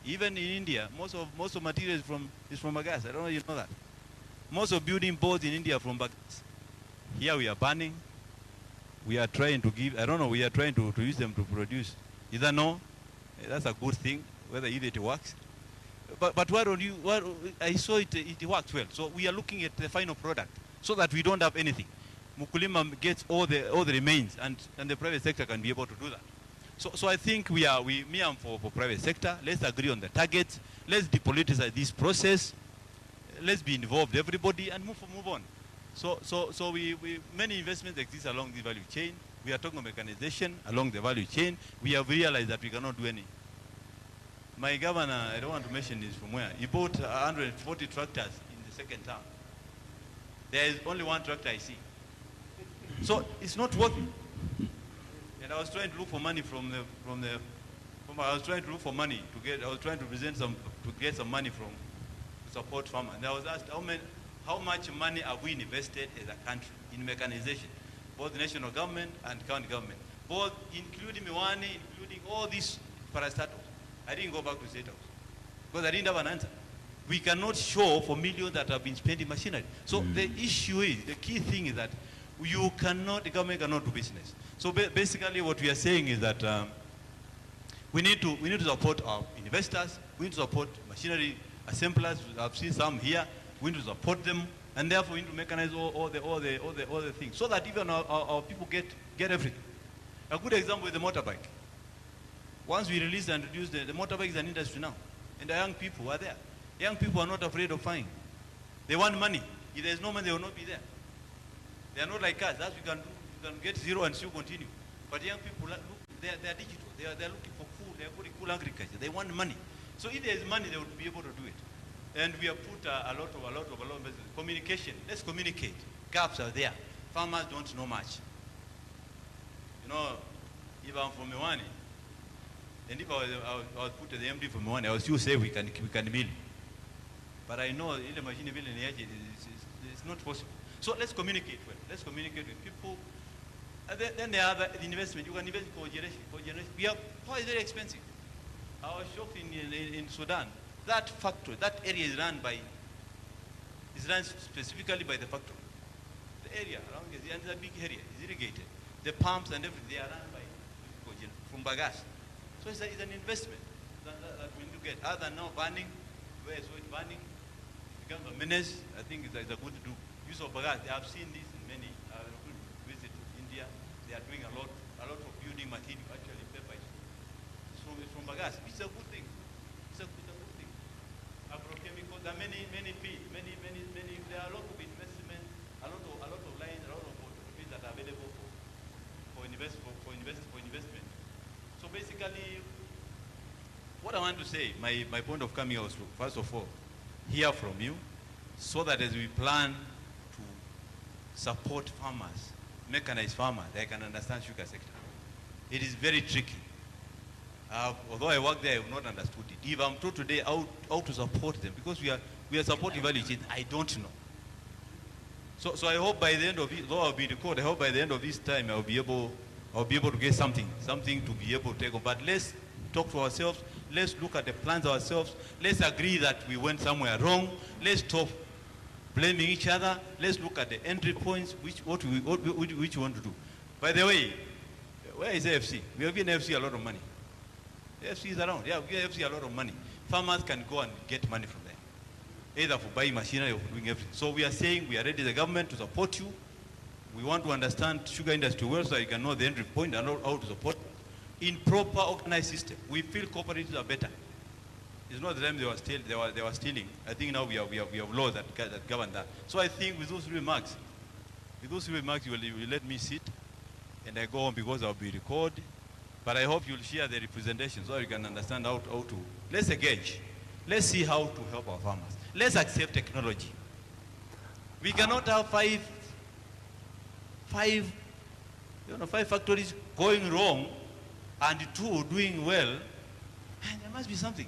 Even in India, most of material is from bagasse. I don't know if you know that. Most of building boards in India are from bagasse. Here we are banning. We are trying to give, I don't know, we are trying to use them to produce ethanol. That's a good thing, whether it works. But why don't you, I saw it works well. So we are looking at the final product so that we don't have anything. Mukulima gets all the remains, and the private sector can be able to do that. So I think me I'm for private sector. Let's agree on the targets. Let's depoliticize this process. Let's be involved, everybody, and move on. So many investments exist along the value chain. We are talking about mechanization along the value chain. We have realized that we cannot do any. My governor, I don't want to mention this from where, he bought 140 tractors in the second term. There is only one tractor I see. So it's not working. And I was trying to look for money I was trying to look for money I was trying to get some money to support farmers. And I was asked how much money have we invested as a country in mechanization, both the national government and county government, both including Miwani, including all these parastatals. I didn't go back to State House because I didn't have an answer. We cannot show for millions that have been spent in machinery. So the issue is, the key thing is that the government cannot do business. So basically what we are saying is that we need to support our investors, we need to support machinery assemblers. I've seen some here, we need to support them, and therefore we need to mechanize all the things so that even our people get everything. A good example is the motorbike. Once we release and introduce the motorbike is an industry now, and the young people are there. Young people are not afraid of flying. They want money. If there's no money, they will not be there. They are not like us. That we can do. You can get zero and still continue. But young people, look, they are digital. They are looking for cool. They are good cool agriculture. They want money. So if there is money, they will be able to do it. And we have put a lot of communication. Let's communicate. Gaps are there. Farmers don't know much. You know, if I'm from Miwani, and if I was put as the MD from Miwani, I was still say we can mill. But I know in the machine building it's not possible. So let's communicate well. Let's communicate with people. And then there are the investment. You can invest in cogeneration. Power is very expensive. I was shocked in Sudan. That factory, that area is run specifically by the factory. The area around it, and it's a big area. It's irrigated. The pumps and everything, they are run by from bagasse. So it's an investment that we need to get. Other than now banning, where is it banning? It becomes a menace. I think it's a good to do. Use of bagasse. I have seen this in many visit India. They are doing a lot of building material, actually paper. It's from bagasse. It's a good thing. It's a good thing. Agrochemicals. There are many feed, many. There are a lot of investment, a lot of lines, a lot of opportunities that are available for investment. So basically, what I want to say, my point of coming was to, first of all, hear from you, so that as we plan to support farmers, mechanize farmers, they can understand sugar sector. It is very tricky. Although I work there, I have not understood it. If I'm told today how to support them, because we are supporting value chain, I don't know. So I hope by the end of it, though I'll be recorded, I hope by the end of this time I'll be able to get something to be able to take on. But let's talk to ourselves. Let's look at the plans ourselves. Let's agree that we went somewhere wrong. Let's stop blaming each other. Let's look at the entry points, which we want to do. By the way, where is AFC? We have given AFC a lot of money. AFC is around. Yeah, we give AFC a lot of money. Farmers can go and get money from there, either for buying machinery or for doing everything. So we are saying we are ready, the government, to support you. We want to understand sugar industry well so you can know the entry point and how to support in proper organized system. We feel cooperatives are better. It's not the time they were stealing. I think now we have laws that govern that. So I think with those remarks, you will let me sit and I go on because I'll be recorded. But I hope you'll share the representation so you can understand how to, let's engage. Let's see how to help our farmers. Let's accept technology. We cannot have five factories going wrong and 2 doing well. And there must be something.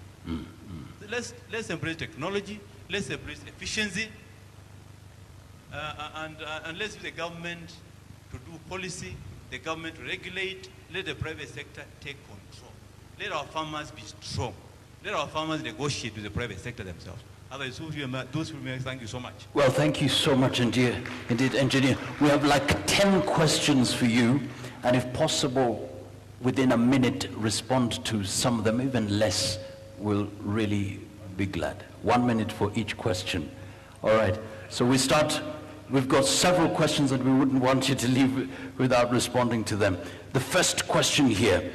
Let's embrace technology. Let's embrace efficiency. And let's use the government to do policy, the government to regulate. Let the private sector take control. Let our farmers be strong. Let our farmers negotiate with the private sector themselves. Otherwise, those who may, thank you so much. Well, thank you so much indeed, Engineer. We have like 10 questions for you, and if possible, within a minute, respond to some of them, even less, we'll really be glad. 1 minute for each question. All right, so we start. We've got several questions that we wouldn't want you to leave without responding to them. The first question here.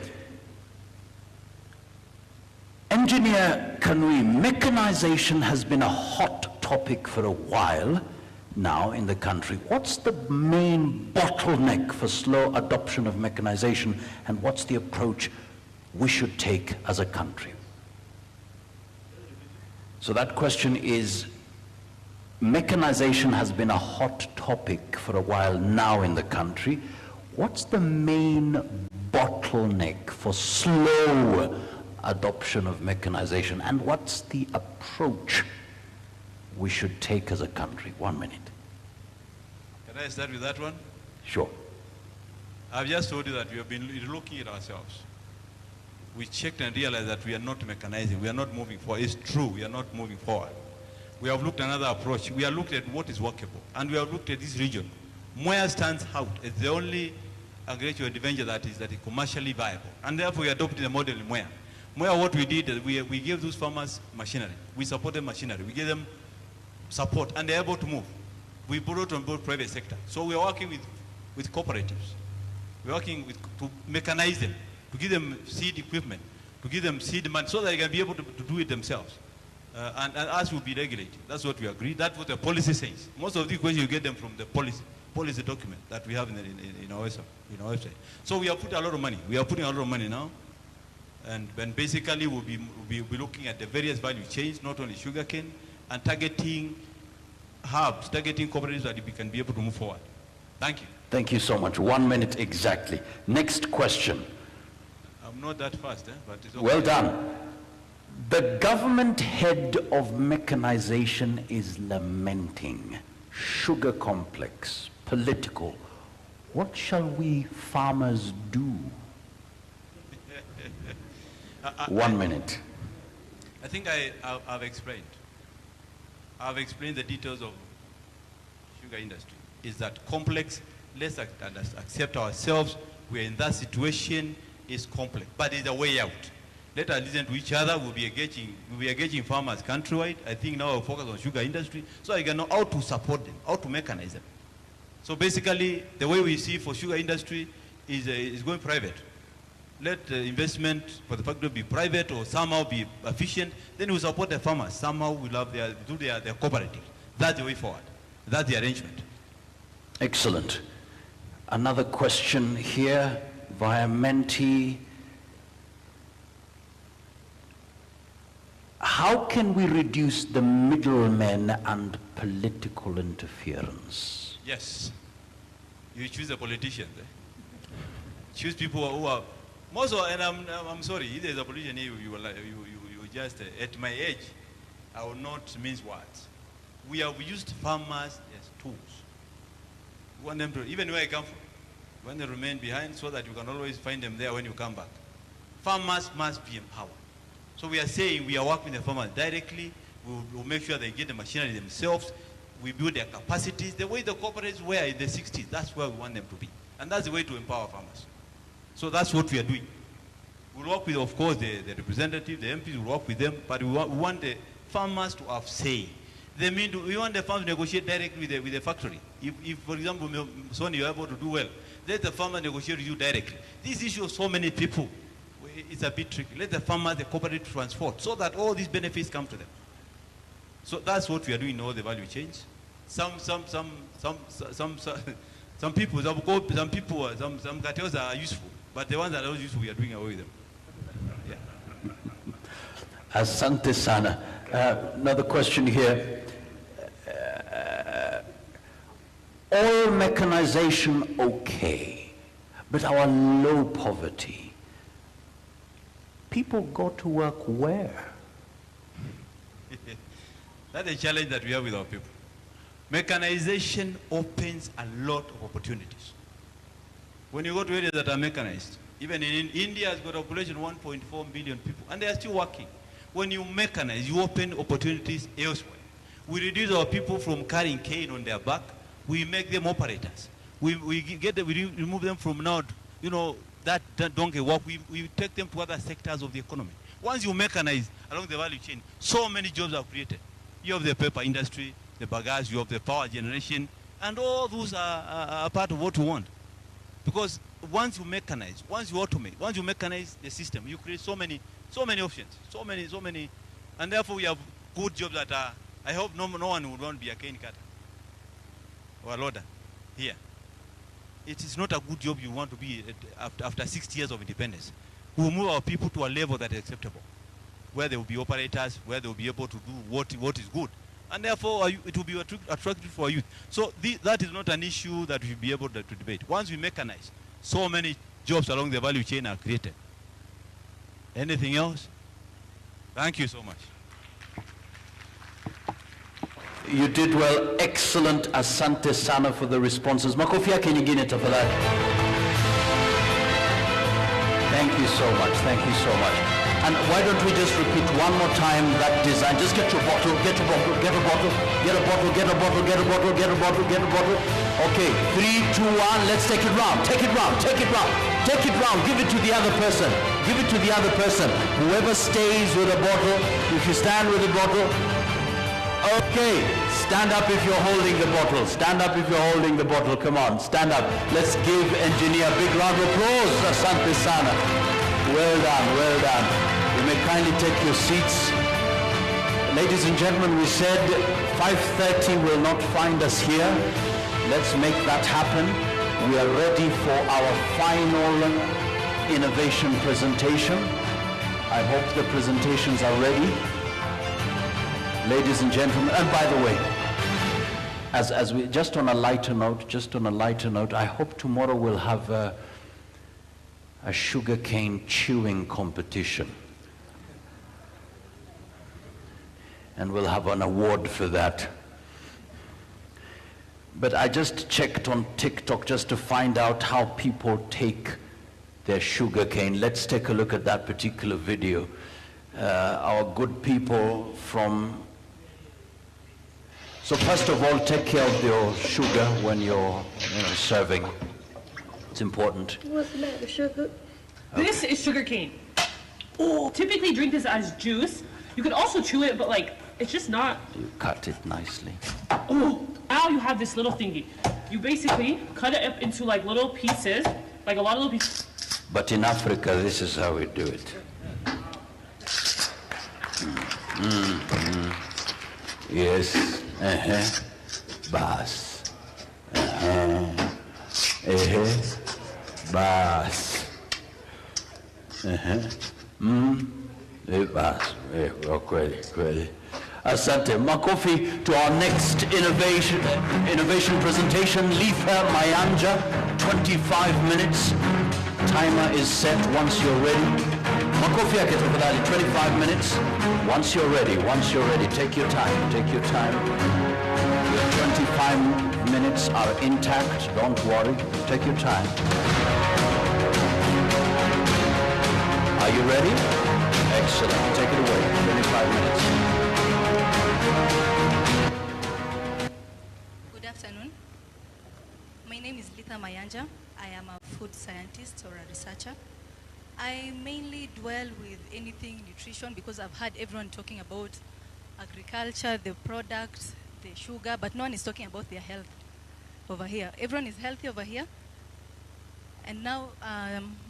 Engineer Kanui, mechanization has been a hot topic for a while now in the country. What's the main bottleneck for slow adoption of mechanization, and what's the approach we should take as a country? So that question is, mechanization has been a hot topic for a while now in the country. What's the main bottleneck for slow adoption of mechanization, and what's the approach we should take as a country? 1 minute. Can I start with that one? Sure. I've just told you that we have been looking at ourselves. We checked and realized that we are not mechanizing. We are not moving forward. It's true, we are not moving forward. We have looked at another approach. We have looked at what is workable. And we have looked at this region. Mwea stands out as the only agricultural adventure that is commercially viable. And therefore we adopted the model in Mwea. Mwea, what we did is we gave those farmers machinery. We supported machinery. We gave them support, and they're able to move. We brought on board private sector. So we are working with cooperatives. We're working to mechanize them, to give them seed equipment, to give them seed money, so that they can be able to do it themselves. And us will be regulated. That's what we agree. That's what the policy says. Most of these questions you get them from the policy document that we have in our website. So we have put a lot of money. We are putting a lot of money now. And basically we'll be looking at the various value chains, not only sugarcane, and targeting hubs, targeting cooperatives that we can be able to move forward. Thank you. Thank you so much. 1 minute exactly. Next question. I'm not that fast, but it's okay. Well done. The government head of mechanization is lamenting sugar complex, political. What shall we farmers do? 1 minute. I think I've explained. I've explained the details of sugar industry. Is that complex? Let's accept ourselves. We're in that situation. It's complex, but it's a way out. Let us listen to each other. We'll be engaging farmers countrywide. I think now we'll focus on sugar industry, so I can know how to support them, how to mechanize them. So basically, the way we see for sugar industry is going private. Let the investment for the factory be private or somehow be efficient. Then we support the farmers. Somehow we'll have their cooperative. That's the way forward. That's the arrangement. Excellent. Another question here via Menti. How can we reduce the middlemen and political interference? Yes. You choose the politicians. Choose people who are most of, and I'm sorry, if there's a politician here, you just at my age, I will not mince words. We have used farmers as tools. We want them to, even where I come from, we want them to remain behind so that you can always find them there when you come back. Farmers must be empowered. So we are saying we are working with the farmers directly. We'll make sure they get the machinery themselves. We build their capacities. The way the cooperatives were in the 60s, that's where we want them to be. And that's the way to empower farmers. So that's what we are doing. We'll work with, of course, the representatives, the MPs, we'll work with them, but we want the farmers to have say. We want the farmers to negotiate directly with the factory. If, for example, Sony, you're able to do well, let the farmer negotiate with you directly. This issue of so many people, it's a bit tricky. Let the farmers, the cooperative transport, so that all these benefits come to them. So that's what we are doing in all the value chains. Some people, some cartels are useful. But the ones that are not useful, we are doing away with them. Yeah. Asante sana. Another question here. All mechanization okay, but our low poverty, people go to work where? That's a challenge that we have with our people. Mechanization opens a lot of opportunities. When you go to areas that are mechanized, even in India has got a population of 1.4 billion people, and they are still working. When you mechanize, you open opportunities elsewhere. We reduce our people from carrying cane on their back. We make them operators. We remove them from now, that donkey work. We take them to other sectors of the economy. Once you mechanize along the value chain, so many jobs are created. You have the paper industry, the bagasse, you have the power generation, and all those are part of what we want. Because once you mechanize, once you automate, once you mechanize the system, you create so many options, so many, and therefore we have good jobs that are, I hope no one would want to be a cane cutter or a loader here. It is not a good job you want to be after 60 years of independence. We will move our people to a level that is acceptable, where they will be operators, where they will be able to do what is good. And therefore, it will be attractive for our youth. So that is not an issue that we will be able to debate. Once we mechanize, so many jobs along the value chain are created. Anything else? Thank you so much. You did well. Excellent. Asante sana for the responses. Makofi yake nyingine tafadhali. Thank you so much. Thank you so much. And why don't we just repeat one more time that design? Just get your bottle, get a bottle, get a bottle, get a bottle, get a bottle, get a bottle, get a bottle, get a bottle. Okay, 3, 2, 1, let's take it round. Take it round, take it round, take it round. Give it to the other person. Give it to the other person. Whoever stays with a bottle, if you stand with a bottle, okay, stand up if you're holding the bottle. Stand up if you're holding the bottle. Come on, stand up. Let's give engineer a big round of applause. Asante sana. Well done, well done. You may kindly take your seats. Ladies and gentlemen, we said 5:30 will not find us here. Let's make that happen. We are ready for our final innovation presentation. I hope the presentations are ready. Ladies and gentlemen, and by the way, as we just on a lighter note, I hope tomorrow we'll have a sugarcane chewing competition, and we'll have an award for that. But I just checked on TikTok just to find out how people take their sugarcane. Let's take a look at that particular video. Our good people from... So first of all, take care of your sugar when you're serving. It's important. What's the matter, sugar? This is sugar cane. Oh, typically drink this as juice. You could also chew it, but it's just not. You cut it nicely. Oh, now you have this little thingy. You basically cut it up into little pieces, a lot of little pieces. But in Africa, this is how we do it. Yes. Bas. Bas. Bas. Kweli. Asante. Makofi to our next innovation presentation. Litha Mayanja, 25 minutes. Timer is set once you're ready. Makofi yake tafadhali, 25 minutes. Once you're ready, take your time. Your 25 minutes are intact, don't worry, take your time. Are you ready? Excellent, take it away, 25 minutes. Good afternoon. My name is Litha Mayanja. I am a food scientist or a researcher. I mainly dwell with anything nutrition because I've heard everyone talking about agriculture, the products, the sugar, but no one is talking about their health over here. Everyone is healthy over here. And now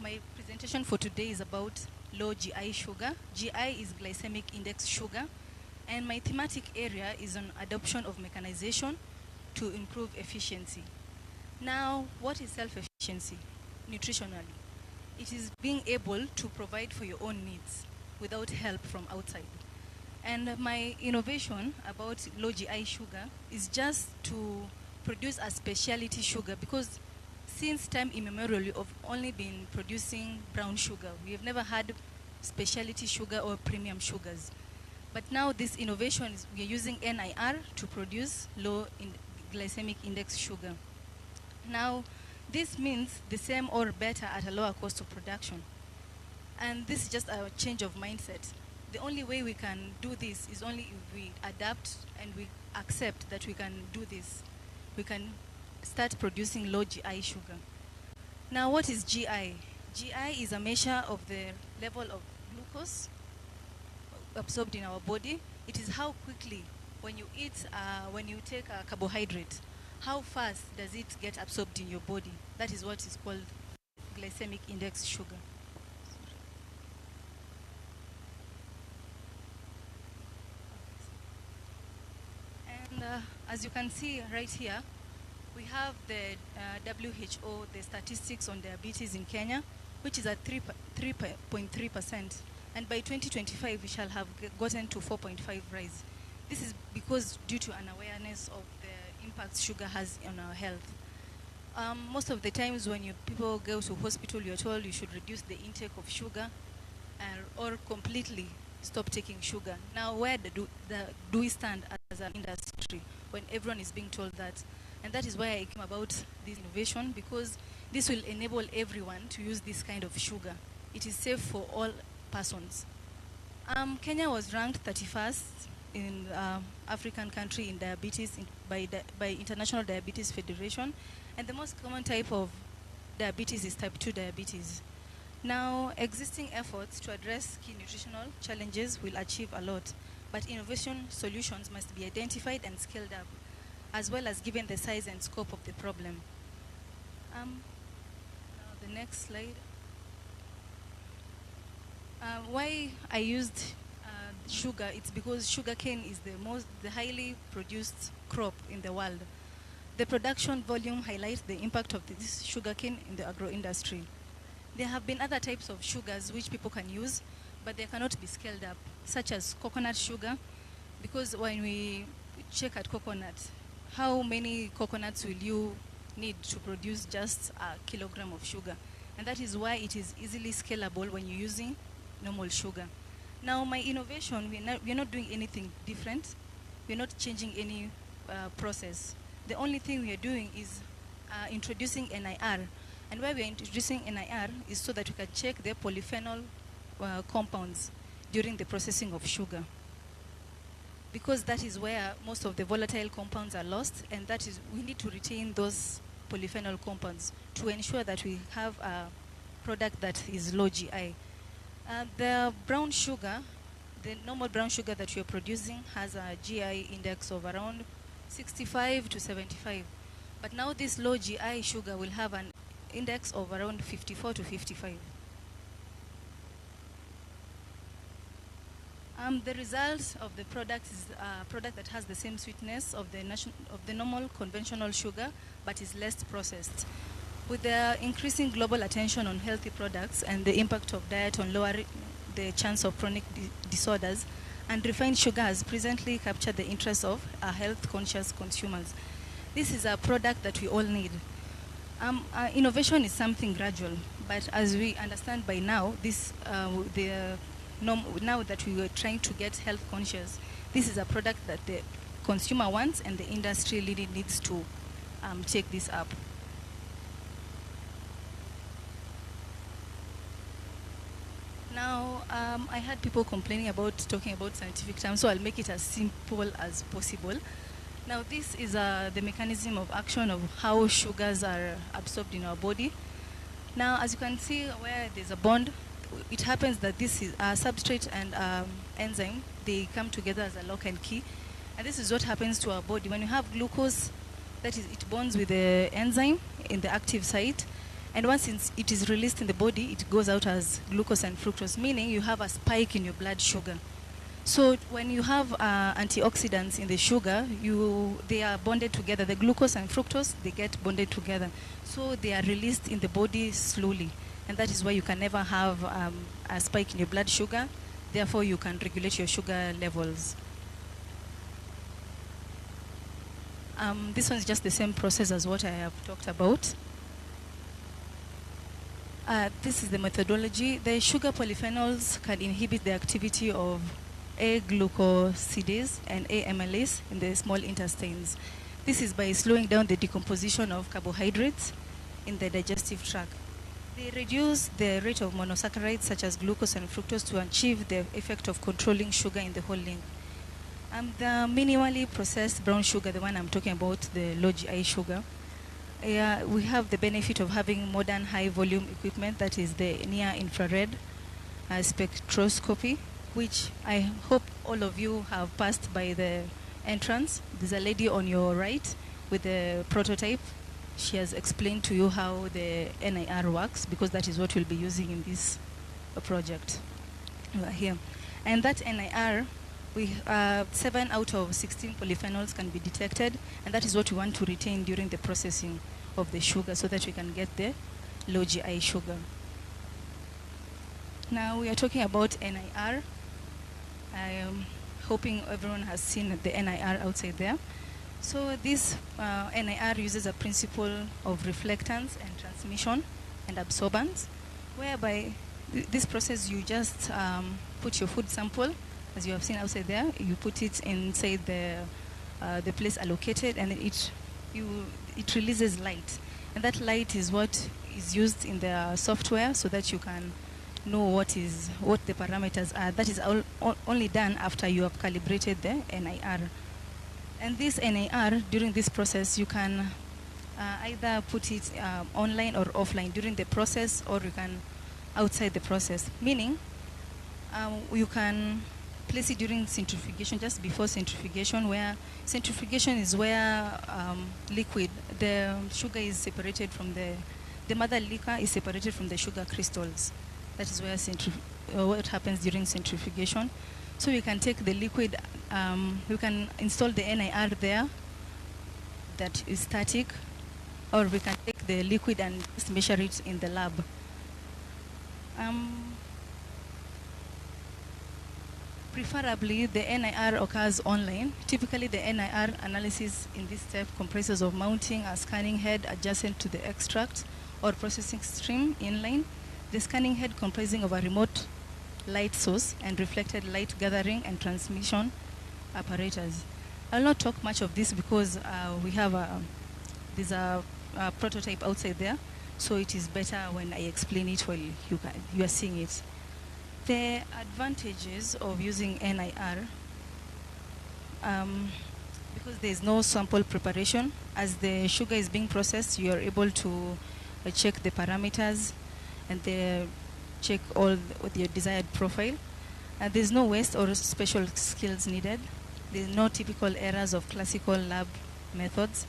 my presentation for today is about low GI sugar. GI is glycemic index sugar. And my thematic area is on adoption of mechanization to improve efficiency. Now, what is self-efficiency nutritionally? it is being able to provide for your own needs without help from outside. And my innovation about low GI sugar is just to produce a specialty sugar, because since time immemorial, we have only been producing brown sugar. We have never had specialty sugar or premium sugars. But now this innovation is we're using NIR to produce low glycemic index sugar. Now, this means the same or better at a lower cost of production. And this is just a change of mindset. The only way we can do this is only if we adapt and we accept that we can do this. We can start producing low GI sugar. Now, what is GI? GI is a measure of the level of glucose absorbed in our body. It is how quickly, when you eat, when you take a carbohydrate, how fast does it get absorbed in your body? That is what is called glycemic index sugar. And as you can see right here, we have the WHO, the statistics on diabetes in Kenya, which is at 3.3%. And by 2025, we shall have gotten to 4.5 rise. This is because due to an awareness of the impact sugar has on our health. Most of the times when people go to hospital, you're told you should reduce the intake of sugar or completely stop taking sugar. Now, where do we stand as an industry when everyone is being told that? And that is why I came about this innovation, because this will enable everyone to use this kind of sugar. It is safe for all persons. Kenya was ranked 31st in African country in diabetes by International Diabetes Federation, and the most common type of diabetes is type 2 diabetes. Now, existing efforts to address key nutritional challenges will achieve a lot, but innovation solutions must be identified and scaled up, as well as given the size and scope of the problem. Now the next slide. Why I used sugar, it's because sugarcane is the highly produced crop in the world. The production volume highlights the impact of this sugarcane in the agro industry. There have been other types of sugars which people can use, but they cannot be scaled up, such as coconut sugar, because when we check at coconut, how many coconuts will you need to produce just a kilogram of sugar? And that is why it is easily scalable when you're using normal sugar. Now, my innovation, we're not doing anything different. We're not changing any process. The only thing we are doing is introducing NIR. And why we are introducing NIR is so that we can check the polyphenol compounds during the processing of sugar. Because that is where most of the volatile compounds are lost, and that is, we need to retain those polyphenol compounds to ensure that we have a product that is low GI. The brown sugar, the normal brown sugar that you're producing has a GI index of around 65 to 75. But now this low GI sugar will have an index of around 54 to 55. The result of the product is a product that has the same sweetness of the normal conventional sugar, but is less processed. With the increasing global attention on healthy products and the impact of diet on lowering the chance of chronic disorders, and refined sugar has presently captured the interest of health-conscious consumers. This is a product that we all need. Innovation is something gradual, but as we understand by now, now that we were trying to get health conscious, this is a product that the consumer wants and the industry really needs to take this up. Now, I had people complaining about talking about scientific terms, so I'll make it as simple as possible. Now, this is the mechanism of action of how sugars are absorbed in our body. Now, as you can see where there's a bond, it happens that this is substrate and enzyme, they come together as a lock and key. And this is what happens to our body. When you have glucose, that is, it bonds with the enzyme in the active site. And once it is released in the body, it goes out as glucose and fructose, meaning you have a spike in your blood sugar. So when you have antioxidants in the sugar, they are bonded together. The glucose and fructose, they get bonded together. So they are released in the body slowly. and that is why you can never have a spike in your blood sugar. Therefore, you can regulate your sugar levels. This one is just the same process as what I have talked about. This is the methodology. The sugar polyphenols can inhibit the activity of A-glucosidase and A-amylase in the small intestines. This is by slowing down the decomposition of carbohydrates in the digestive tract. They reduce the rate of monosaccharides such as glucose and fructose to achieve the effect of controlling sugar in the whole link. The minimally processed brown sugar, the one I'm talking about, the low GI sugar, we have the benefit of having modern high volume equipment, that is the near infrared spectroscopy, which I hope all of you have passed by the entrance. There's a lady on your right with the prototype. She has explained to you how the NIR works, because that is what we'll be using in this project here. And that NIR, 7 out of 16 polyphenols can be detected, and that is what we want to retain during the processing of the sugar, so that we can get the low GI sugar. Now we are talking about NIR. I am hoping everyone has seen the NIR outside there. So this NIR uses a principle of reflectance and transmission and absorbance, whereby this process you just put your food sample, as you have seen outside there, you put it inside the place allocated, and it releases light. And that light is what is used in the software, so that you can know what the parameters are. That is only done after you have calibrated the NIR. And this NIR, during this process, you can either put it online or offline during the process, or you can outside the process. Meaning, you can place it during centrifugation, just before centrifugation, where centrifugation is where liquid, the sugar is separated from the mother liquor is separated from the sugar crystals. That is where what happens during centrifugation. So you can take the liquid, you can install the NIR there that is static, or we can take the liquid and just measure it in the lab. Preferably, the NIR occurs online. Typically, the NIR analysis in this step comprises of mounting a scanning head adjacent to the extract or processing stream inline. The scanning head comprising of a remote light source and reflected light gathering and transmission apparatus. I'll not talk much of this because we have there's a prototype outside there, so it is better when I explain it while you are seeing it. The advantages of using NIR, because there is no sample preparation, as the sugar is being processed, you are able to check the parameters and check all with your desired profile. There's no waste or special skills needed. There's no typical errors of classical lab methods.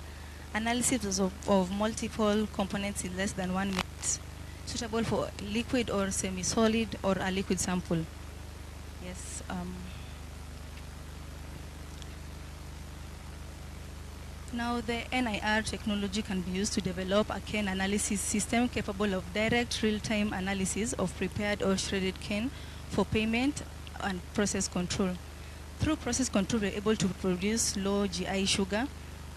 Analysis of multiple components in less than 1 minute, suitable for liquid or semi-solid or a liquid sample. Yes. Now the NIR technology can be used to develop a cane analysis system capable of direct real-time analysis of prepared or shredded cane for payment and process control. Through process control, we're able to produce low GI sugar.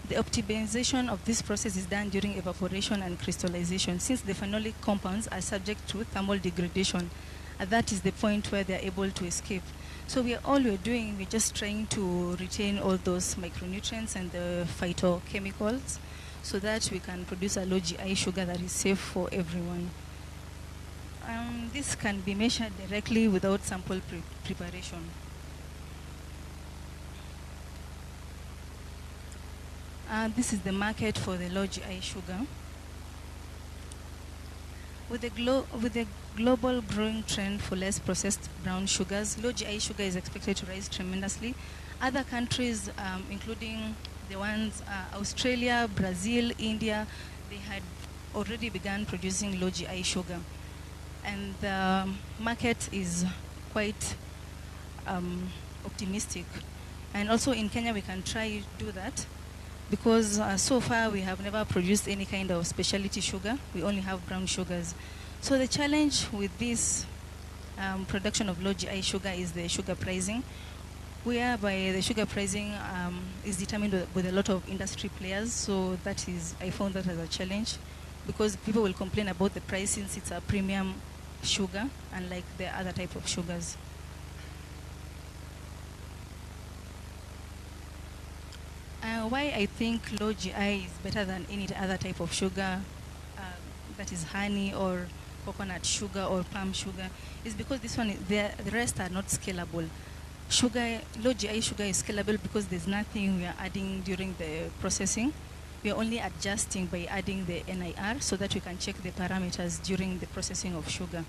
The optimization of this process is done during evaporation and crystallization, since the phenolic compounds are subject to thermal degradation. And that is the point where they're able to escape. So all we're doing, we're just trying to retain all those micronutrients and the phytochemicals, so that we can produce a low GI sugar that is safe for everyone. This can be measured directly without sample preparation. This is the market for the low GI sugar. With the global growing trend for less processed brown sugars, low GI sugar is expected to rise tremendously. Other countries, including the ones Australia, Brazil, India, they had already begun producing low GI sugar. And the market is quite optimistic. And also in Kenya, we can try to do that, because so far we have never produced any kind of specialty sugar. We only have brown sugars. So the challenge with this production of low GI sugar is the sugar pricing, whereby the sugar pricing is determined with a lot of industry players. So that is, I found that as a challenge, because people will complain about the price since it's a premium sugar, unlike the other type of sugars. Why I think low GI is better than any other type of sugar, that is honey or coconut sugar or palm sugar, is because this one, the rest are not scalable. Low GI sugar is scalable because there's nothing we are adding during the processing. We are only adjusting by adding the NIR so that we can check the parameters during the processing of sugar.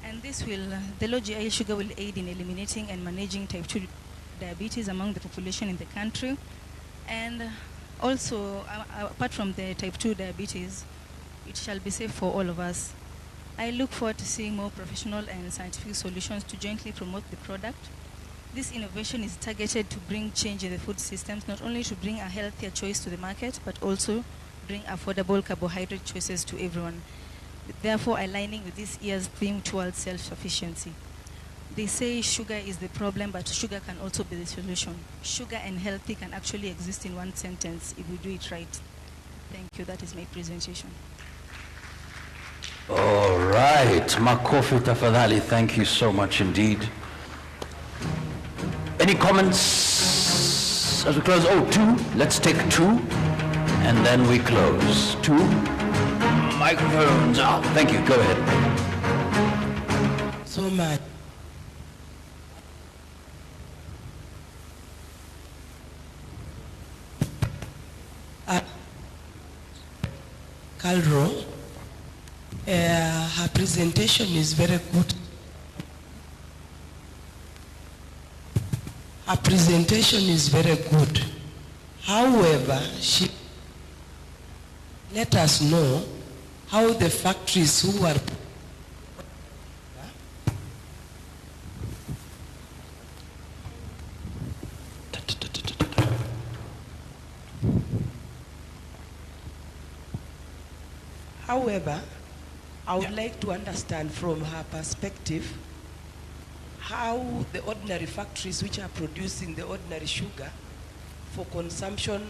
And this will, the low GI sugar will aid in eliminating and managing type 2 diabetes among the population in the country. And also, apart from the type 2 diabetes, it shall be safe for all of us. I look forward to seeing more professional and scientific solutions to jointly promote the product. This innovation is targeted to bring change in the food systems, not only to bring a healthier choice to the market, but also bring affordable carbohydrate choices to everyone. Therefore, aligning with this year's theme towards self-sufficiency. They say sugar is the problem, but sugar can also be the solution. Sugar and healthy can actually exist in one sentence if we do it right. Thank you. That is my presentation. All right. Makofi tafadhali. Thank you so much indeed. Any comments as we close? Oh, 2. Let's take 2, and then we close. 2. Microphones out. Thank you. Go ahead. So much. Calro, her presentation is very good. Her presentation is very good. However, she let us know how the factories who are However, I would like to understand from her perspective how the ordinary factories which are producing the ordinary sugar for consumption,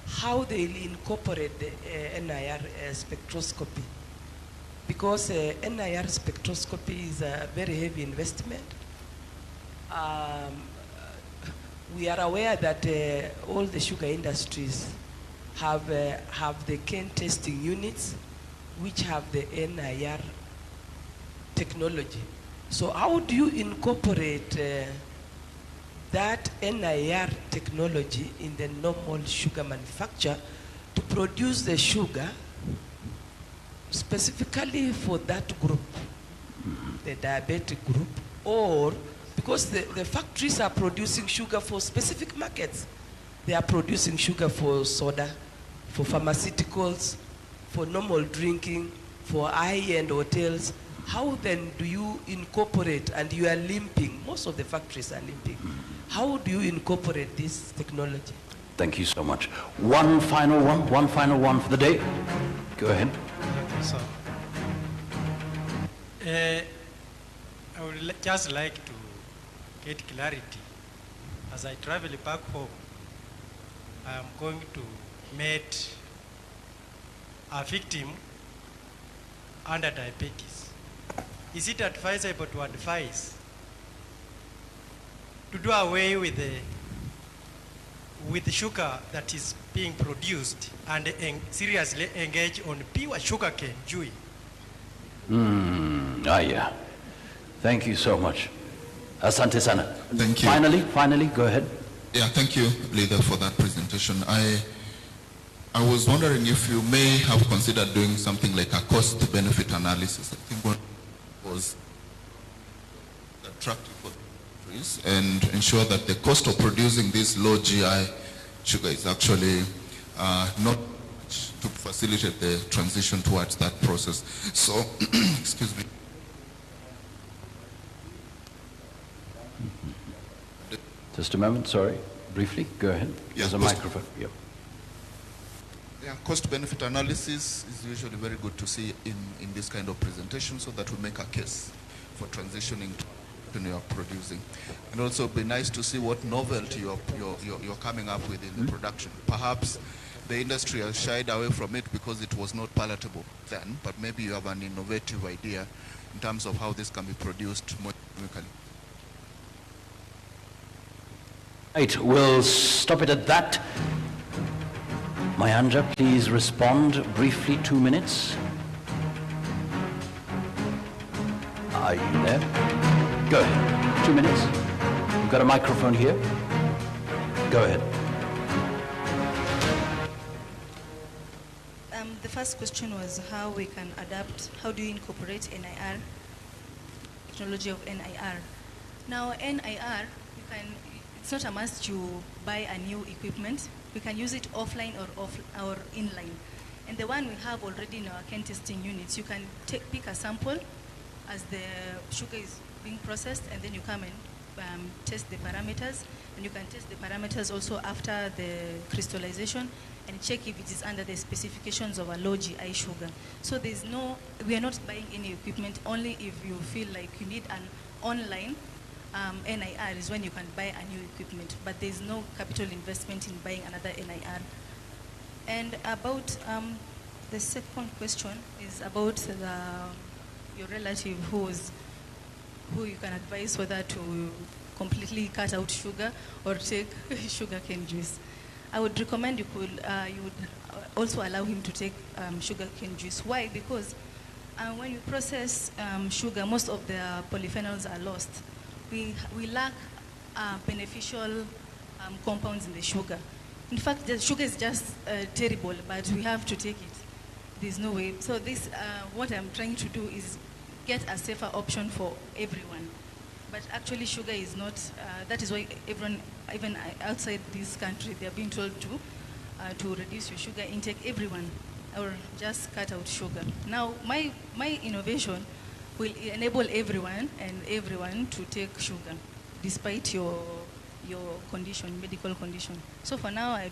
how they will incorporate the NIR spectroscopy. Because NIR spectroscopy is a very heavy investment. We are aware that all the sugar industries have the cane testing units which have the NIR technology. So how do you incorporate that NIR technology in the normal sugar manufacture to produce the sugar specifically for that group, the diabetic group, or because the factories are producing sugar for specific markets. They are producing sugar for soda, for pharmaceuticals, for normal drinking, for high-end hotels. How then do you incorporate, and you are limping, most of the factories are limping. How do you incorporate this technology? Thank you so much. One final one for the day. Go ahead. So, I would just like to get clarity. As I travel back home, I am going to meet a victim under diabetes. Is it advisable to advise to do away with the sugar that is being produced and seriously engage on pure sugarcane chewing? Yeah. Thank you so much. Asante sana. Thank you. Finally, go ahead. Yeah, thank you, leader, for that presentation. I was wondering if you may have considered doing something like a cost-benefit analysis. I think one was attractive for countries and ensure that the cost of producing this low GI sugar is actually not much to facilitate the transition towards that process. So, excuse me. Just a moment, sorry. Briefly, go ahead. Yeah, There's a microphone. Yep. Yeah, cost-benefit analysis is usually very good to see in this kind of presentation, so that we make a case for transitioning to when you are producing. And also it'd be nice to see what novelty you're coming up with in the production. Perhaps the industry has shied away from it because it was not palatable then, but maybe you have an innovative idea in terms of how this can be produced more economically. Right, we'll stop it at that. Mayanja, please respond briefly, 2 minutes. Are you there? Go ahead, 2 minutes. You've got a microphone here. Go ahead. The first question was how we can adapt, how do you incorporate NIR, technology of NIR. Now NIR, it's not a must to buy a new equipment. We can use it offline or inline. And the one we have already in our cane testing units, you can pick a sample as the sugar is being processed, and then you come and test the parameters. And you can test the parameters also after the crystallization and check if it is under the specifications of a low GI sugar. So we are not buying any equipment, only if you feel like you need an online NIR is when you can buy a new equipment, but there's no capital investment in buying another NIR. And about the second question is about your relative who you can advise whether to completely cut out sugar or take sugarcane juice. I would recommend you would also allow him to take sugarcane juice. Why? Because when you process sugar, most of the polyphenols are lost. We lack beneficial compounds in the sugar. In fact, the sugar is just terrible, but we have to take it. There's no way. So this, what I'm trying to do is get a safer option for everyone. But actually sugar is not, that is why everyone, even outside this country, they're being told to reduce your sugar intake, everyone, or just cut out sugar. Now, my innovation will enable everyone to take sugar, despite your condition, medical condition. So for now, I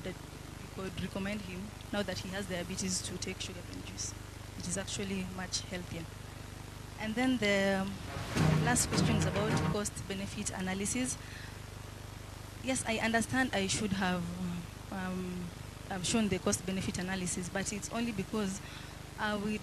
would recommend him, now that he has the abilities to take sugarcane juice. It is actually much healthier. And then the last question is about cost-benefit analysis. Yes, I understand I should have shown the cost-benefit analysis, but it's only because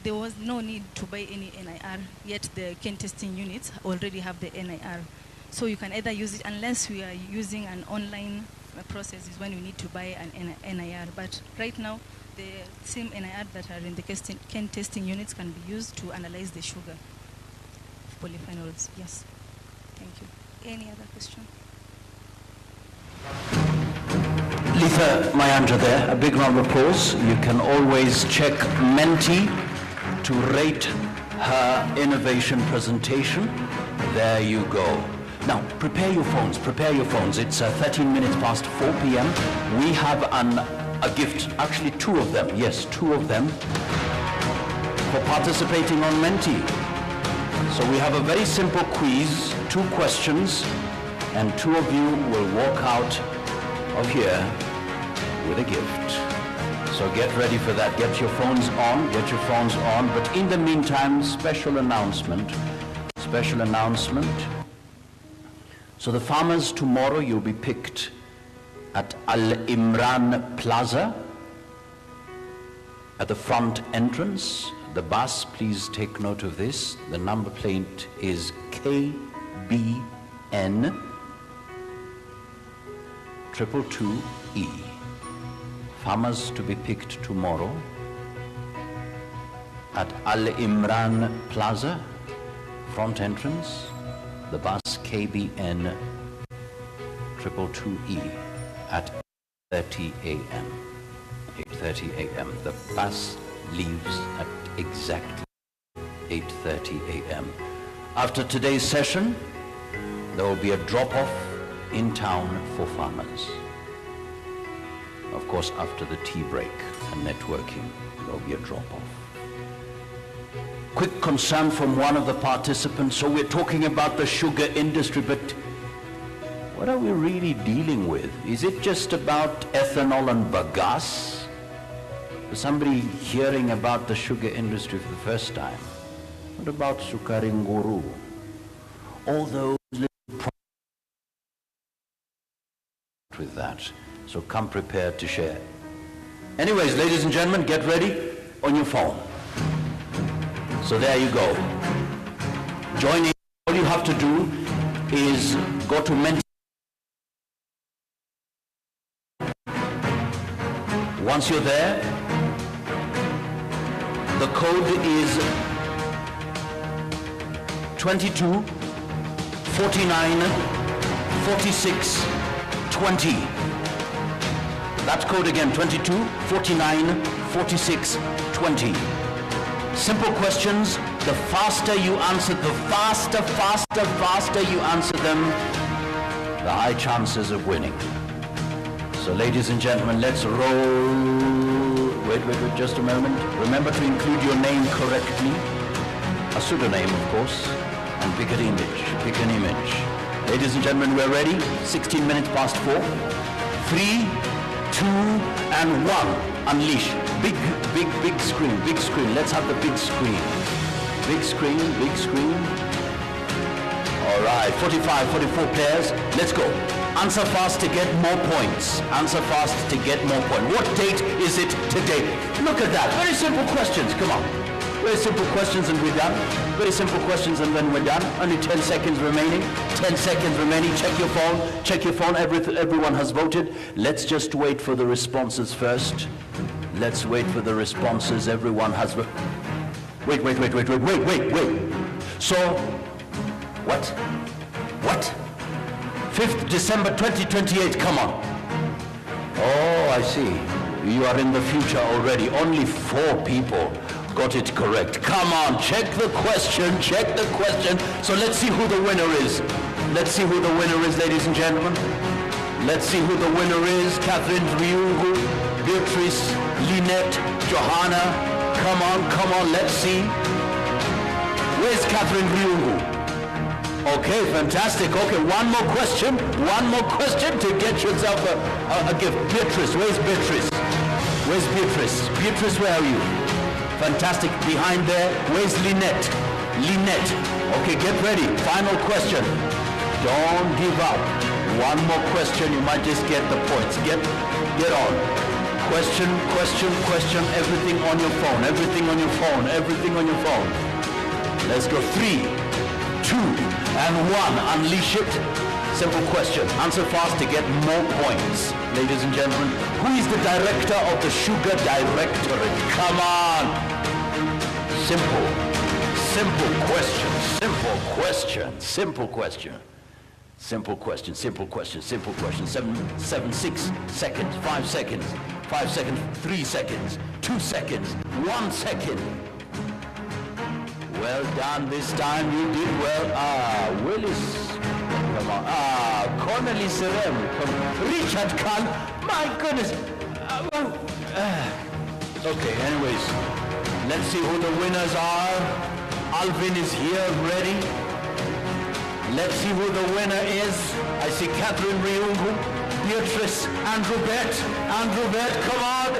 there was no need to buy any NIR, yet the cane testing units already have the NIR. So you can either use it, unless we are using an online process, is when we need to buy an NIR. But right now, the same NIR that are in the cane testing units can be used to analyze the sugar of polyphenols. Yes. Thank you. Any other question? Litha Mayanja there, a big round of applause. You can always check Menti to rate her innovation presentation. There you go. Now, prepare your phones, prepare your phones. It's 13 minutes past 4 p.m. We have a gift, actually 2 of them, yes, 2 of them, for participating on Menti. So we have a very simple quiz, 2 questions, and 2 of you will walk out of here with a gift. So get ready for that. Get your phones on, get your phones on. But in the meantime, special announcement. So the farmers tomorrow, you'll be picked at Al Imran Plaza at the front entrance. The bus, please take note of this. The number plate is KBN 222E. Farmers to be picked tomorrow at Al Imran Plaza, front entrance, the bus KBN 222E at 8:30 a.m. 8:30 a.m. The bus leaves at exactly 8:30 a.m. After today's session, there will be a drop-off in town for farmers. Of course, after the tea break and networking, there will be a drop-off. Quick concern from one of the participants. So we're talking about the sugar industry, but what are we really dealing with? Is it just about ethanol and bagasse? For somebody hearing about the sugar industry for the first time, what about sukari nguru? All those little products with that. So come prepared to share. Anyways, ladies and gentlemen, get ready on your phone. So there you go. Join in. All you have to do is go to mentor. Once you're there, the code is 22 49 46 20. That code again, 22 49 46 20. Simple questions. The faster you answer, the faster you answer them, the high chances of winning. So ladies and gentlemen, let's roll. Wait, just a moment. Remember to include your name correctly. A pseudonym, of course. And pick an image. Ladies and gentlemen, we're ready. 16 minutes past 4. 3, 2, and 1. Unleash. Big screen. Let's have the big screen. Big screen. All right, 45, 44 pairs. Let's go. Answer fast to get more points. What date is it today? Look at that. Very simple questions. Come on. Very simple questions and we're done. Very simple questions and then we're done. Only 10 seconds remaining. 10 seconds remaining. Check your phone. Everyone has voted. Let's just wait for the responses first. Let's wait for the responses. Everyone has voted. Wait. So, what? 5th December 2028, come on. Oh, I see. You are in the future already. Only 4 people got it correct. Come on, check the question. So let's see who the winner is. Ladies and gentlemen. Let's see who the winner is. Catherine Ryungu, Beatrice, Lynette, Johanna. Come on, let's see. Where's Catherine Ryungu? Okay, fantastic. Okay, one more question to get yourself a gift. Beatrice, where's Beatrice? Beatrice, where are you? Fantastic. Behind there, where's Lynette? Okay, get ready. Final question. Don't give up. One more question, you might just get the points. Get on. Question. Everything on your phone. Let's go. 3, 2, and 1. Unleash it. Simple question. Answer fast to get more points. Ladies and gentlemen, who is the director of the Sugar Directorate? Come on. Simple question. 6 seconds, 5 seconds, 3 seconds, 2 seconds, 1 second. Well done this time, you did well. Willis, come on. Connelly Serem, Richard Khan, my goodness. Okay, anyways, let's see who the winners are. Alvin is here, ready. Let's see who the winner is. I see Catherine Ryungu, Beatrice, and Robert, come on.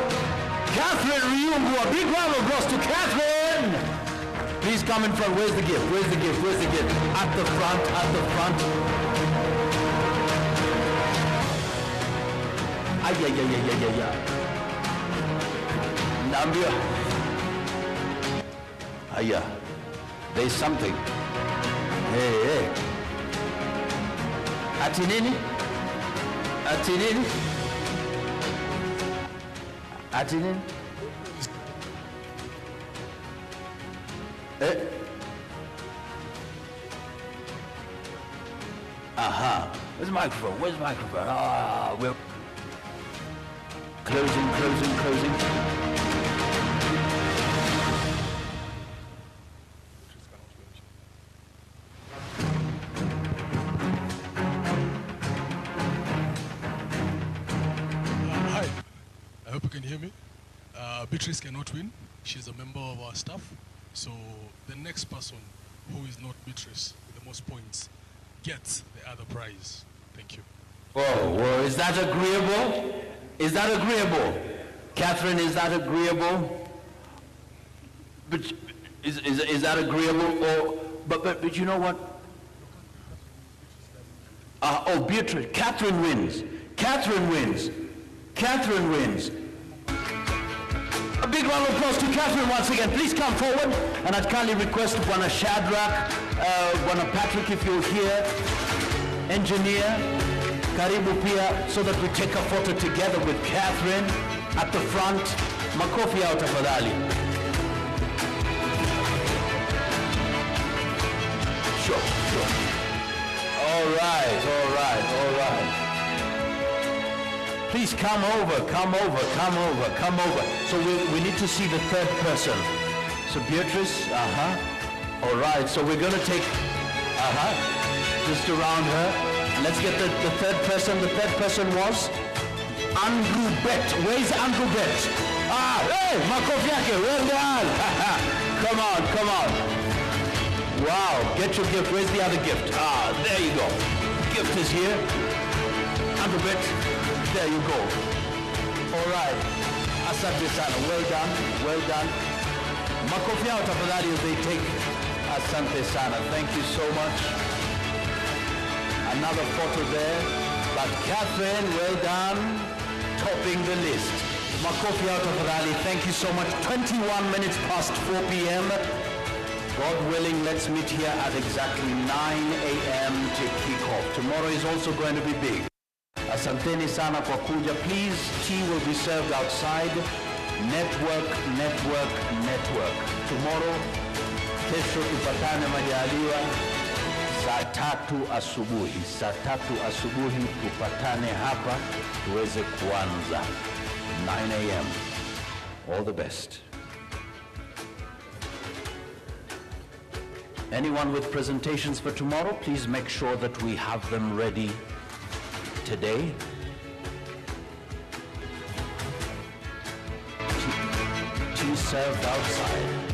Catherine Ryungu, a big round of applause to Catherine. Please come in front. Where's the gift? At the front. Yeah. Nambia. Aya. There's something. Hey. Atinini. Where's the microphone? We're closing. Hi, I hope you can hear me. Beatrice cannot win. She's a member of our staff. So the next person who is not Beatrice with the most points gets the other prize. Thank you. Whoa, is that agreeable? Catherine, is that agreeable? But is that agreeable? Or but you know what? Oh, Beatrice. Catherine wins. Catherine wins. Catherine wins. A big round of applause to Catherine once again. Please come forward. And I'd kindly request Bwana Shadrach, Bwana Patrick, if you're here, engineer, karibu pia, so that we take a photo together with Catherine at the front. Makofi yao tafadhali. Sure. All right. Please come over. So we need to see the third person. So Beatrice, all right, so we're gonna take, just around her. And let's get the third person. The third person was Andrew Bett. Where's Andrew Bett? Hey, makofi yake, well done. Come on. Wow, get your gift. Where's the other gift? There you go. Gift is here. Andrew Bett, there you go. All right. Asante sana. Well done. Makofi yao tafadhali as they take. Asante sana. Thank you so much. Another photo there. But Catherine, well done. Topping the list. Makofi yao tafadhali. Thank you so much. 21 minutes past 4 p.m. God willing, let's meet here at exactly 9 a.m. to kick off. Tomorrow is also going to be big. Asanteni sana kwa kuja. Please, tea will be served outside. Network. Tomorrow, kesho tupatane majaliwa saa 3 asubuhi. Saa 3 asubuhi tupatane hapa tuweze kuanza 9 a.m. All the best. Anyone with presentations for tomorrow, please make sure that we have them ready today. Tea served outside.